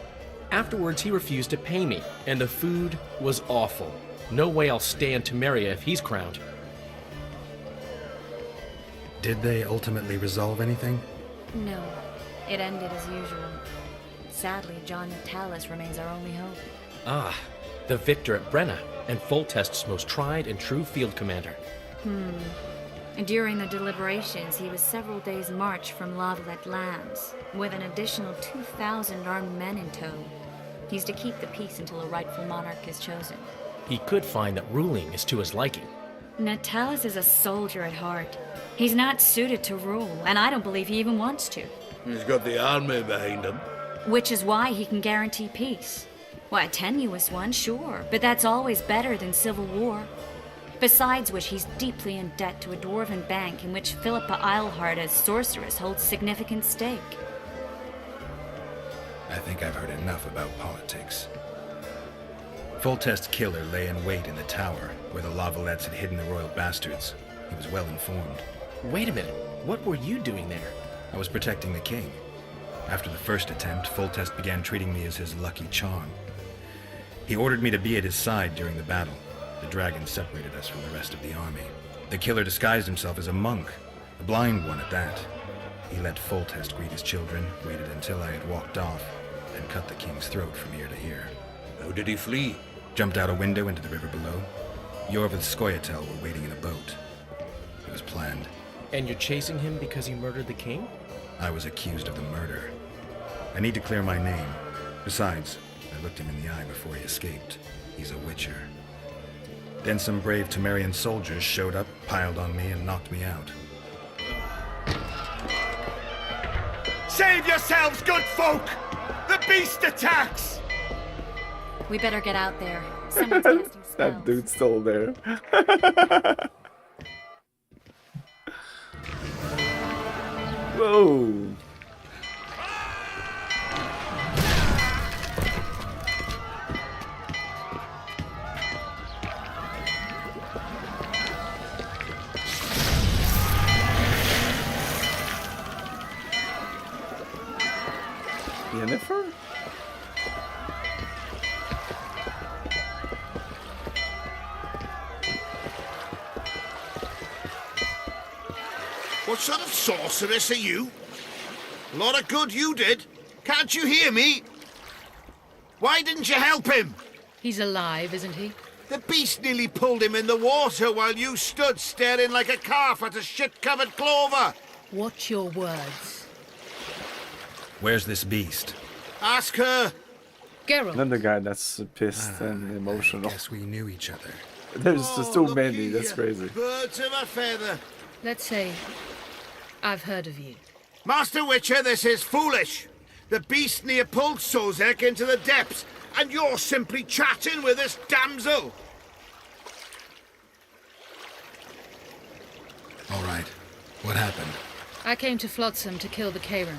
Afterwards, he refused to pay me, and the food was awful. No way I'll stay in Temeria if he's crowned. Did they ultimately resolve anything? No. It ended as usual. Sadly, John Natalis remains our only hope. Ah, the victor at Brenna, and Foltest's most tried and true field commander. During the deliberations, he was several days' march from Lavalette lands, with an additional 2,000 armed men in tow. He's to keep the peace until a rightful monarch is chosen. He could find that ruling is to his liking. Natalis is a soldier at heart. He's not suited to rule, and I don't believe he even wants to. He's got the army behind him. Which is why he can guarantee peace. Why, a tenuous one, sure, but that's always better than civil war. Besides which, he's deeply in debt to a dwarven bank in which Philippa Eilhart as sorceress holds significant stake. I think I've heard enough about politics. Foltest's killer lay in wait in the tower, where the Lavalettes had hidden the royal bastards. He was well informed. Wait a minute, what were you doing there? I was protecting the king. After the first attempt, Foltest began treating me as his lucky charm. He ordered me to be at his side during the battle. The dragon separated us from the rest of the army. The killer disguised himself as a monk, a blind one at that. He let Foltest greet his children, waited until I had walked off, and cut the king's throat from ear to ear. How did he flee? Jumped out a window into the river below. Yorvith Scoia'tael were waiting in a boat. It was planned. And you're chasing him because he murdered the king? I was accused of the murder. I need to clear my name. Besides, I looked him in the eye before he escaped. He's a witcher. Then some brave Temerian soldiers showed up, piled on me, and knocked me out. Save yourselves, good folk! The beast attacks! We better get out there. Someone's casting spells. That dude's still there. Whoa! Yennefer? What sort of sorceress are you? A lot of good you did. Can't you hear me? Why didn't you help him? He's alive, isn't he? The beast nearly pulled him in the water while you stood staring like a calf at a shit-covered clover. Watch your words. Where's this beast? Ask her. Geralt. Another guy that's pissed and emotional. I guess we knew each other. There's just too look many, here. that's crazy. Birds of a feather. Let's say I've heard of you. Master Witcher, this is foolish. The beast near pulled Sozek into the depths, and you're simply chatting with this damsel. All right. What happened? I came to Flotsam to kill the Kayran,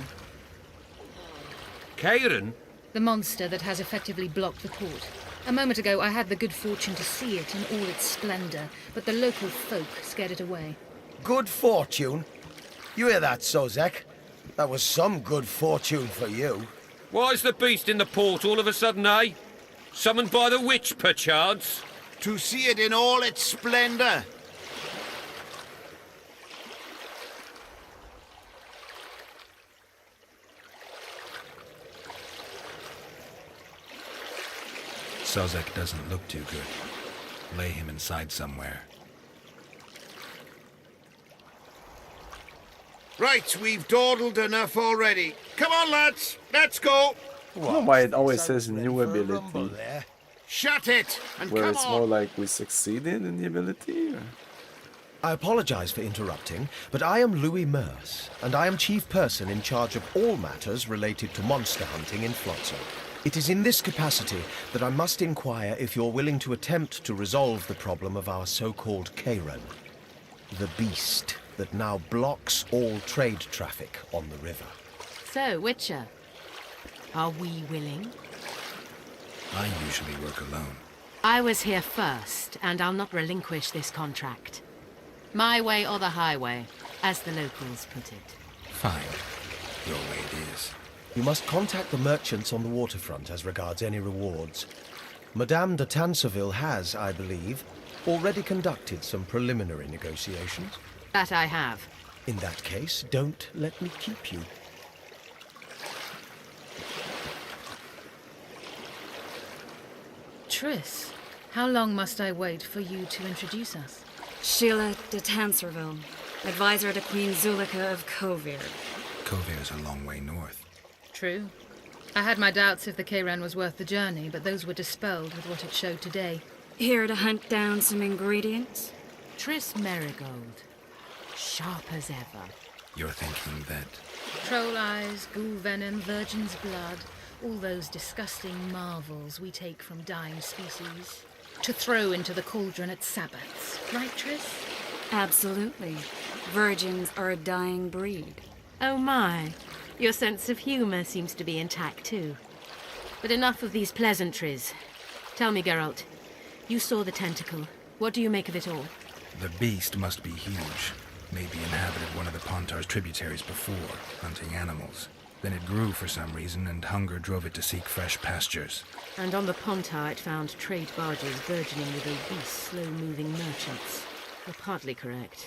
Kayran? the monster that has effectively blocked the port. A moment ago, I had the good fortune to see it in all its splendor, but the local folk scared it away. Good fortune? You hear that, Sozek? That was some good fortune for you. Why's the beast in the port all of a sudden, eh? Summoned by the witch, perchance? To see it in all its splendor. Sozek doesn't look too good. Lay him inside somewhere. Right, we've dawdled enough already. Come on, lads, let's go. I don't know why it always says new ability. Shut it, and Where come it's on. more like we succeeded in the ability? Or? I apologize for interrupting, but I am Louis Merce, and I am chief person in charge of all matters related to monster hunting in Flotsam. It is in this capacity that I must inquire if you're willing to attempt to resolve the problem of our so-called Kayran, the beast that now blocks all trade traffic on the river. So, Witcher, are we willing? I usually work alone. I was here first, and I'll not relinquish this contract. My way or the highway, as the locals put it. Fine. Your way it is. You must contact the merchants on the waterfront as regards any rewards. Madame de Tanseville has, I believe, already conducted some preliminary negotiations. That I have. In that case, don't let me keep you. Triss, how long must I wait for you to introduce us? Sheila de Tanserville, advisor to Queen Zulika of Kovir. Kovir's a long way north. True. I had my doubts if the Kayran was worth the journey, but those were dispelled with what it showed today. Here to hunt down some ingredients? Triss Merigold. Sharp as ever. You're thinking that... Troll eyes, ghoul venom, virgin's blood, all those disgusting marvels we take from dying species to throw into the cauldron at Sabbaths. Right, Triss? Absolutely. Virgins are a dying breed. Oh my. Your sense of humor seems to be intact too. But enough of these pleasantries. Tell me, Geralt, you saw the tentacle. What do you make of it all? The beast must be huge. Maybe inhabited one of the Pontar's tributaries before, hunting animals. Then it grew for some reason, and hunger drove it to seek fresh pastures. And on the Pontar it found trade barges burgeoning with obese, slow-moving merchants. You're partly correct.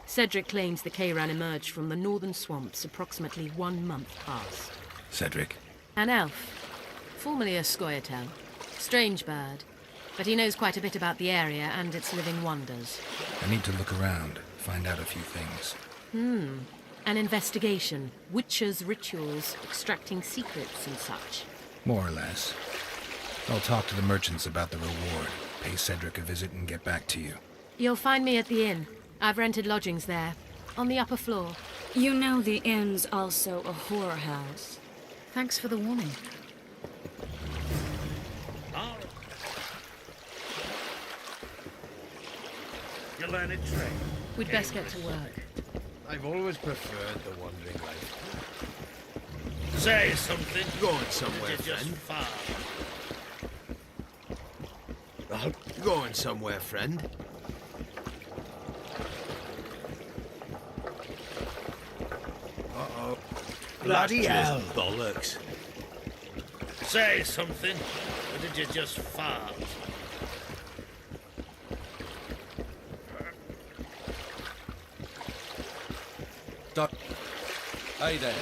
Cedric claims the Kayran emerged from the northern swamps approximately 1 month past. Cedric? An elf, formerly a Scoia'tael. Strange bird, but he knows quite a bit about the area and its living wonders. I need to look around, find out a few things. An investigation, witches' rituals, extracting secrets and such. More or less. I'll talk to the merchants about the reward, pay Cedric a visit and get back to you. You'll find me at the inn. I've rented lodgings there, on the upper floor. You know the inn's also a whorehouse. Thanks for the warning. You learn a trade. We'd best get to work. I've always preferred the wandering life. Say something. Going somewhere, friend. Going somewhere, friend. Uh-oh. Bloody hell. Bollocks. Say something, or did you just fart? Hey there.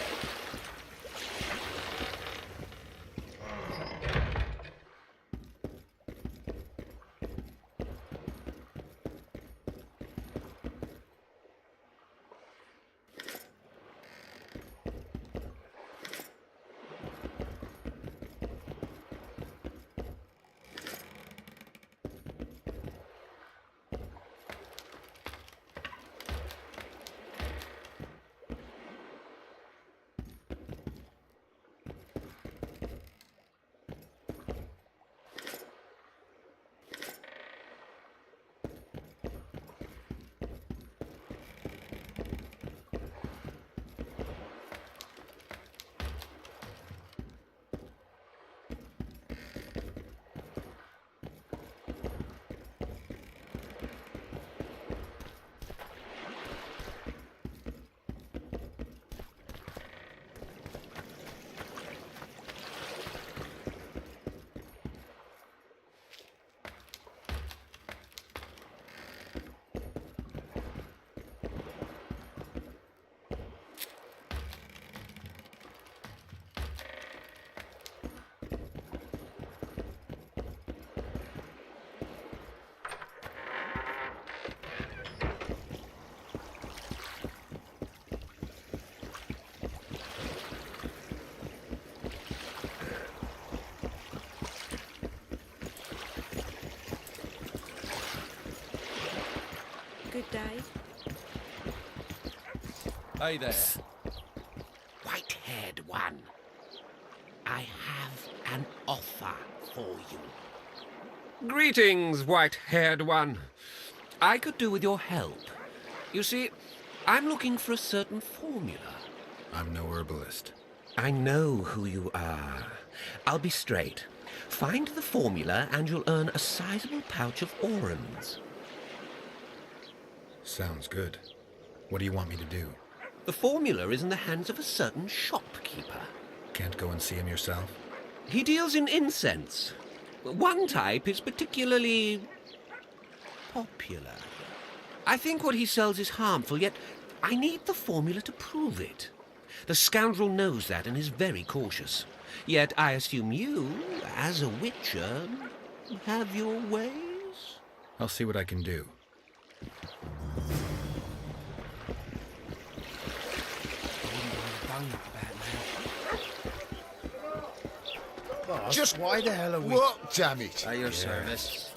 Good day. Hey there. White-haired one. I have an offer for you. Greetings, white-haired one. I could do with your help. You see, I'm looking for a certain formula. I'm no herbalist. I know who you are. I'll be straight. Find the formula and you'll earn a sizable pouch of orans. Sounds good. What do you want me to do? The formula is in the hands of a certain shopkeeper. Can't go and see him yourself? He deals in incense. One type is particularly popular. I think what he sells is harmful, yet I need the formula to prove it. The scoundrel knows that and is very cautious. Yet I assume you, as a witcher, have your ways? I'll see what I can do. Boss, Just why the hell are we... What, damn it? At your service.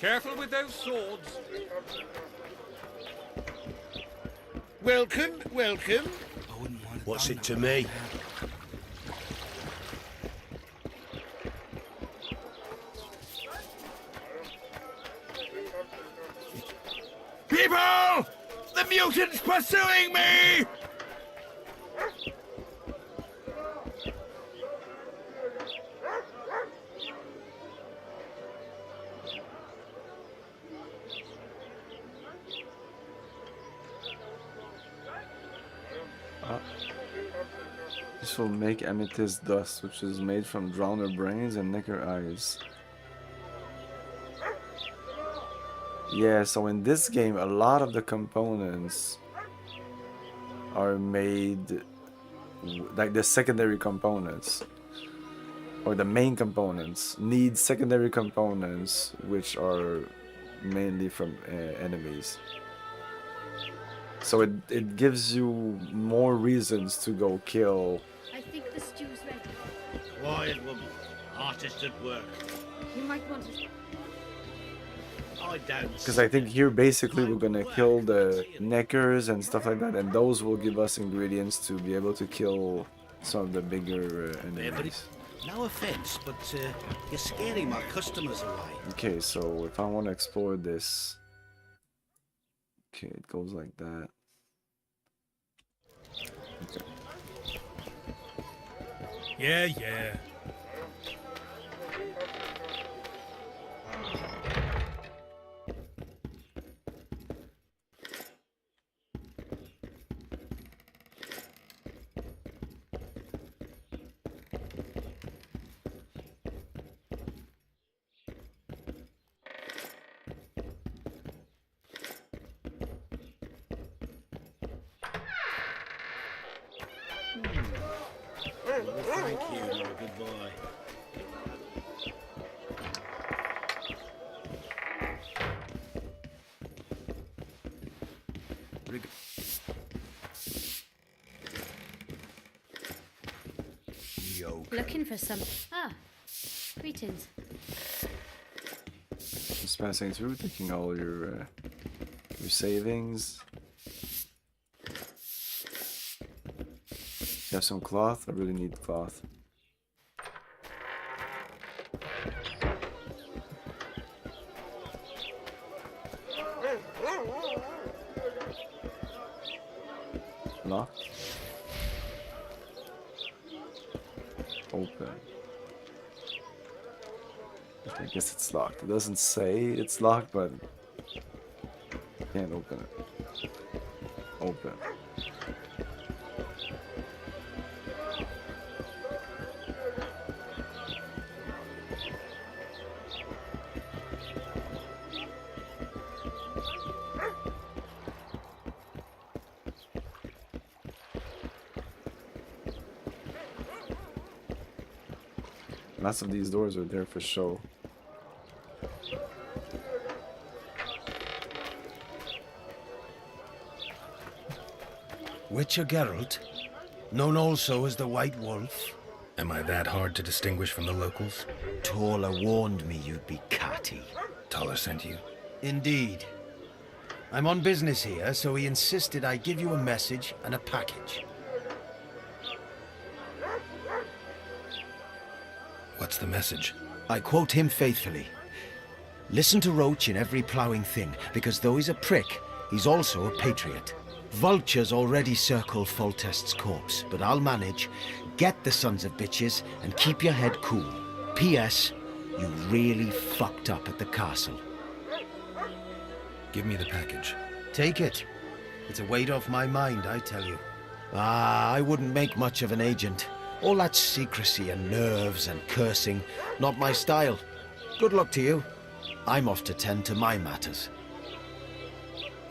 Careful with those swords. Welcome, welcome. What's it to me? People! The mutant's pursuing me! This will make amethyst dust, which is made from drowner brains and necker eyes. Yeah, so in this game, a lot of the components are made, like the secondary components, or the main components, need secondary components, which are mainly from enemies. So it gives you more reasons to go kill. I think the stew's ready. Quiet woman. Artist at work. You might want to... I don't... Because I think here basically we're gonna kill the neckers and stuff like that, and those will give us ingredients to be able to kill some of the bigger enemies. No offense, but you're scaring my customers away. Okay, so if I want to explore this, okay, it goes like that. Okay. Yeah. Thank you, no goodbye. Looking for some. Ah, greetings. Just passing through, taking all your savings. You have some cloth? I really need cloth. Lock. Open. I guess it's locked. It doesn't say it's locked, but can't open it. Open. Lots of these doors are there for show. Witcher Geralt, known also as the White Wolf. Am I that hard to distinguish from the locals? Taller warned me you'd be catty. Taller sent you? Indeed. I'm on business here, so he insisted I give you a message and a package. What's the message? I quote him faithfully. Listen to Roach in every ploughing thing, because though he's a prick, he's also a patriot. Vultures already circle Foltest's corpse, but I'll manage. Get the sons of bitches and keep your head cool. P.S. You really fucked up at the castle. Give me the package. Take it. It's a weight off my mind, I tell you. Ah, I wouldn't make much of an agent. All that secrecy and nerves and cursing, not my style. Good luck to you. I'm off to tend to my matters.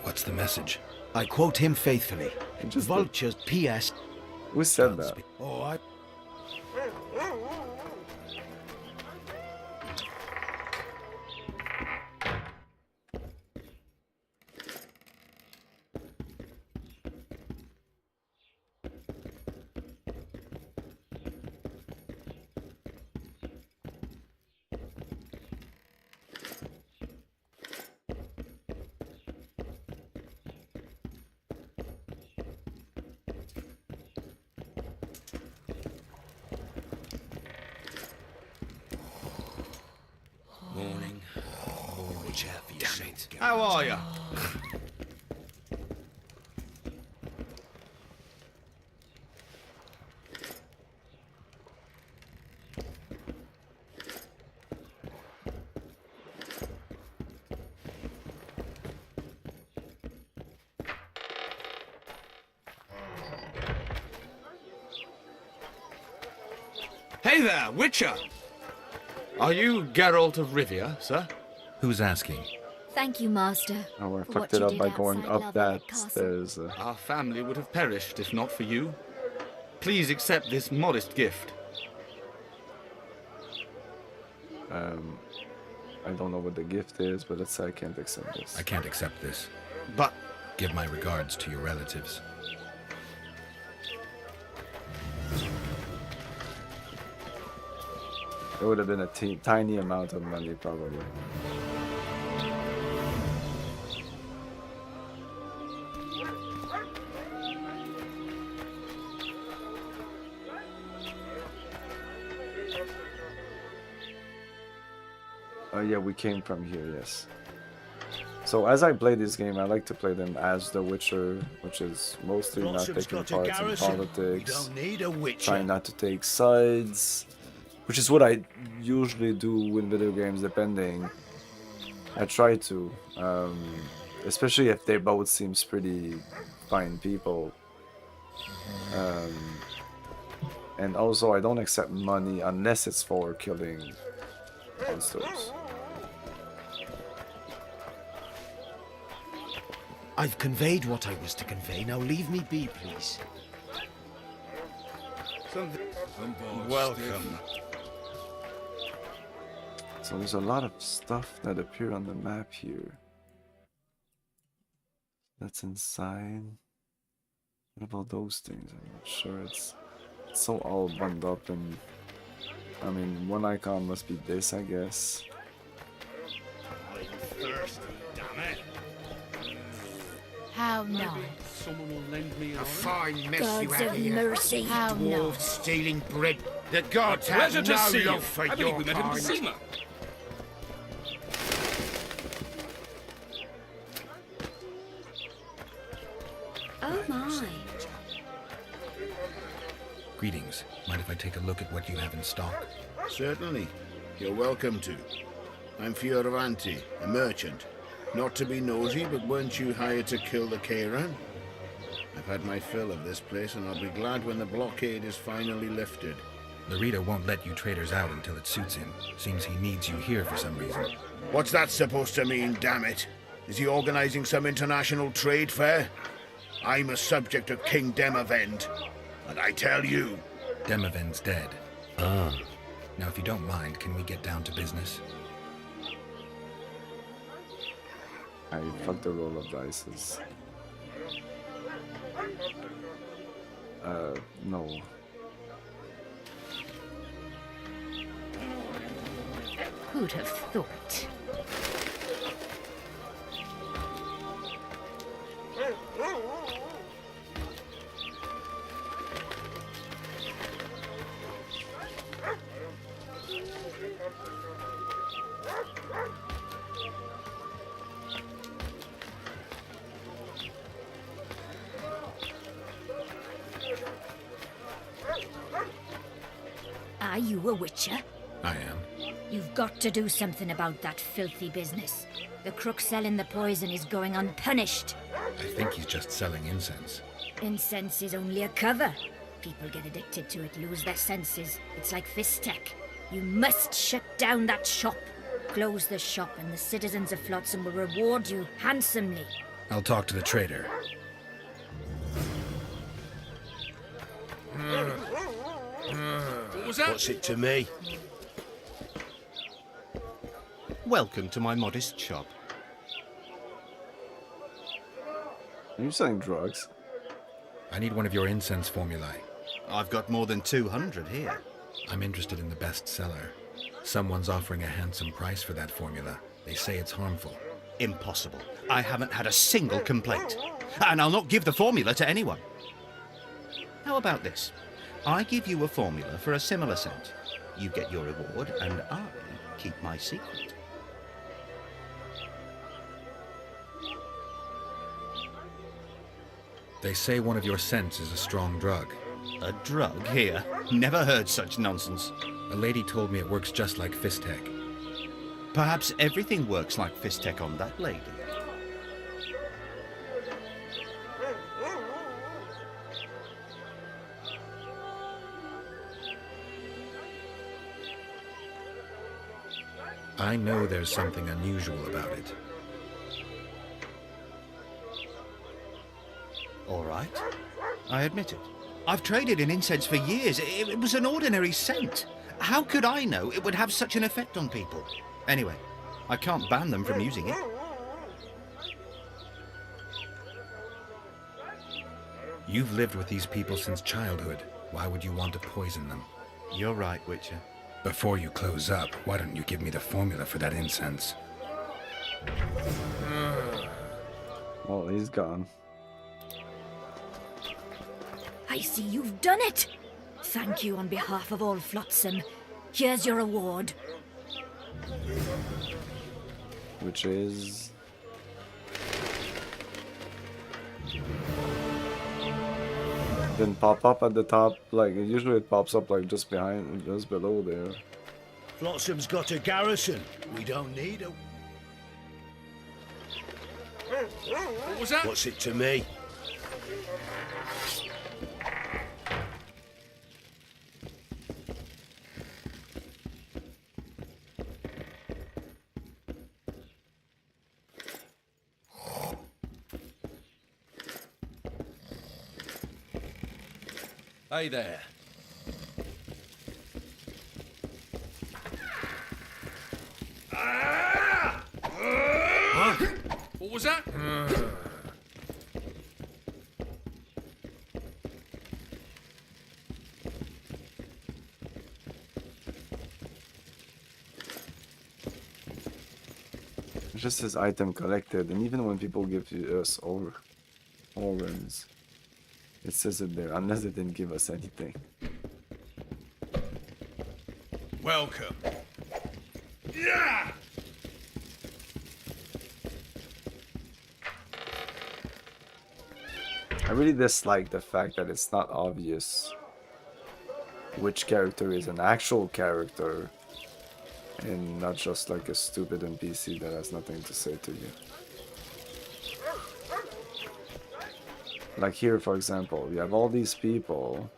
What's the message? I quote him faithfully. Vultures, P.S. Who said that? Oh, I... Morning. Watch out for yourself. How are you? Hey there, Witcher! Are you Geralt of Rivia, sir? Who's asking? Thank you, Master. Oh, I for fucked what it you up did by going outside up Loverlight that Castle. stairs. Our family would have perished if not for you. Please accept this modest gift. I don't know what the gift is, but let's say I can't accept this. I can't accept this. But... Give my regards to your relatives. It would have been a tiny amount of money, probably. Oh yeah, we came from here, yes. So as I play this game, I like to play them as The Witcher, which is mostly not Blossom's taking got a part in garrison. politics, We don't need a Witcher. trying not to take sides, which is what I usually do in video games, depending. I try to, especially if they both seems pretty fine people. And also, I don't accept money unless it's for killing monsters. I've conveyed what I was to convey. Now leave me be, please. Welcome. So there's a lot of stuff that appear on the map here. That's inside. What about those things? I'm not sure. It's so all bundled up, and I mean, one icon must be this, I guess. I'm thirsty, damn it. How nice. Someone will lend me A fine mess you Gods have of here. mercy. How Dwarves nice. stealing bread. The gods have Pleasure to no see you. love for I believe your we met in kind. Basima. Oh my. Greetings. Mind if I take a look at what you have in stock? Certainly. You're welcome to. I'm Fioravanti, a merchant. Not to be nosy, but weren't you hired to kill the Kairan? I've had my fill of this place, and I'll be glad when the blockade is finally lifted. The reader won't let you traders out until it suits him. Seems he needs you here for some reason. What's that supposed to mean, damn it? Is he organizing some international trade fair? I'm a subject of King Demavend, and I tell you... Demavend's dead. Ah. Now, if you don't mind, can we get down to business? I fucked the roll of dices. No. Who'd have thought? Are you a witcher? I am. You've got to do something about that filthy business. The crook selling the poison is going unpunished. I think he's just selling incense. Incense is only a cover. People get addicted to it, lose their senses. It's like Fistek. You must shut down that shop. Close the shop and the citizens of Flotsam will reward you handsomely. I'll talk to the trader. What was that? What's it to me? Welcome to my modest shop. Are you selling drugs? I need one of your incense formulae. I've got more than 200 here. I'm interested in the best seller. Someone's offering a handsome price for that formula. They say it's harmful. Impossible. I haven't had a single complaint. And I'll not give the formula to anyone. How about this? I give you a formula for a similar scent. You get your reward, and I keep my secret. They say one of your scents is a strong drug. A drug here? Never heard such nonsense. A lady told me it works just like Fistek. Perhaps everything works like Fistek on that lady. I know there's something unusual about it. All right. I admit it. I've traded in incense for years. It was an ordinary scent. How could I know it would have such an effect on people? Anyway, I can't ban them from using it. You've lived with these people since childhood. Why would you want to poison them? You're right, Witcher. Before you close up, why don't you give me the formula for that incense? Well, he's gone. I see you've done it. Thank you on behalf of all Flotsam. Here's your reward. Which is... Didn't pop up at the top, like usually it pops up like just behind, just below there. Flotsam's got a garrison. We don't need a... What was that? What's it to me? Hey there. What was that? It just says item collected, and even when people give us organs, it says it there, unless they didn't give us anything. Welcome. Yeah! I really dislike the fact that it's not obvious which character is an actual character and not just like a stupid NPC that has nothing to say to you. Like here, for example, you have all these people.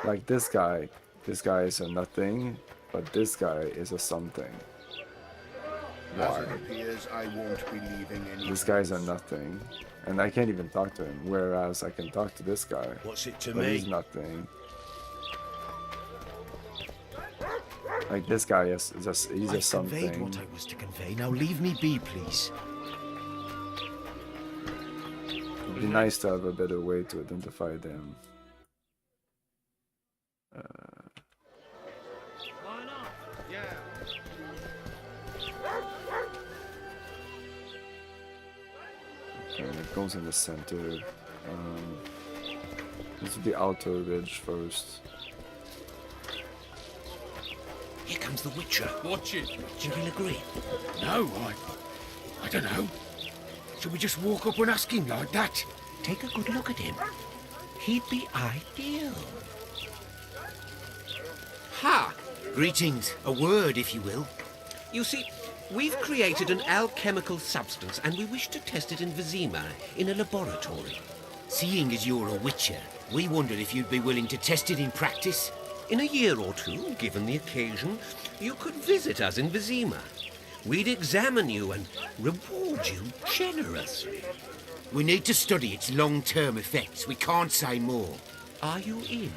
Like this guy is a nothing, but this guy is a something. As it appears, I won't be leaving any. This guy's a nothing, and I can't even talk to him. Whereas I can talk to this guy. What's it to but me? He's nothing. Like this guy is just he's a something. I've conveyed what I was to convey. Now leave me be, please. It'd be nice to have a better way to identify them. Why not? Yeah. Okay, it goes in the center. Let's do the outer ridge first. Here comes the Witcher. Watch it. Do you agree? No, I don't know. Should we just walk up and ask him like that? Take a good look at him. He'd be ideal. Ha! Greetings. A word, if you will. You see, we've created an alchemical substance and we wish to test it in Vizima, in a laboratory. Seeing as you're a witcher, we wondered if you'd be willing to test it in practice. In a year or two, given the occasion, you could visit us in Vizima. We'd examine you and reward you generously. We need to study its long-term effects. We can't say more. Are you in?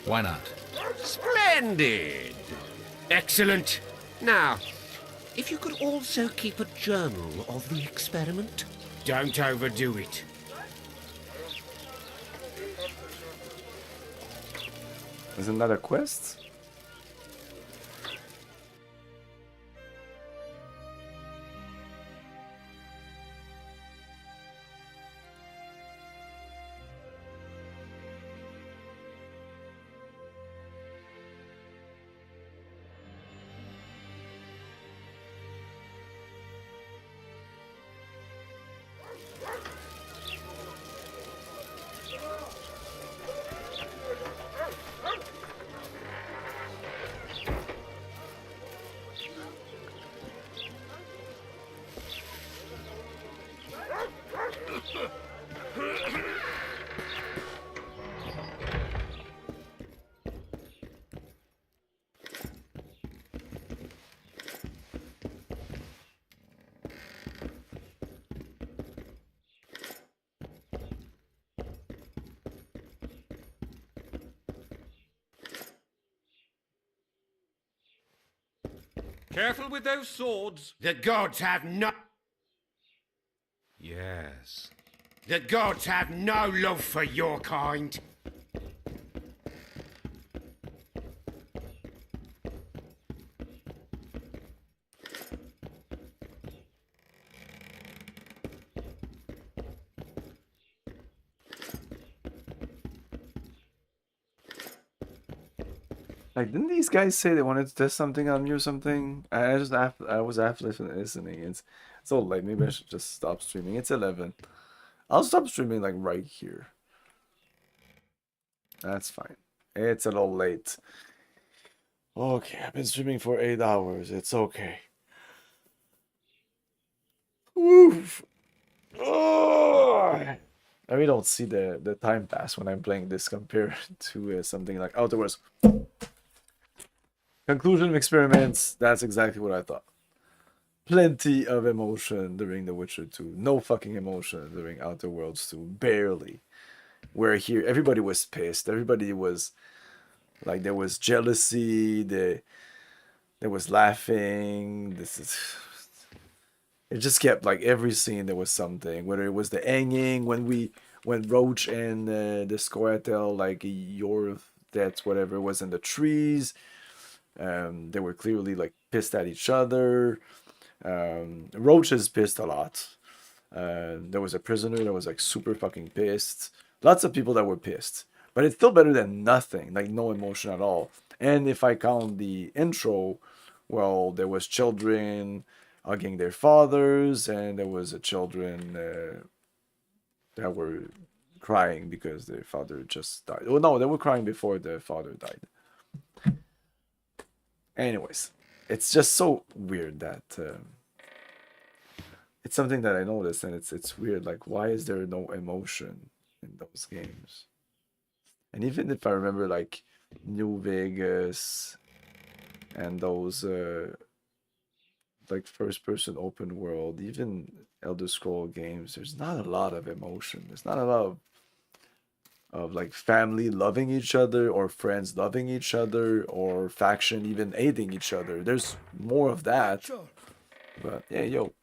Why not? Splendid! Excellent. Now, if you could also keep a journal of the experiment. Don't overdo it. Isn't that a quest? Careful with those swords. The gods have no... Yes. The gods have no love for your kind. Like, didn't these guys say they wanted to test something on me or something? I was after listening. It's so late. Maybe I should just stop streaming. It's 11. I'll stop streaming like right here. That's fine. It's a little late. Okay, I've been streaming for 8 hours. It's okay. Oof. Oh. I really don't see the time pass when I'm playing this compared to something like Outer Worlds. Conclusion of experiments, that's exactly what I thought. Plenty of emotion during The Witcher 2. No fucking emotion during Outer Worlds 2. Barely. Where here, everybody was pissed. Everybody was, like, there was jealousy. There there was laughing. It just kept like every scene there was something. Whether it was the hanging when Roach and the Scoia'tael, like your that's whatever was in the trees. They were clearly like pissed at each other. Roach is pissed a lot. There was a prisoner that was like super fucking pissed. Lots of people that were pissed. But it's still better than nothing, like no emotion at all. And if I count the intro, well, there was children hugging their fathers, and there was children that were crying because their father just died. Oh no, they were crying before their father died. Anyways, it's just so weird that it's something that I noticed, and it's weird. Like, why is there no emotion in those games? And even if I remember like New Vegas and those like first-person open world, even Elder Scroll games, there's not a lot of emotion. There's not a lot of like family loving each other, or friends loving each other, or faction even hating each other. There's more of that. Sure. But yeah, yo.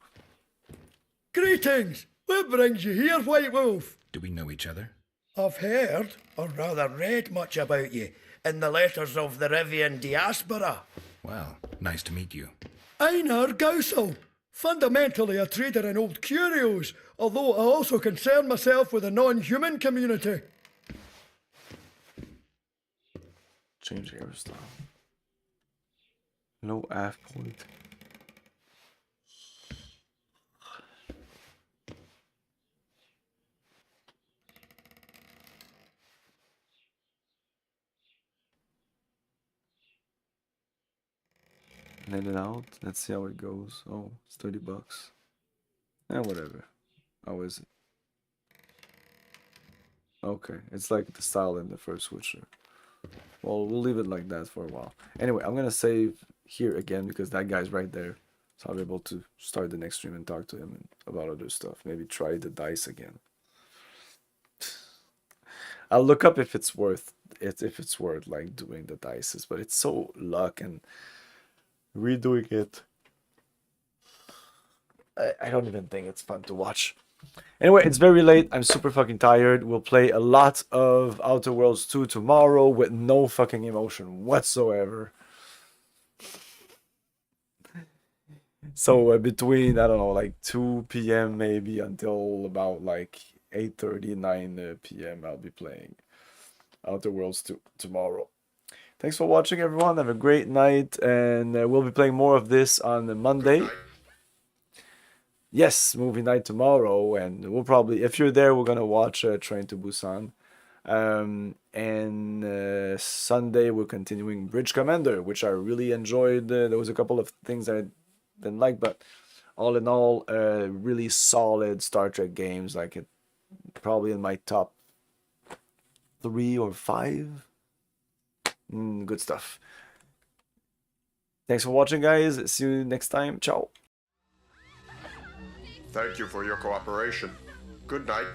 Greetings! What brings you here, White Wolf? Do we know each other? I've heard, or rather read much about you, in the letters of the Rivian diaspora. Well, nice to meet you. Einar Gaussel, fundamentally a trader in old curios, although I also concern myself with the non-human community. Change hairstyle. No half point. In and out. Let's see how it goes. Oh, it's $30. Whatever. How is it? Okay, it's like the style in the first Witcher. Well, we'll leave it like that for a while. Anyway, I'm gonna save here again because that guy's right there. So I'll be able to start the next stream and talk to him about other stuff. Maybe try the dice again. I'll look up if it's worth it, if it's worth like doing the dices, but it's so luck and redoing it. I don't even think it's fun to watch. Anyway, it's very late. I'm super fucking tired. We'll play a lot of Outer Worlds 2 tomorrow with no fucking emotion whatsoever. So between, I don't know, like 2 p.m. maybe until about like 8:30, 9 p.m. I'll be playing Outer Worlds 2 tomorrow. Thanks for watching, everyone. Have a great night, and we'll be playing more of this on Monday. Yes, movie night tomorrow, and we'll probably, if you're there, we're gonna watch Train to Busan. And Sunday we're continuing Bridge Commander, which I really enjoyed. There was a couple of things I didn't like, but all in all, really solid Star Trek games. Like it, probably in my top 3 or 5. Good stuff. Thanks for watching, guys. See you next time. Ciao. Thank you for your cooperation. Good night.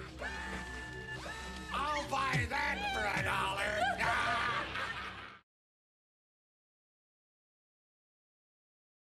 I'll buy that, brother!